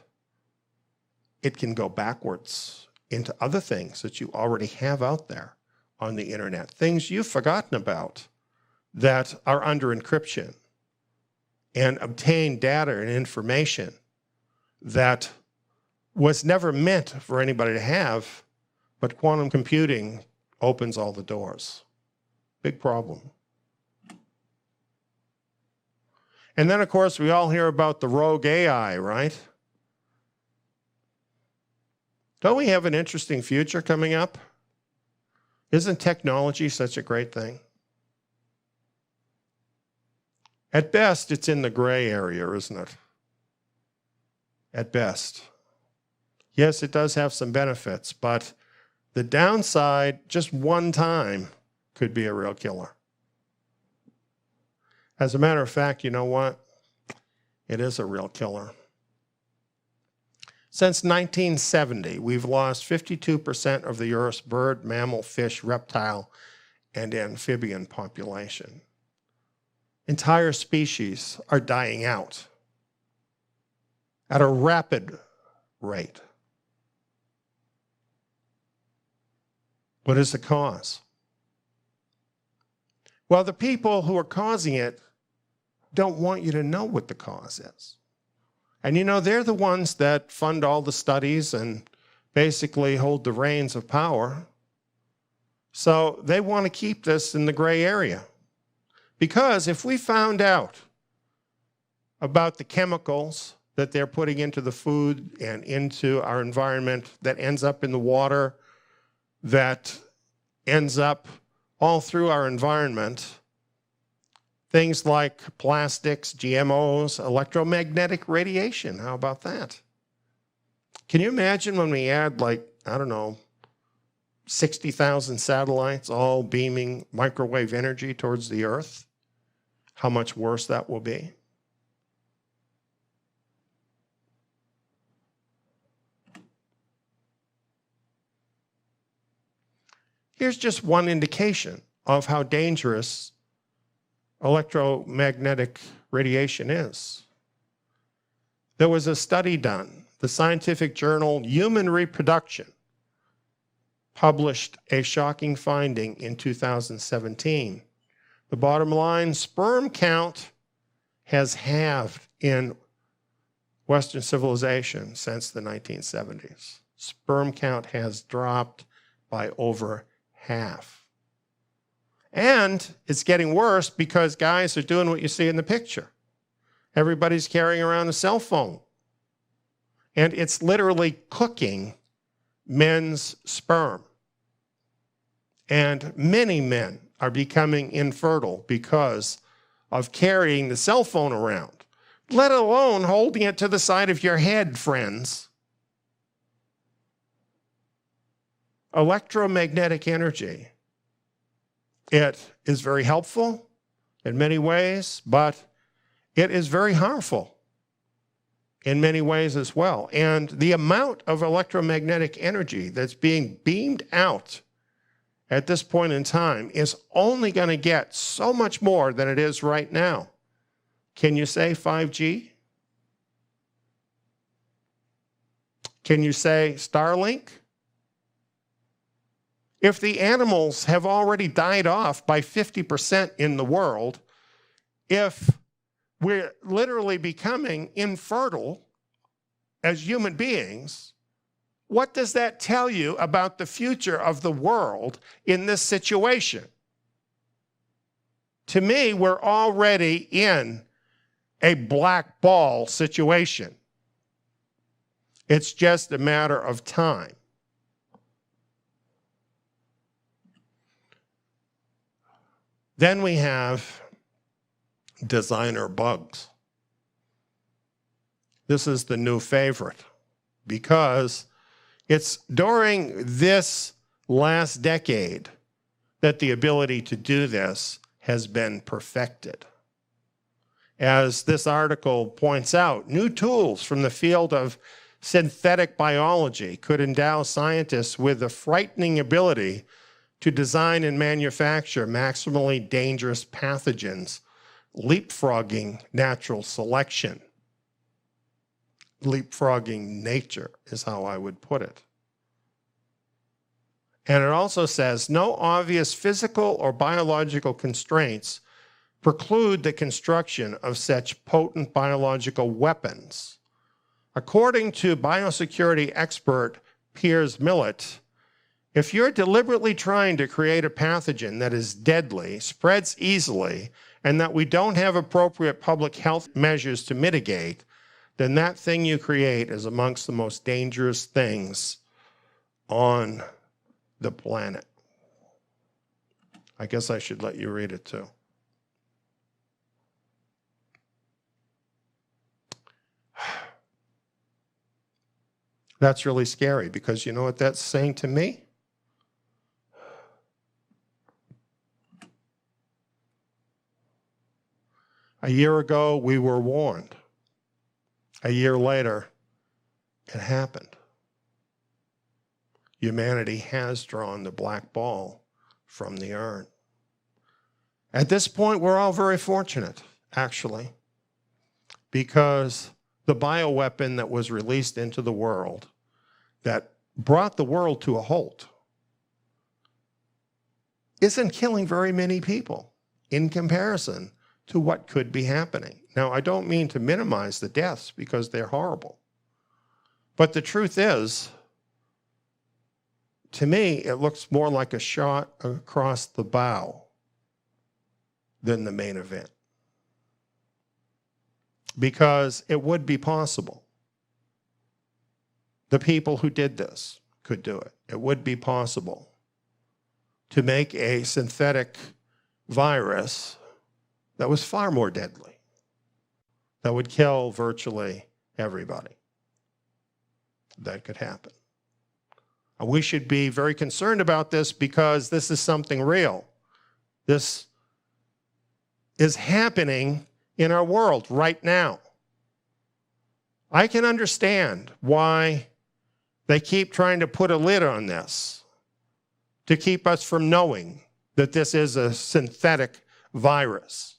it can go backwards into other things that you already have out there on the internet, things you've forgotten about that are under encryption, and obtain data and information that was never meant for anybody to have, but quantum computing opens all the doors. Big problem. And then, of course, we all hear about the rogue AI, right? Don't we have an interesting future coming up? Isn't technology such a great thing? At best, it's in the gray area, isn't it? At best. Yes, it does have some benefits, but the downside, just one time, could be a real killer. As a matter of fact, you know what? It is a real killer. Since 1970, we've lost 52% of the Earth's bird, mammal, fish, reptile, and amphibian population. Entire species are dying out at a rapid rate. What is the cause? Well, the people who are causing it don't want you to know what the cause is. And you know, they're the ones that fund all the studies and basically hold the reins of power. So they want to keep this in the gray area. Because if we found out about the chemicals that they're putting into the food and into our environment that ends up in the water, that ends up all through our environment. Things like plastics, GMOs, electromagnetic radiation. How about that? Can you imagine when we add, like, I don't know, 60,000 satellites all beaming microwave energy towards the Earth? How much worse that will be? Here's just one indication of how dangerous electromagnetic radiation is. There was a study done. The scientific journal Human Reproduction published a shocking finding in 2017. The bottom line, sperm count has halved in Western civilization since the 1970s. Sperm count has dropped by over half. And it's getting worse because guys are doing what you see in the picture. Everybody's carrying around a cell phone. And it's literally cooking men's sperm. And many men are becoming infertile because of carrying the cell phone around, let alone holding it to the side of your head, friends. Electromagnetic energy, it is very helpful in many ways, but it is very harmful in many ways as well. And the amount of electromagnetic energy that's being beamed out at this point in time is only going to get so much more than it is right now. Can you say 5G? Can you say Starlink? If the animals have already died off by 50% in the world, if we're literally becoming infertile as human beings, what does that tell you about the future of the world in this situation? To me, we're already in a black ball situation. It's just a matter of time. Then we have designer bugs. This is the new favorite because it's during this last decade that the ability to do this has been perfected. As this article points out, new tools from the field of synthetic biology could endow scientists with the frightening ability to design and manufacture maximally dangerous pathogens, leapfrogging natural selection. Leapfrogging nature is how I would put it. And it also says, no obvious physical or biological constraints preclude the construction of such potent biological weapons. According to biosecurity expert Piers Millett, if you're deliberately trying to create a pathogen that is deadly, spreads easily, and that we don't have appropriate public health measures to mitigate, then that thing you create is amongst the most dangerous things on the planet. I guess I should let you read it too. That's really scary because you know what that's saying to me? A year ago, we were warned. A year later, it happened. Humanity has drawn the black ball from the urn. At this point, we're all very fortunate, actually, because the bioweapon that was released into the world that brought the world to a halt isn't killing very many people in comparison to what could be happening. Now, I don't mean to minimize the deaths because they're horrible. But the truth is, to me, it looks more like a shot across the bow than the main event. Because it would be possible. The people who did this could do it. It would be possible. to make a synthetic virus that was far more deadly, that would kill virtually everybody. That could happen. We should be very concerned about this because this is something real. This is happening in our world right now. I can understand why they keep trying to put a lid on this, to keep us from knowing that this is a synthetic virus.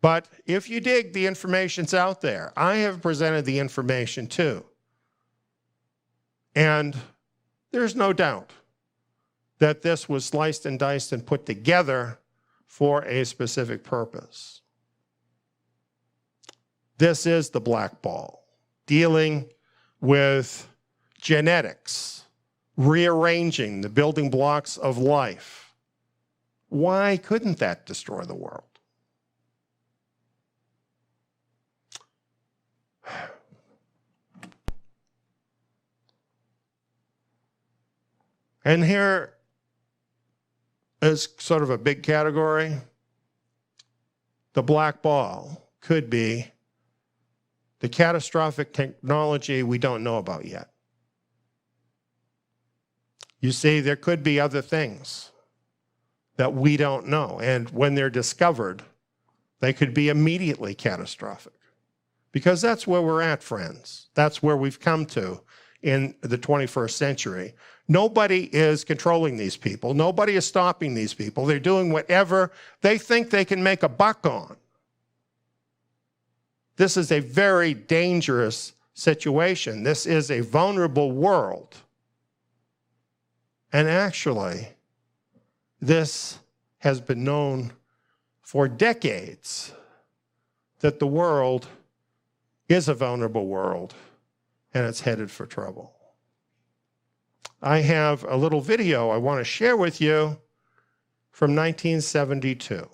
But if you dig, the information's out there. I have presented the information too. And there's no doubt that this was sliced and diced and put together for a specific purpose. This is the black ball, dealing with genetics, rearranging the building blocks of life. Why couldn't that destroy the world? And here is sort of a big category. The black ball could be the catastrophic technology we don't know about yet. You see, there could be other things that we don't know. And when they're discovered, they could be immediately catastrophic. Because that's where we're at, friends. That's where we've come to in the 21st century. Nobody is controlling these people. Nobody is stopping these people. They're doing whatever they think they can make a buck on. This is a very dangerous situation. This is a vulnerable world. And actually, this has been known for decades that the world is a vulnerable world and it's headed for trouble. I have a little video I want to share with you from 1972.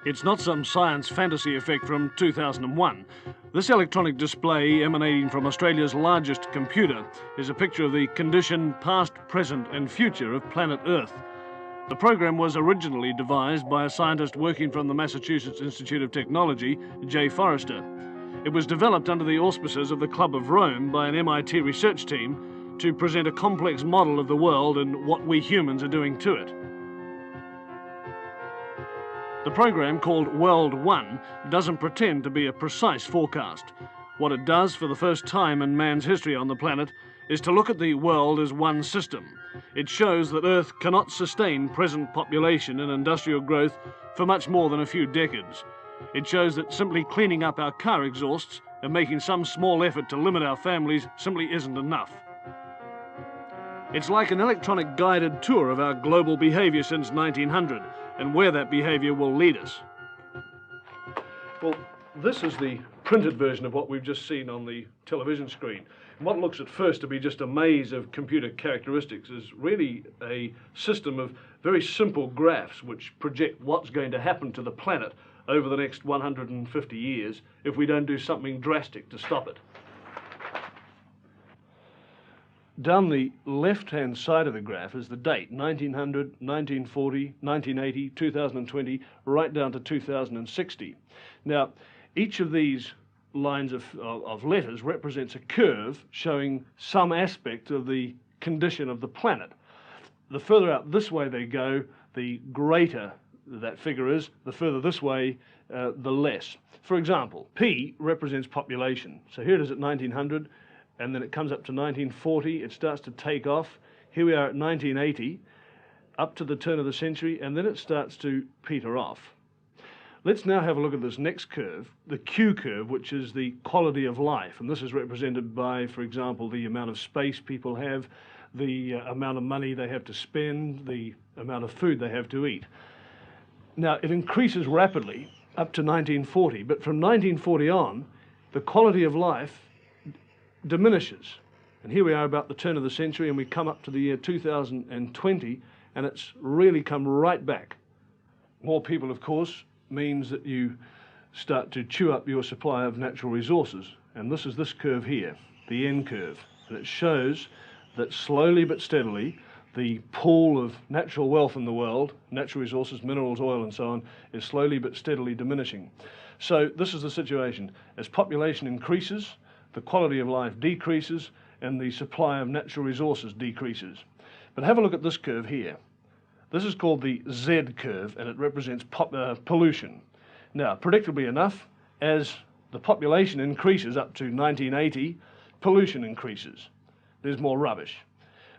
It's not some science fantasy effect from 2001. This electronic display emanating from Australia's largest computer is a picture of the condition, past, present and future of planet Earth. The program was originally devised by a scientist working from the Massachusetts Institute of Technology, J. Forrester. It was developed under the auspices of the Club of Rome by an MIT research team to present a complex model of the world and what we humans are doing to it. The program, called World 1, doesn't pretend to be a precise forecast. What it does for the first time in man's history on the planet is to look at the world as one system. It shows that Earth cannot sustain present population and industrial growth for much more than a few decades. It shows that simply cleaning up our car exhausts and making some small effort to limit our families simply isn't enough. It's like an electronic guided tour of our global behavior since 1900 and where that behavior will lead us. Well, this is the printed version of what we've just seen on the television screen. And what looks at first to be just a maze of computer characteristics is really a system of very simple graphs which project what's going to happen to the planet over the next 150 years if we don't do something drastic to stop it. Down the left-hand side of the graph is the date, 1900, 1940, 1980, 2020, right down to 2060. Now, each of these lines of letters represents a curve showing some aspect of the condition of the planet. The further out this way they go, the greater that figure is, the further this way, the less. For example, P represents population. So here it is at 1900, and then it comes up to 1940, it starts to take off. Here we are at 1980, up to the turn of the century, and then it starts to peter off. Let's now have a look at this next curve, the Q curve, which is the quality of life. And this is represented by, for example, the amount of space people have, the amount of money they have to spend, the amount of food they have to eat. Now, it increases rapidly up to 1940, but from 1940 on, the quality of life diminishes. And here we are about the turn of the century, and we come up to the year 2020, and it's really come right back. More people, of course, means that you start to chew up your supply of natural resources. And this is this curve here, the N curve. And it shows that slowly but steadily, the pool of natural wealth in the world, natural resources, minerals, oil, and so on, is slowly but steadily diminishing. So this is the situation. As population increases, the quality of life decreases, and the supply of natural resources decreases. But have a look at this curve here. This is called the Z curve, and it represents pollution. Now, predictably enough, as the population increases up to 1980, pollution increases. There's more rubbish.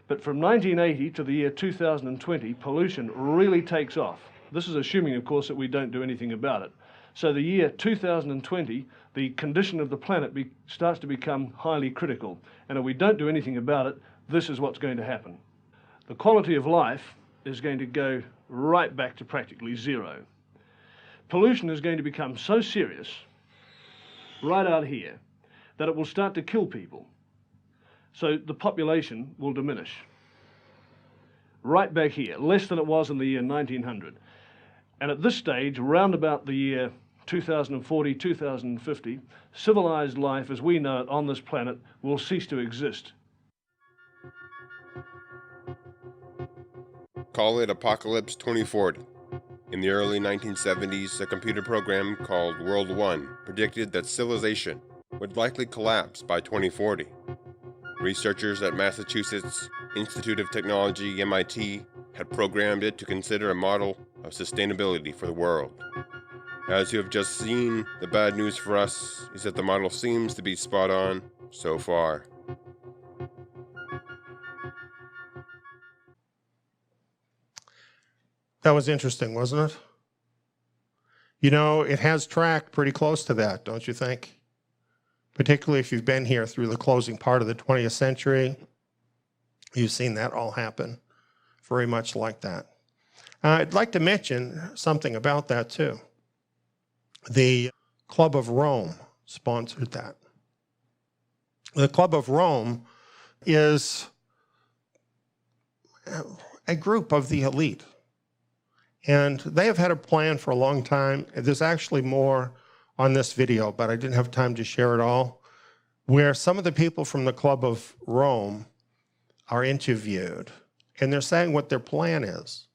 But from 1980 to the year 2020, pollution really takes off. This is assuming, of course, that we don't do anything about it. So the year 2020, the condition of the planet starts to become highly critical. And if we don't do anything about it, this is what's going to happen. The quality of life is going to go right back to practically zero. Pollution is going to become so serious, right out here, that it will start to kill people. So the population will diminish. Right back here, less than it was in the year 1900. And at this stage, around about the year 2040, 2050, civilized life as we know it on this planet will cease to exist. Call it Apocalypse 2040. In the early 1970s, a computer program called World 1 predicted that civilization would likely collapse by 2040. Researchers at Massachusetts Institute of Technology, MIT, had programmed it to consider a model of sustainability for the world. As you have just seen, the bad news for us is that the model seems to be spot on so far. That was interesting, wasn't it? You know, it has tracked pretty close to that, don't you think? Particularly if you've been here through the closing part of the 20th century, you've seen that all happen very much like that. I'd like to mention something about that too. The Club of Rome sponsored that. The Club of Rome is a group of the elite. And they have had a plan for a long time. There's actually more on this video, but I didn't have time to share it all, where some of the people from the Club of Rome are interviewed, and they're saying what their plan is.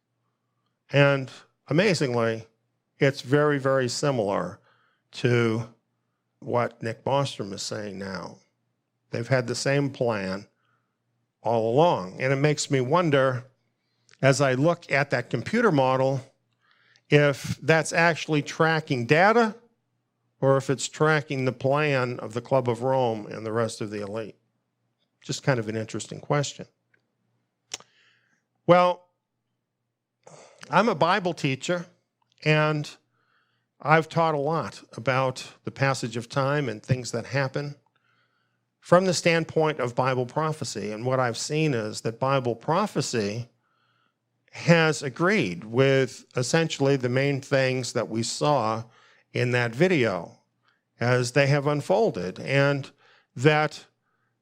And amazingly, it's very, very similar to what Nick Bostrom is saying now. They've had the same plan all along. And it makes me wonder, as I look at that computer model, if that's actually tracking data or if it's tracking the plan of the Club of Rome and the rest of the elite. Just kind of an interesting question. Well, I'm a Bible teacher, and I've taught a lot about the passage of time and things that happen from the standpoint of Bible prophecy. And what I've seen is that Bible prophecy has agreed with essentially the main things that we saw in that video as they have unfolded. And that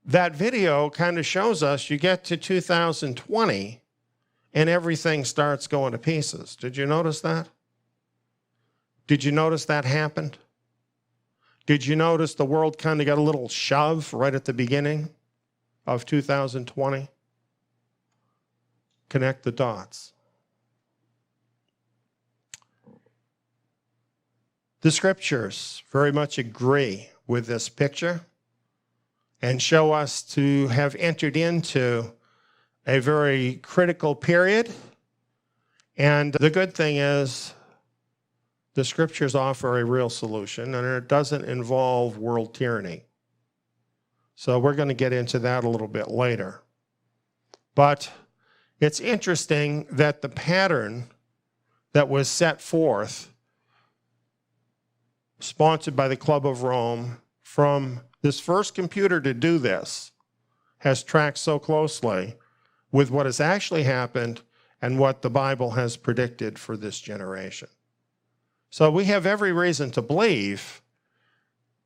video kind of shows us you get to 2020 and everything starts going to pieces. Did you notice that? Did you notice that happened? Did you notice the world kind of got a little shove right at the beginning of 2020? Connect the dots. The scriptures very much agree with this picture and show us to have entered into a very critical period. And the good thing is the scriptures offer a real solution, and it doesn't involve world tyranny. So we're going to get into that a little bit later. But it's interesting that the pattern that was set forth, sponsored by the Club of Rome, from this first computer to do this, has tracked so closely with what has actually happened and what the Bible has predicted for this generation. So we have every reason to believe,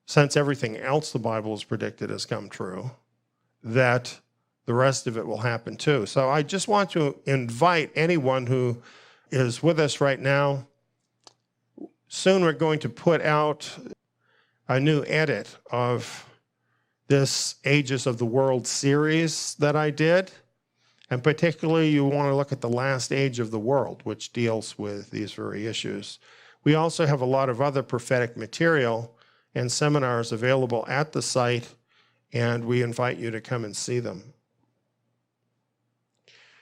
since everything else the Bible has predicted has come true, that the rest of it will happen too. So I just want to invite anyone who is with us right now, soon we're going to put out a new edit of this Ages of the World series that I did. And particularly, you want to look at the last age of the world, which deals with these very issues. We also have a lot of other prophetic material and seminars available at the site, and we invite you to come and see them.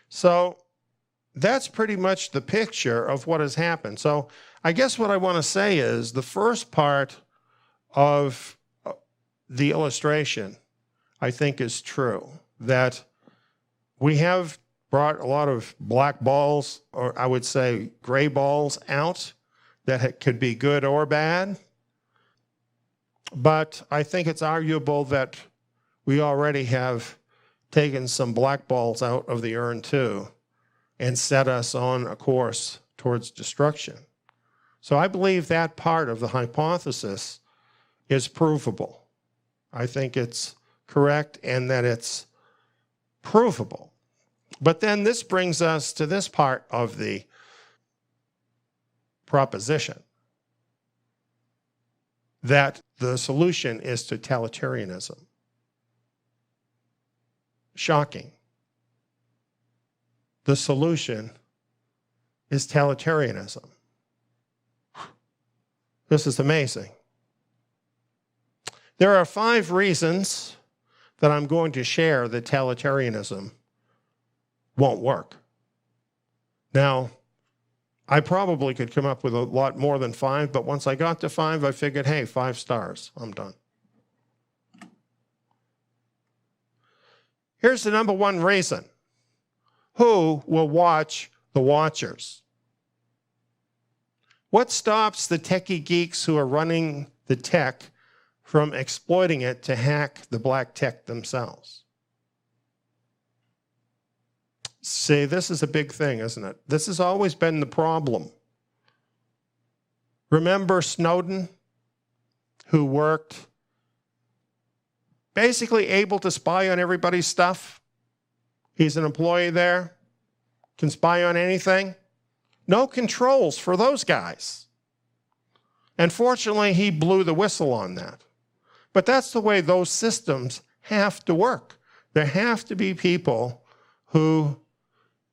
So that's pretty much the picture of what has happened. So I guess what I want to say is the first part of the illustration, I think, is true, that we have brought a lot of black balls, or I would say gray balls, out that could be good or bad. But I think it's arguable that we already have taken some black balls out of the urn too and set us on a course towards destruction. So I believe that part of the hypothesis is provable. I think it's correct and that it's provable. But then this brings us to this part of the proposition, that the solution is totalitarianism. Shocking. The solution is totalitarianism. This is amazing. There are 5 reasons that I'm going to share that totalitarianism won't work. Now, I probably could come up with a lot more than 5, but once I got to 5, I figured, hey, 5 stars, I'm done. Here's the number 1 reason. Who will watch the watchers? What stops the techie geeks who are running the tech from exploiting it to hack the black tech themselves? See, this is a big thing, isn't it? This has always been the problem. Remember Snowden, who worked basically able to spy on everybody's stuff? He's an employee there, can spy on anything. No controls for those guys. And fortunately, he blew the whistle on that. But that's the way those systems have to work. There have to be people who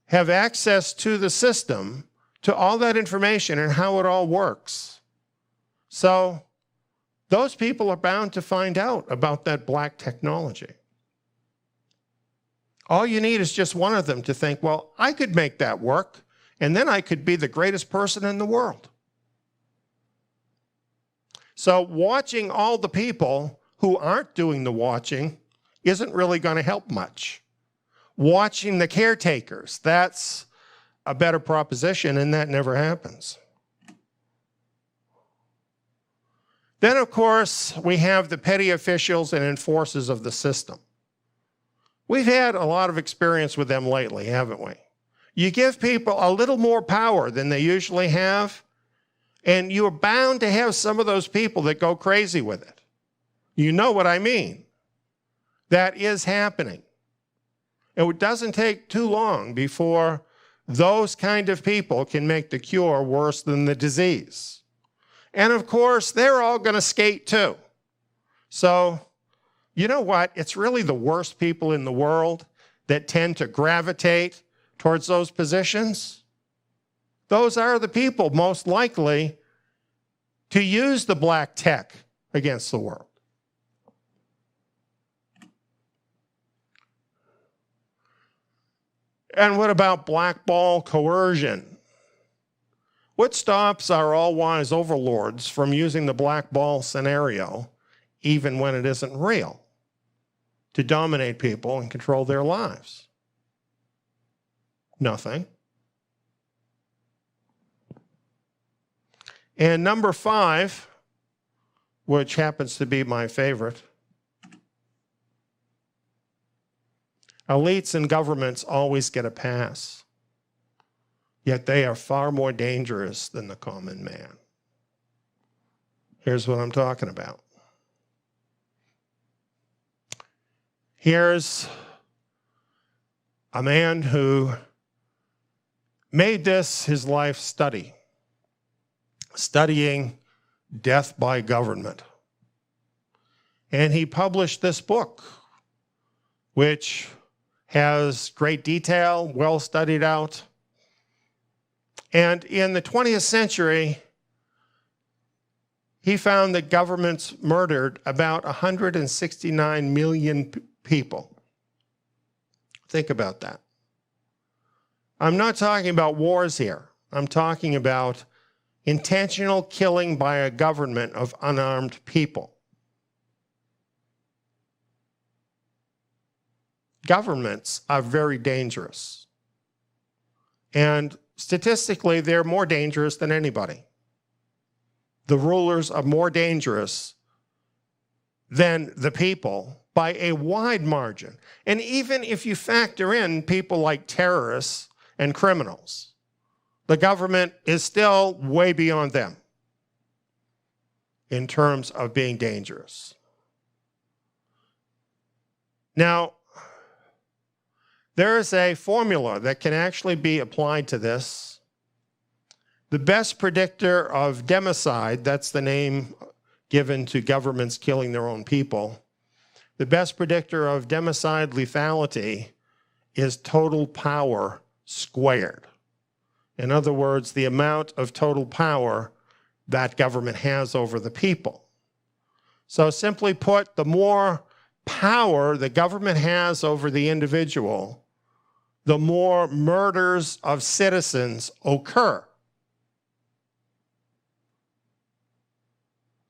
have access to the system, to all that information and how it all works. So those people are bound to find out about that black technology. All you need is just one of them to think, well, I could make that work, and then I could be the greatest person in the world. So watching all the people who aren't doing the watching isn't really going to help much. Watching the caretakers, that's a better proposition, and that never happens. Then, of course, we have the petty officials and enforcers of the system. We've had a lot of experience with them lately, haven't we? You give people a little more power than they usually have, and you're bound to have some of those people that go crazy with it. You know what I mean? That is happening. It doesn't take too long before those kind of people can make the cure worse than the disease. And of course, they're all going to skate too. So, you know what? It's really the worst people in the world that tend to gravitate towards those positions. Those are the people most likely to use the black tech against the world. And what about blackball coercion? What stops our all-wise overlords from using the blackball scenario, even when it isn't real, to dominate people and control their lives? Nothing. And number 5, which happens to be my favorite, elites and governments always get a pass, yet they are far more dangerous than the common man. Here's what I'm talking about. Here's a man who made this his life study. studying death by government. And he published this book, which has great detail, well studied out. And in the 20th century, he found that governments murdered about 169 million people. Think about that. I'm not talking about wars here. I'm talking about intentional killing by a government of unarmed people. Governments are very dangerous. And statistically, they're more dangerous than anybody. The rulers are more dangerous than the people by a wide margin. And even if you factor in people like terrorists and criminals, the government is still way beyond them in terms of being dangerous. Now, there is a formula that can actually be applied to this. The best predictor of democide, that's the name given to governments killing their own people, the best predictor of democide lethality is total power squared. In other words, the amount of total power that government has over the people. So simply put, the more power the government has over the individual, the more murders of citizens occur.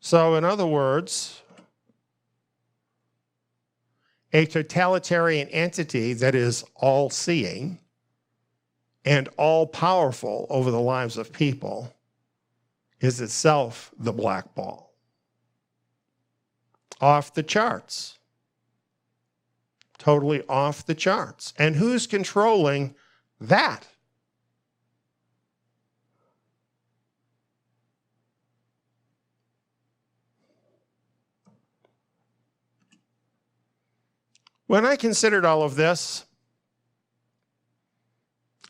So in other words, a totalitarian entity that is all-seeing and all-powerful over the lives of people is itself the black ball. Off the charts. Totally off the charts. And who's controlling that? When I considered all of this,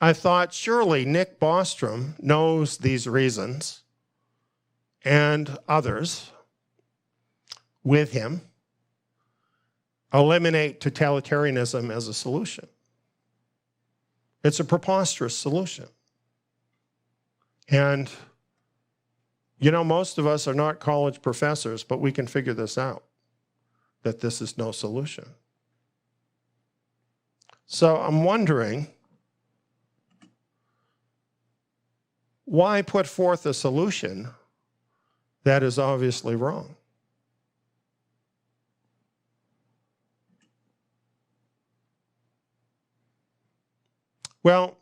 I thought, surely Nick Bostrom knows these reasons, and others with him eliminate totalitarianism as a solution. It's a preposterous solution. And, you know, most of us are not college professors, but we can figure this out, that this is no solution. So I'm wondering, why put forth a solution that is obviously wrong? Well,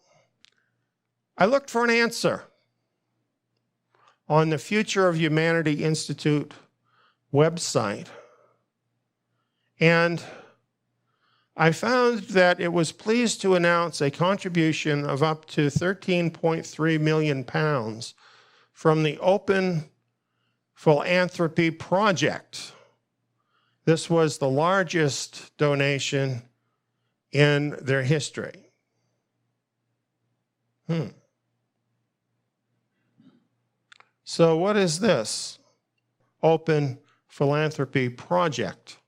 I looked for an answer on the Future of Humanity Institute website, and I found that it was pleased to announce a contribution of up to £13.3 million from the Open Philanthropy Project. This was the largest donation in their history. So what is this Open Philanthropy Project?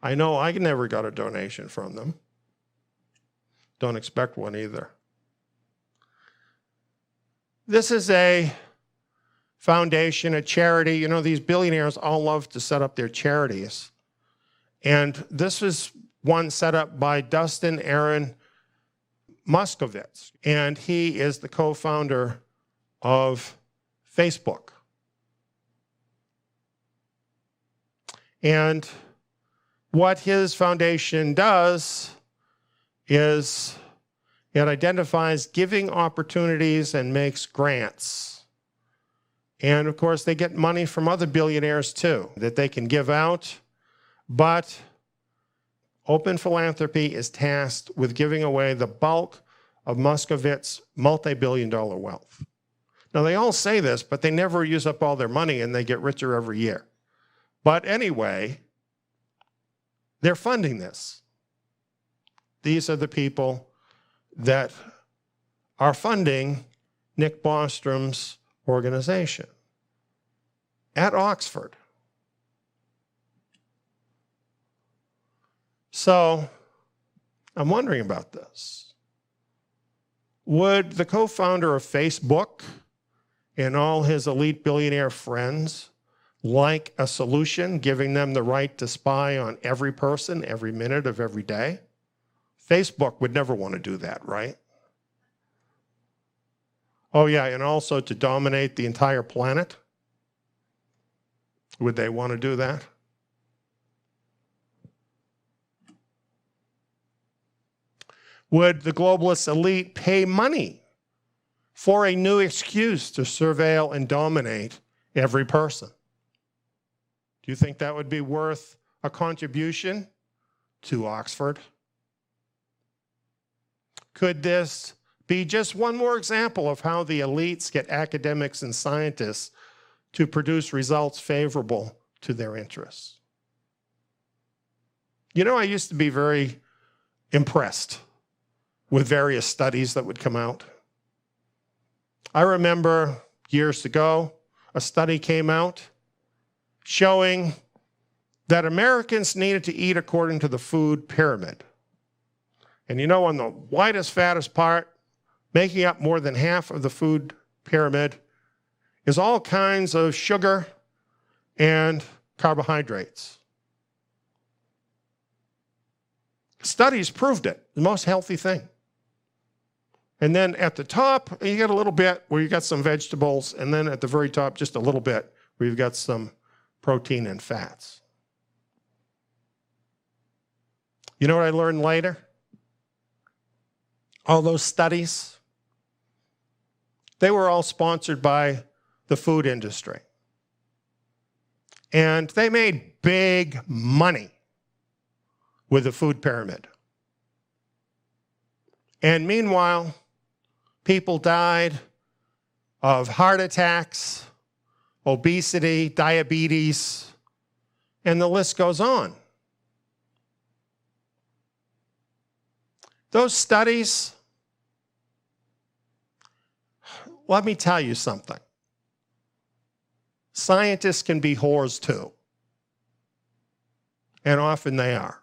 I know I never got a donation from them. Don't expect one either. This is a foundation, a charity. You know, these billionaires all love to set up their charities. And this is one set up by Dustin Aaron Moskovitz, and he is the co-founder of Facebook. And what his foundation does is it identifies giving opportunities and makes grants. And of course, they get money from other billionaires too that they can give out. But Open Philanthropy is tasked with giving away the bulk of Moskowitz's multi-billion-dollar wealth. Now, they all say this, but they never use up all their money and they get richer every year. But anyway, they're funding this. These are the people that are funding Nick Bostrom's organization. at Oxford. So I'm wondering about this. Would the co-founder of Facebook and all his elite billionaire friends like a solution giving them the right to spy on every person every minute of every day? Facebook would never want to do that, right? Oh yeah, and also to dominate the entire planet? Would they want to do that? Would the globalist elite pay money for a new excuse to surveil and dominate every person? Do you think that would be worth a contribution to Oxford? Could this be just one more example of how the elites get academics and scientists to produce results favorable to their interests? You know, I used to be very impressed with various studies that would come out. I remember years ago, a study came out showing that Americans needed to eat according to the food pyramid. And you know, on the widest, fattest part, making up more than half of the food pyramid, is all kinds of sugar and carbohydrates. Studies proved it, the most healthy thing. And then at the top, you get a little bit where you got some vegetables, and then at the very top, just a little bit where you've got some protein and fats. You know what I learned later? All those studies, they were all sponsored by the food industry. And they made big money with the food pyramid. And meanwhile, people died of heart attacks, obesity, diabetes, and the list goes on. Those studies, let me tell you something. Scientists can be whores too. And often they are.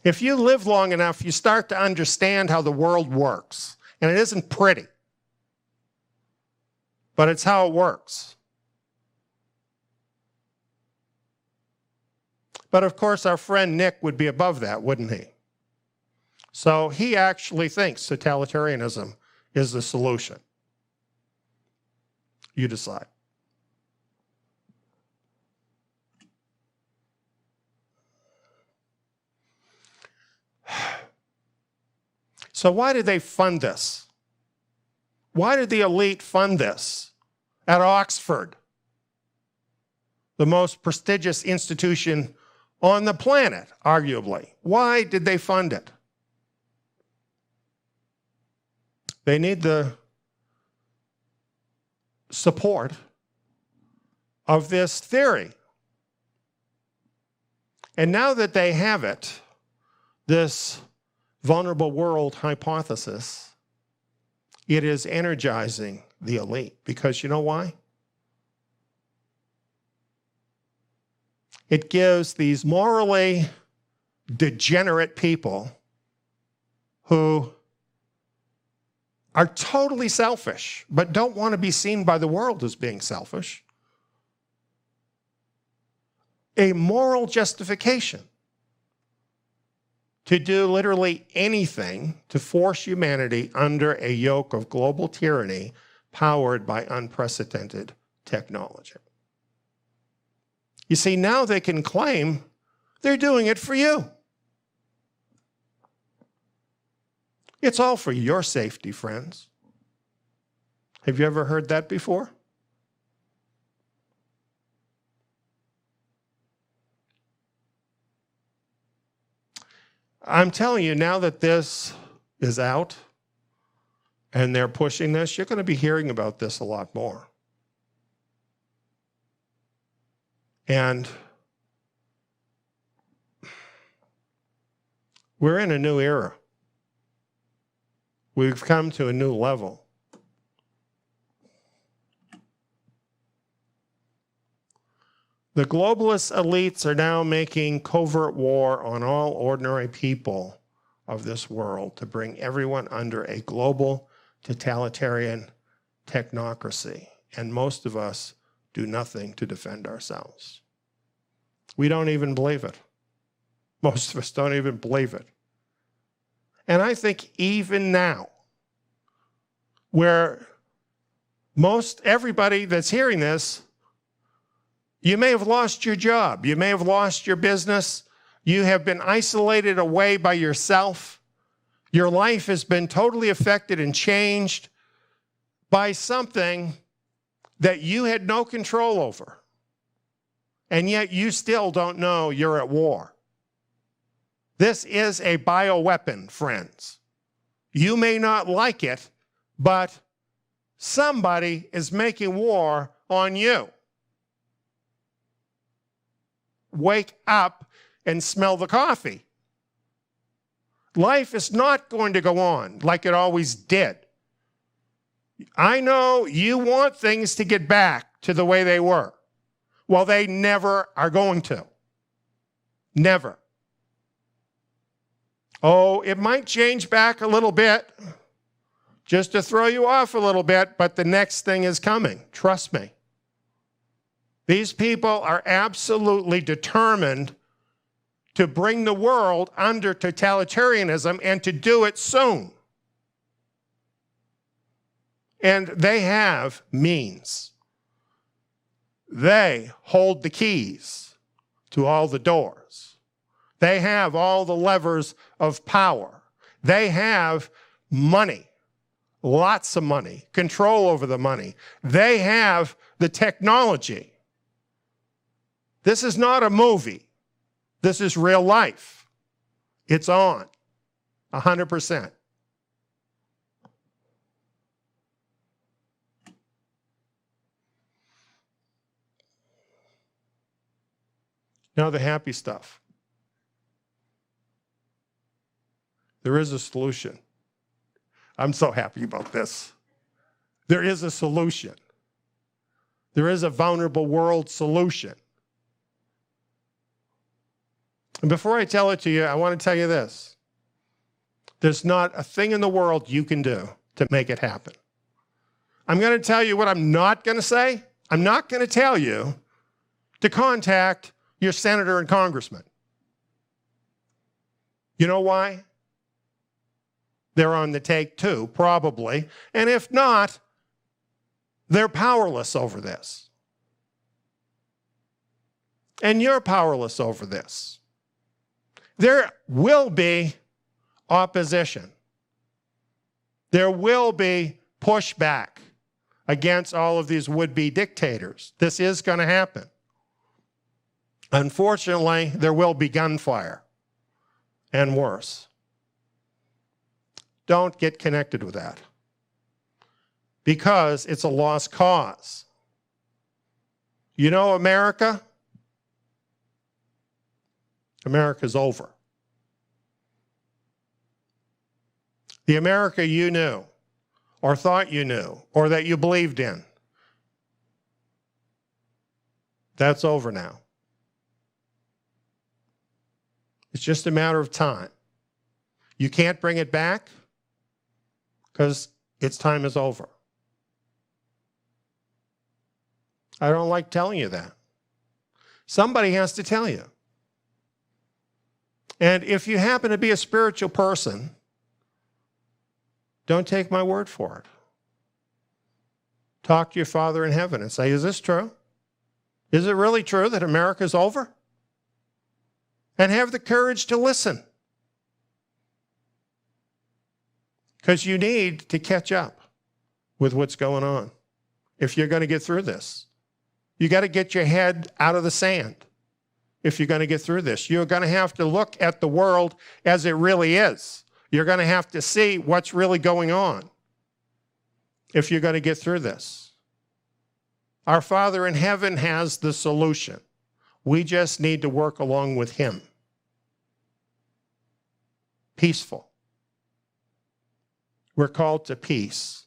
If you live long enough, you start to understand how the world works. And it isn't pretty, but it's how it works. But of course, our friend Nick would be above that, wouldn't he? So he actually thinks totalitarianism is the solution. You decide. So why did they fund this? Why did the elite fund this at Oxford, the most prestigious institution on the planet, arguably? Why did they fund it? They need the support of this theory. And now that they have it, this vulnerable world hypothesis, it is energizing the elite. Because you know why? It gives these morally degenerate people who are totally selfish, but don't want to be seen by the world as being selfish, a moral justification to do literally anything to force humanity under a yoke of global tyranny powered by unprecedented technology. You see, now they can claim they're doing it for you. It's all for your safety, friends. Have you ever heard that before? I'm telling you, now that this is out and they're pushing this, you're going to be hearing about this a lot more. And we're in a new era. We've come to a new level. The globalist elites are now making covert war on all ordinary people of this world to bring everyone under a global totalitarian technocracy. And most of us do nothing to defend ourselves. We don't even believe it. Most of us don't even believe it. And I think even now, where most everybody that's hearing this, you may have lost your job, you may have lost your business, you have been isolated away by yourself, your life has been totally affected and changed by something that you had no control over. And yet you still don't know you're at war. This is a bioweapon, friends. You may not like it, but somebody is making war on you. Wake up and smell the coffee. Life is not going to go on like it always did. I know you want things to get back to the way they were. Well, they never are going to. Never. Oh, it might change back a little bit, just to throw you off a little bit, but the next thing is coming. Trust me. These people are absolutely determined to bring the world under totalitarianism and to do it soon. And they have means. They hold the keys to all the doors. They have all the levers of power. They have money, lots of money, control over the money. They have the technology. This is not a movie. This is real life. It's on, 100%. Now the happy stuff. There is a solution. I'm so happy about this. There is a solution. There is a vulnerable world solution. And before I tell it to you, I want to tell you this. There's not a thing in the world you can do to make it happen. I'm going to tell you what I'm not going to say. I'm not going to tell you to contact your senator and congressman. You know why? They're on the take too, probably. And if not, they're powerless over this. And you're powerless over this. There will be opposition. There will be pushback against all of these would-be dictators. This is going to happen. Unfortunately, there will be gunfire and worse. Don't get connected with that because it's a lost cause. You know, America's over. The America you knew or thought you knew or that you believed in, that's over now. It's just a matter of time. You can't bring it back because its time is over. I don't like telling you that. Somebody has to tell you. And if you happen to be a spiritual person, don't take my word for it. Talk to your Father in heaven and say, is this true? Is it really true that America's over? And have the courage to listen. Because you need to catch up with what's going on if you're going to get through this. You got to get your head out of the sand if you're going to get through this. You're going to have to look at the world as it really is. You're going to have to see what's really going on if you're going to get through this. Our Father in heaven has the solution. We just need to work along with him. Peaceful. We're called to peace.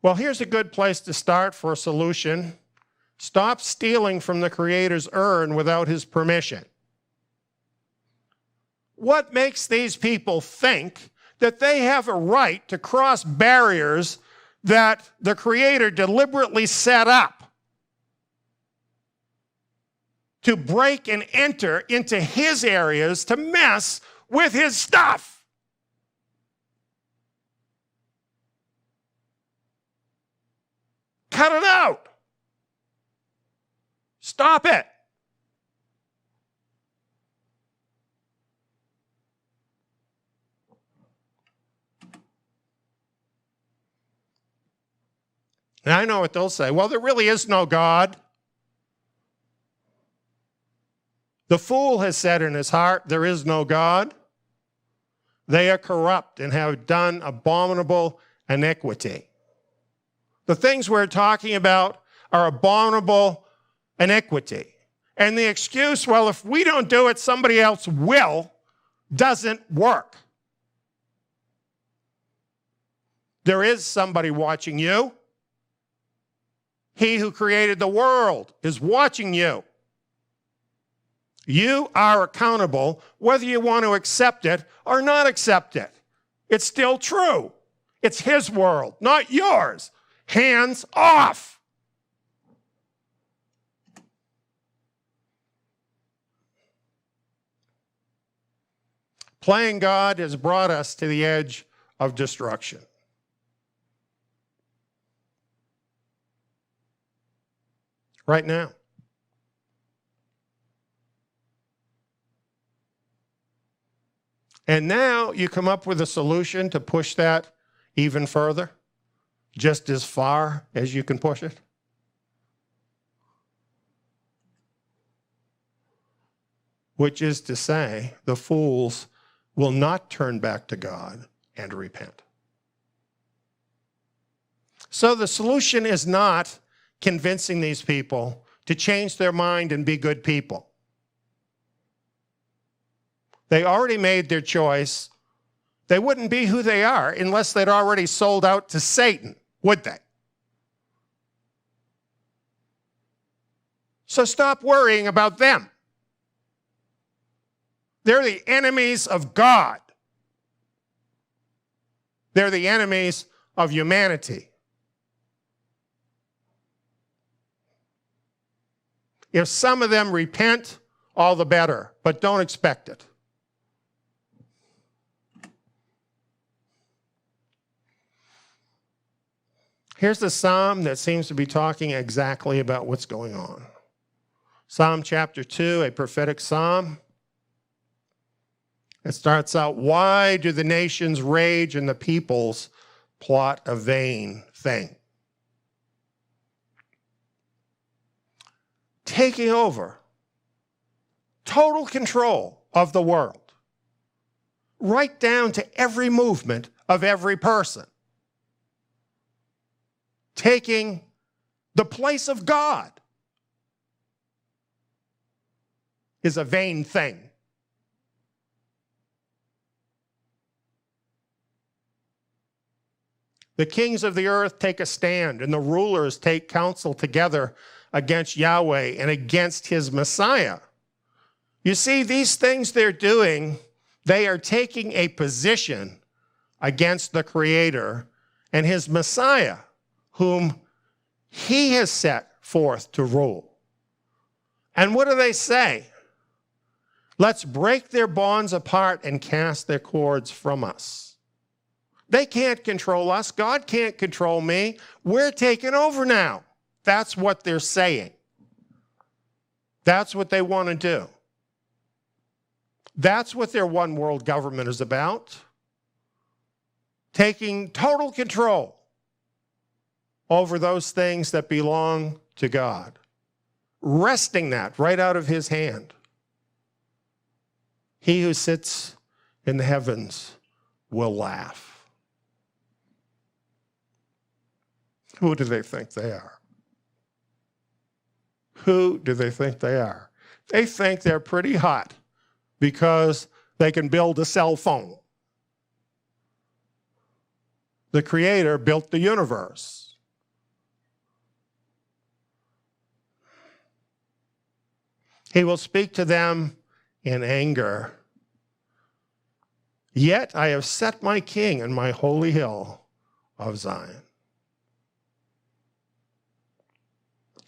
Well, here's a good place to start for a solution. Stop stealing from the Creator's urn without his permission. What makes these people think that they have a right to cross barriers that the Creator deliberately set up to break and enter into his areas to mess with his stuff? Cut it out. Stop it. And I know what they'll say. Well, there really is no God. The fool has said in his heart, there is no God. They are corrupt and have done abominable iniquity. The things we're talking about are abominable iniquity. And the excuse, well, if we don't do it, somebody else will, doesn't work. There is somebody watching you. He who created the world is watching you. You are accountable whether you want to accept it or not accept it. It's still true. It's his world, not yours. Hands off. Playing God has brought us to the edge of destruction. Right now. And now you come up with a solution to push that even further, just as far as you can push it. Which is to say, the fools will not turn back to God and repent. So the solution is not convincing these people to change their mind and be good people. They already made their choice. They wouldn't be who they are unless they'd already sold out to Satan, would they? So stop worrying about them. They're the enemies of God. They're the enemies of humanity. If some of them repent, all the better, but don't expect it. Here's the psalm that seems to be talking exactly about what's going on. Psalm chapter 2, a prophetic psalm. It starts out, why do the nations rage and the peoples plot a vain thing? Taking over, total control of the world, right down to every movement of every person. Taking the place of God is a vain thing. The kings of the earth take a stand, and the rulers take counsel together against Yahweh and against his Messiah. You see, these things they're doing, they are taking a position against the Creator and his Messiah, whom he has set forth to rule. And what do they say? Let's break their bonds apart and cast their cords from us. They can't control us. God can't control me. We're taking over now. That's what they're saying. That's what they want to do. That's what their one world government is about. Taking total control over those things that belong to God. Wresting that right out of his hand. He who sits in the heavens will laugh. Who do they think they are? Who do they think they are? They think they're pretty hot because they can build a cell phone. The Creator built the universe. He will speak to them in anger. Yet I have set my king in my holy hill of Zion.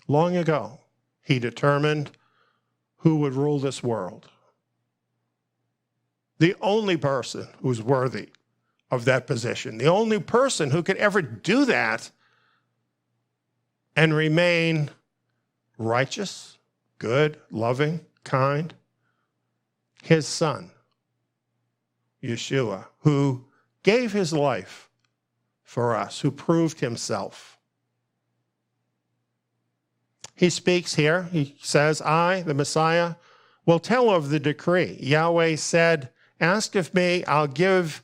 Long ago, he determined who would rule this world. The only person who's worthy of that position, the only person who could ever do that and remain righteous, good, loving, kind, his son, Yeshua, who gave his life for us, who proved himself. He speaks here. He says, I, the Messiah, will tell of the decree. Yahweh said, ask of me, I'll give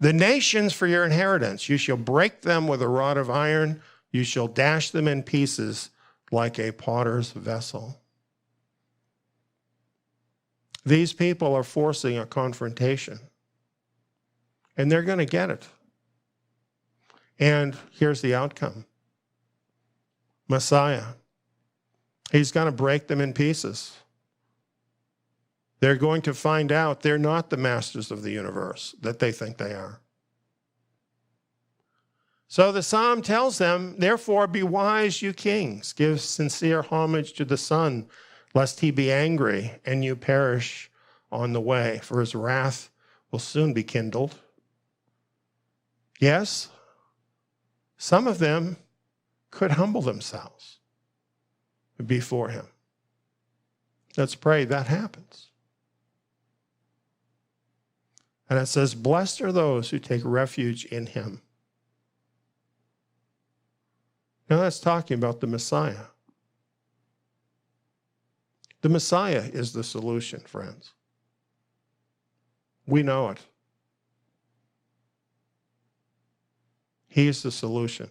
the nations for your inheritance. You shall break them with a rod of iron. You shall dash them in pieces like a potter's vessel. These people are forcing a confrontation, and they're going to get it. And here's the outcome. Messiah, he's going to break them in pieces. They're going to find out they're not the masters of the universe that they think they are. So the psalm tells them, therefore be wise, you kings. Give sincere homage to the Son, lest he be angry and you perish on the way, for his wrath will soon be kindled. Yes, some of them could humble themselves before him. Let's pray that happens. And it says, blessed are those who take refuge in him. Now that's talking about the Messiah. The Messiah is the solution, friends. We know it. He is the solution.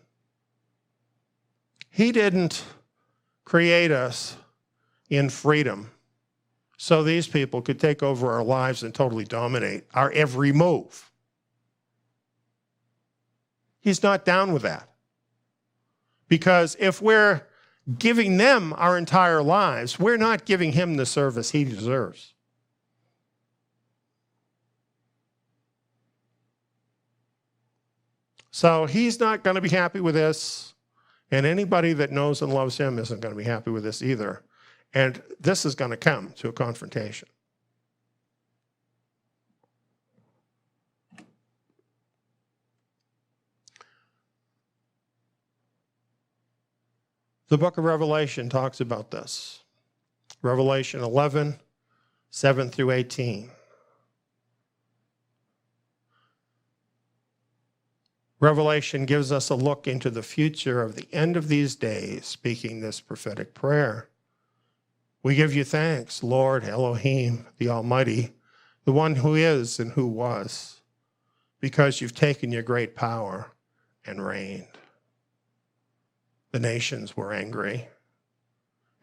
He didn't create us in freedom so these people could take over our lives and totally dominate our every move. He's not down with that. Because if we're giving them our entire lives, we're not giving him the service he deserves. So he's not going to be happy with this, and anybody that knows and loves him isn't going to be happy with this either. And this is going to come to a confrontation. The book of Revelation talks about this. Revelation 11, 7 through 18. Revelation gives us a look into the future of the end of these days, speaking this prophetic prayer. We give you thanks, Lord Elohim, the Almighty, the one who is and who was, because you've taken your great power and reigned. The nations were angry,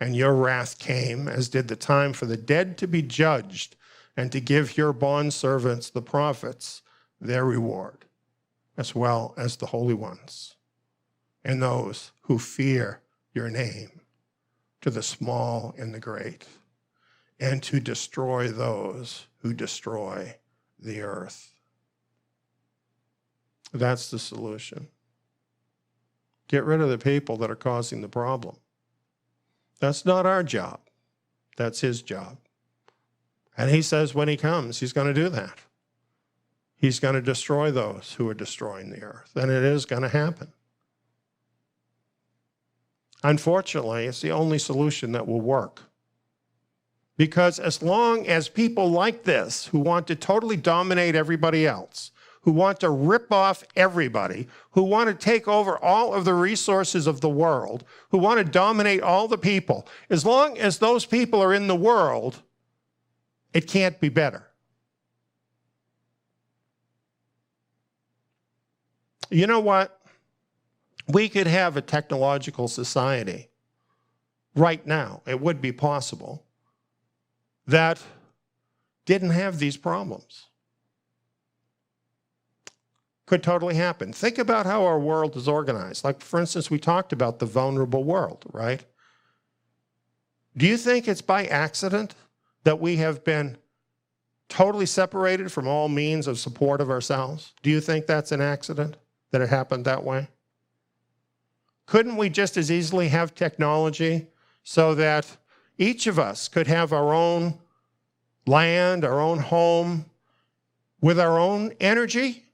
and your wrath came, as did the time for the dead to be judged and to give your bondservants, the prophets, their reward, as well as the holy ones, and those who fear your name, to the small and the great, and to destroy those who destroy the earth. That's the solution. Get rid of the people that are causing the problem. That's not our job. That's his job. And he says when he comes, he's going to do that. He's going to destroy those who are destroying the earth. And it is going to happen. Unfortunately, it's the only solution that will work. Because as long as people like this, who want to totally dominate everybody else, who want to rip off everybody, who want to take over all of the resources of the world, who want to dominate all the people, as long as those people are in the world, it can't be better. You know what? We could have a technological society right now, it would be possible, that didn't have these problems. Could totally happen. Think about how our world is organized. Like, for instance, we talked about the vulnerable world, right? Do you think it's by accident that we have been totally separated from all means of support of ourselves? Do you think that's an accident, that it happened that way? Couldn't we just as easily have technology so that each of us could have our own land, our own home, with our own energy,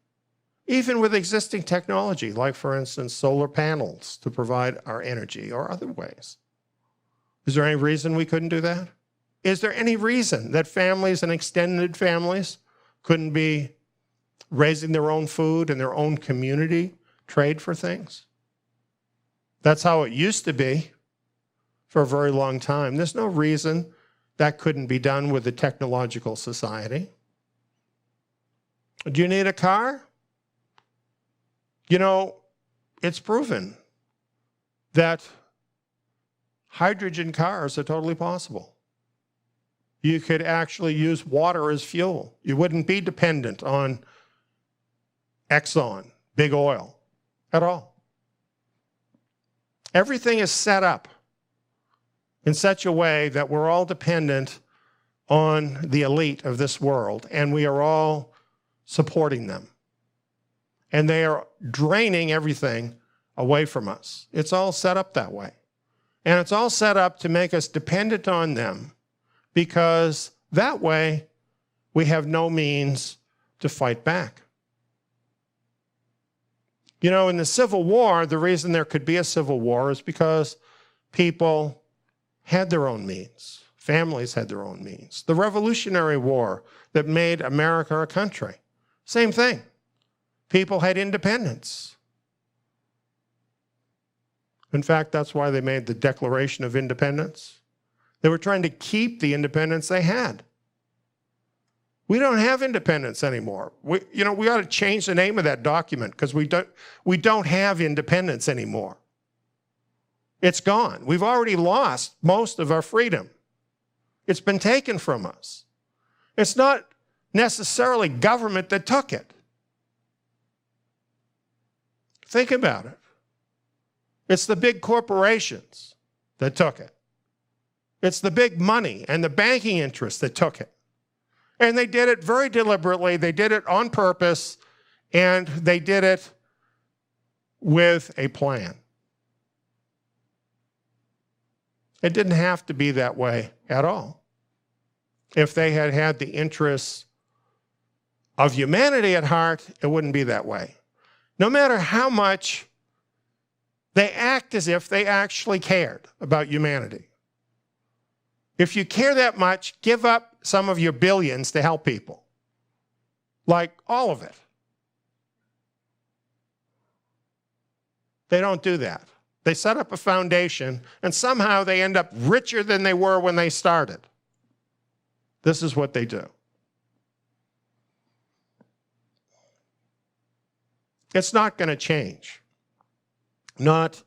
even with existing technology, like, for instance, solar panels to provide our energy or other ways? Is there any reason we couldn't do that? Is there any reason that families and extended families couldn't be raising their own food in their own community, trade for things? That's how it used to be for a very long time. There's no reason that couldn't be done with a technological society. Do you need a car? You know, it's proven that hydrogen cars are totally possible. You could actually use water as fuel. You wouldn't be dependent on Exxon, big oil, at all. Everything is set up in such a way that we're all dependent on the elite of this world, and we are all supporting them. And they are draining everything away from us. It's all set up that way. And it's all set up to make us dependent on them, because that way we have no means to fight back. You know, in the Civil War, the reason there could be a civil war is because people had their own means. Families had their own means. The Revolutionary War that made America a country, same thing. People had independence. In fact, that's why they made the Declaration of Independence. They were trying to keep the independence they had. We don't have independence anymore. We ought to change the name of that document, because we don't have independence anymore. It's gone. We've already lost most of our freedom. It's been taken from us. It's not necessarily government that took it. Think about it. It's the big corporations that took it. It's the big money and the banking interests that took it. And they did it very deliberately. They did it on purpose, and they did it with a plan. It didn't have to be that way at all. If they had had the interests of humanity at heart, it wouldn't be that way. No matter how much they act as if they actually cared about humanity. If you care that much, give up some of your billions to help people. Like all of it. They don't do that. They set up a foundation, and somehow they end up richer than they were when they started. This is what they do. It's not going to change. Not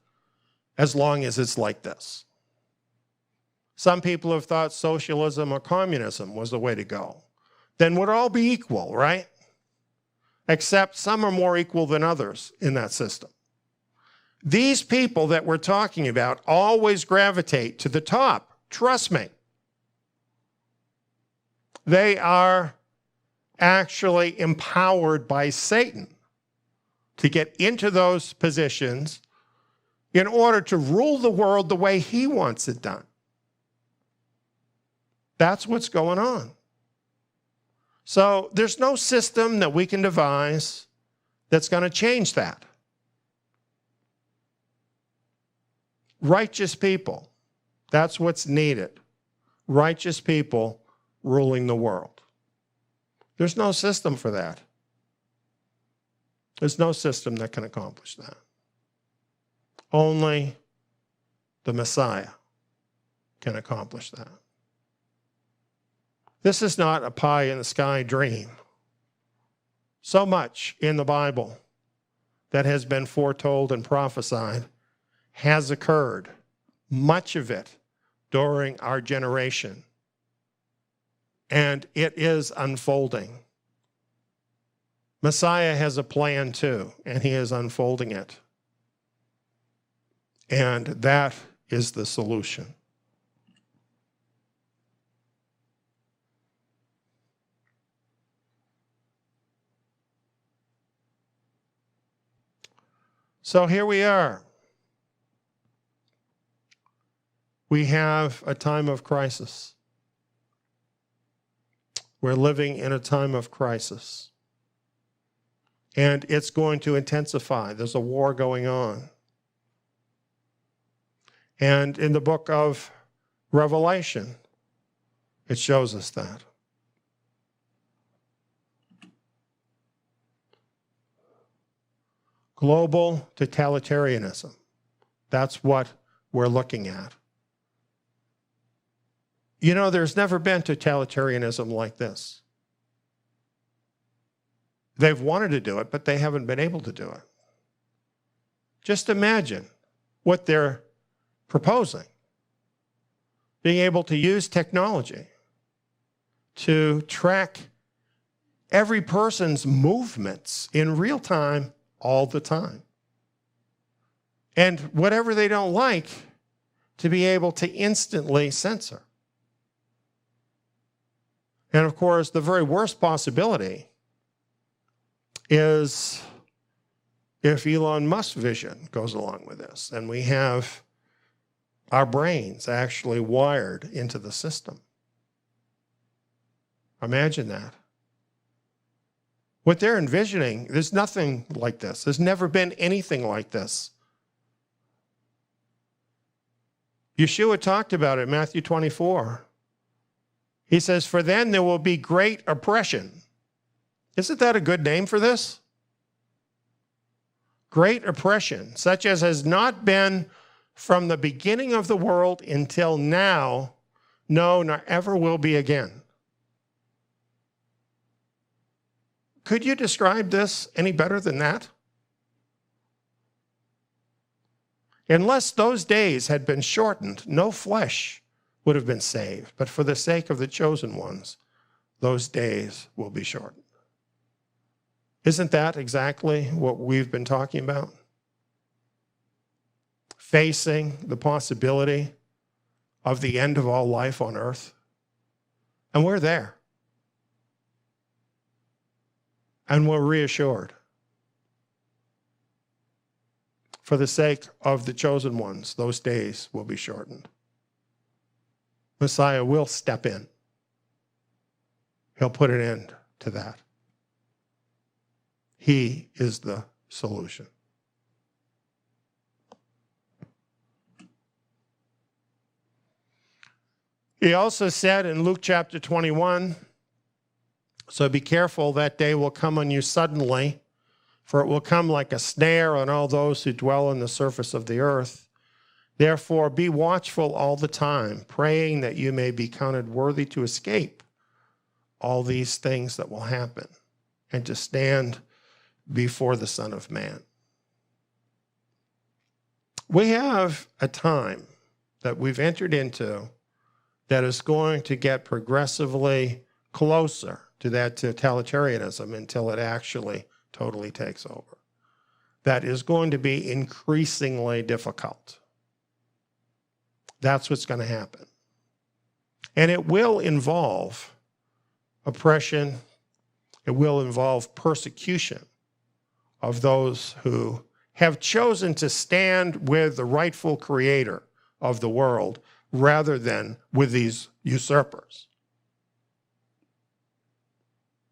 as long as it's like this. Some people have thought socialism or communism was the way to go. Then we'd all be equal, right? Except some are more equal than others in that system. These people that we're talking about always gravitate to the top. Trust me. They are actually empowered by Satan to get into those positions in order to rule the world the way he wants it done. That's what's going on. So there's no system that we can devise that's going to change that. Righteous people, that's what's needed. Righteous people ruling the world. There's no system for that. There's no system that can accomplish that. Only the Messiah can accomplish that. This is not a pie-in-the-sky dream. So much in the Bible that has been foretold and prophesied has occurred, much of it during our generation. And it is unfolding. Messiah has a plan too, and he is unfolding it. And that is the solution. So here we are. We have a time of crisis. We're living in a time of crisis. And it's going to intensify. There's a war going on. And in the book of Revelation, it shows us that. Global totalitarianism. That's what we're looking at. You know, there's never been totalitarianism like this. They've wanted to do it, but they haven't been able to do it. Just imagine what they're proposing. Being able to use technology to track every person's movements in real time all the time. And whatever they don't like, to be able to instantly censor. And of course, the very worst possibility is if Elon Musk's vision goes along with this, and we have our brains actually wired into the system. Imagine that. What they're envisioning, there's nothing like this. There's never been anything like this. Yeshua talked about it in Matthew 24. He says, "For then there will be great oppression." Isn't that a good name for this? Great oppression, such as has not been from the beginning of the world until now, no, nor ever will be again. Could you describe this any better than that? Unless those days had been shortened, no flesh would have been saved. But for the sake of the chosen ones, those days will be shortened. Isn't that exactly what we've been talking about? Facing the possibility of the end of all life on earth. And we're there. And we're reassured. For the sake of the chosen ones, those days will be shortened. Messiah will step in. He'll put an end to that. He is the solution. He also said in Luke chapter 21, "So be careful, that day will come on you suddenly, for it will come like a snare on all those who dwell on the surface of the earth. Therefore, be watchful all the time, praying that you may be counted worthy to escape all these things that will happen and to stand before the Son of Man." We have a time that we've entered into that is going to get progressively closer to that totalitarianism until it actually totally takes over. That is going to be increasingly difficult. That's what's going to happen. And it will involve oppression. It will involve persecution of those who have chosen to stand with the rightful creator of the world rather than with these usurpers.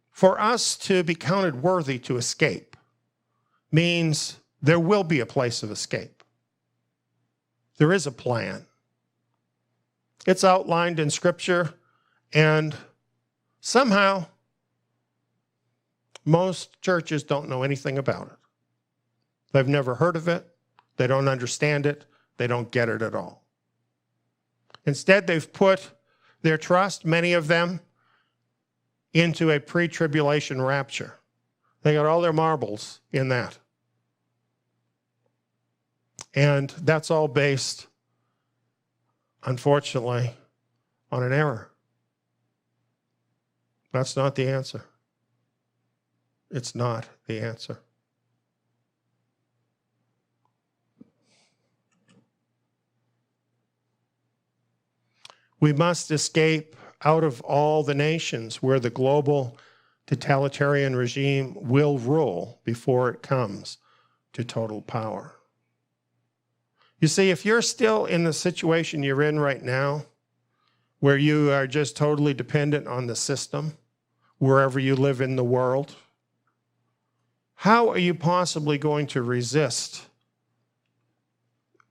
For us to be counted worthy to escape means there will be a place of escape. There is a plan. It's outlined in Scripture, and somehow most churches don't know anything about it. They've never heard of it. They don't understand it. They don't get it at all. Instead, they've put their trust, many of them, into a pre-tribulation rapture. They got all their marbles in that. And that's all based, unfortunately, on an error. That's not the answer. It's not the answer. We must escape out of all the nations where the global totalitarian regime will rule before it comes to total power. You see, if you're still in the situation you're in right now, where you are just totally dependent on the system, wherever you live in the world, how are you possibly going to resist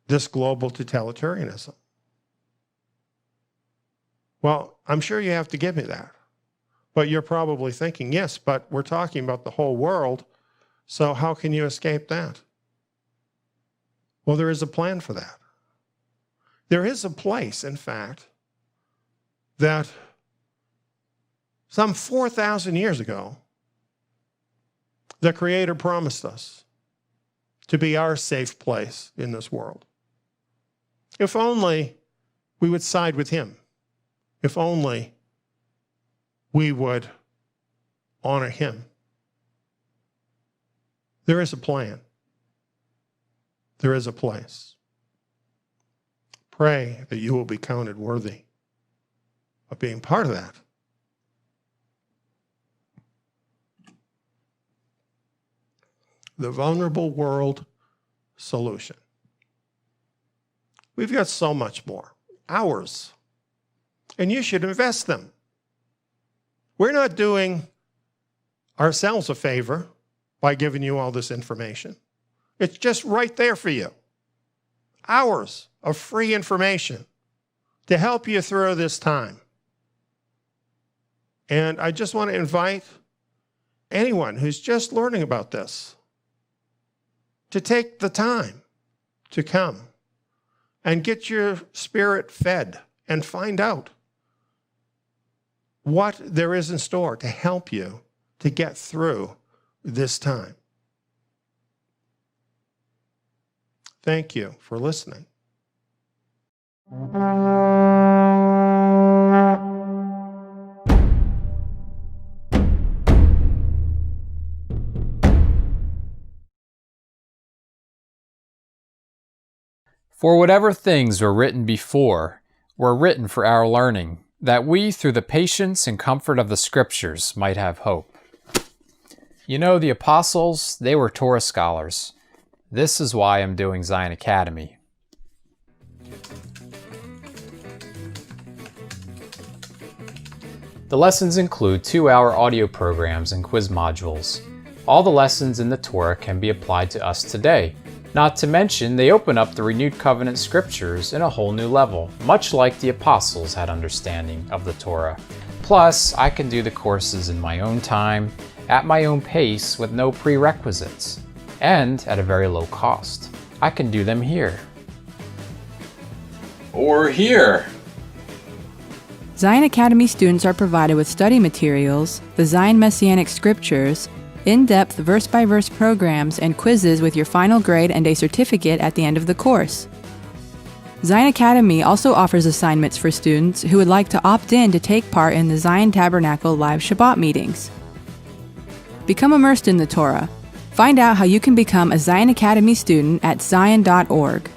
this global totalitarianism? Well, I'm sure you have to give me that. But you're probably thinking, yes, but we're talking about the whole world, so how can you escape that? Well, there is a plan for that. There is a place, in fact, that some 4,000 years ago, the Creator promised us to be our safe place in this world. If only we would side with Him. If only we would honor Him. There is a plan. There is a place. Pray that you will be counted worthy of being part of that. The vulnerable world solution. We've got so much more. Hours. And you should invest them. We're not doing ourselves a favor by giving you all this information. It's just right there for you. Hours of free information to help you through this time. And I just want to invite anyone who's just learning about this to take the time to come and get your spirit fed and find out what there is in store to help you to get through this time. Thank you for listening. For whatever things were written before were written for our learning, that we, through the patience and comfort of the Scriptures, might have hope. You know, the apostles, they were Torah scholars. This is why I'm doing Zion Academy. The lessons include 2-hour audio programs and quiz modules. All the lessons in the Torah can be applied to us today. Not to mention, they open up the renewed covenant scriptures in a whole new level, much like the apostles had understanding of the Torah. Plus, I can do the courses in my own time, at my own pace, with no prerequisites, and at a very low cost. I can do them here. Or here. Zion Academy students are provided with study materials, the Zion Messianic Scriptures, in-depth verse-by-verse programs, and quizzes with your final grade and a certificate at the end of the course. Zion Academy also offers assignments for students who would like to opt in to take part in the Zion Tabernacle live Shabbat meetings. Become immersed in the Torah. Find out how you can become a Zion Academy student at zion.org.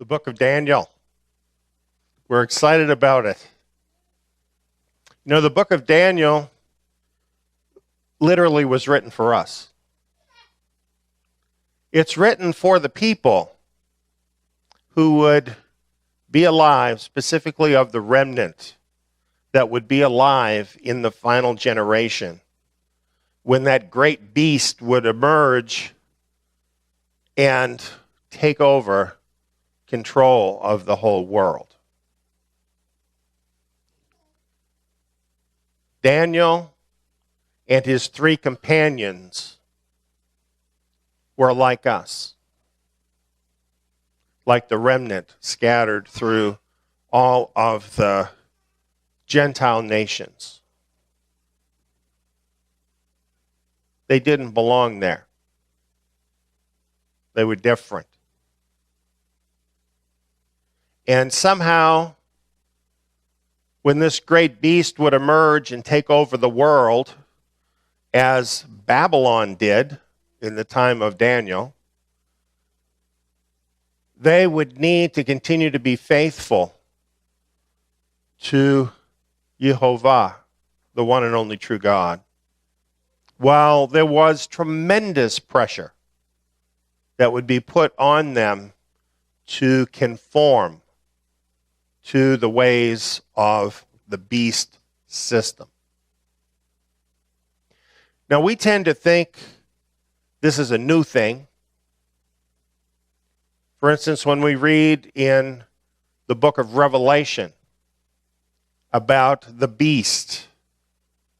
the book of Daniel. We're excited about it. You know, the book of Daniel literally was written for us. It's written for the people who would be alive, specifically of the remnant that would be alive in the final generation, when that great beast would emerge and take over control of the whole world. Daniel and his 3 companions were like us, like the remnant scattered through all of the Gentile nations. They didn't belong there. They were different. And somehow, when this great beast would emerge and take over the world, as Babylon did in the time of Daniel, they would need to continue to be faithful to Jehovah, the one and only true God, while there was tremendous pressure that would be put on them to conform to the ways of the beast system. Now, we tend to think this is a new thing. For instance, when we read in the book of Revelation about the beast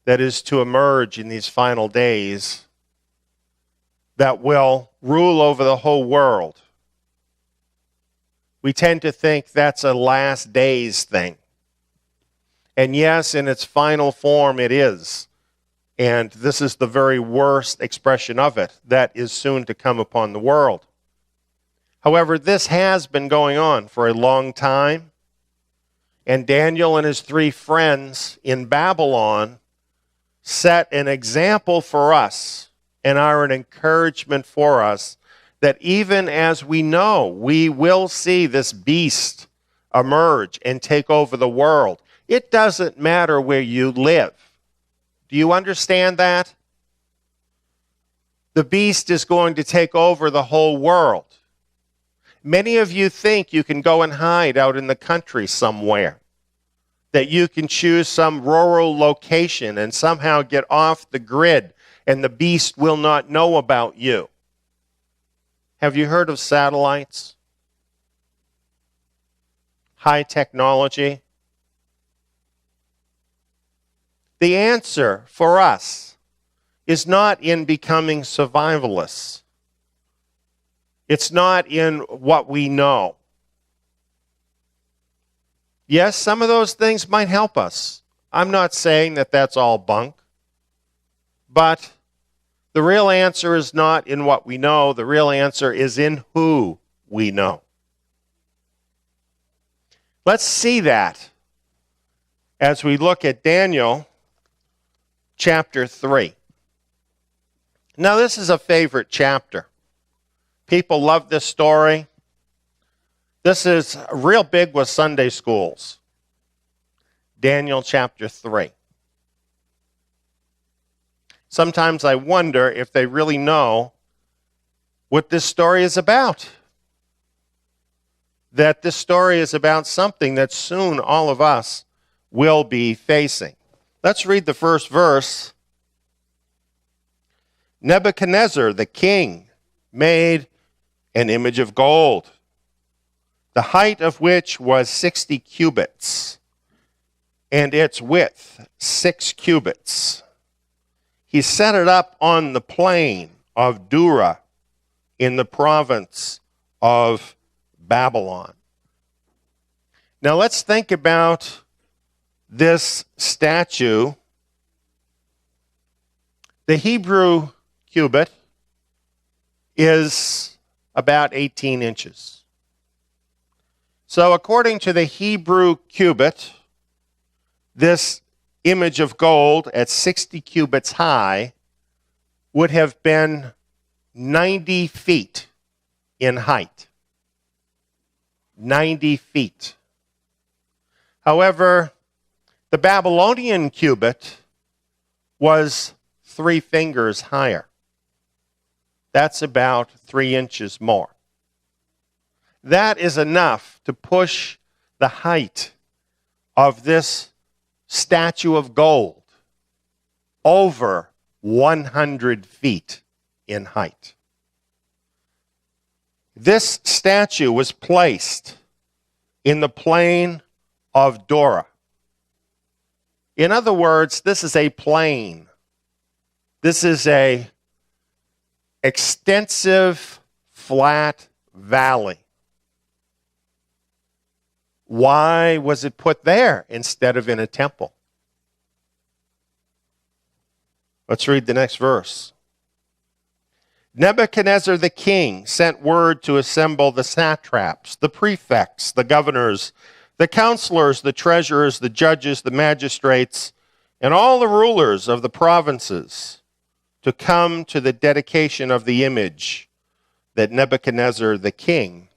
that is to emerge in these final days that will rule over the whole world, we tend to think that's a last days thing. And yes, in its final form it is. And this is the very worst expression of it that is soon to come upon the world. However, this has been going on for a long time. And Daniel and his 3 friends in Babylon set an example for us and are an encouragement for us that even as we know we will see this beast emerge and take over the world, it doesn't matter where you live. Do you understand that? The beast is going to take over the whole world. Many of you think you can go and hide out in the country somewhere, that you can choose some rural location and somehow get off the grid and the beast will not know about you. Have you heard of satellites? High technology? The answer for us is not in becoming survivalists. It's not in what we know. Yes, some of those things might help us. I'm not saying that that's all bunk. But the real answer is not in what we know. The real answer is in who we know. Let's see that as we look at Daniel chapter 3. Now, this is a favorite chapter. People love this story. This is real big with Sunday schools. Daniel chapter 3. Sometimes I wonder if they really know what this story is about. That this story is about something that soon all of us will be facing. Let's read the first verse. Nebuchadnezzar, the king, made an image of gold, the height of which was 60 cubits, and its width 6 cubits. He set it up on the plain of Dura in the province of Babylon. Now let's think about this statue. The Hebrew cubit is about 18 inches. So according to the Hebrew cubit, this image of gold at 60 cubits high would have been 90 feet in height. 90 feet. However, the Babylonian cubit was 3 fingers higher. That's about 3 inches more. That is enough to push the height of this statue of gold over 100 feet in height. This statue was placed in the plain of Dura. In other words, this is a plain. This is a extensive, flat valley. Why was it put there instead of in a temple? Let's read the next verse. Nebuchadnezzar the king sent word to assemble the satraps, the prefects, the governors, the counselors, the treasurers, the judges, the magistrates, and all the rulers of the provinces to come to the dedication of the image that Nebuchadnezzar the king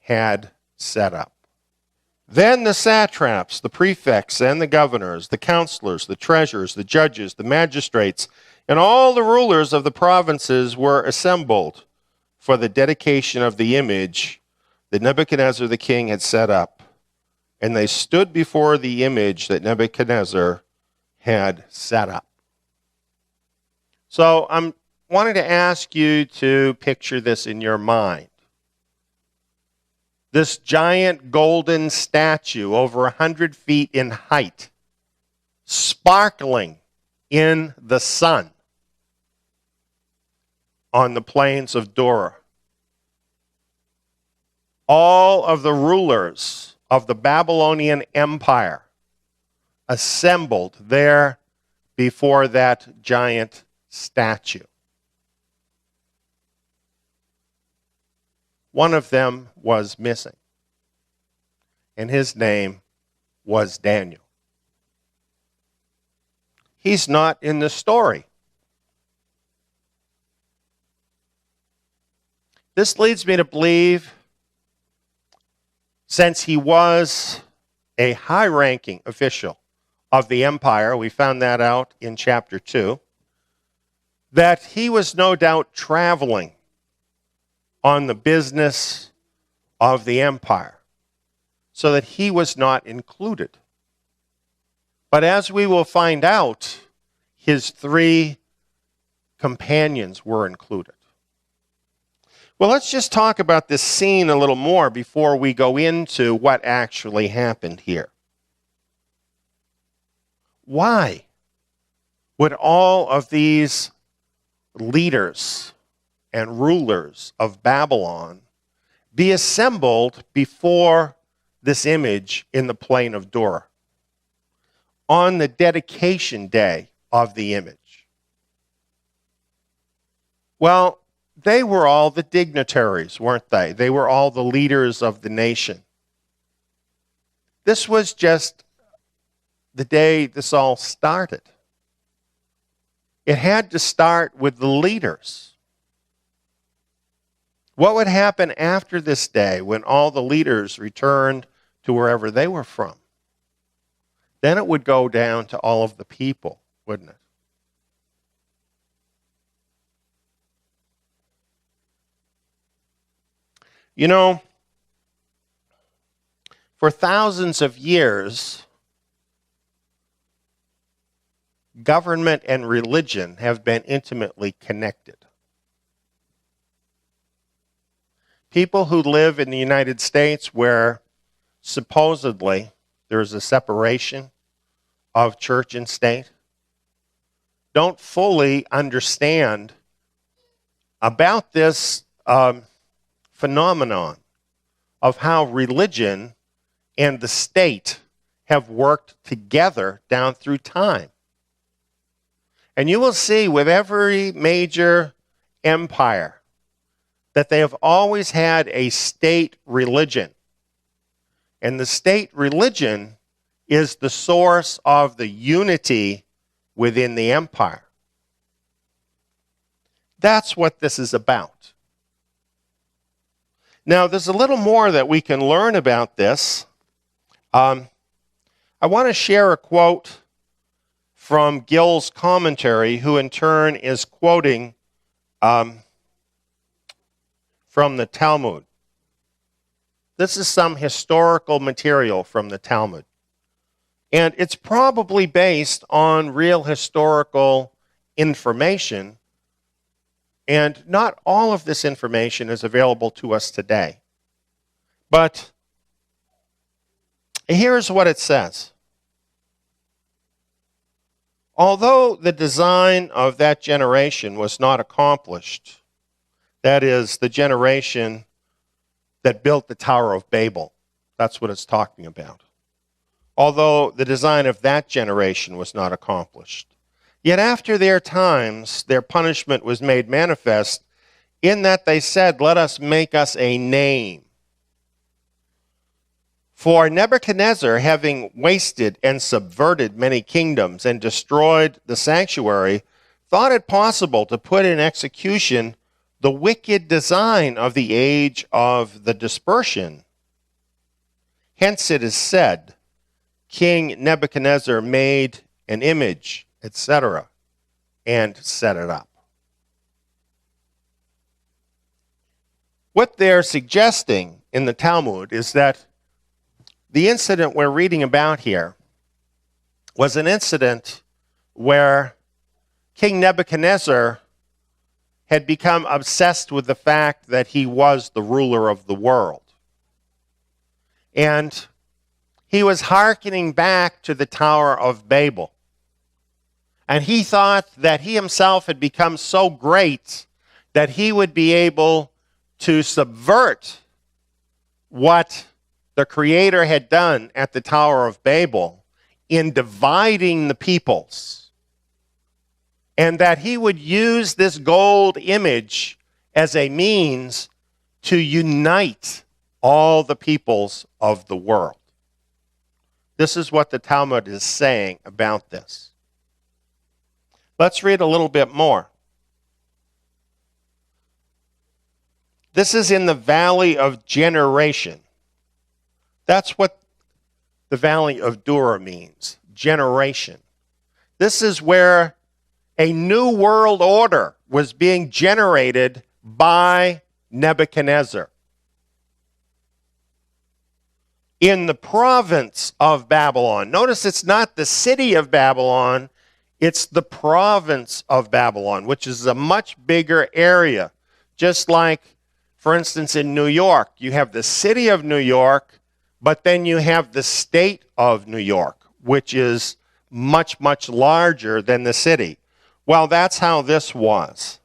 had set up. Then the satraps, the prefects, and the governors, the counselors, the treasurers, the judges, the magistrates, and all the rulers of the provinces were assembled for the dedication of the image that Nebuchadnezzar the king had set up. And they stood before the image that Nebuchadnezzar had set up. So I'm wanting to ask you to picture this in your mind. This giant golden statue over 100 feet in height, sparkling in the sun on the plains of Dura. All of the rulers of the Babylonian Empire assembled there before that giant statue. One of them was missing, and his name was Daniel. He's not in the story. This leads me to believe, since he was a high-ranking official of the empire, we found that out in chapter 2, that he was no doubt traveling on the business of the empire, so that he was not included. But as we will find out, his 3 companions were included. Well, let's just talk about this scene a little more before we go into what actually happened here. Why would all of these leaders and rulers of Babylon be assembled before this image in the plain of Dura on the dedication day of the image? Well, they were all the dignitaries, weren't they? They were all the leaders of the nation. This was just the day this all started. It had to start with the leaders. What would happen after this day when all the leaders returned to wherever they were from? Then it would go down to all of the people, wouldn't it? You know, for thousands of years, government and religion have been intimately connected. People who live in the United States, where supposedly there's a separation of church and state, don't fully understand about this phenomenon of how religion and the state have worked together down through time. And you will see with every major empire that they have always had a state religion. And the state religion is the source of the unity within the empire. That's what this is about. Now, there's a little more that we can learn about this. I want to share a quote from Gill's commentary, who in turn is quoting from the Talmud. This is some historical material from the Talmud. And it's probably based on real historical information, and not all of this information is available to us today. But here's what it says. Although the design of that generation was not accomplished, that is, the generation that built the Tower of Babel, that's what it's talking about. Although the design of that generation was not accomplished, yet after their times, their punishment was made manifest, in that they said, "Let us make us a name." For Nebuchadnezzar, having wasted and subverted many kingdoms and destroyed the sanctuary, thought it possible to put in execution the wicked design of the age of the dispersion. Hence it is said, King Nebuchadnezzar made an image, etc., and set it up. What they're suggesting in the Talmud is that the incident we're reading about here was an incident where King Nebuchadnezzar had become obsessed with the fact that he was the ruler of the world. And he was hearkening back to the Tower of Babel. And he thought that he himself had become so great that he would be able to subvert what the Creator had done at the Tower of Babel in dividing the peoples. And that he would use this gold image as a means to unite all the peoples of the world. This is what the Talmud is saying about this. Let's read a little bit more. This is in the valley of generation. That's what the valley of Dura means, generation. This is where a new world order was being generated by Nebuchadnezzar. In the province of Babylon. Notice it's not the city of Babylon, it's the province of Babylon, which is a much bigger area. Just like, for instance, in New York, you have the city of New York, but then you have the state of New York, which is much, much larger than the city. Well, that's how this was.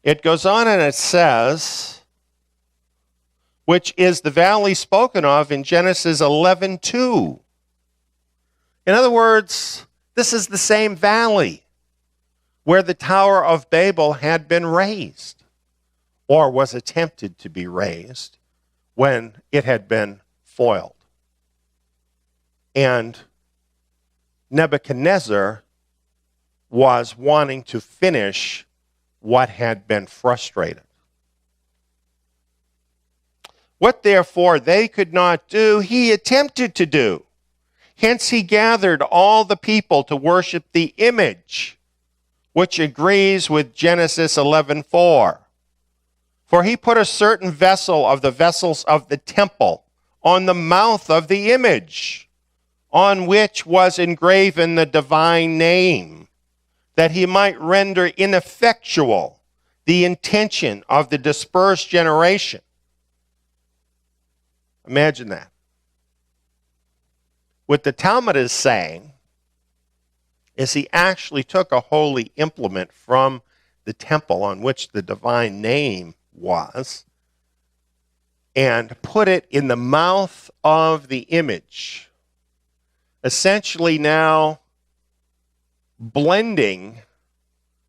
It goes on and it says, which is the valley spoken of in Genesis 11:2. In other words, this is the same valley where the Tower of Babel had been raised, or was attempted to be raised, when it had been foiled. And Nebuchadnezzar was wanting to finish what had been frustrated. What therefore they could not do, he attempted to do. Hence he gathered all the people to worship the image, which agrees with Genesis 11:4. For he put a certain vessel of the vessels of the temple on the mouth of the image, on which was engraven the divine name, that he might render ineffectual the intention of the dispersed generation. Imagine that. What the Talmud is saying is he actually took a holy implement from the temple on which the divine name was and put it in the mouth of the image, essentially now blending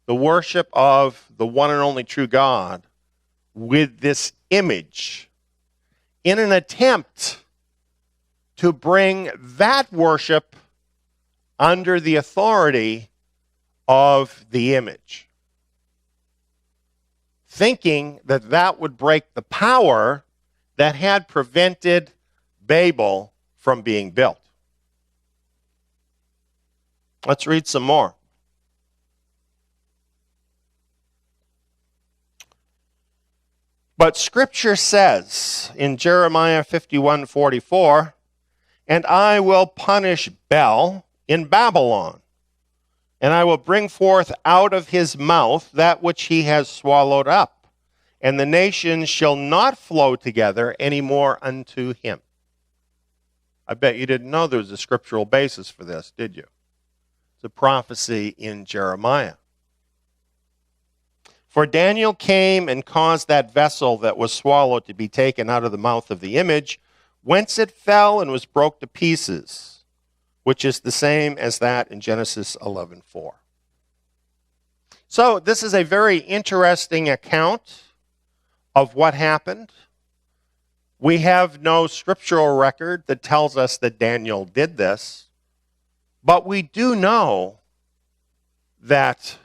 the worship of the one and only true God with this image in an attempt to bring that worship under the authority of the image. thinking that that would break the power that had prevented Babel from being built. Let's read some more. But Scripture says in Jeremiah 51:44, "And I will punish Bel in Babylon, and I will bring forth out of his mouth that which he has swallowed up, and the nations shall not flow together any more unto him." I bet you didn't know there was a scriptural basis for this, did you? It's a prophecy in Jeremiah. "For Daniel came and caused that vessel that was swallowed to be taken out of the mouth of the image, whence it fell and was broke to pieces, which is the same as that in Genesis 11:4. So this is a very interesting account of what happened. We have no scriptural record that tells us that Daniel did this, but we do know that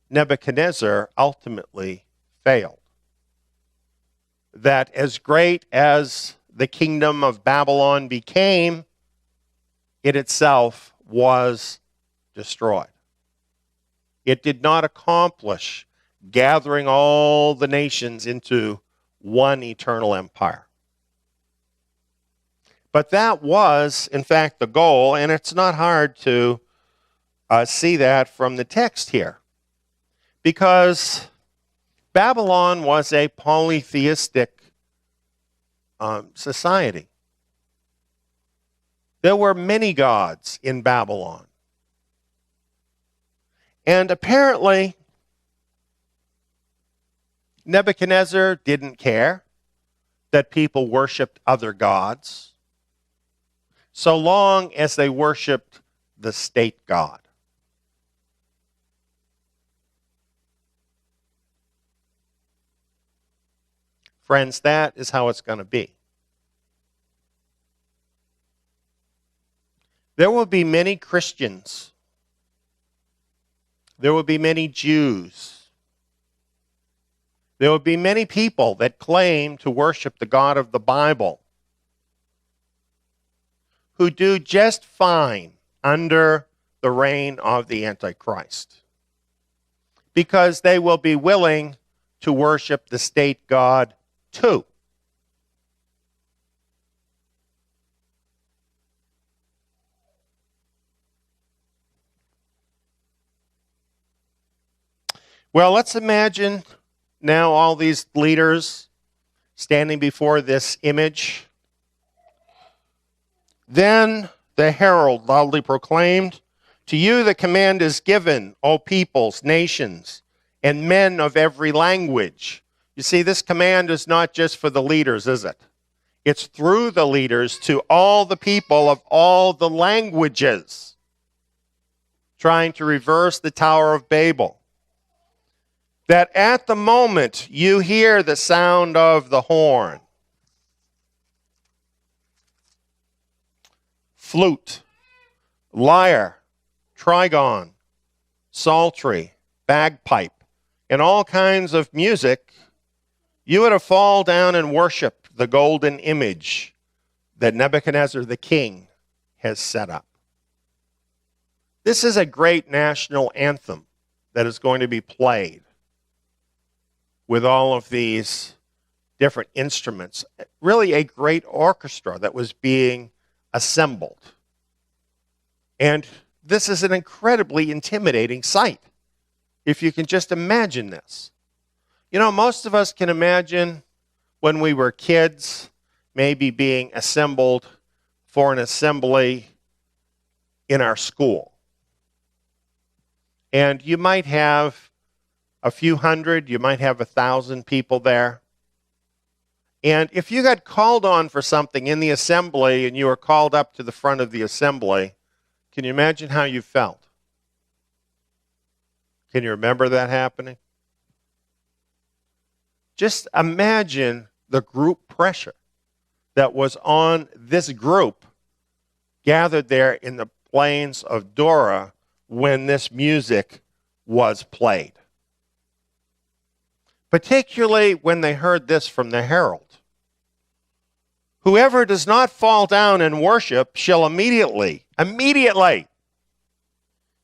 Nebuchadnezzar ultimately failed. That as great as the kingdom of Babylon became, it itself was destroyed. It did not accomplish gathering all the nations into one eternal empire. But that was, in fact, the goal, and it's not hard to see that from the text here. Because Babylon was a polytheistic society. There were many gods in Babylon. And apparently, Nebuchadnezzar didn't care that people worshiped other gods, so long as they worshiped the state god. Friends, that is how it's going to be. There will be many Christians. There will be many Jews. There will be many people that claim to worship the God of the Bible who do just fine under the reign of the Antichrist, because they will be willing to worship the state god too. Well, let's imagine now all these leaders standing before this image. Then the herald loudly proclaimed, "To you the command is given, O peoples, nations, and men of every language." You see, this command is not just for the leaders, is it? It's through the leaders to all the people of all the languages, trying to reverse the Tower of Babel. That at the moment you hear the sound of the horn, flute, lyre, trigon, psaltery, bagpipe, and all kinds of music, you would have fallen down and worshiped the golden image that Nebuchadnezzar the king has set up. This is a great national anthem that is going to be played with all of these different instruments. Really a great orchestra that was being assembled. And this is an incredibly intimidating sight, if you can just imagine this. You know, most of us can imagine when we were kids, maybe being assembled for an assembly in our school. And you might have a few hundred, you might have 1,000 people there. And if you got called on for something in the assembly and you were called up to the front of the assembly, can you imagine how you felt? Can you remember that happening? Just imagine the group pressure that was on this group gathered there in the plains of Dora when this music was played. particularly when they heard this from the herald. Whoever does not fall down and worship shall immediately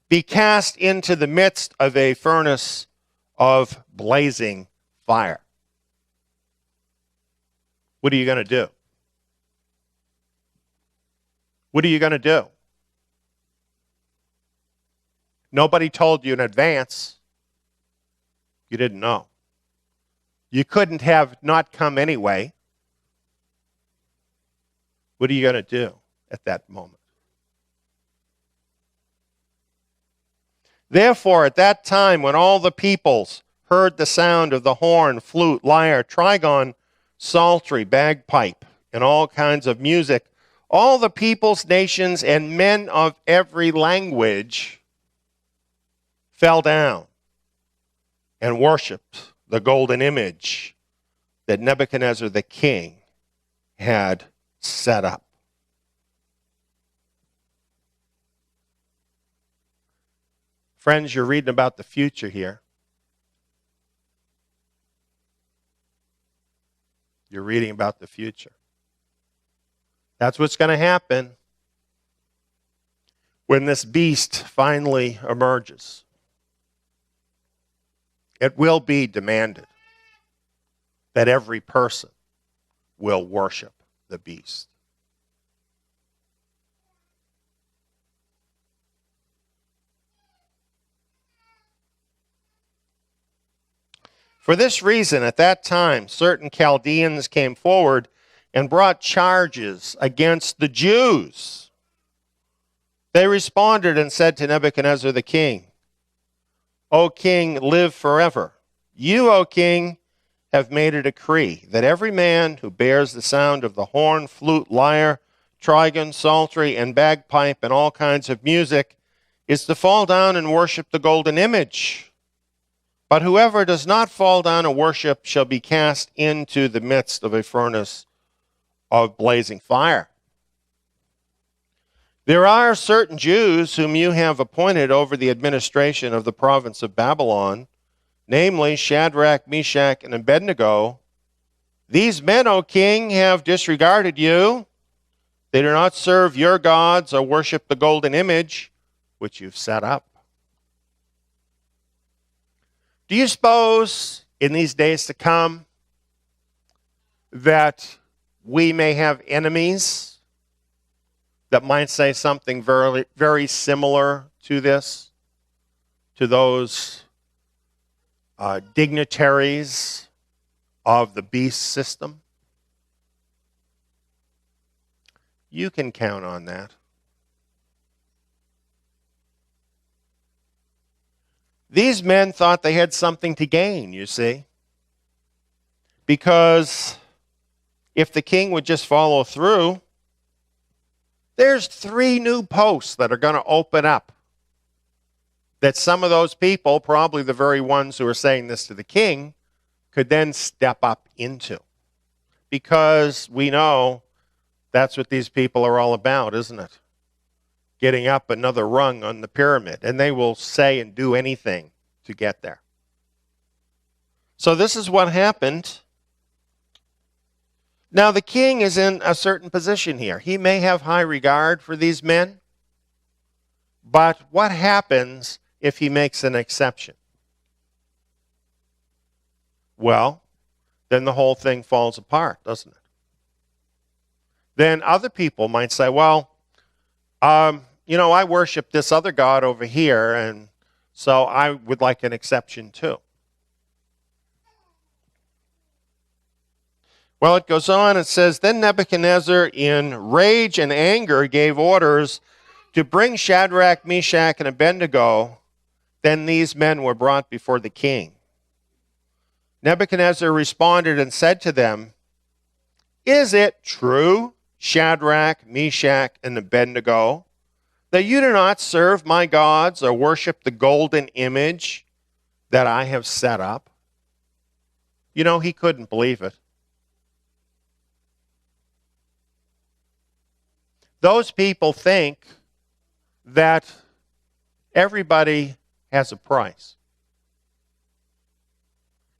be cast into the midst of a furnace of blazing fire. What are you going to do? What are you going to do? Nobody told you in advance. You didn't know. You couldn't have not come anyway. What are you going to do at that moment? Therefore, at that time, when all the peoples heard the sound of the horn, flute, lyre, trigon, psaltery, bagpipe, and all kinds of music, all the peoples, nations, and men of every language fell down and worshiped the golden image that Nebuchadnezzar the king had set up. Friends, you're reading about the future here. You're reading about the future. That's what's going to happen when this beast finally emerges. It will be demanded that every person will worship the beast. For this reason, at that time, certain Chaldeans came forward and brought charges against the Jews. They responded and said to Nebuchadnezzar the king, O king, live forever. You, O king, have made a decree that every man who bears the sound of the horn, flute, lyre, trigon, psaltery, and bagpipe, and all kinds of music, is to fall down and worship the golden image. But whoever does not fall down and worship shall be cast into the midst of a furnace of blazing fire. There are certain Jews whom you have appointed over the administration of the province of Babylon, namely Shadrach, Meshach, and Abednego. These men, O king, have disregarded you. They do not serve your gods or worship the golden image which you've set up. Do you suppose in these days to come that we may have enemies that might say something very, very similar to this, to those dignitaries of the beast system? You can count on that. These men thought they had something to gain, you see, because if the king would just follow through, there's 3 new posts that are going to open up that some of those people, probably the very ones who are saying this to the king, could then step up into. Because we know that's what these people are all about, isn't it? Getting up another rung on the pyramid. And they will say and do anything to get there. So this is what happened. Now the king is in a certain position here. He may have high regard for these men. But what happens if he makes an exception? Well, then the whole thing falls apart, doesn't it? Then other people might say, well, I worship this other god over here, and so I would like an exception too. Well, it goes on, it says, Then Nebuchadnezzar in rage and anger gave orders to bring Shadrach, Meshach, and Abednego. Then these men were brought before the king. Nebuchadnezzar responded and said to them, Is it true, Shadrach, Meshach, and Abednego, that you do not serve my gods or worship the golden image that I have set up? You know, he couldn't believe it. Those people think that everybody has a price.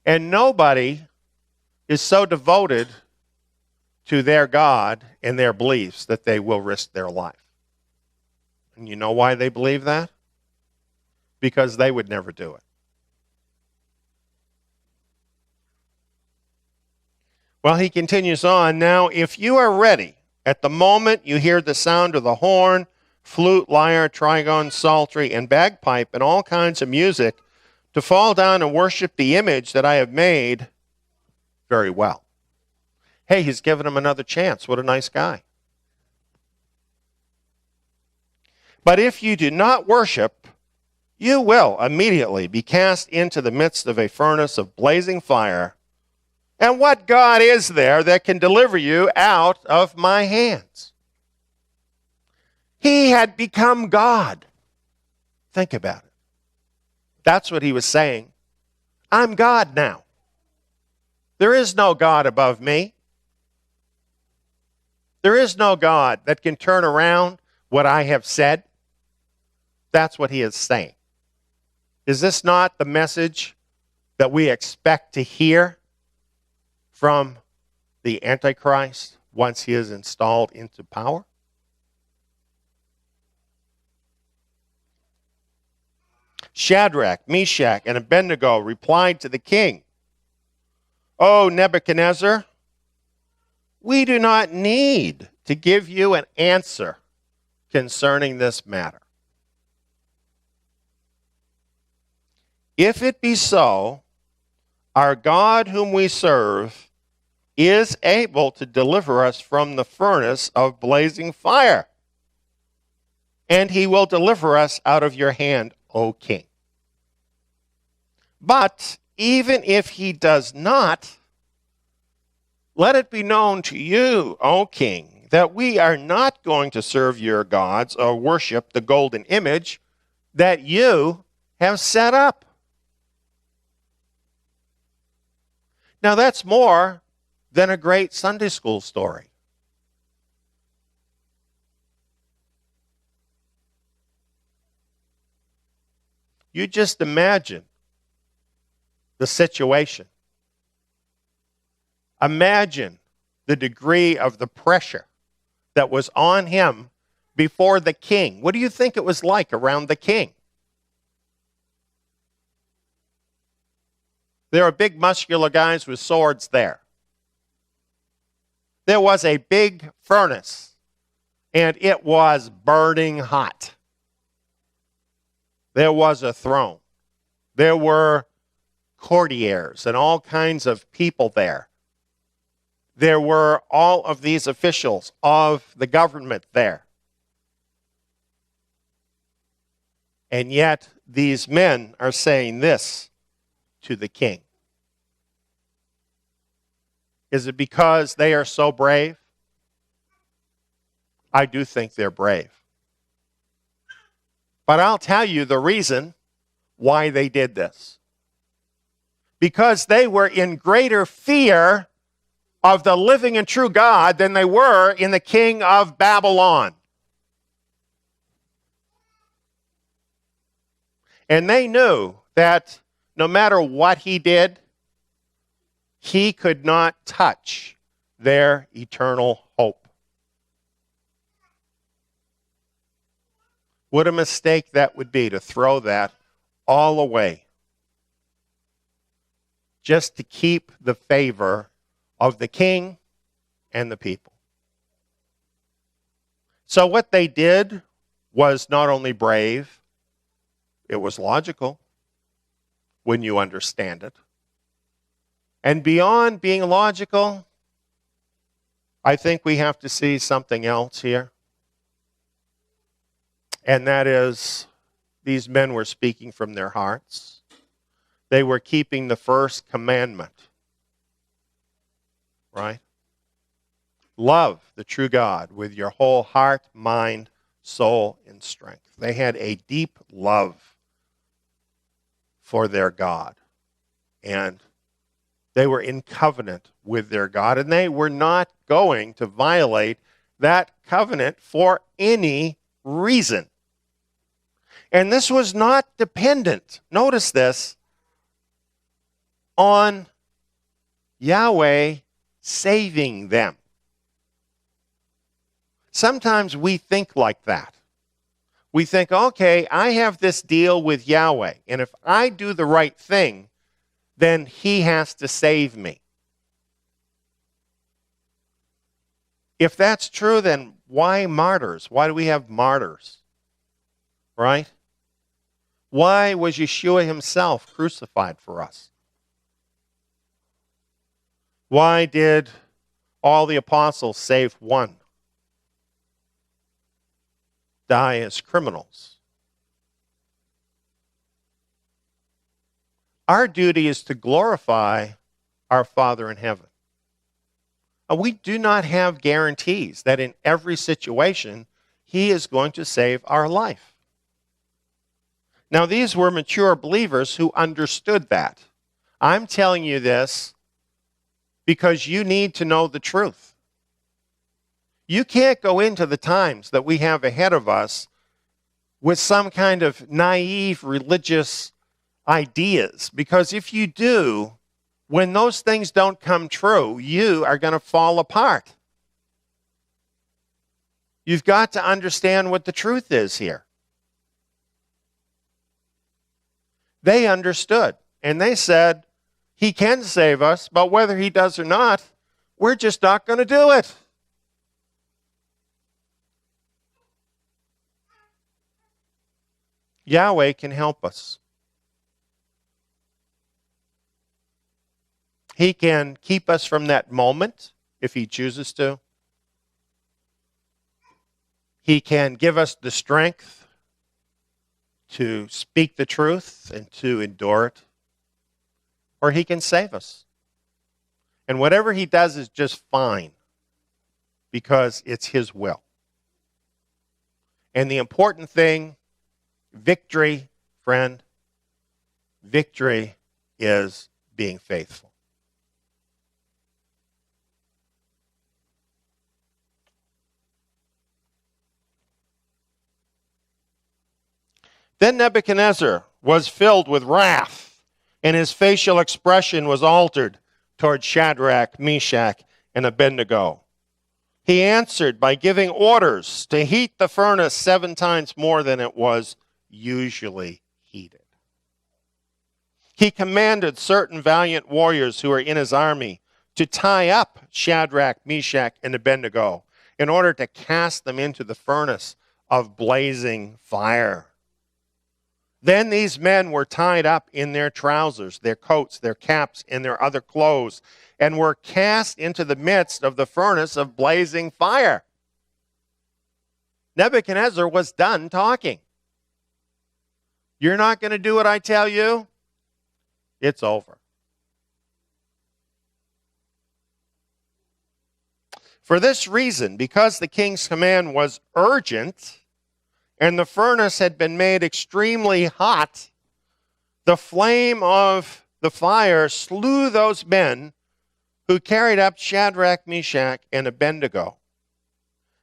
And nobody is so devoted to their God and their beliefs that they will risk their life. And you know why they believe that? Because they would never do it. Well, he continues on. Now, if you are ready, at the moment you hear the sound of the horn, flute, lyre, trigon, psaltery, and bagpipe, and all kinds of music, to fall down and worship the image that I have made, very well. Hey, he's given him another chance. What a nice guy. But if you do not worship, you will immediately be cast into the midst of a furnace of blazing fire. And what God is there that can deliver you out of my hands? He had become God. Think about it. That's what he was saying. I'm God now. There is no God above me. There is no God that can turn around what I have said. That's what he is saying. Is this not the message that we expect to hear from the Antichrist once he is installed into power? Shadrach, Meshach, and Abednego replied to the king, "O Nebuchadnezzar, we do not need to give you an answer concerning this matter. If it be so, our God whom we serve is able to deliver us from the furnace of blazing fire, and he will deliver us out of your hand, O king. But even if he does not, let it be known to you, O king, that we are not going to serve your gods or worship the golden image that you have set up." Now that's more than a great Sunday school story. You just imagine the situation. Imagine the degree of the pressure that was on him before the king. What do you think it was like around the king? There are big muscular guys with swords there. There was a big furnace, and it was burning hot. There was a throne. There were courtiers and all kinds of people there. There were all of these officials of the government there. And yet, these men are saying this to the king. Is it because they are so brave? I do think they're brave. But I'll tell you the reason why they did this. Because they were in greater fear of the living and true God than they were in the king of Babylon. And they knew that no matter what he did, he could not touch their eternal hope. What a mistake that would be to throw that all away just to keep the favor of the king and the people. So what they did was not only brave, it was logical when you understand it. And beyond being logical, I think we have to see something else here. And that is, these men were speaking from their hearts. They were keeping the first commandment. Right? Love the true God with your whole heart, mind, soul, and strength. They had a deep love for their God. And they were in covenant with their God, and they were not going to violate that covenant for any reason. And this was not dependent, notice this, on Yahweh saving them. Sometimes we think like that. We think, okay, I have this deal with Yahweh, and if I do the right thing, then he has to save me. If that's true, then why martyrs? Why do we have martyrs? Right? Why was Yeshua himself crucified for us? Why did all the apostles, save one, die as criminals? Our duty is to glorify our Father in heaven. We do not have guarantees that in every situation he is going to save our life. Now, these were mature believers who understood that. I'm telling you this because you need to know the truth. You can't go into the times that we have ahead of us with some kind of naive religious ideas, because if you do, when those things don't come true, you are going to fall apart. You've got to understand what the truth is here. They understood, and they said, he can save us, but whether he does or not, we're just not going to do it. Yahweh can help us. He can keep us from that moment if he chooses to. He can give us the strength to speak the truth and to endure it. Or he can save us. And whatever he does is just fine because it's his will. And the important thing, victory, friend, victory is being faithful. Then Nebuchadnezzar was filled with wrath, and his facial expression was altered toward Shadrach, Meshach, and Abednego. He answered by giving orders to heat the furnace 7 times more than it was usually heated. He commanded certain valiant warriors who were in his army to tie up Shadrach, Meshach, and Abednego in order to cast them into the furnace of blazing fire. Then these men were tied up in their trousers, their coats, their caps, and their other clothes, and were cast into the midst of the furnace of blazing fire. Nebuchadnezzar was done talking. You're not going to do what I tell you? It's over. For this reason, because the king's command was urgent, and the furnace had been made extremely hot, the flame of the fire slew those men who carried up Shadrach, Meshach, and Abednego.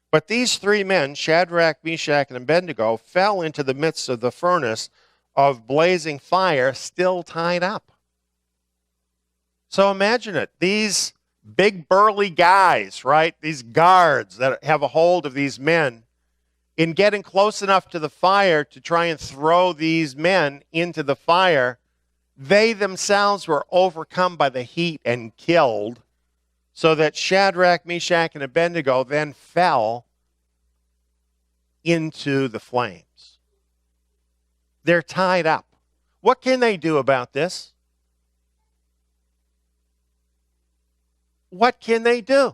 But these 3 men, Shadrach, Meshach, and Abednego, fell into the midst of the furnace of blazing fire, still tied up. So imagine it. These big burly guys, right? These guards that have a hold of these men, in getting close enough to the fire to try and throw these men into the fire, they themselves were overcome by the heat and killed, so that Shadrach, Meshach, and Abednego then fell into the flames. They're tied up. What can they do about this? What can they do?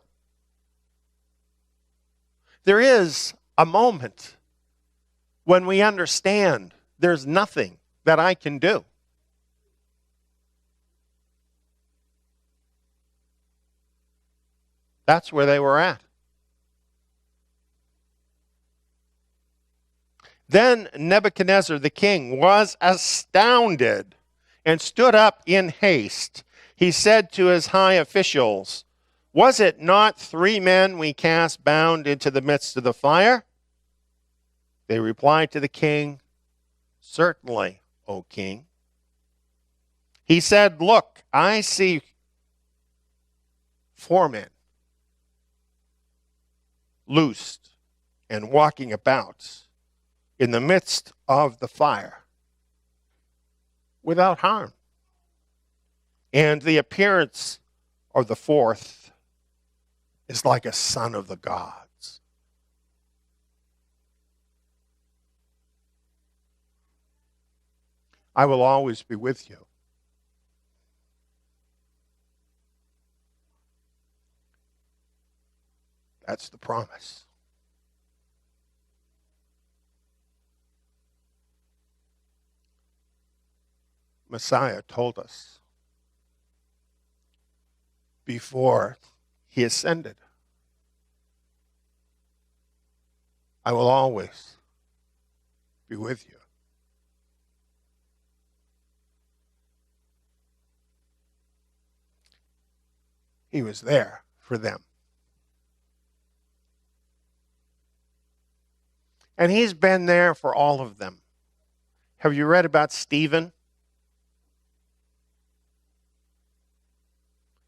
There is a moment when we understand there's nothing that I can do. That's where they were at. Then Nebuchadnezzar the king was astounded and stood up in haste. He said to his high officials, "Was it not 3 men we cast bound into the midst of the fire?" They replied to the king, "Certainly, O king." He said, look, I see 4 men loosed and walking about in the midst of the fire without harm. And the appearance of the 4th is like a son of the gods. I will always be with you. That's the promise. Messiah told us before he ascended, I will always be with you. He was there for them. And he's been there for all of them. Have you read about Stephen?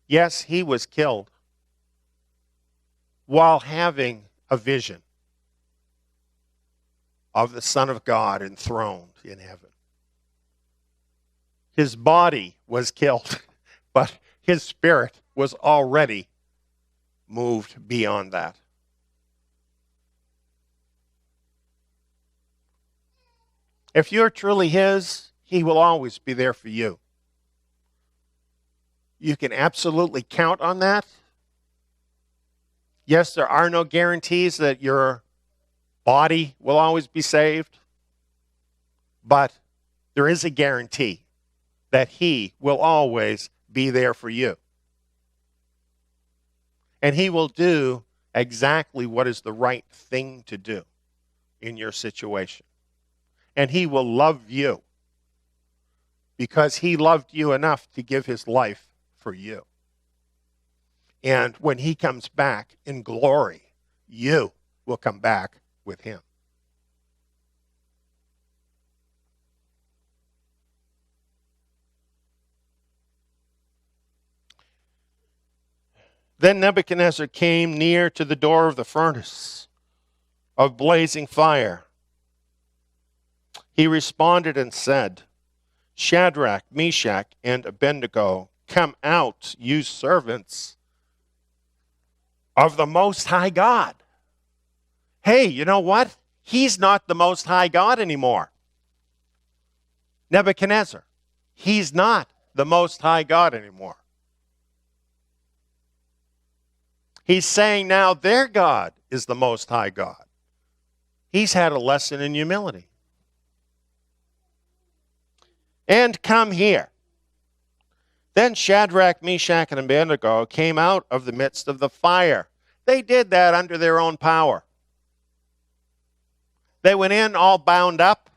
Yes, he was killed while having a vision of the Son of God enthroned in heaven. His body was killed, but his spirit was already moved beyond that. If you're truly his, he will always be there for you. You can absolutely count on that. Yes, there are no guarantees that your body will always be saved, but there is a guarantee that he will always be there for you. And he will do exactly what is the right thing to do in your situation. And he will love you because he loved you enough to give his life for you. And when he comes back in glory, you will come back with him. Then Nebuchadnezzar came near to the door of the furnace of blazing fire. He responded and said, Shadrach, Meshach, and Abednego, come out, you servants of the Most High God. Hey, you know what? He's not the Most High God anymore. Nebuchadnezzar, he's not the Most High God anymore. He's saying now their God is the Most High God. He's had a lesson in humility. And come here. Then Shadrach, Meshach, and Abednego came out of the midst of the fire. They did that under their own power. They went in all bound up,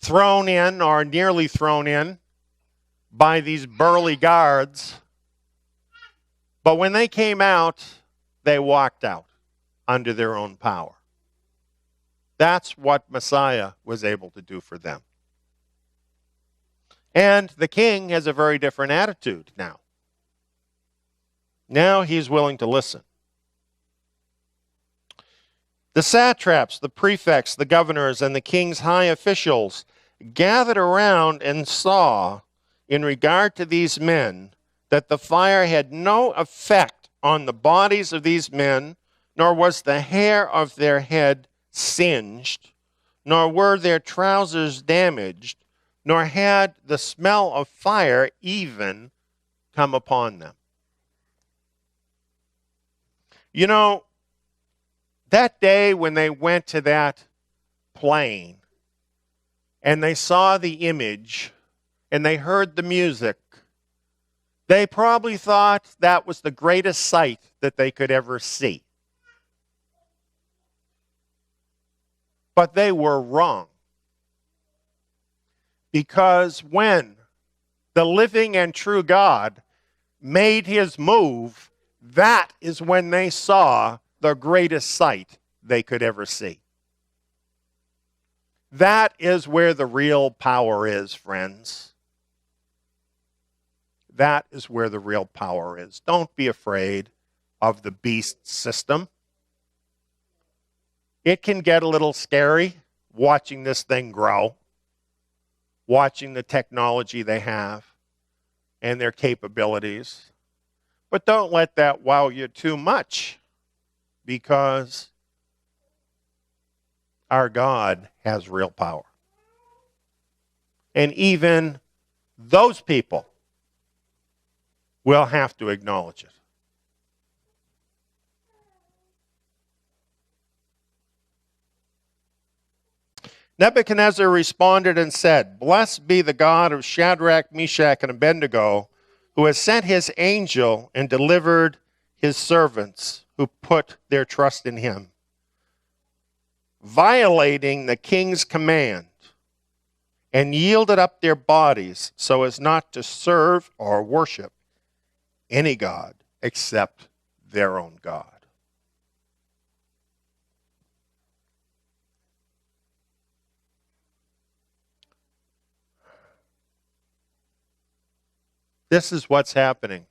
thrown in or nearly thrown in by these burly guards. But when they came out, they walked out under their own power. That's what Messiah was able to do for them. And the king has a very different attitude now. Now he's willing to listen. The satraps, the prefects, the governors, and the king's high officials gathered around and saw, in regard to these men, that the fire had no effect on the bodies of these men, nor was the hair of their head singed, nor were their trousers damaged, nor had the smell of fire even come upon them. You know, that day when they went to that plane and they saw the image and they heard the music, they probably thought that was the greatest sight that they could ever see. But they were wrong. Because when the living and true God made his move, that is when they saw the greatest sight they could ever see. That is where the real power is, friends. That is where the real power is. Don't be afraid of the beast system. It can get a little scary watching this thing grow, watching the technology they have and their capabilities. But don't let that wow you too much, because our God has real power. And even those people will have to acknowledge it. Nebuchadnezzar responded and said, "Blessed be the God of Shadrach, Meshach, and Abednego, who has sent his angel and delivered his servants who put their trust in him, violating the king's command, and yielded up their bodies so as not to serve or worship any god except their own God." This is what's happening.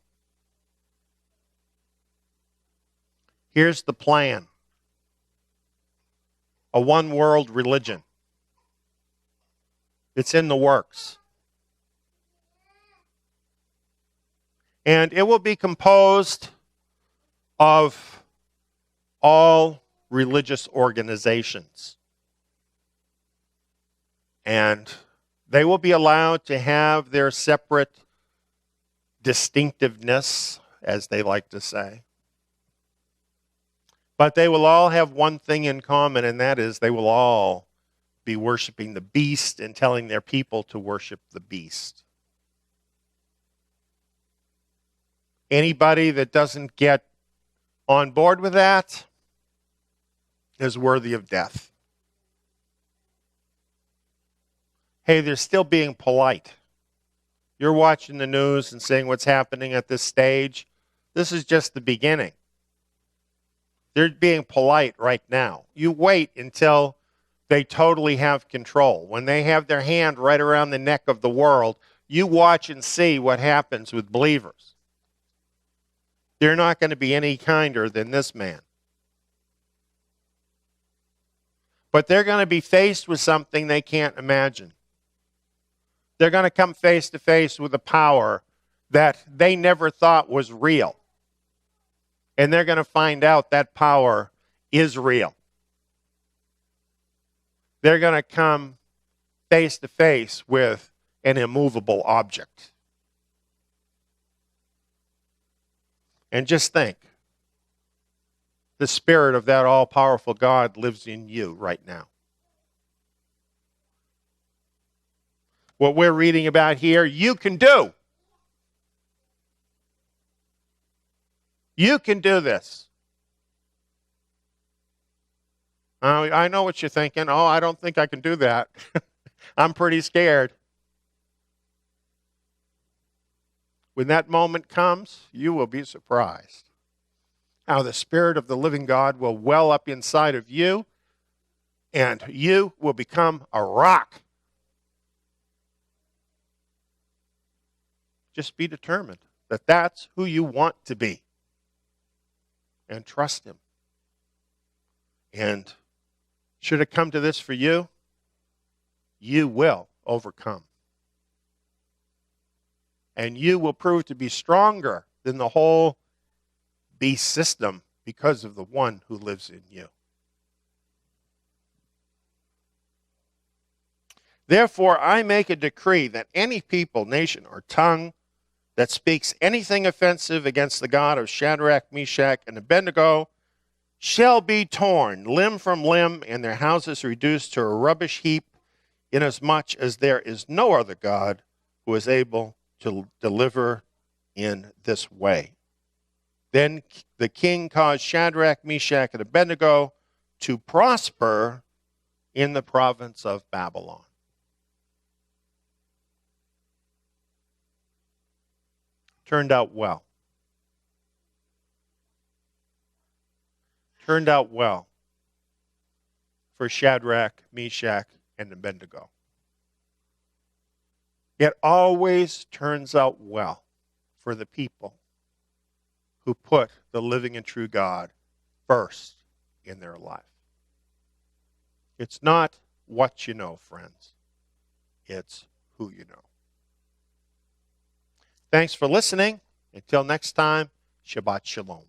Here's the plan. A one-world religion. It's in the works. And it will be composed of all religious organizations. And they will be allowed to have their separate distinctiveness, as they like to say. But they will all have one thing in common, and that is they will all be worshiping the beast and telling their people to worship the beast. Anybody that doesn't get on board with that is worthy of death. Hey, they're still being polite. You're watching the news and seeing what's happening at this stage. This is just the beginning. They're being polite right now. You wait until they totally have control. When they have their hand right around the neck of the world, you watch and see what happens with believers. They're not going to be any kinder than this man. But they're going to be faced with something they can't imagine. They're going to come face to face with a power that they never thought was real. And they're going to find out that power is real. They're going to come face to face with an immovable object. And just think, the spirit of that all-powerful God lives in you right now. What we're reading about here, you can do. You can do this. I know what you're thinking. Oh, I don't think I can do that. I'm pretty scared. When that moment comes, you will be surprised how the Spirit of the living God will well up inside of you, and you will become a rock. Just be determined that that's who you want to be. And trust him. And should it come to this for you, you will overcome. And you will prove to be stronger than the whole beast system because of the one who lives in you. Therefore, I make a decree that any people, nation, or tongue that speaks anything offensive against the God of Shadrach, Meshach, and Abednego shall be torn limb from limb, and their houses reduced to a rubbish heap, inasmuch as there is no other God who is able to deliver in this way. Then the king caused Shadrach, Meshach, and Abednego to prosper in the province of Babylon. Turned out well. Turned out well for Shadrach, Meshach, and Abednego. It always turns out well for the people who put the living and true God first in their life. It's not what you know, friends. It's who you know. Thanks for listening. Until next time, Shabbat Shalom.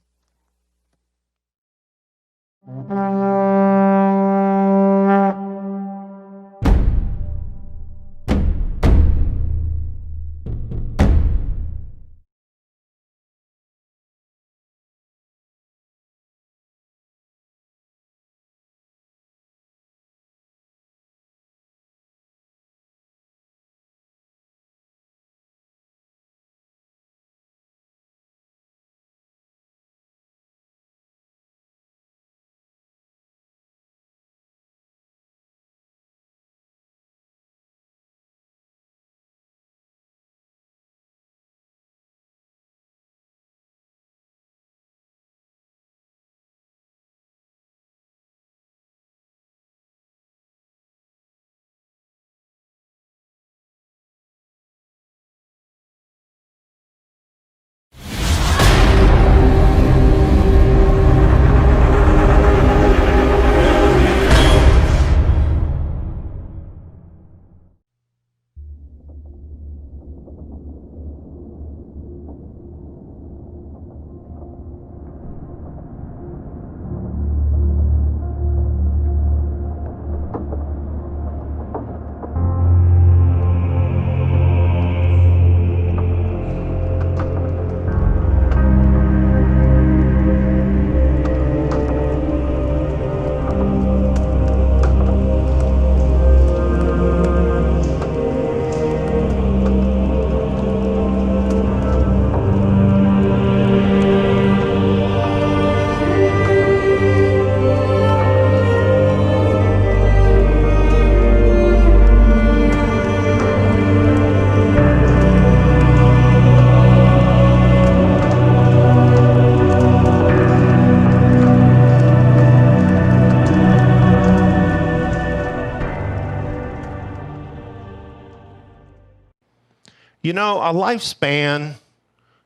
You know, a lifespan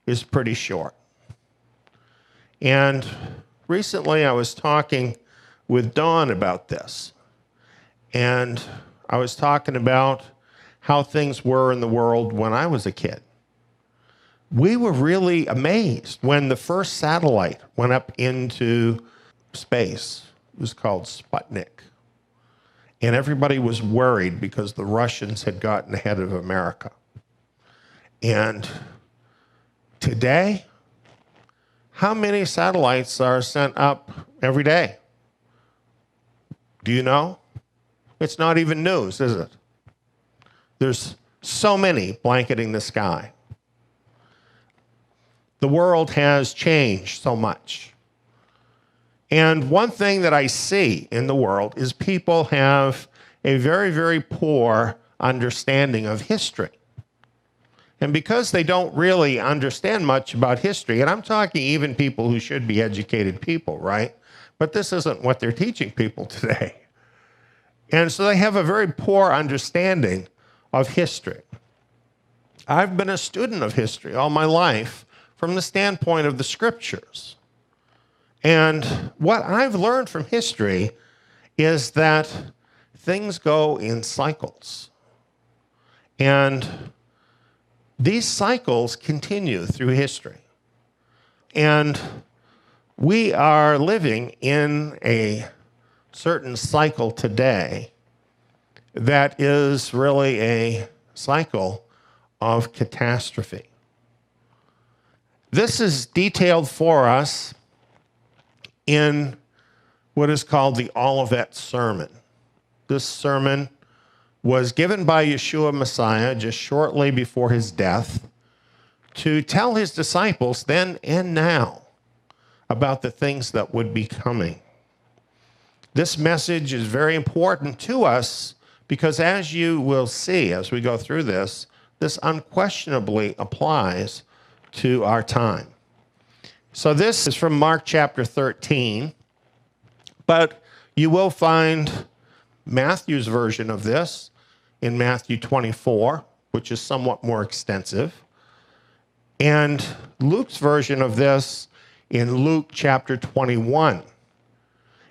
is pretty short. And recently I was talking with Dawn about this. And I was talking about how things were in the world when I was a kid. We were really amazed when the first satellite went up into space. It was called Sputnik. And everybody was worried because the Russians had gotten ahead of America. And today, how many satellites are sent up every day? Do you know? It's not even news, is it? There's so many blanketing the sky. The world has changed so much. And one thing that I see in the world is people have a very, very poor understanding of history. And because they don't really understand much about history, and I'm talking even people who should be educated people, right? But this isn't what they're teaching people today. And so they have a very poor understanding of history. I've been a student of history all my life from the standpoint of the scriptures. And what I've learned from history is that things go in cycles. And these cycles continue through history. And we are living in a certain cycle today that is really a cycle of catastrophe. This is detailed for us in what is called the Olivet Sermon. This sermon was given by Yeshua Messiah just shortly before his death to tell his disciples then and now about the things that would be coming. This message is very important to us because, as you will see as we go through this, this unquestionably applies to our time. So this is from Mark chapter 13, but you will find Matthew's version of this in Matthew 24, which is somewhat more extensive. and Luke's version of this in Luke chapter 21.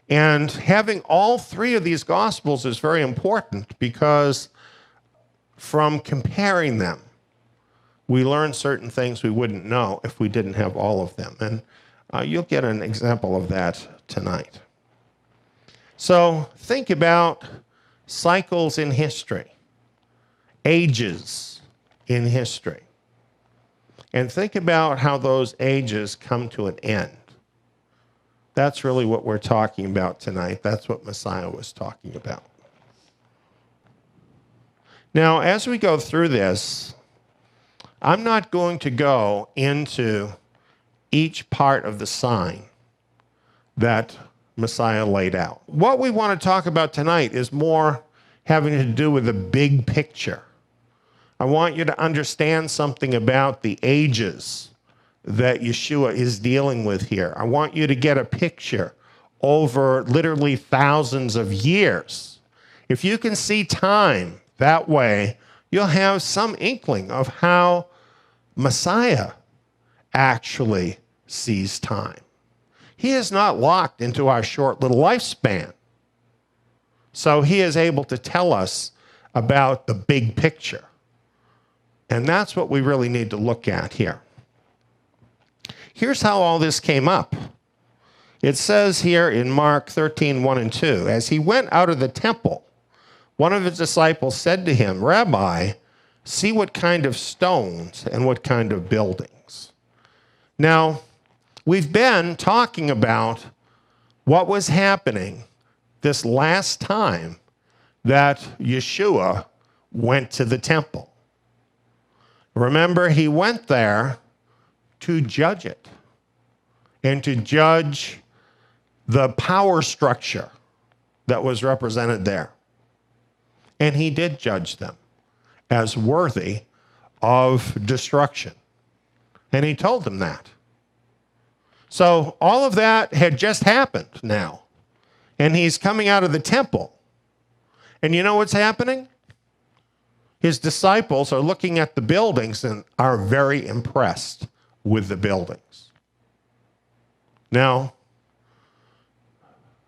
And having all three of these Gospels is very important because from comparing them, we learn certain things we wouldn't know if we didn't have all of them. And you'll get an example of that tonight. So think about cycles in history, ages in history, and think about how those ages come to an end. That's really what we're talking about tonight. That's what Messiah was talking about. Now, as we go through this, I'm not going to go into each part of the sign that Messiah laid out. What we want to talk about tonight is more having to do with the big picture. I want you to understand something about the ages that Yeshua is dealing with here. I want you to get a picture over literally thousands of years. If you can see time that way, you'll have some inkling of how Messiah actually sees time. He is not locked into our short little lifespan. So he is able to tell us about the big picture. And that's what we really need to look at here. Here's how all this came up. It says here in Mark 13:1 and 2, as he went out of the temple, one of his disciples said to him, "Rabbi, see what kind of stones and what kind of buildings." Now, we've been talking about what was happening this last time that Yeshua went to the temple. Remember, he went there to judge it and to judge the power structure that was represented there. And he did judge them as worthy of destruction. And he told them that. So all of that had just happened now. And he's coming out of the temple. And you know what's happening? His disciples are looking at the buildings and are very impressed with the buildings. Now,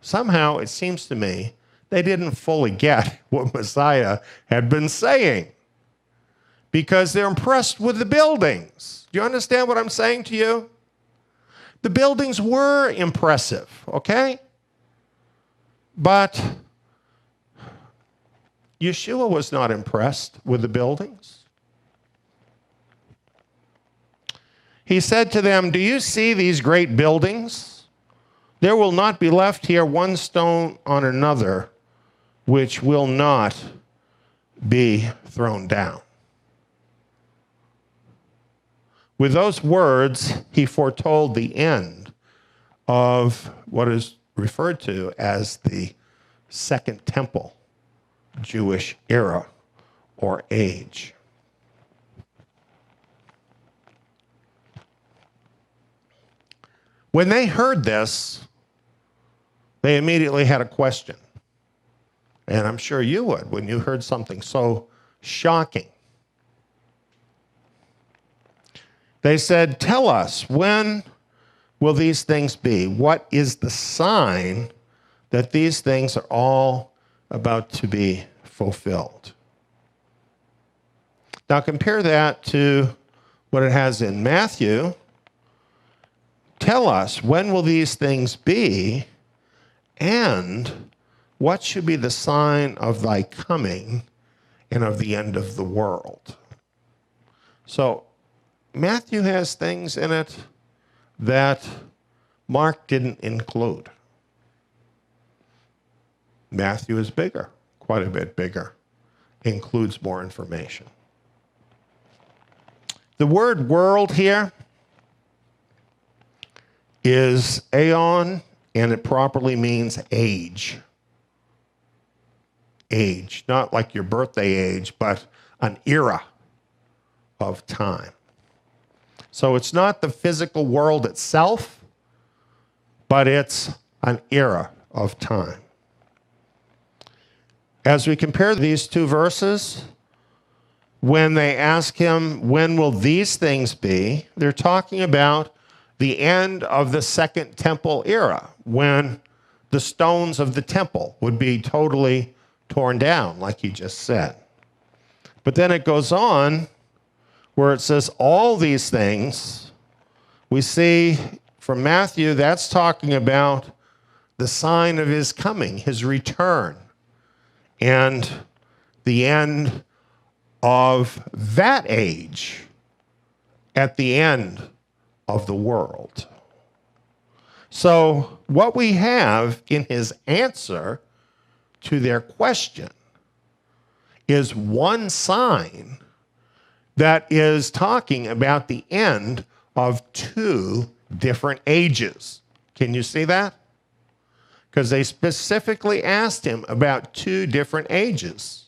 somehow it seems to me they didn't fully get what Messiah had been saying because they're impressed with the buildings. Do you understand what I'm saying to you? The buildings were impressive, okay? But Yeshua was not impressed with the buildings. He said to them, "Do you see these great buildings? There will not be left here one stone on another which will not be thrown down." With those words, he foretold the end of what is referred to as the Second Temple Jewish era or age. When they heard this, they immediately had a question. And I'm sure you would when you heard something so shocking. They said, "Tell us, when will these things be? What is the sign that these things are all about to be fulfilled?" Now compare that to what it has in Matthew. "Tell us, when will these things be? And what should be the sign of thy coming and of the end of the world?" So Matthew has things in it that Mark didn't include. Matthew is bigger, quite a bit bigger, includes more information. The word world here is aeon, and it properly means age. Age, not like your birthday age, but an era of time. So it's not the physical world itself, but it's an era of time. As we compare these two verses, when they ask him, when will these things be? They're talking about the end of the Second Temple era, when the stones of the temple would be totally torn down, like he just said. But then it goes on where it says all these things. We see from Matthew, that's talking about the sign of his coming, his return, and the end of that age at the end of the world. So what we have in his answer to their question is one sign that is talking about the end of two different ages. Can you see that? Because they specifically asked him about two different ages.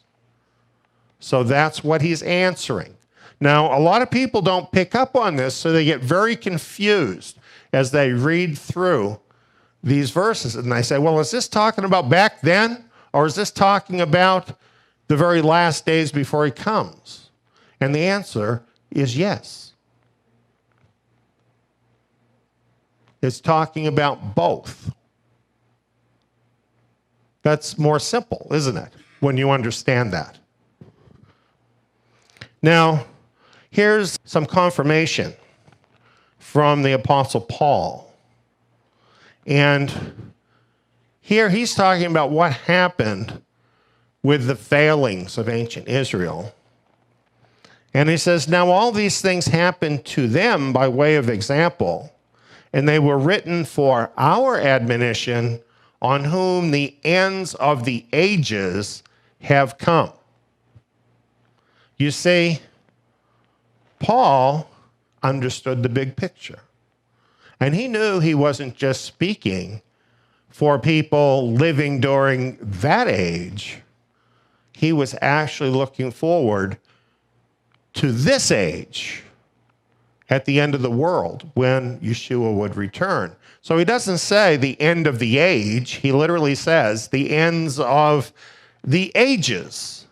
So that's what he's answering. Now, a lot of people don't pick up on this, so they get very confused as they read through these verses. And they say, well, is this talking about back then? Or is this talking about the very last days before he comes? And the answer is yes. It's talking about both. That's more simple, isn't it, when you understand that? Now, here's some confirmation from the Apostle Paul. And here he's talking about what happened with the failings of ancient Israel. And he says, now all these things happened to them by way of example, and they were written for our admonition, on whom the ends of the ages have come. You see, Paul understood the big picture. And he knew he wasn't just speaking for people living during that age. He was actually looking forward to this age at the end of the world when Yeshua would return. So he doesn't say the end of the age. He literally says the ends of the ages.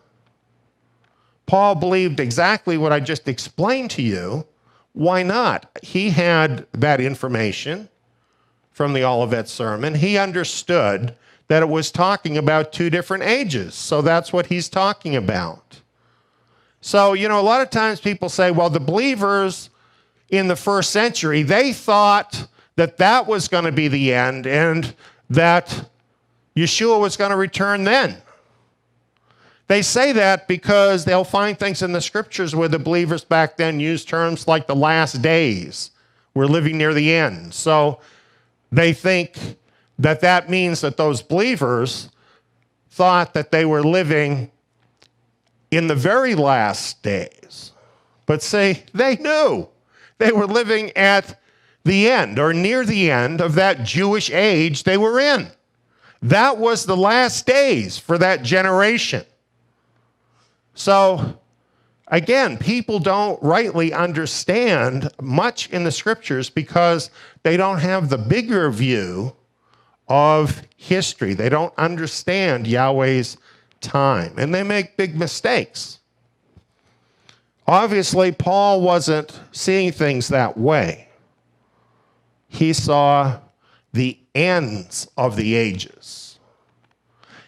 Paul believed exactly what I just explained to you. Why not? He had that information from the Olivet Sermon. He understood that it was talking about two different ages. So that's what he's talking about. So, you know, a lot of times people say, well, the believers in the first century, they thought that that was going to be the end and that Yeshua was going to return then. They say that because they'll find things in the scriptures where the believers back then used terms like the last days. We're living near the end. So they think that that means that those believers thought that they were living in the very last days. But see, they knew they were living at the end or near the end of that Jewish age they were in. That was the last days for that generation. So, again, people don't rightly understand much in the scriptures because they don't have the bigger view of history. They don't understand Yahweh's time, and they make big mistakes. Obviously, Paul wasn't seeing things that way. He saw the ends of the ages.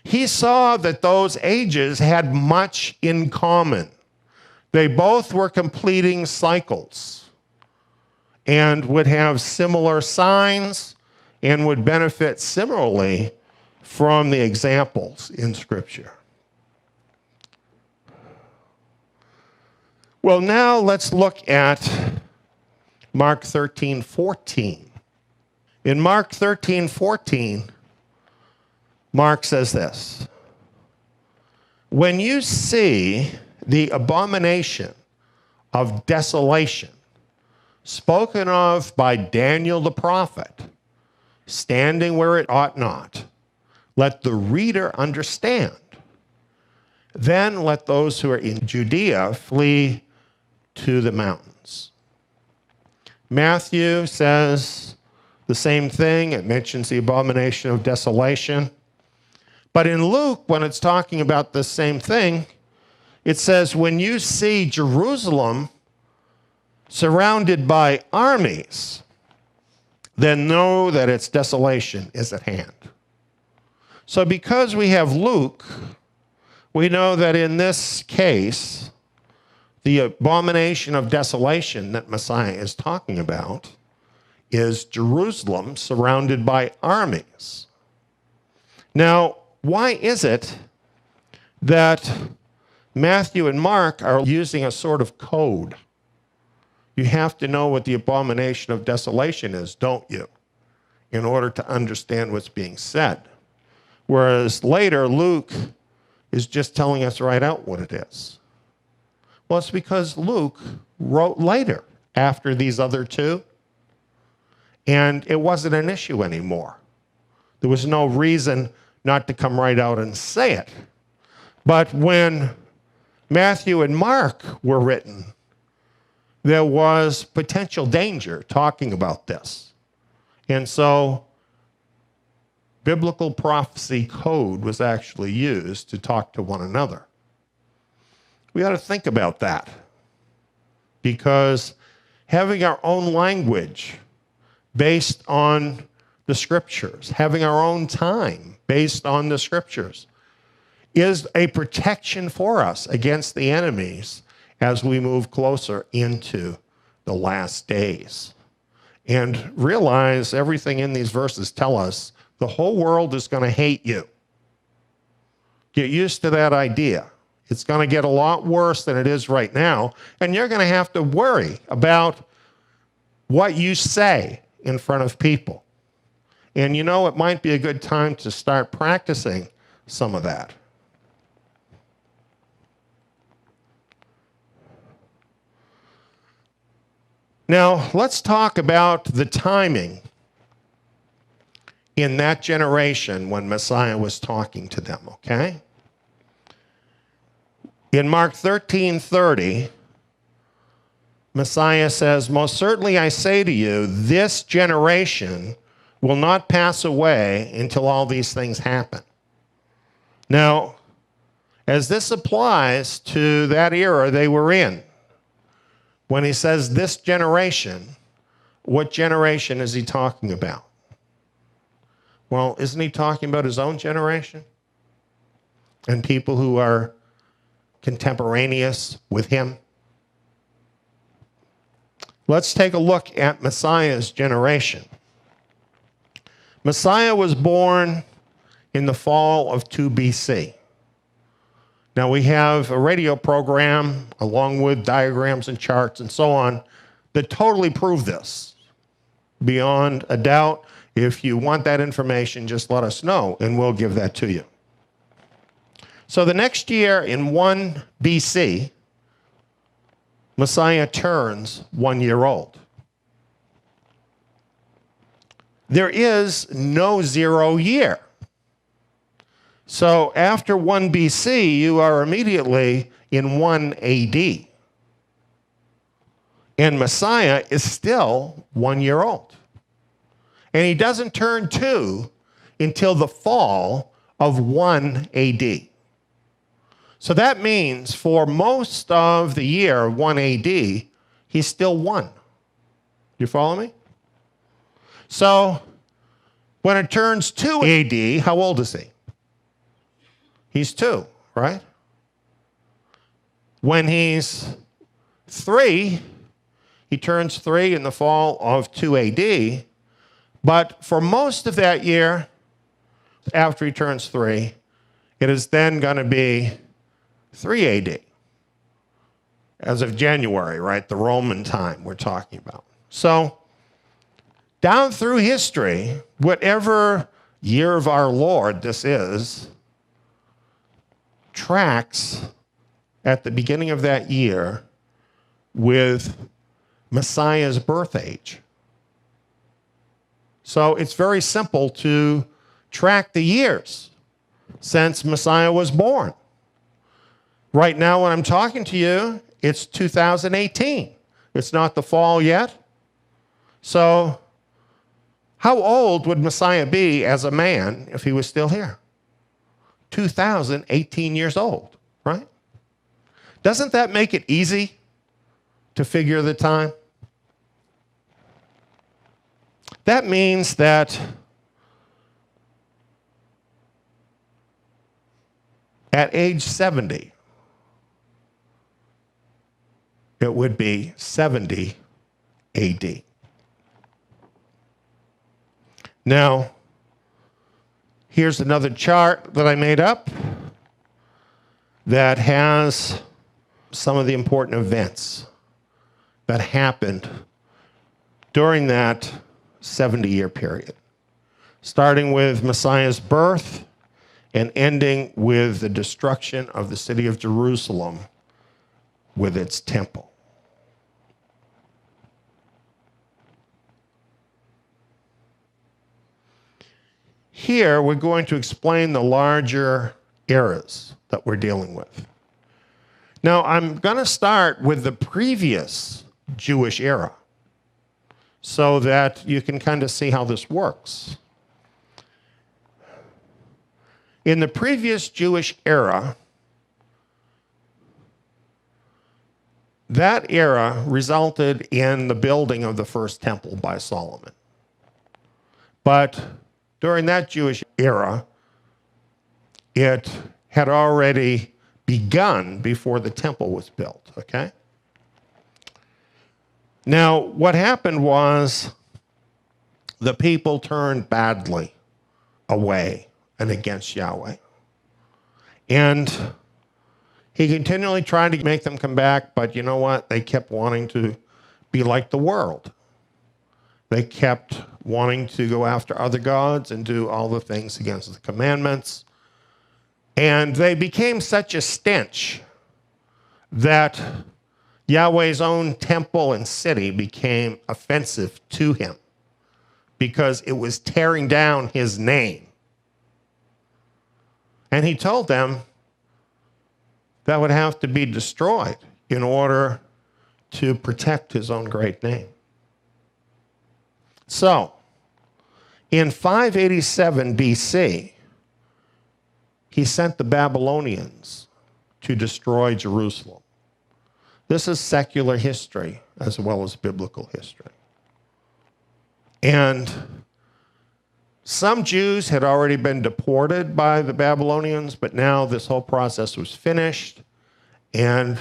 He saw that those ages had much in common. They both were completing cycles and would have similar signs and would benefit similarly from the examples in Scripture. Well, now let's look at Mark 13:14. In Mark 13:14, Mark says this: when you see the abomination of desolation spoken of by Daniel the prophet standing where it ought not, let the reader understand. Then let those who are in Judea flee to the mountains. Matthew says the same thing. It mentions the abomination of desolation. But in Luke, when it's talking about the same thing, It says, when you see Jerusalem surrounded by armies, then know that its desolation is at hand. So because we have Luke, we know that in this case, the abomination of desolation that Messiah is talking about is Jerusalem surrounded by armies. Now, why is it that Matthew and Mark are using a sort of code? You have to know what the abomination of desolation is, don't you, in order to understand what's being said. Whereas later, Luke is just telling us right out what it is. Well, it's because Luke wrote later, after these other two, and it wasn't an issue anymore. There was no reason not to come right out and say it. But when Matthew and Mark were written, there was potential danger talking about this. And so biblical prophecy code was actually used to talk to one another. We ought to think about that, because having our own language based on the scriptures, having our own time based on the scriptures, is a protection for us against the enemies as we move closer into the last days. And realize everything in these verses tell us the whole world is going to hate you. Get used to that idea. It's going to get a lot worse than it is right now, and you're going to have to worry about what you say in front of people. And you know, it might be a good time to start practicing some of that. Now, let's talk about the timing in that generation when Messiah was talking to them, okay? In Mark 13:30, Messiah says, "Most certainly I say to you, this generation will not pass away until all these things happen." Now, as this applies to that era they were in, when he says this generation, what generation is he talking about? Well, isn't he talking about his own generation and people who are contemporaneous with him? Let's take a look at Messiah's generation. Messiah was born in the fall of 2 BC. Now, we have a radio program along with diagrams and charts and so on that totally prove this beyond a doubt. If you want that information, just let us know and we'll give that to you. So the next year in 1 BC, Messiah turns 1 year old. There is no 0 year. So after 1 BC, you are immediately in 1 AD. And Messiah is still 1 year old. And he doesn't turn 2 until the fall of 1 AD. So that means for most of the year, 1 AD, he's still 1. You follow me? So when it turns 2 AD, how old is he? He's 2, right? When he's 3, he turns 3 in the fall of 2 AD. But for most of that year, after he turns 3, it is then going to be 3 AD. As of January, right? The Roman time we're talking about. So down through history, whatever year of our Lord this is, tracks at the beginning of that year with Messiah's birth age. So it's very simple to track the years since Messiah was born. Right now when I'm talking to you, it's 2018. It's not the fall yet. So how old would Messiah be as a man if he was still here? 2018 years old, right? Doesn't that make it easy to figure the time? That means that at age 70, it would be 70 AD. Now, here's another chart that I made up that has some of the important events that happened during that 70-year period, starting with Messiah's birth and ending with the destruction of the city of Jerusalem with its temple. Here, we're going to explain the larger eras that we're dealing with. Now, I'm going to start with the previous Jewish era so that you can kind of see how this works. In the previous Jewish era, that era resulted in the building of the first temple by Solomon. But during that Jewish era, it had already begun before the temple was built, okay? Now, what happened was the people turned badly away and against Yahweh. And he continually tried to make them come back, but you know what? They kept wanting to be like the world. They kept wanting to go after other gods and do all the things against the commandments. And they became such a stench that Yahweh's own temple and city became offensive to him because it was tearing down his name. And he told them that would have to be destroyed in order to protect his own great name. So, in 587 BC, he sent the Babylonians to destroy Jerusalem. This is secular history as well as biblical history. And some Jews had already been deported by the Babylonians, but now this whole process was finished, and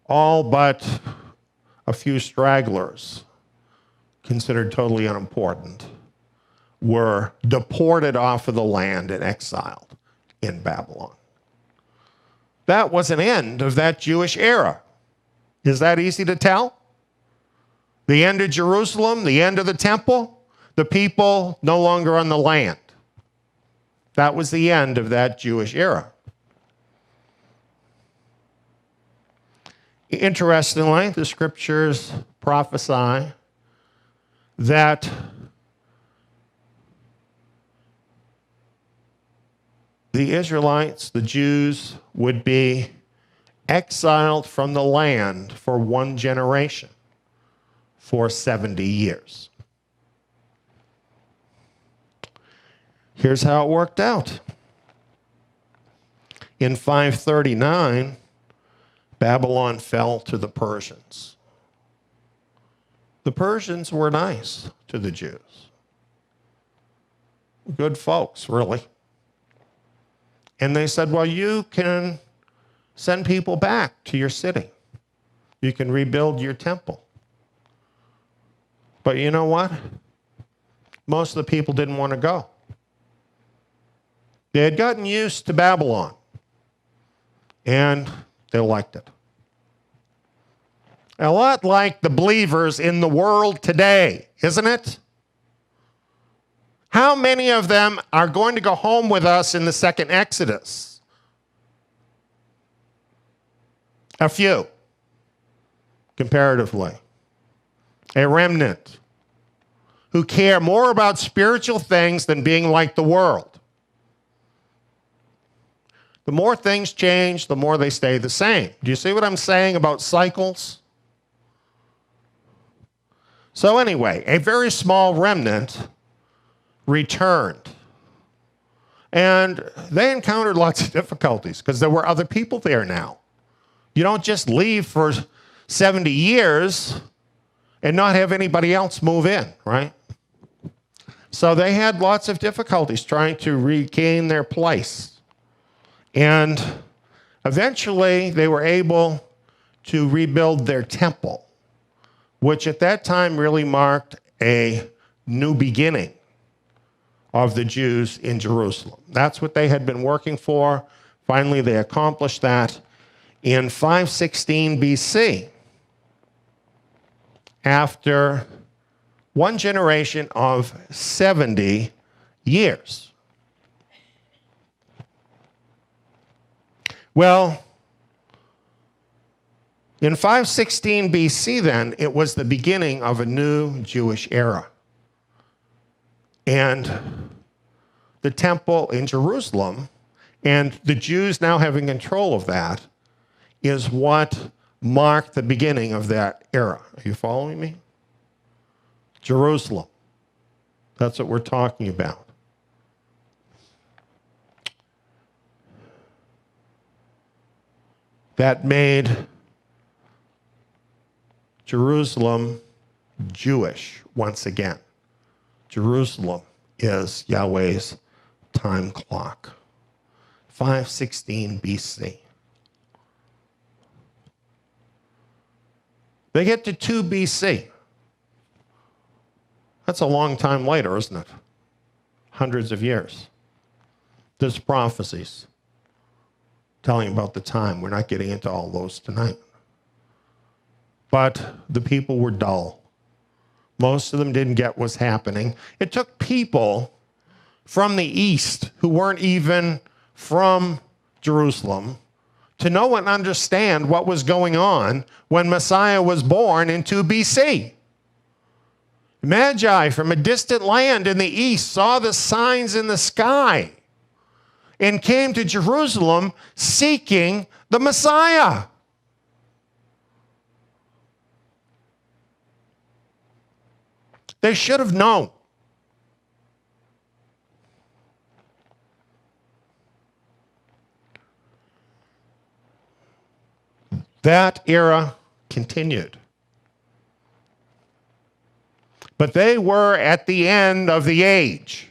all but a few stragglers, considered totally unimportant, were deported off of the land and exiled in Babylon. That was an end of that Jewish era. Is that easy to tell? The end of Jerusalem, the end of the temple, the people no longer on the land. That was the end of that Jewish era. Interestingly, the scriptures prophesy that the Israelites, the Jews, would be exiled from the land for one generation, for 70 years. Here's how it worked out. In 539, Babylon fell to the Persians. The Persians were nice to the Jews. Good folks, really. And they said, well, you can send people back to your city. You can rebuild your temple. But you know what? Most of the people didn't want to go. They had gotten used to Babylon, and they liked it. A lot like the believers in the world today, isn't it? How many of them are going to go home with us in the second Exodus? A few, comparatively. A remnant who care more about spiritual things than being like the world. The more things change, the more they stay the same. Do you see what I'm saying about cycles? So anyway, a very small remnant returned. And they encountered lots of difficulties because there were other people there now. You don't just leave for 70 years and not have anybody else move in, right? So they had lots of difficulties trying to regain their place. And eventually they were able to rebuild their temple, which at that time really marked a new beginning of the Jews in Jerusalem. That's what they had been working for. Finally, they accomplished that in 516 BC, after one generation of 70 years. Well, in 516 BC then, it was the beginning of a new Jewish era. And the temple in Jerusalem, and the Jews now having control of that, is what marked the beginning of that era. Are you following me? Jerusalem. That's what we're talking about. That made Jerusalem Jewish once again. Jerusalem is Yahweh's time clock. 516 BC. They get to 2 BC. That's a long time later, isn't it? Hundreds of years. There's prophecies telling about the time. We're not getting into all those tonight. But the people were dull. Most of them didn't get what's happening. It took people from the east who weren't even from Jerusalem to know and understand what was going on when Messiah was born in 2 BC. Magi from a distant land in the east saw the signs in the sky and came to Jerusalem seeking the Messiah. They should have known. That era continued. But they were at the end of the age.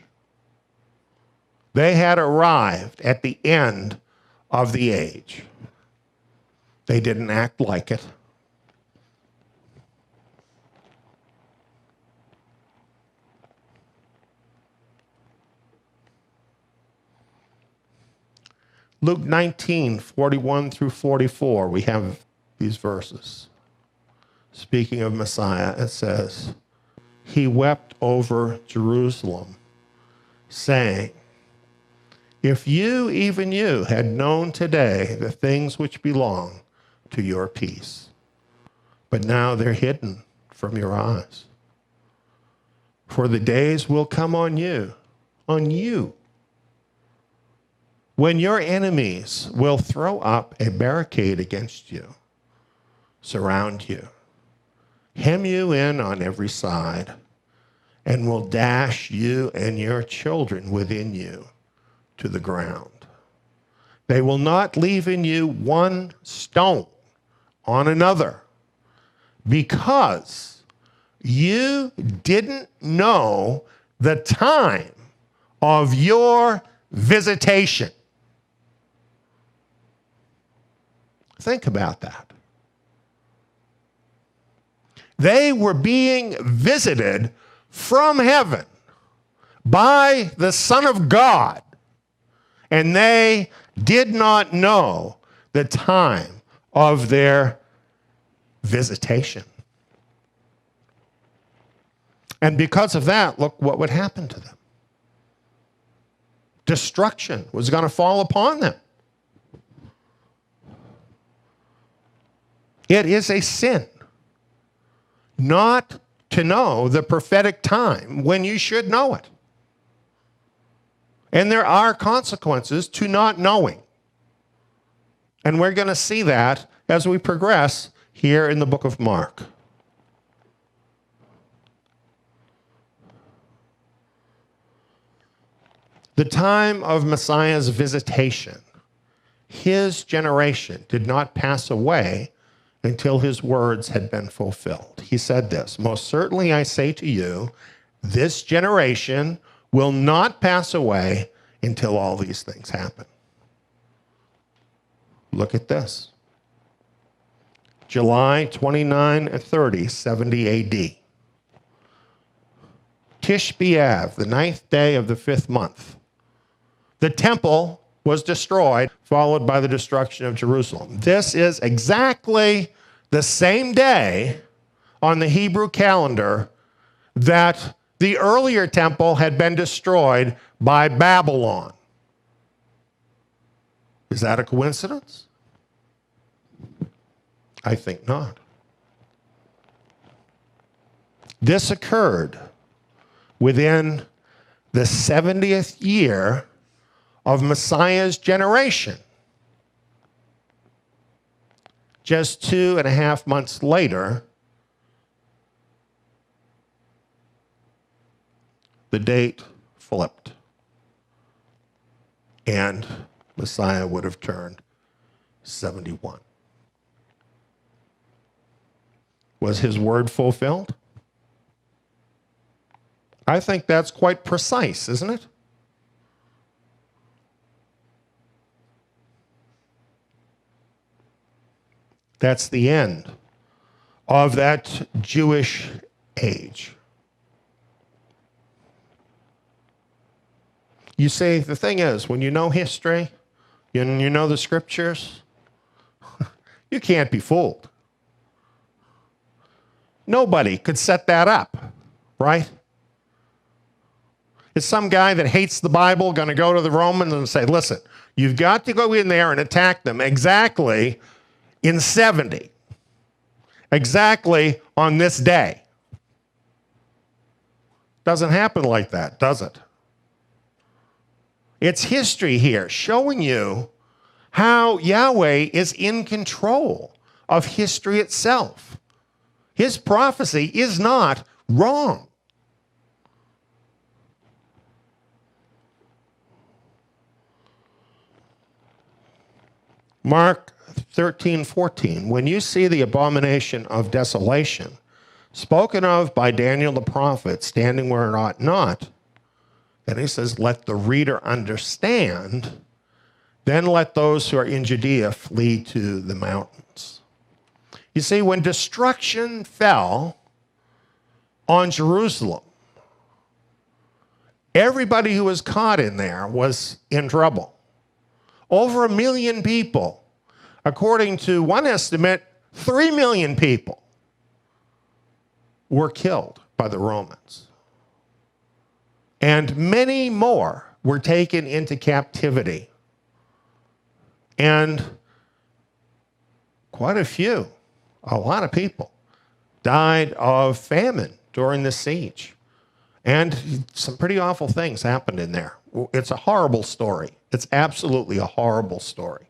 They had arrived at the end of the age. They didn't act like it. Luke 19, 41 through 44, we have these verses. Speaking of Messiah, it says, "He wept over Jerusalem, saying, if you, even you, had known today the things which belong to your peace, but now they're hidden from your eyes. For the days will come on you, when your enemies will throw up a barricade against you, surround you, hem you in on every side, and will dash you and your children within you to the ground. They will not leave in you one stone on another, because you didn't know the time of your visitation." Think about that. They were being visited from heaven by the Son of God, and they did not know the time of their visitation. And because of that, look what would happen to them. Destruction was going to fall upon them. It is a sin not to know the prophetic time when you should know it. And there are consequences to not knowing. And we're going to see that as we progress here in the book of Mark. The time of Messiah's visitation his generation did not pass away until his words had been fulfilled. He said this, "Most certainly I say to you, this generation will not pass away until all these things happen." Look at this. July 29 and 30, 70 AD. Tish B'Av, the 9th day of the 5th month. The temple was destroyed, followed by the destruction of Jerusalem. This is exactly the same day on the Hebrew calendar that the earlier temple had been destroyed by Babylon. Is that a coincidence? I think not. This occurred within the 70th year of Messiah's generation. Just 2.5 months later, the date flipped, and Messiah would have turned 71. Was his word fulfilled? I think that's quite precise, isn't it? That's the end of that Jewish age. You see, the thing is, when you know history and you know the scriptures, you can't be fooled. Nobody could set that up, right? Is some guy that hates the Bible going to go to the Romans and say, listen, you've got to go in there and attack them exactly in 70, exactly on this day? Doesn't happen like that, does it? It's history here showing you how Yahweh is in control of history itself. His prophecy is not wrong. Mark 13:14, when you see the abomination of desolation spoken of by Daniel the prophet standing where it ought not, then he says, let the reader understand, then let those who are in Judea flee to the mountains. You see, when destruction fell on Jerusalem, everybody who was caught in there was in trouble. Over 1 million people. According to one estimate, 3 million people were killed by the Romans. And many more were taken into captivity. And quite a lot of people died of famine during the siege. And some pretty awful things happened in there. It's a horrible story. It's absolutely a horrible story.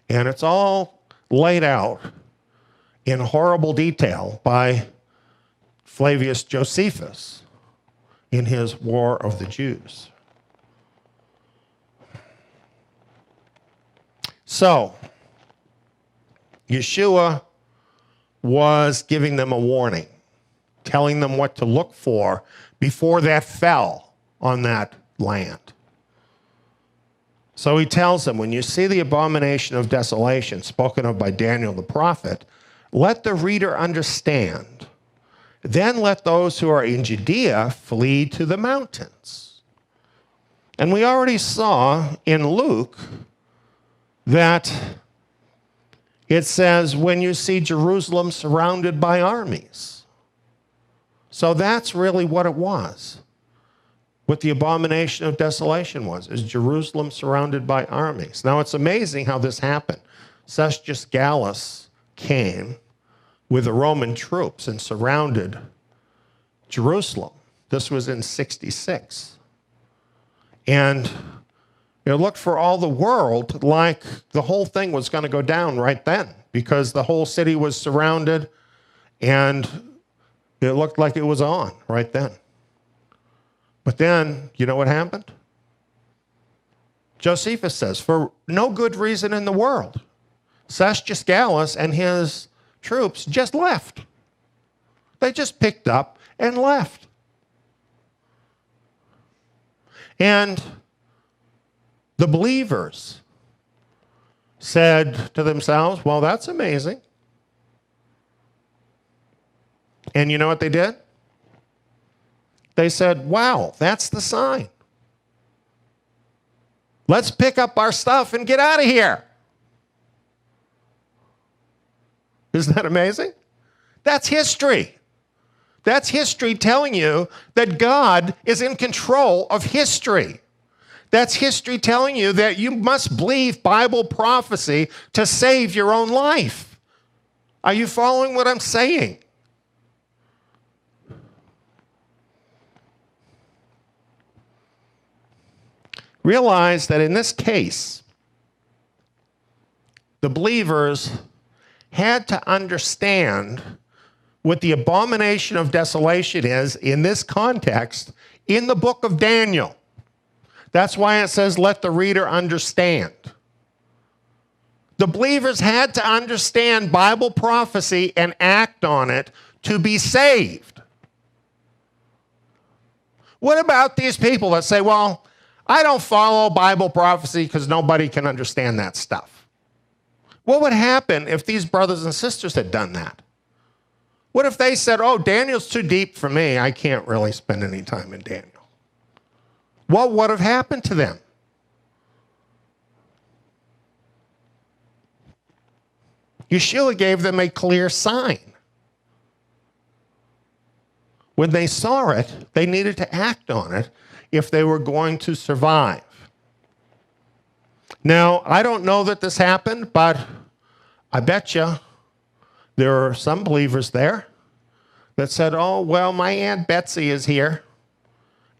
And it's all laid out in horrible detail by Flavius Josephus in his War of the Jews. So, Yeshua was giving them a warning, telling them what to look for before that fell on that land. So he tells them, when you see the abomination of desolation spoken of by Daniel the prophet, let the reader understand. Then let those who are in Judea flee to the mountains. And we already saw in Luke that it says, when you see Jerusalem surrounded by armies. So that's really what it was. What the abomination of desolation was, is Jerusalem surrounded by armies. Now it's amazing how this happened. Cestius Gallus came with the Roman troops and surrounded Jerusalem. This was in 66. And it looked for all the world like the whole thing was going to go down right then, because the whole city was surrounded and it looked like it was on right then. But then, you know what happened? Josephus says, for no good reason in the world, Sestius Gallus and his troops just left. They just picked up and left. And the believers said to themselves, well, that's amazing. And you know what they did? They said, wow, that's the sign. Let's pick up our stuff and get out of here. Isn't that amazing? That's history. That's history telling you that God is in control of history. That's history telling you that you must believe Bible prophecy to save your own life. Are you following what I'm saying? Realize that in this case, the believers had to understand what the abomination of desolation is in this context in the book of Daniel. That's why it says, let the reader understand. The believers had to understand Bible prophecy and act on it to be saved. What about these people that say, well, I don't follow Bible prophecy because nobody can understand that stuff? What would happen if these brothers and sisters had done that? What if they said, oh, Daniel's too deep for me. I can't really spend any time in Daniel. What would have happened to them? Yeshua gave them a clear sign. When they saw it, they needed to act on it if they were going to survive. Now, I don't know that this happened, but I bet you there are some believers there that said, oh, well, my Aunt Betsy is here,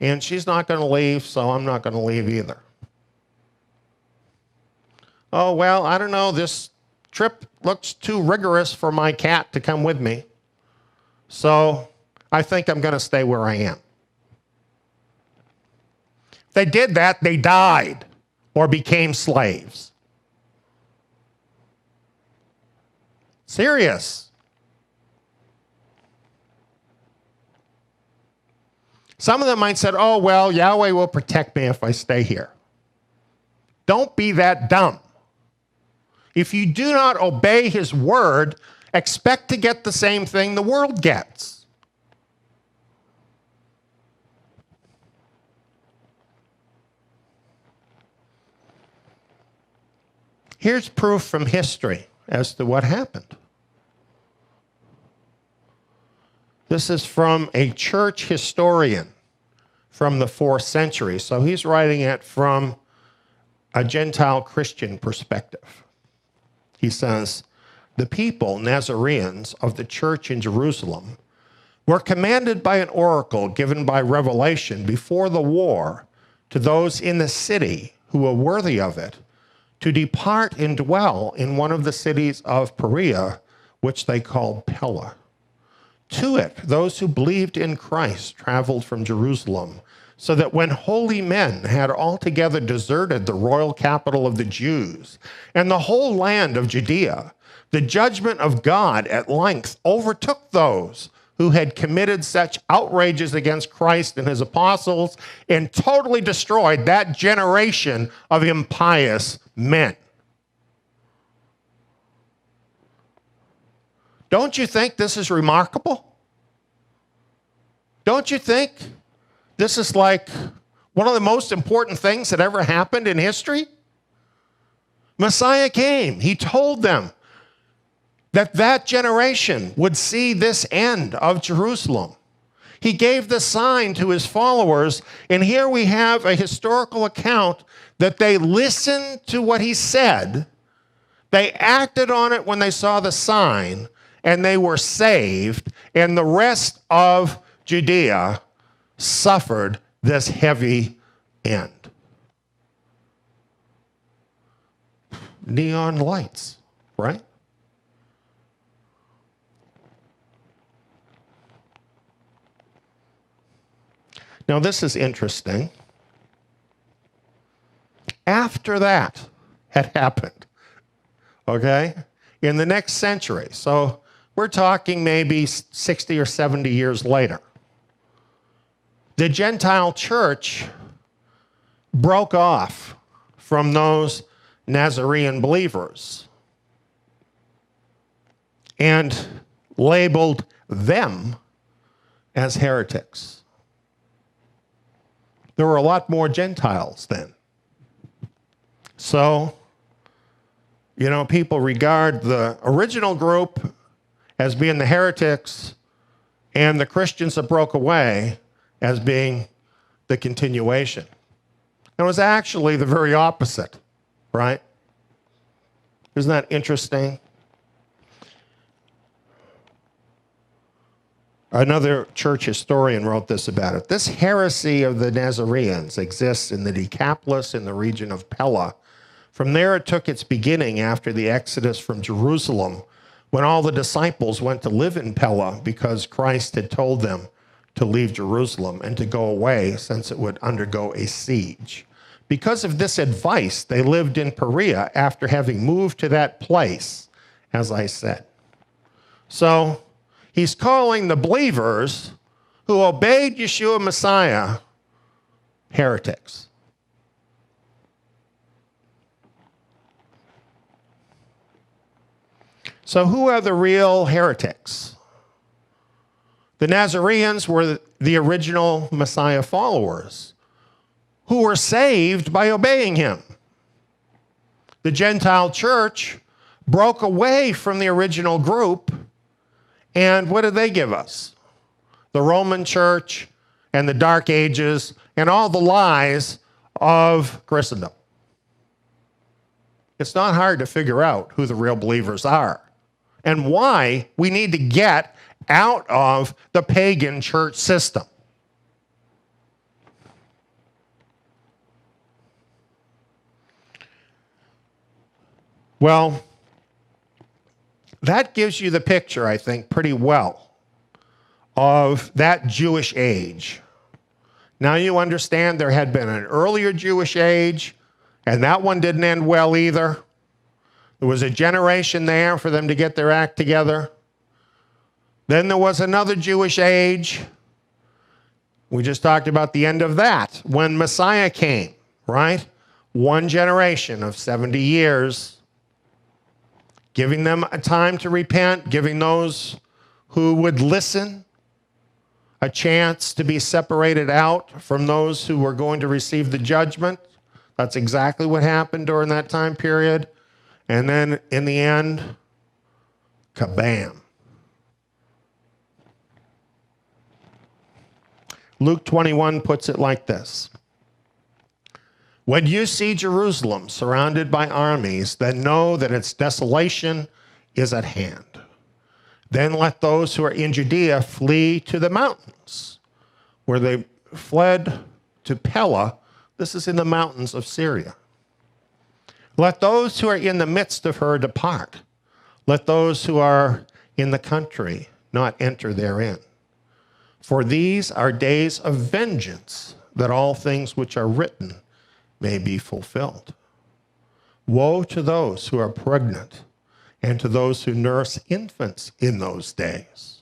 and she's not going to leave, so I'm not going to leave either. Oh, well, I don't know, this trip looks too rigorous for my cat to come with me, so I think I'm going to stay where I am. If they did that, they died or became slaves. Serious. Some of them might say, oh, well, Yahweh will protect me if I stay here. Don't be that dumb. If you do not obey his word, expect to get the same thing the world gets. Here's proof from history as to what happened. This is from a church historian from the 4th century. So he's writing it from a Gentile Christian perspective. He says, the people, Nazareans of the church in Jerusalem, were commanded by an oracle given by revelation before the war to those in the city who were worthy of it, to depart and dwell in one of the cities of Perea, which they called Pella. To it, those who believed in Christ traveled from Jerusalem, so that when holy men had altogether deserted the royal capital of the Jews and the whole land of Judea, the judgment of God at length overtook those who had committed such outrages against Christ and his apostles and totally destroyed that generation of impious men. Don't you think this is remarkable? Don't you think this is like one of the most important things that ever happened in history? Messiah came. He told them that that generation would see this end of Jerusalem. He gave the sign to his followers, and here we have a historical account that they listened to what he said, they acted on it when they saw the sign, and they were saved, and the rest of Judea suffered this heavy end. Neon lights, right? Now, this is interesting. after that had happened, okay, in the next century, so we're talking maybe 60 or 70 years later, the Gentile church broke off from those Nazarene believers and labeled them as heretics. There were a lot more Gentiles then. So, you know, people regard the original group as being the heretics and the Christians that broke away as being the continuation. It was actually the very opposite, right? Isn't that interesting? Another church historian wrote this about it. This heresy of the Nazarenes exists in the Decapolis in the region of Pella. From there it took its beginning after the exodus from Jerusalem, when all the disciples went to live in Pella because Christ had told them to leave Jerusalem and to go away since it would undergo a siege. Because of this advice, they lived in Perea after having moved to that place, as I said. So he's calling the believers who obeyed Yeshua Messiah heretics. So who are the real heretics? The Nazarenes were the original Messiah followers who were saved by obeying him. The Gentile church broke away from the original group, and what did they give us? The Roman church and the Dark Ages and all the lies of Christendom. It's not hard to figure out who the real believers are and why we need to get out of the pagan church system. Well, that gives you the picture, I think, pretty well of that Jewish age. Now you understand there had been an earlier Jewish age, and that one didn't end well either. There was a generation there for them to get their act together. Then there was another Jewish age. We just talked about the end of that, when Messiah came, right? One generation of 70 years, giving them a time to repent, giving those who would listen a chance to be separated out from those who were going to receive the judgment. That's exactly what happened during that time period. And then in the end, kabam. Luke 21 puts it like this. When you see Jerusalem surrounded by armies, then know that its desolation is at hand. Then let those who are in Judea flee to the mountains, where they fled to Pella. This is in the mountains of Syria. Let those who are in the midst of her depart. Let those who are in the country not enter therein. For these are days of vengeance, that all things which are written may be fulfilled. Woe to those who are pregnant and to those who nurse infants in those days.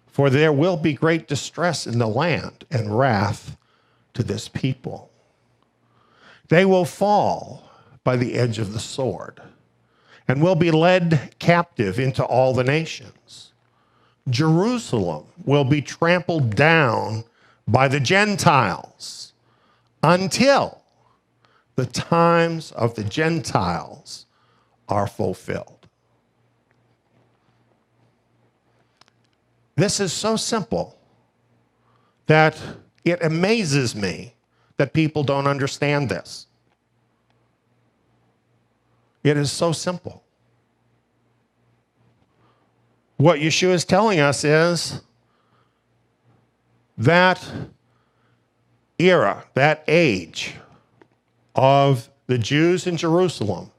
For there will be great distress in the land and wrath to this people. They will fall by the edge of the sword and will be led captive into all the nations. Jerusalem will be trampled down by the Gentiles until the times of the Gentiles are fulfilled. This is so simple that it amazes me that people don't understand this. It is so simple. What Yeshua is telling us is that era, that age of the Jews in Jerusalem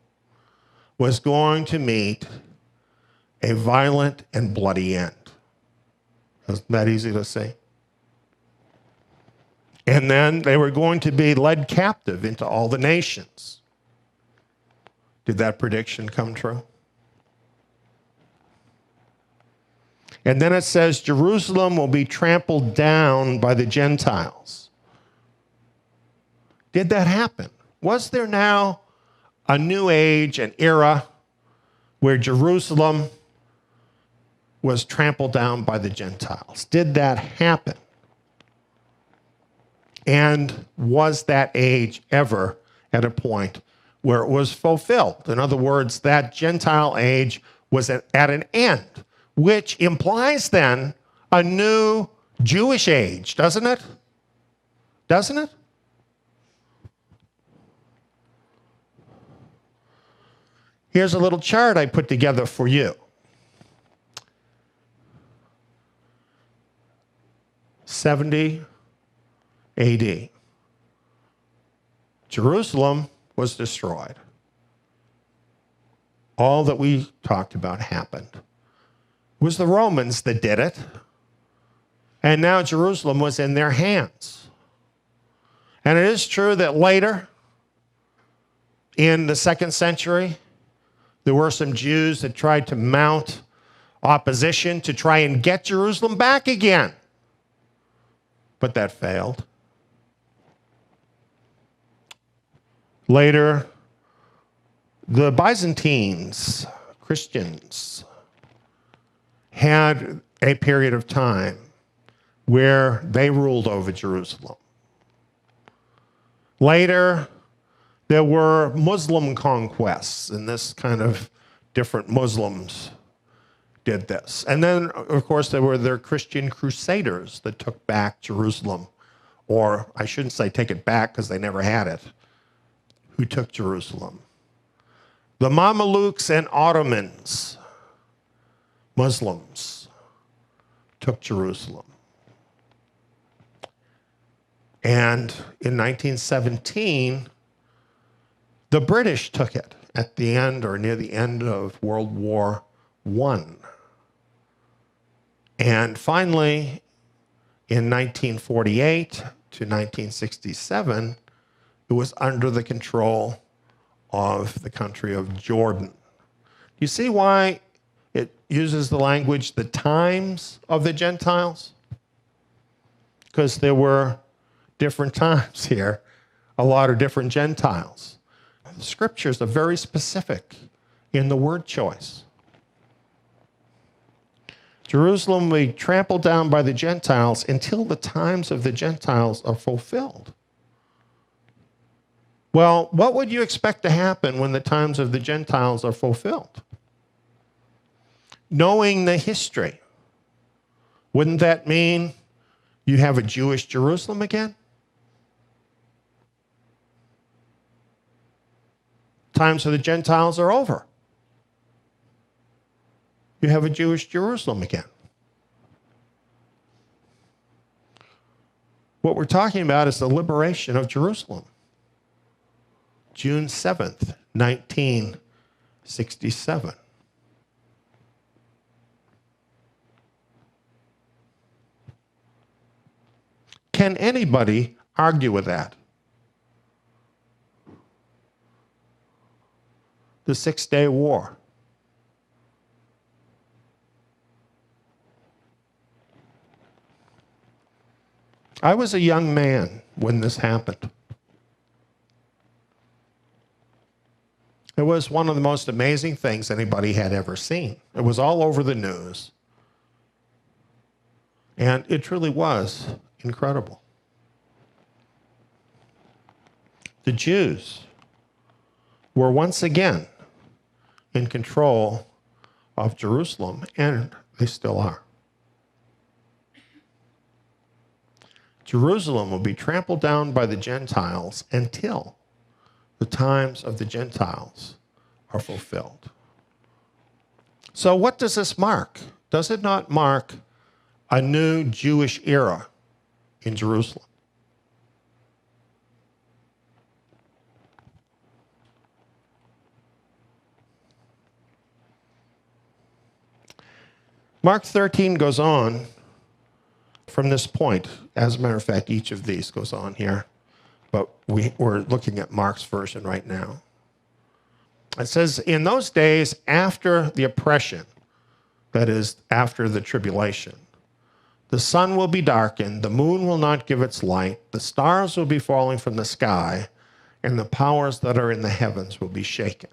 was going to meet a violent and bloody end. Isn't that easy to say? And then they were going to be led captive into all the nations. Did that prediction come true? And then it says, Jerusalem will be trampled down by the Gentiles. Did that happen? Was there now a new age, an era, where Jerusalem was trampled down by the Gentiles? Did that happen? And was that age ever at a point where it was fulfilled? In other words, that Gentile age was at an end, which implies then a new Jewish age, doesn't it? Doesn't it? Here's a little chart I put together for you. 70 AD. Jerusalem was destroyed. All that we talked about happened. It was the Romans that did it. And now Jerusalem was in their hands. And it is true that later, in the 2nd century, there were some Jews that tried to mount opposition to try and get Jerusalem back again. But that failed. Later, the Byzantines, Christians, had a period of time where they ruled over Jerusalem. Later, there were Muslim conquests, and this kind of different Muslims did this. And then, of course, there were their Christian crusaders that took back Jerusalem, or I shouldn't say take it back because they never had it, who took Jerusalem. The Mamelukes and Ottomans, Muslims, took Jerusalem. And in 1917, the British took it at the end or near the end of World War I. And finally, in 1948 to 1967, it was under the control of the country of Jordan. You see why it uses the language, the times of the Gentiles? Because there were different times here, a lot of different Gentiles. The scriptures are very specific in the word choice. Jerusalem will be trampled down by the Gentiles until the times of the Gentiles are fulfilled. Well, what would you expect to happen when the times of the Gentiles are fulfilled? Knowing the history, wouldn't that mean you have a Jewish Jerusalem again? Times of the Gentiles are over. You have a Jewish Jerusalem again. What we're talking about is the liberation of Jerusalem. June 7th, 1967. Can anybody argue with that? The Six-Day War. I was a young man when this happened. It was one of the most amazing things anybody had ever seen. It was all over the news. And it truly was incredible. The Jews were once again in control of Jerusalem, and they still are. Jerusalem will be trampled down by the Gentiles until the times of the Gentiles are fulfilled. So what does this mark? Does it not mark a new Jewish era in Jerusalem? Mark 13 goes on from this point. As a matter of fact, each of these goes on here, but we're looking at Mark's version right now. It says, in those days after the oppression, that is, after the tribulation, the sun will be darkened, the moon will not give its light, the stars will be falling from the sky, and the powers that are in the heavens will be shaken.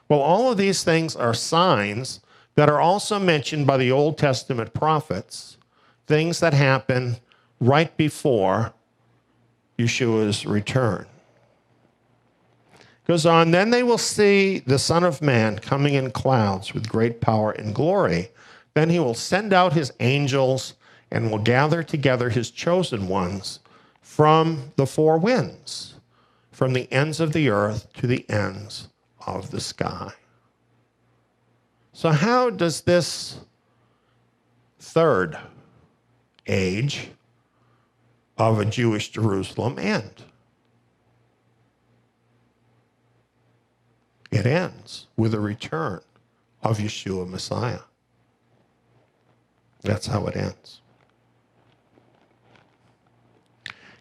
Well, all of these things are signs that are also mentioned by the Old Testament prophets, things that happen right before Yeshua's return. Goes on, then they will see the Son of Man coming in clouds with great power and glory. Then he will send out his angels and will gather together his chosen ones from the four winds, from the ends of the earth to the ends of the sky. So how does this third age of a Jewish Jerusalem end? It ends with the return of Yeshua Messiah. That's how it ends.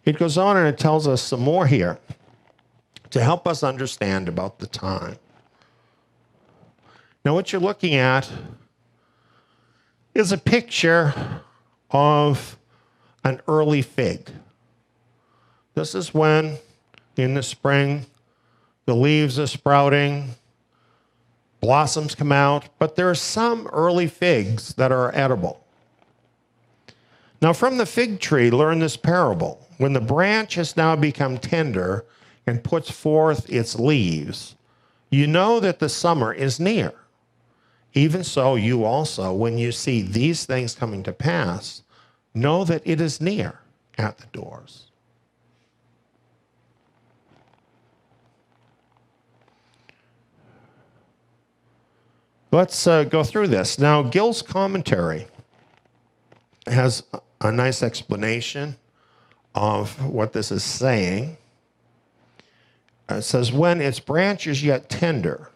It goes on and it tells us some more here to help us understand about the time. Now, what you're looking at is a picture of an early fig. This is when, in the spring, the leaves are sprouting, blossoms come out, but there are some early figs that are edible. Now, from the fig tree, learn this parable. When the branch has now become tender and puts forth its leaves, you know that the summer is near. Even so, you also, when you see these things coming to pass, know that it is near at the doors. Let's go through this. Now, Gill's commentary has a nice explanation of what this is saying. It says, when its branch is yet tender,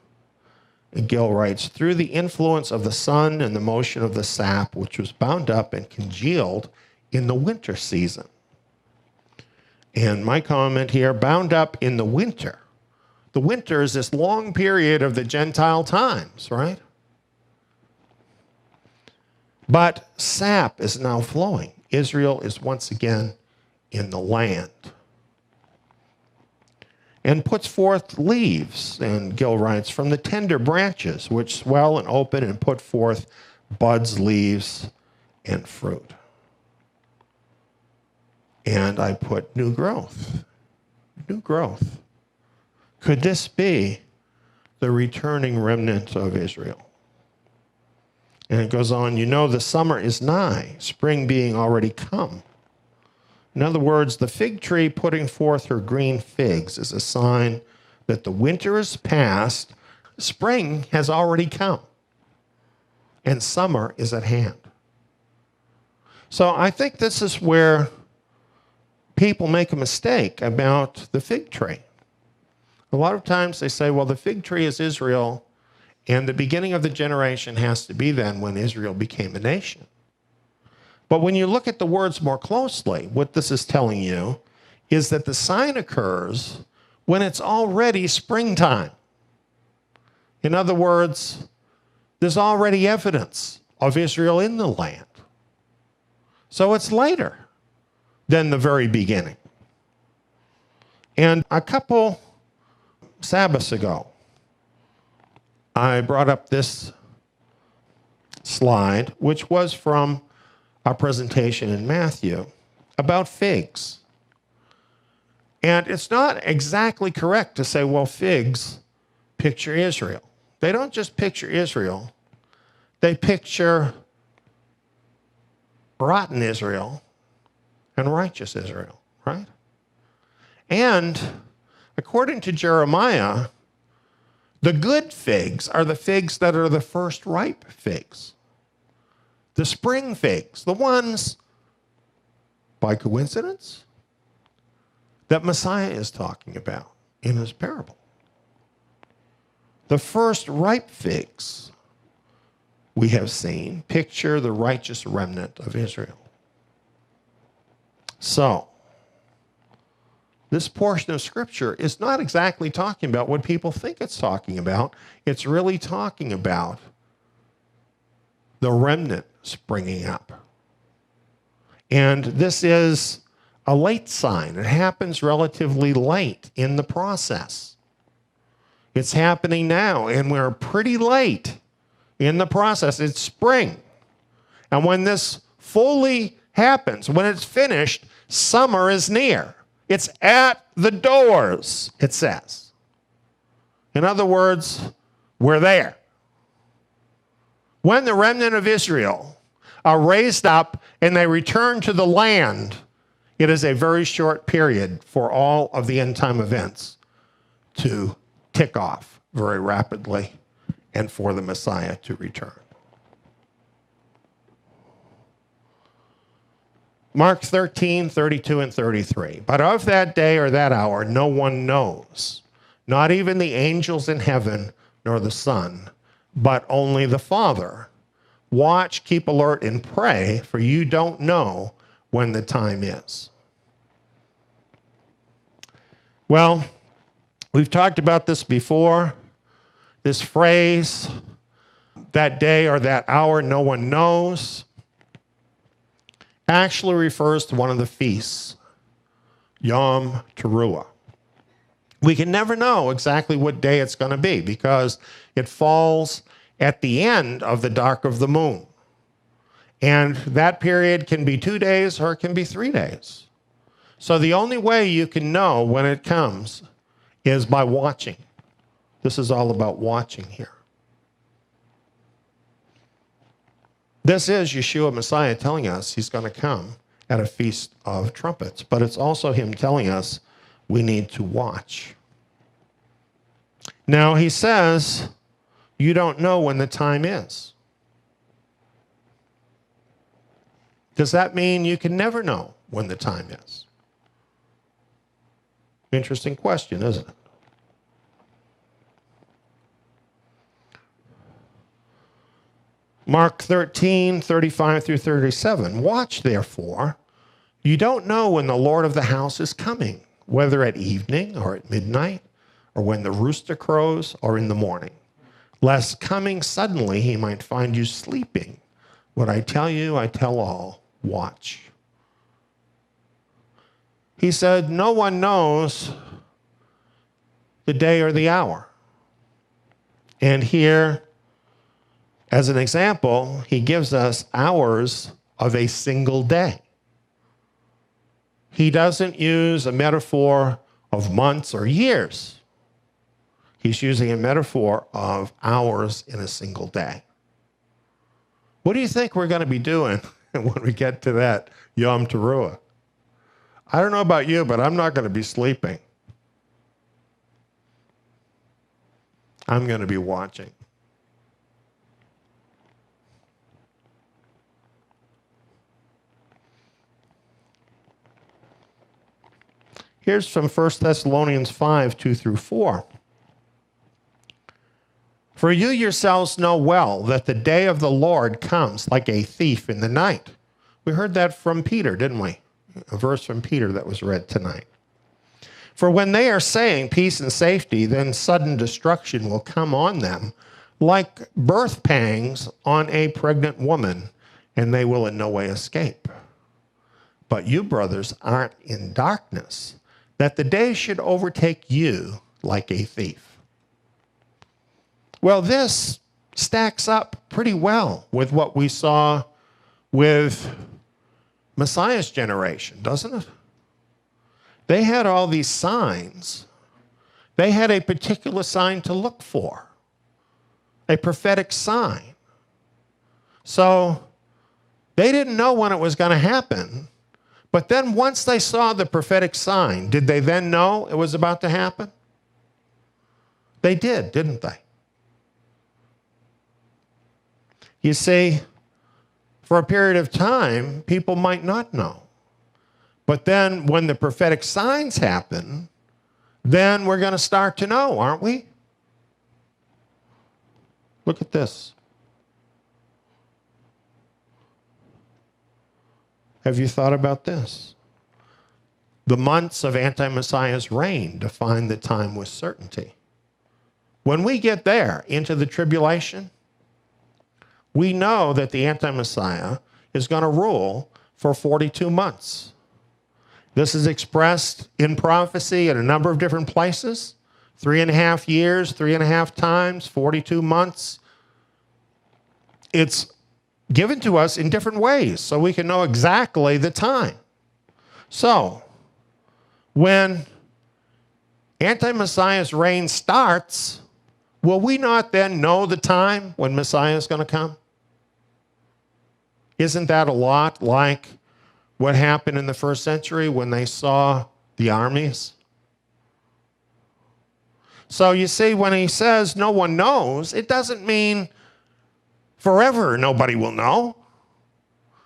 Gill writes, through the influence of the sun and the motion of the sap, which was bound up and congealed in the winter season. And my comment here, bound up in the winter. The winter is this long period of the Gentile times, right? But sap is now flowing. Israel is once again in the land. And puts forth leaves, and Gill writes, from the tender branches, which swell and open and put forth buds, leaves, and fruit. And I put new growth. New growth. Could this be the returning remnant of Israel? And it goes on, you know the summer is nigh, spring being already come. In other words, the fig tree putting forth her green figs is a sign that the winter is past, spring has already come, and summer is at hand. So I think this is where people make a mistake about the fig tree. A lot of times they say, well, the fig tree is Israel, and the beginning of the generation has to be then when Israel became a nation. But when you look at the words more closely, what this is telling you is that the sign occurs when it's already springtime. In other words, there's already evidence of Israel in the land. So it's later than the very beginning. And a couple Sabbaths ago, I brought up this slide, which was from our presentation in Matthew about figs. And it's not exactly correct to say, well, figs picture Israel. They don't just picture Israel. They picture rotten Israel and righteous Israel, right? And according to Jeremiah, the good figs are the figs that are the first ripe figs. The spring figs, the ones, by coincidence, that Messiah is talking about in his parable. The first ripe figs, we have seen, picture the righteous remnant of Israel. So, this portion of Scripture is not exactly talking about what people think it's talking about. It's really talking about the remnant springing up. And this is a late sign. It happens relatively late in the process. It's happening now, and we're pretty late in the process. It's spring. And when this fully happens, when it's finished, summer is near. It's at the doors, it says. In other words, we're there. When the remnant of Israel are raised up and they return to the land, it is a very short period for all of the end time events to tick off very rapidly and for the Messiah to return. Mark 13, 32 and 33. But of that day or that hour, no one knows, not even the angels in heaven, nor the Son, but only the Father. Watch, keep alert, and pray, for you don't know when the time is. Well, we've talked about this before. This phrase, that day or that hour, no one knows, actually refers to one of the feasts, Yom Teruah. We can never know exactly what day it's going to be because it falls at the end of the dark of the moon. And that period can be 2 days or it can be 3 days. So the only way you can know when it comes is by watching. This is all about watching here. This is Yeshua Messiah telling us he's going to come at a feast of trumpets, but it's also him telling us we need to watch. Now he says, you don't know when the time is. Does that mean you can never know when the time is? Interesting question, isn't it? Mark 13, 35 through 37. Watch, therefore. You don't know when the Lord of the house is coming, whether at evening or at midnight, or when the rooster crows or in the morning, lest coming suddenly he might find you sleeping. What I tell you, I tell all. Watch. He said, no one knows the day or the hour. And here, as an example, he gives us hours of a single day. He doesn't use a metaphor of months or years. He's using a metaphor of hours in a single day. What do you think we're going to be doing when we get to that Yom Teruah? I don't know about you, but I'm not going to be sleeping. I'm going to be watching. Here's from 1 Thessalonians 5, 2 through 4. For you yourselves know well that the day of the Lord comes like a thief in the night. We heard that from Peter, didn't we? A verse from Peter that was read tonight. For when they are saying peace and safety, then sudden destruction will come on them like birth pangs on a pregnant woman, and they will in no way escape. But you, brothers, aren't in darkness, that the day should overtake you like a thief. Well, this stacks up pretty well with what we saw with Messiah's generation, doesn't it? They had all these signs. They had a particular sign to look for, a prophetic sign. So they didn't know when it was going to happen, but then once they saw the prophetic sign, did they then know it was about to happen? They did, didn't they? You see, for a period of time, people might not know. But then when the prophetic signs happen, then we're going to start to know, aren't we? Look at this. Have you thought about this? the months of anti-Messiah's reign define the time with certainty. When we get there into the tribulation, we know that the anti-Messiah is going to rule for 42 months. This is expressed in prophecy in a number of different places. 3.5 years, 3.5 times, 42 months. It's given to us in different ways so we can know exactly the time. So, when anti-Messiah's reign starts, will we not then know the time when Messiah is going to come? Isn't that a lot like what happened in the first century when they saw the armies? So you see, when he says no one knows, it doesn't mean forever nobody will know.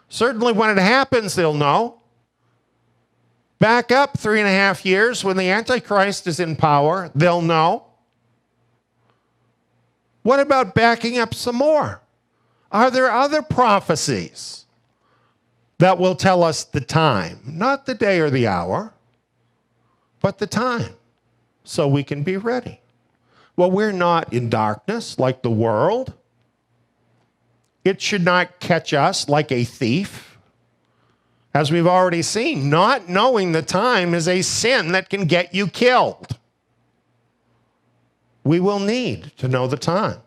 Certainly when it happens, they'll know. Back up 3.5 years, when the Antichrist is in power, they'll know. What about backing up some more? Are there other prophecies that will tell us the time? Not the day or the hour, but the time, so we can be ready. Well, we're not in darkness like the world. It should not catch us like a thief. As we've already seen, not knowing the time is a sin that can get you killed. We will need to know the time.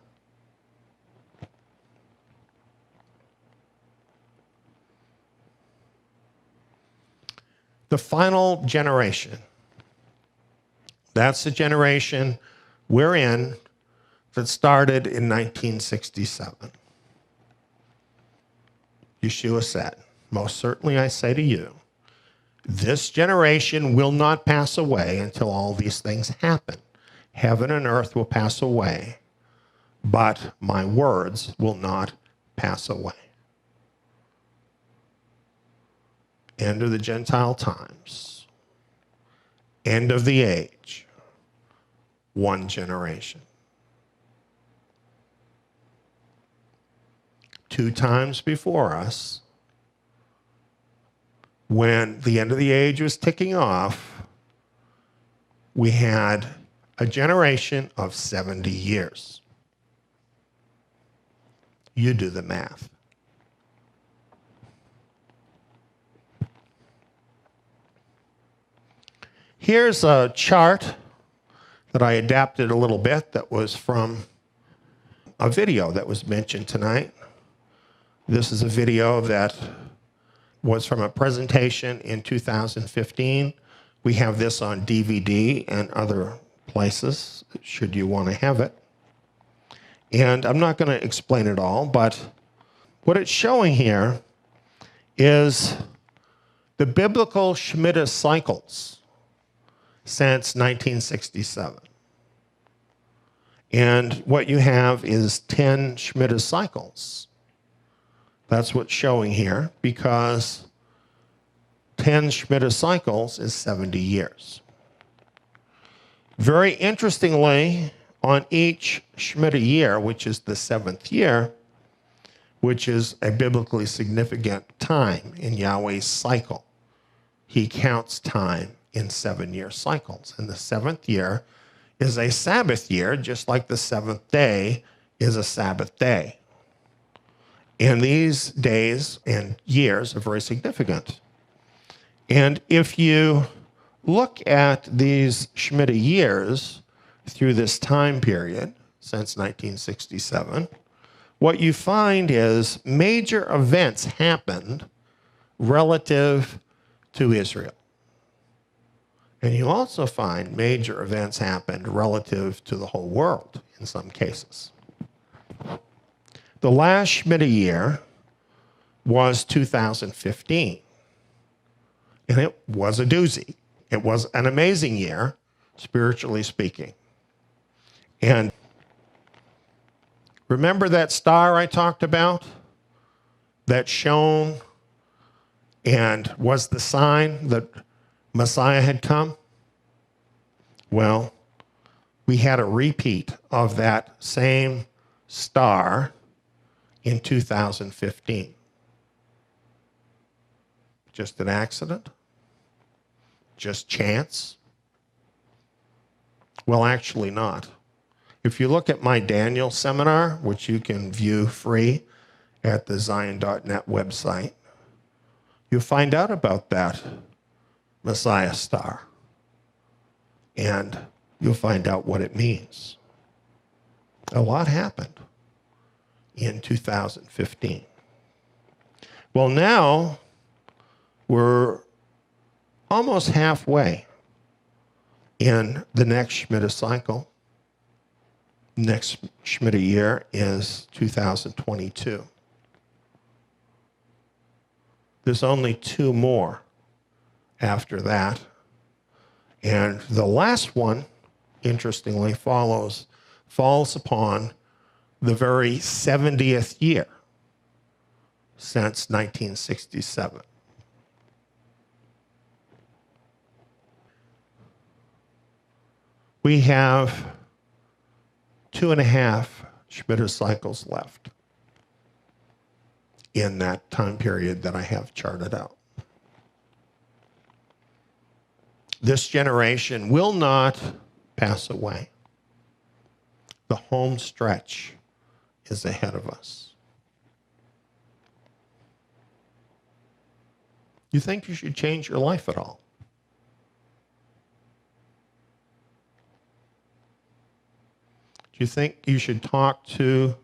The final generation. That's the generation we're in that started in 1967. Yeshua said, most certainly I say to you, this generation will not pass away until all these things happen. Heaven and earth will pass away, but my words will not pass away. End of the Gentile times. End of the age. One generation. 2 times before us, when the end of the age was ticking off, we had a generation of 70 years. You do the math. Here's a chart that I adapted a little bit that was from a video that was mentioned tonight. This is a video that was from a presentation in 2015. We have this on DVD and other places, should you want to have it. And I'm not going to explain it all, but what it's showing here is the biblical Shemitah cycles since 1967. And what you have is 10 Shemitah cycles. That's what's showing here, because 10 Shemitah cycles is 70 years. Very interestingly, on each Shemitah year, which is the 7th year, which is a biblically significant time in Yahweh's cycle, he counts time in 7-year cycles. And the 7th year is a Sabbath year, just like the 7th day is a Sabbath day. And these days and years are very significant. And if you look at these Shemitah years through this time period, since 1967, what you find is major events happened relative to Israel. And you also find major events happened relative to the whole world in some cases. The last Shemitah year was 2015. And it was a doozy. It was an amazing year, spiritually speaking. And remember that star I talked about that shone and was the sign that Messiah had come? Well, we had a repeat of that same star in 2015. Just an accident? just chance? Well, actually not. If you look at my Daniel seminar, which you can view free at the Zion.net website, you'll find out about that Messiah star. And you'll find out what it means. A lot happened in 2015. Well, now we're almost halfway in the next Shemitah cycle. Next Shemitah year is 2022. There's only 2 more after that. And the last one, interestingly, falls upon the very 70th year since 1967. We have 2.5 Shemitah cycles left in that time period that I have charted out. This generation will not pass away. The home stretch is ahead of us. You think you should change your life at all? Do you think you should talk to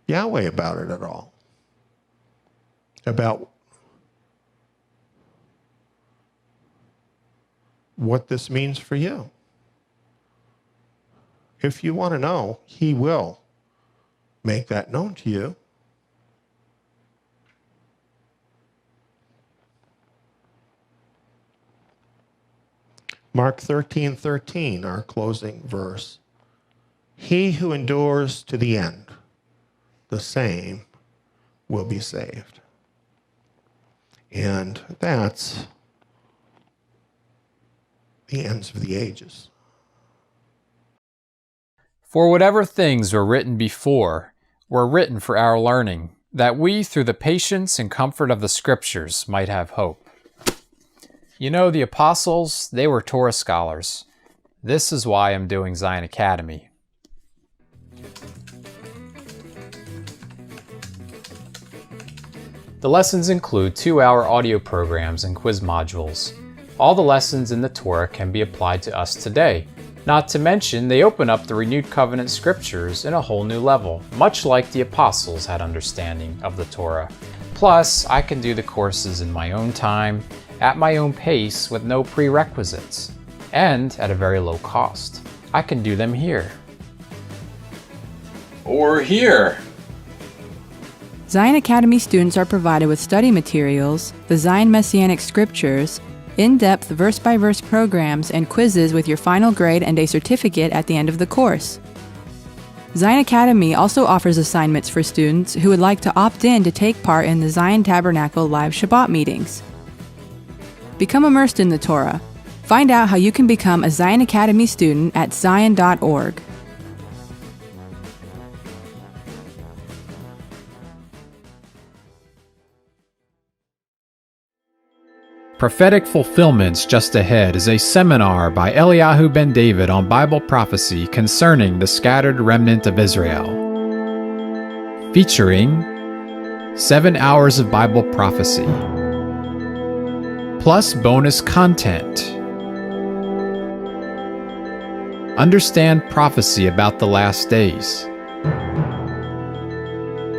Yahweh about it at all? About what this means for you? If you want to know, he will make that known to you. Mark 13:13, our closing verse. He who endures to the end, the same will be saved. And that's the ends of the ages. For whatever things were written before were written for our learning, that we, through the patience and comfort of the Scriptures, might have hope. You know, the apostles, they were Torah scholars. This is why I'm doing Zion Academy. The lessons include 2-hour audio programs and quiz modules. All the lessons in the Torah can be applied to us today. Not to mention, they open up the renewed covenant scriptures in a whole new level, much like the apostles had understanding of the Torah. Plus, I can do the courses in my own time, at my own pace, with no prerequisites, and at a very low cost. I can do them here. Or here. Zion Academy students are provided with study materials, the Zion Messianic Scriptures, in-depth verse-by-verse programs, and quizzes with your final grade and a certificate at the end of the course. Zion Academy also offers assignments for students who would like to opt in to take part in the Zion Tabernacle live Shabbat meetings. Become immersed in the Torah. Find out how you can become a Zion Academy student at zion.org. Prophetic Fulfillments Just Ahead is a seminar by Eliyahu ben David on Bible prophecy concerning the scattered remnant of Israel. Featuring 7 hours of Bible prophecy, plus bonus content. Understand prophecy about the last days.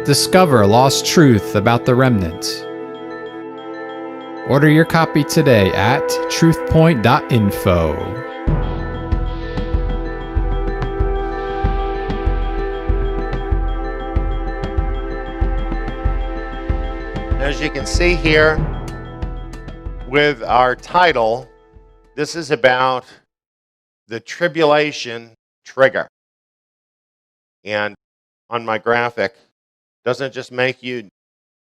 Discover lost truth about the remnant. Order your copy today at truthpoint.info. As you can see here with our title, this is about the tribulation trigger. And on my graphic, doesn't it just make you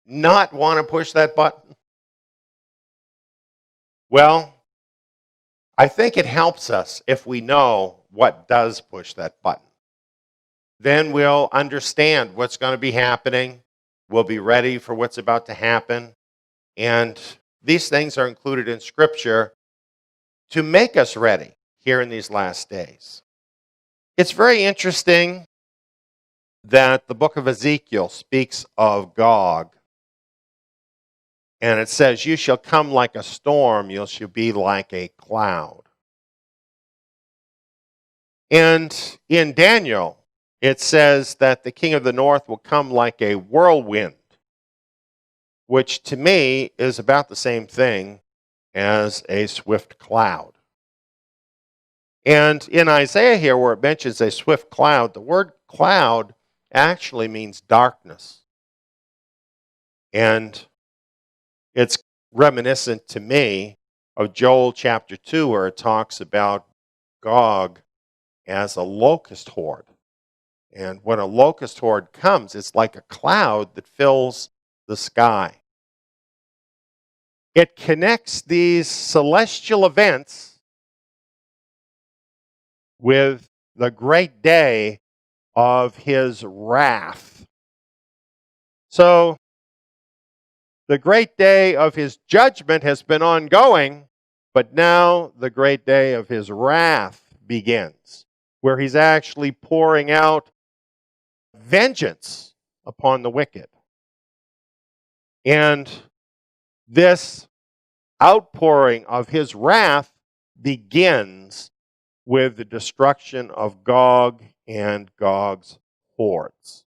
not want to push that button? Well, I think it helps us if we know what does push that button. Then we'll understand what's going to be happening. We'll be ready for what's about to happen. And these things are included in Scripture to make us ready here in these last days. It's very interesting that the book of Ezekiel speaks of Gog. And it says, you shall come like a storm, you shall be like a cloud. And in Daniel, it says that the king of the north will come like a whirlwind, which to me is about the same thing as a swift cloud. And in Isaiah here, where it mentions a swift cloud, the word cloud actually means darkness. And it's reminiscent to me of Joel chapter 2, where it talks about Gog as a locust horde. And when a locust horde comes, it's like a cloud that fills the sky. It connects these celestial events with the great day of his wrath. So, the great day of his judgment has been ongoing, but now the great day of his wrath begins, where he's actually pouring out vengeance upon the wicked. And this outpouring of his wrath begins with the destruction of Gog and Gog's hordes.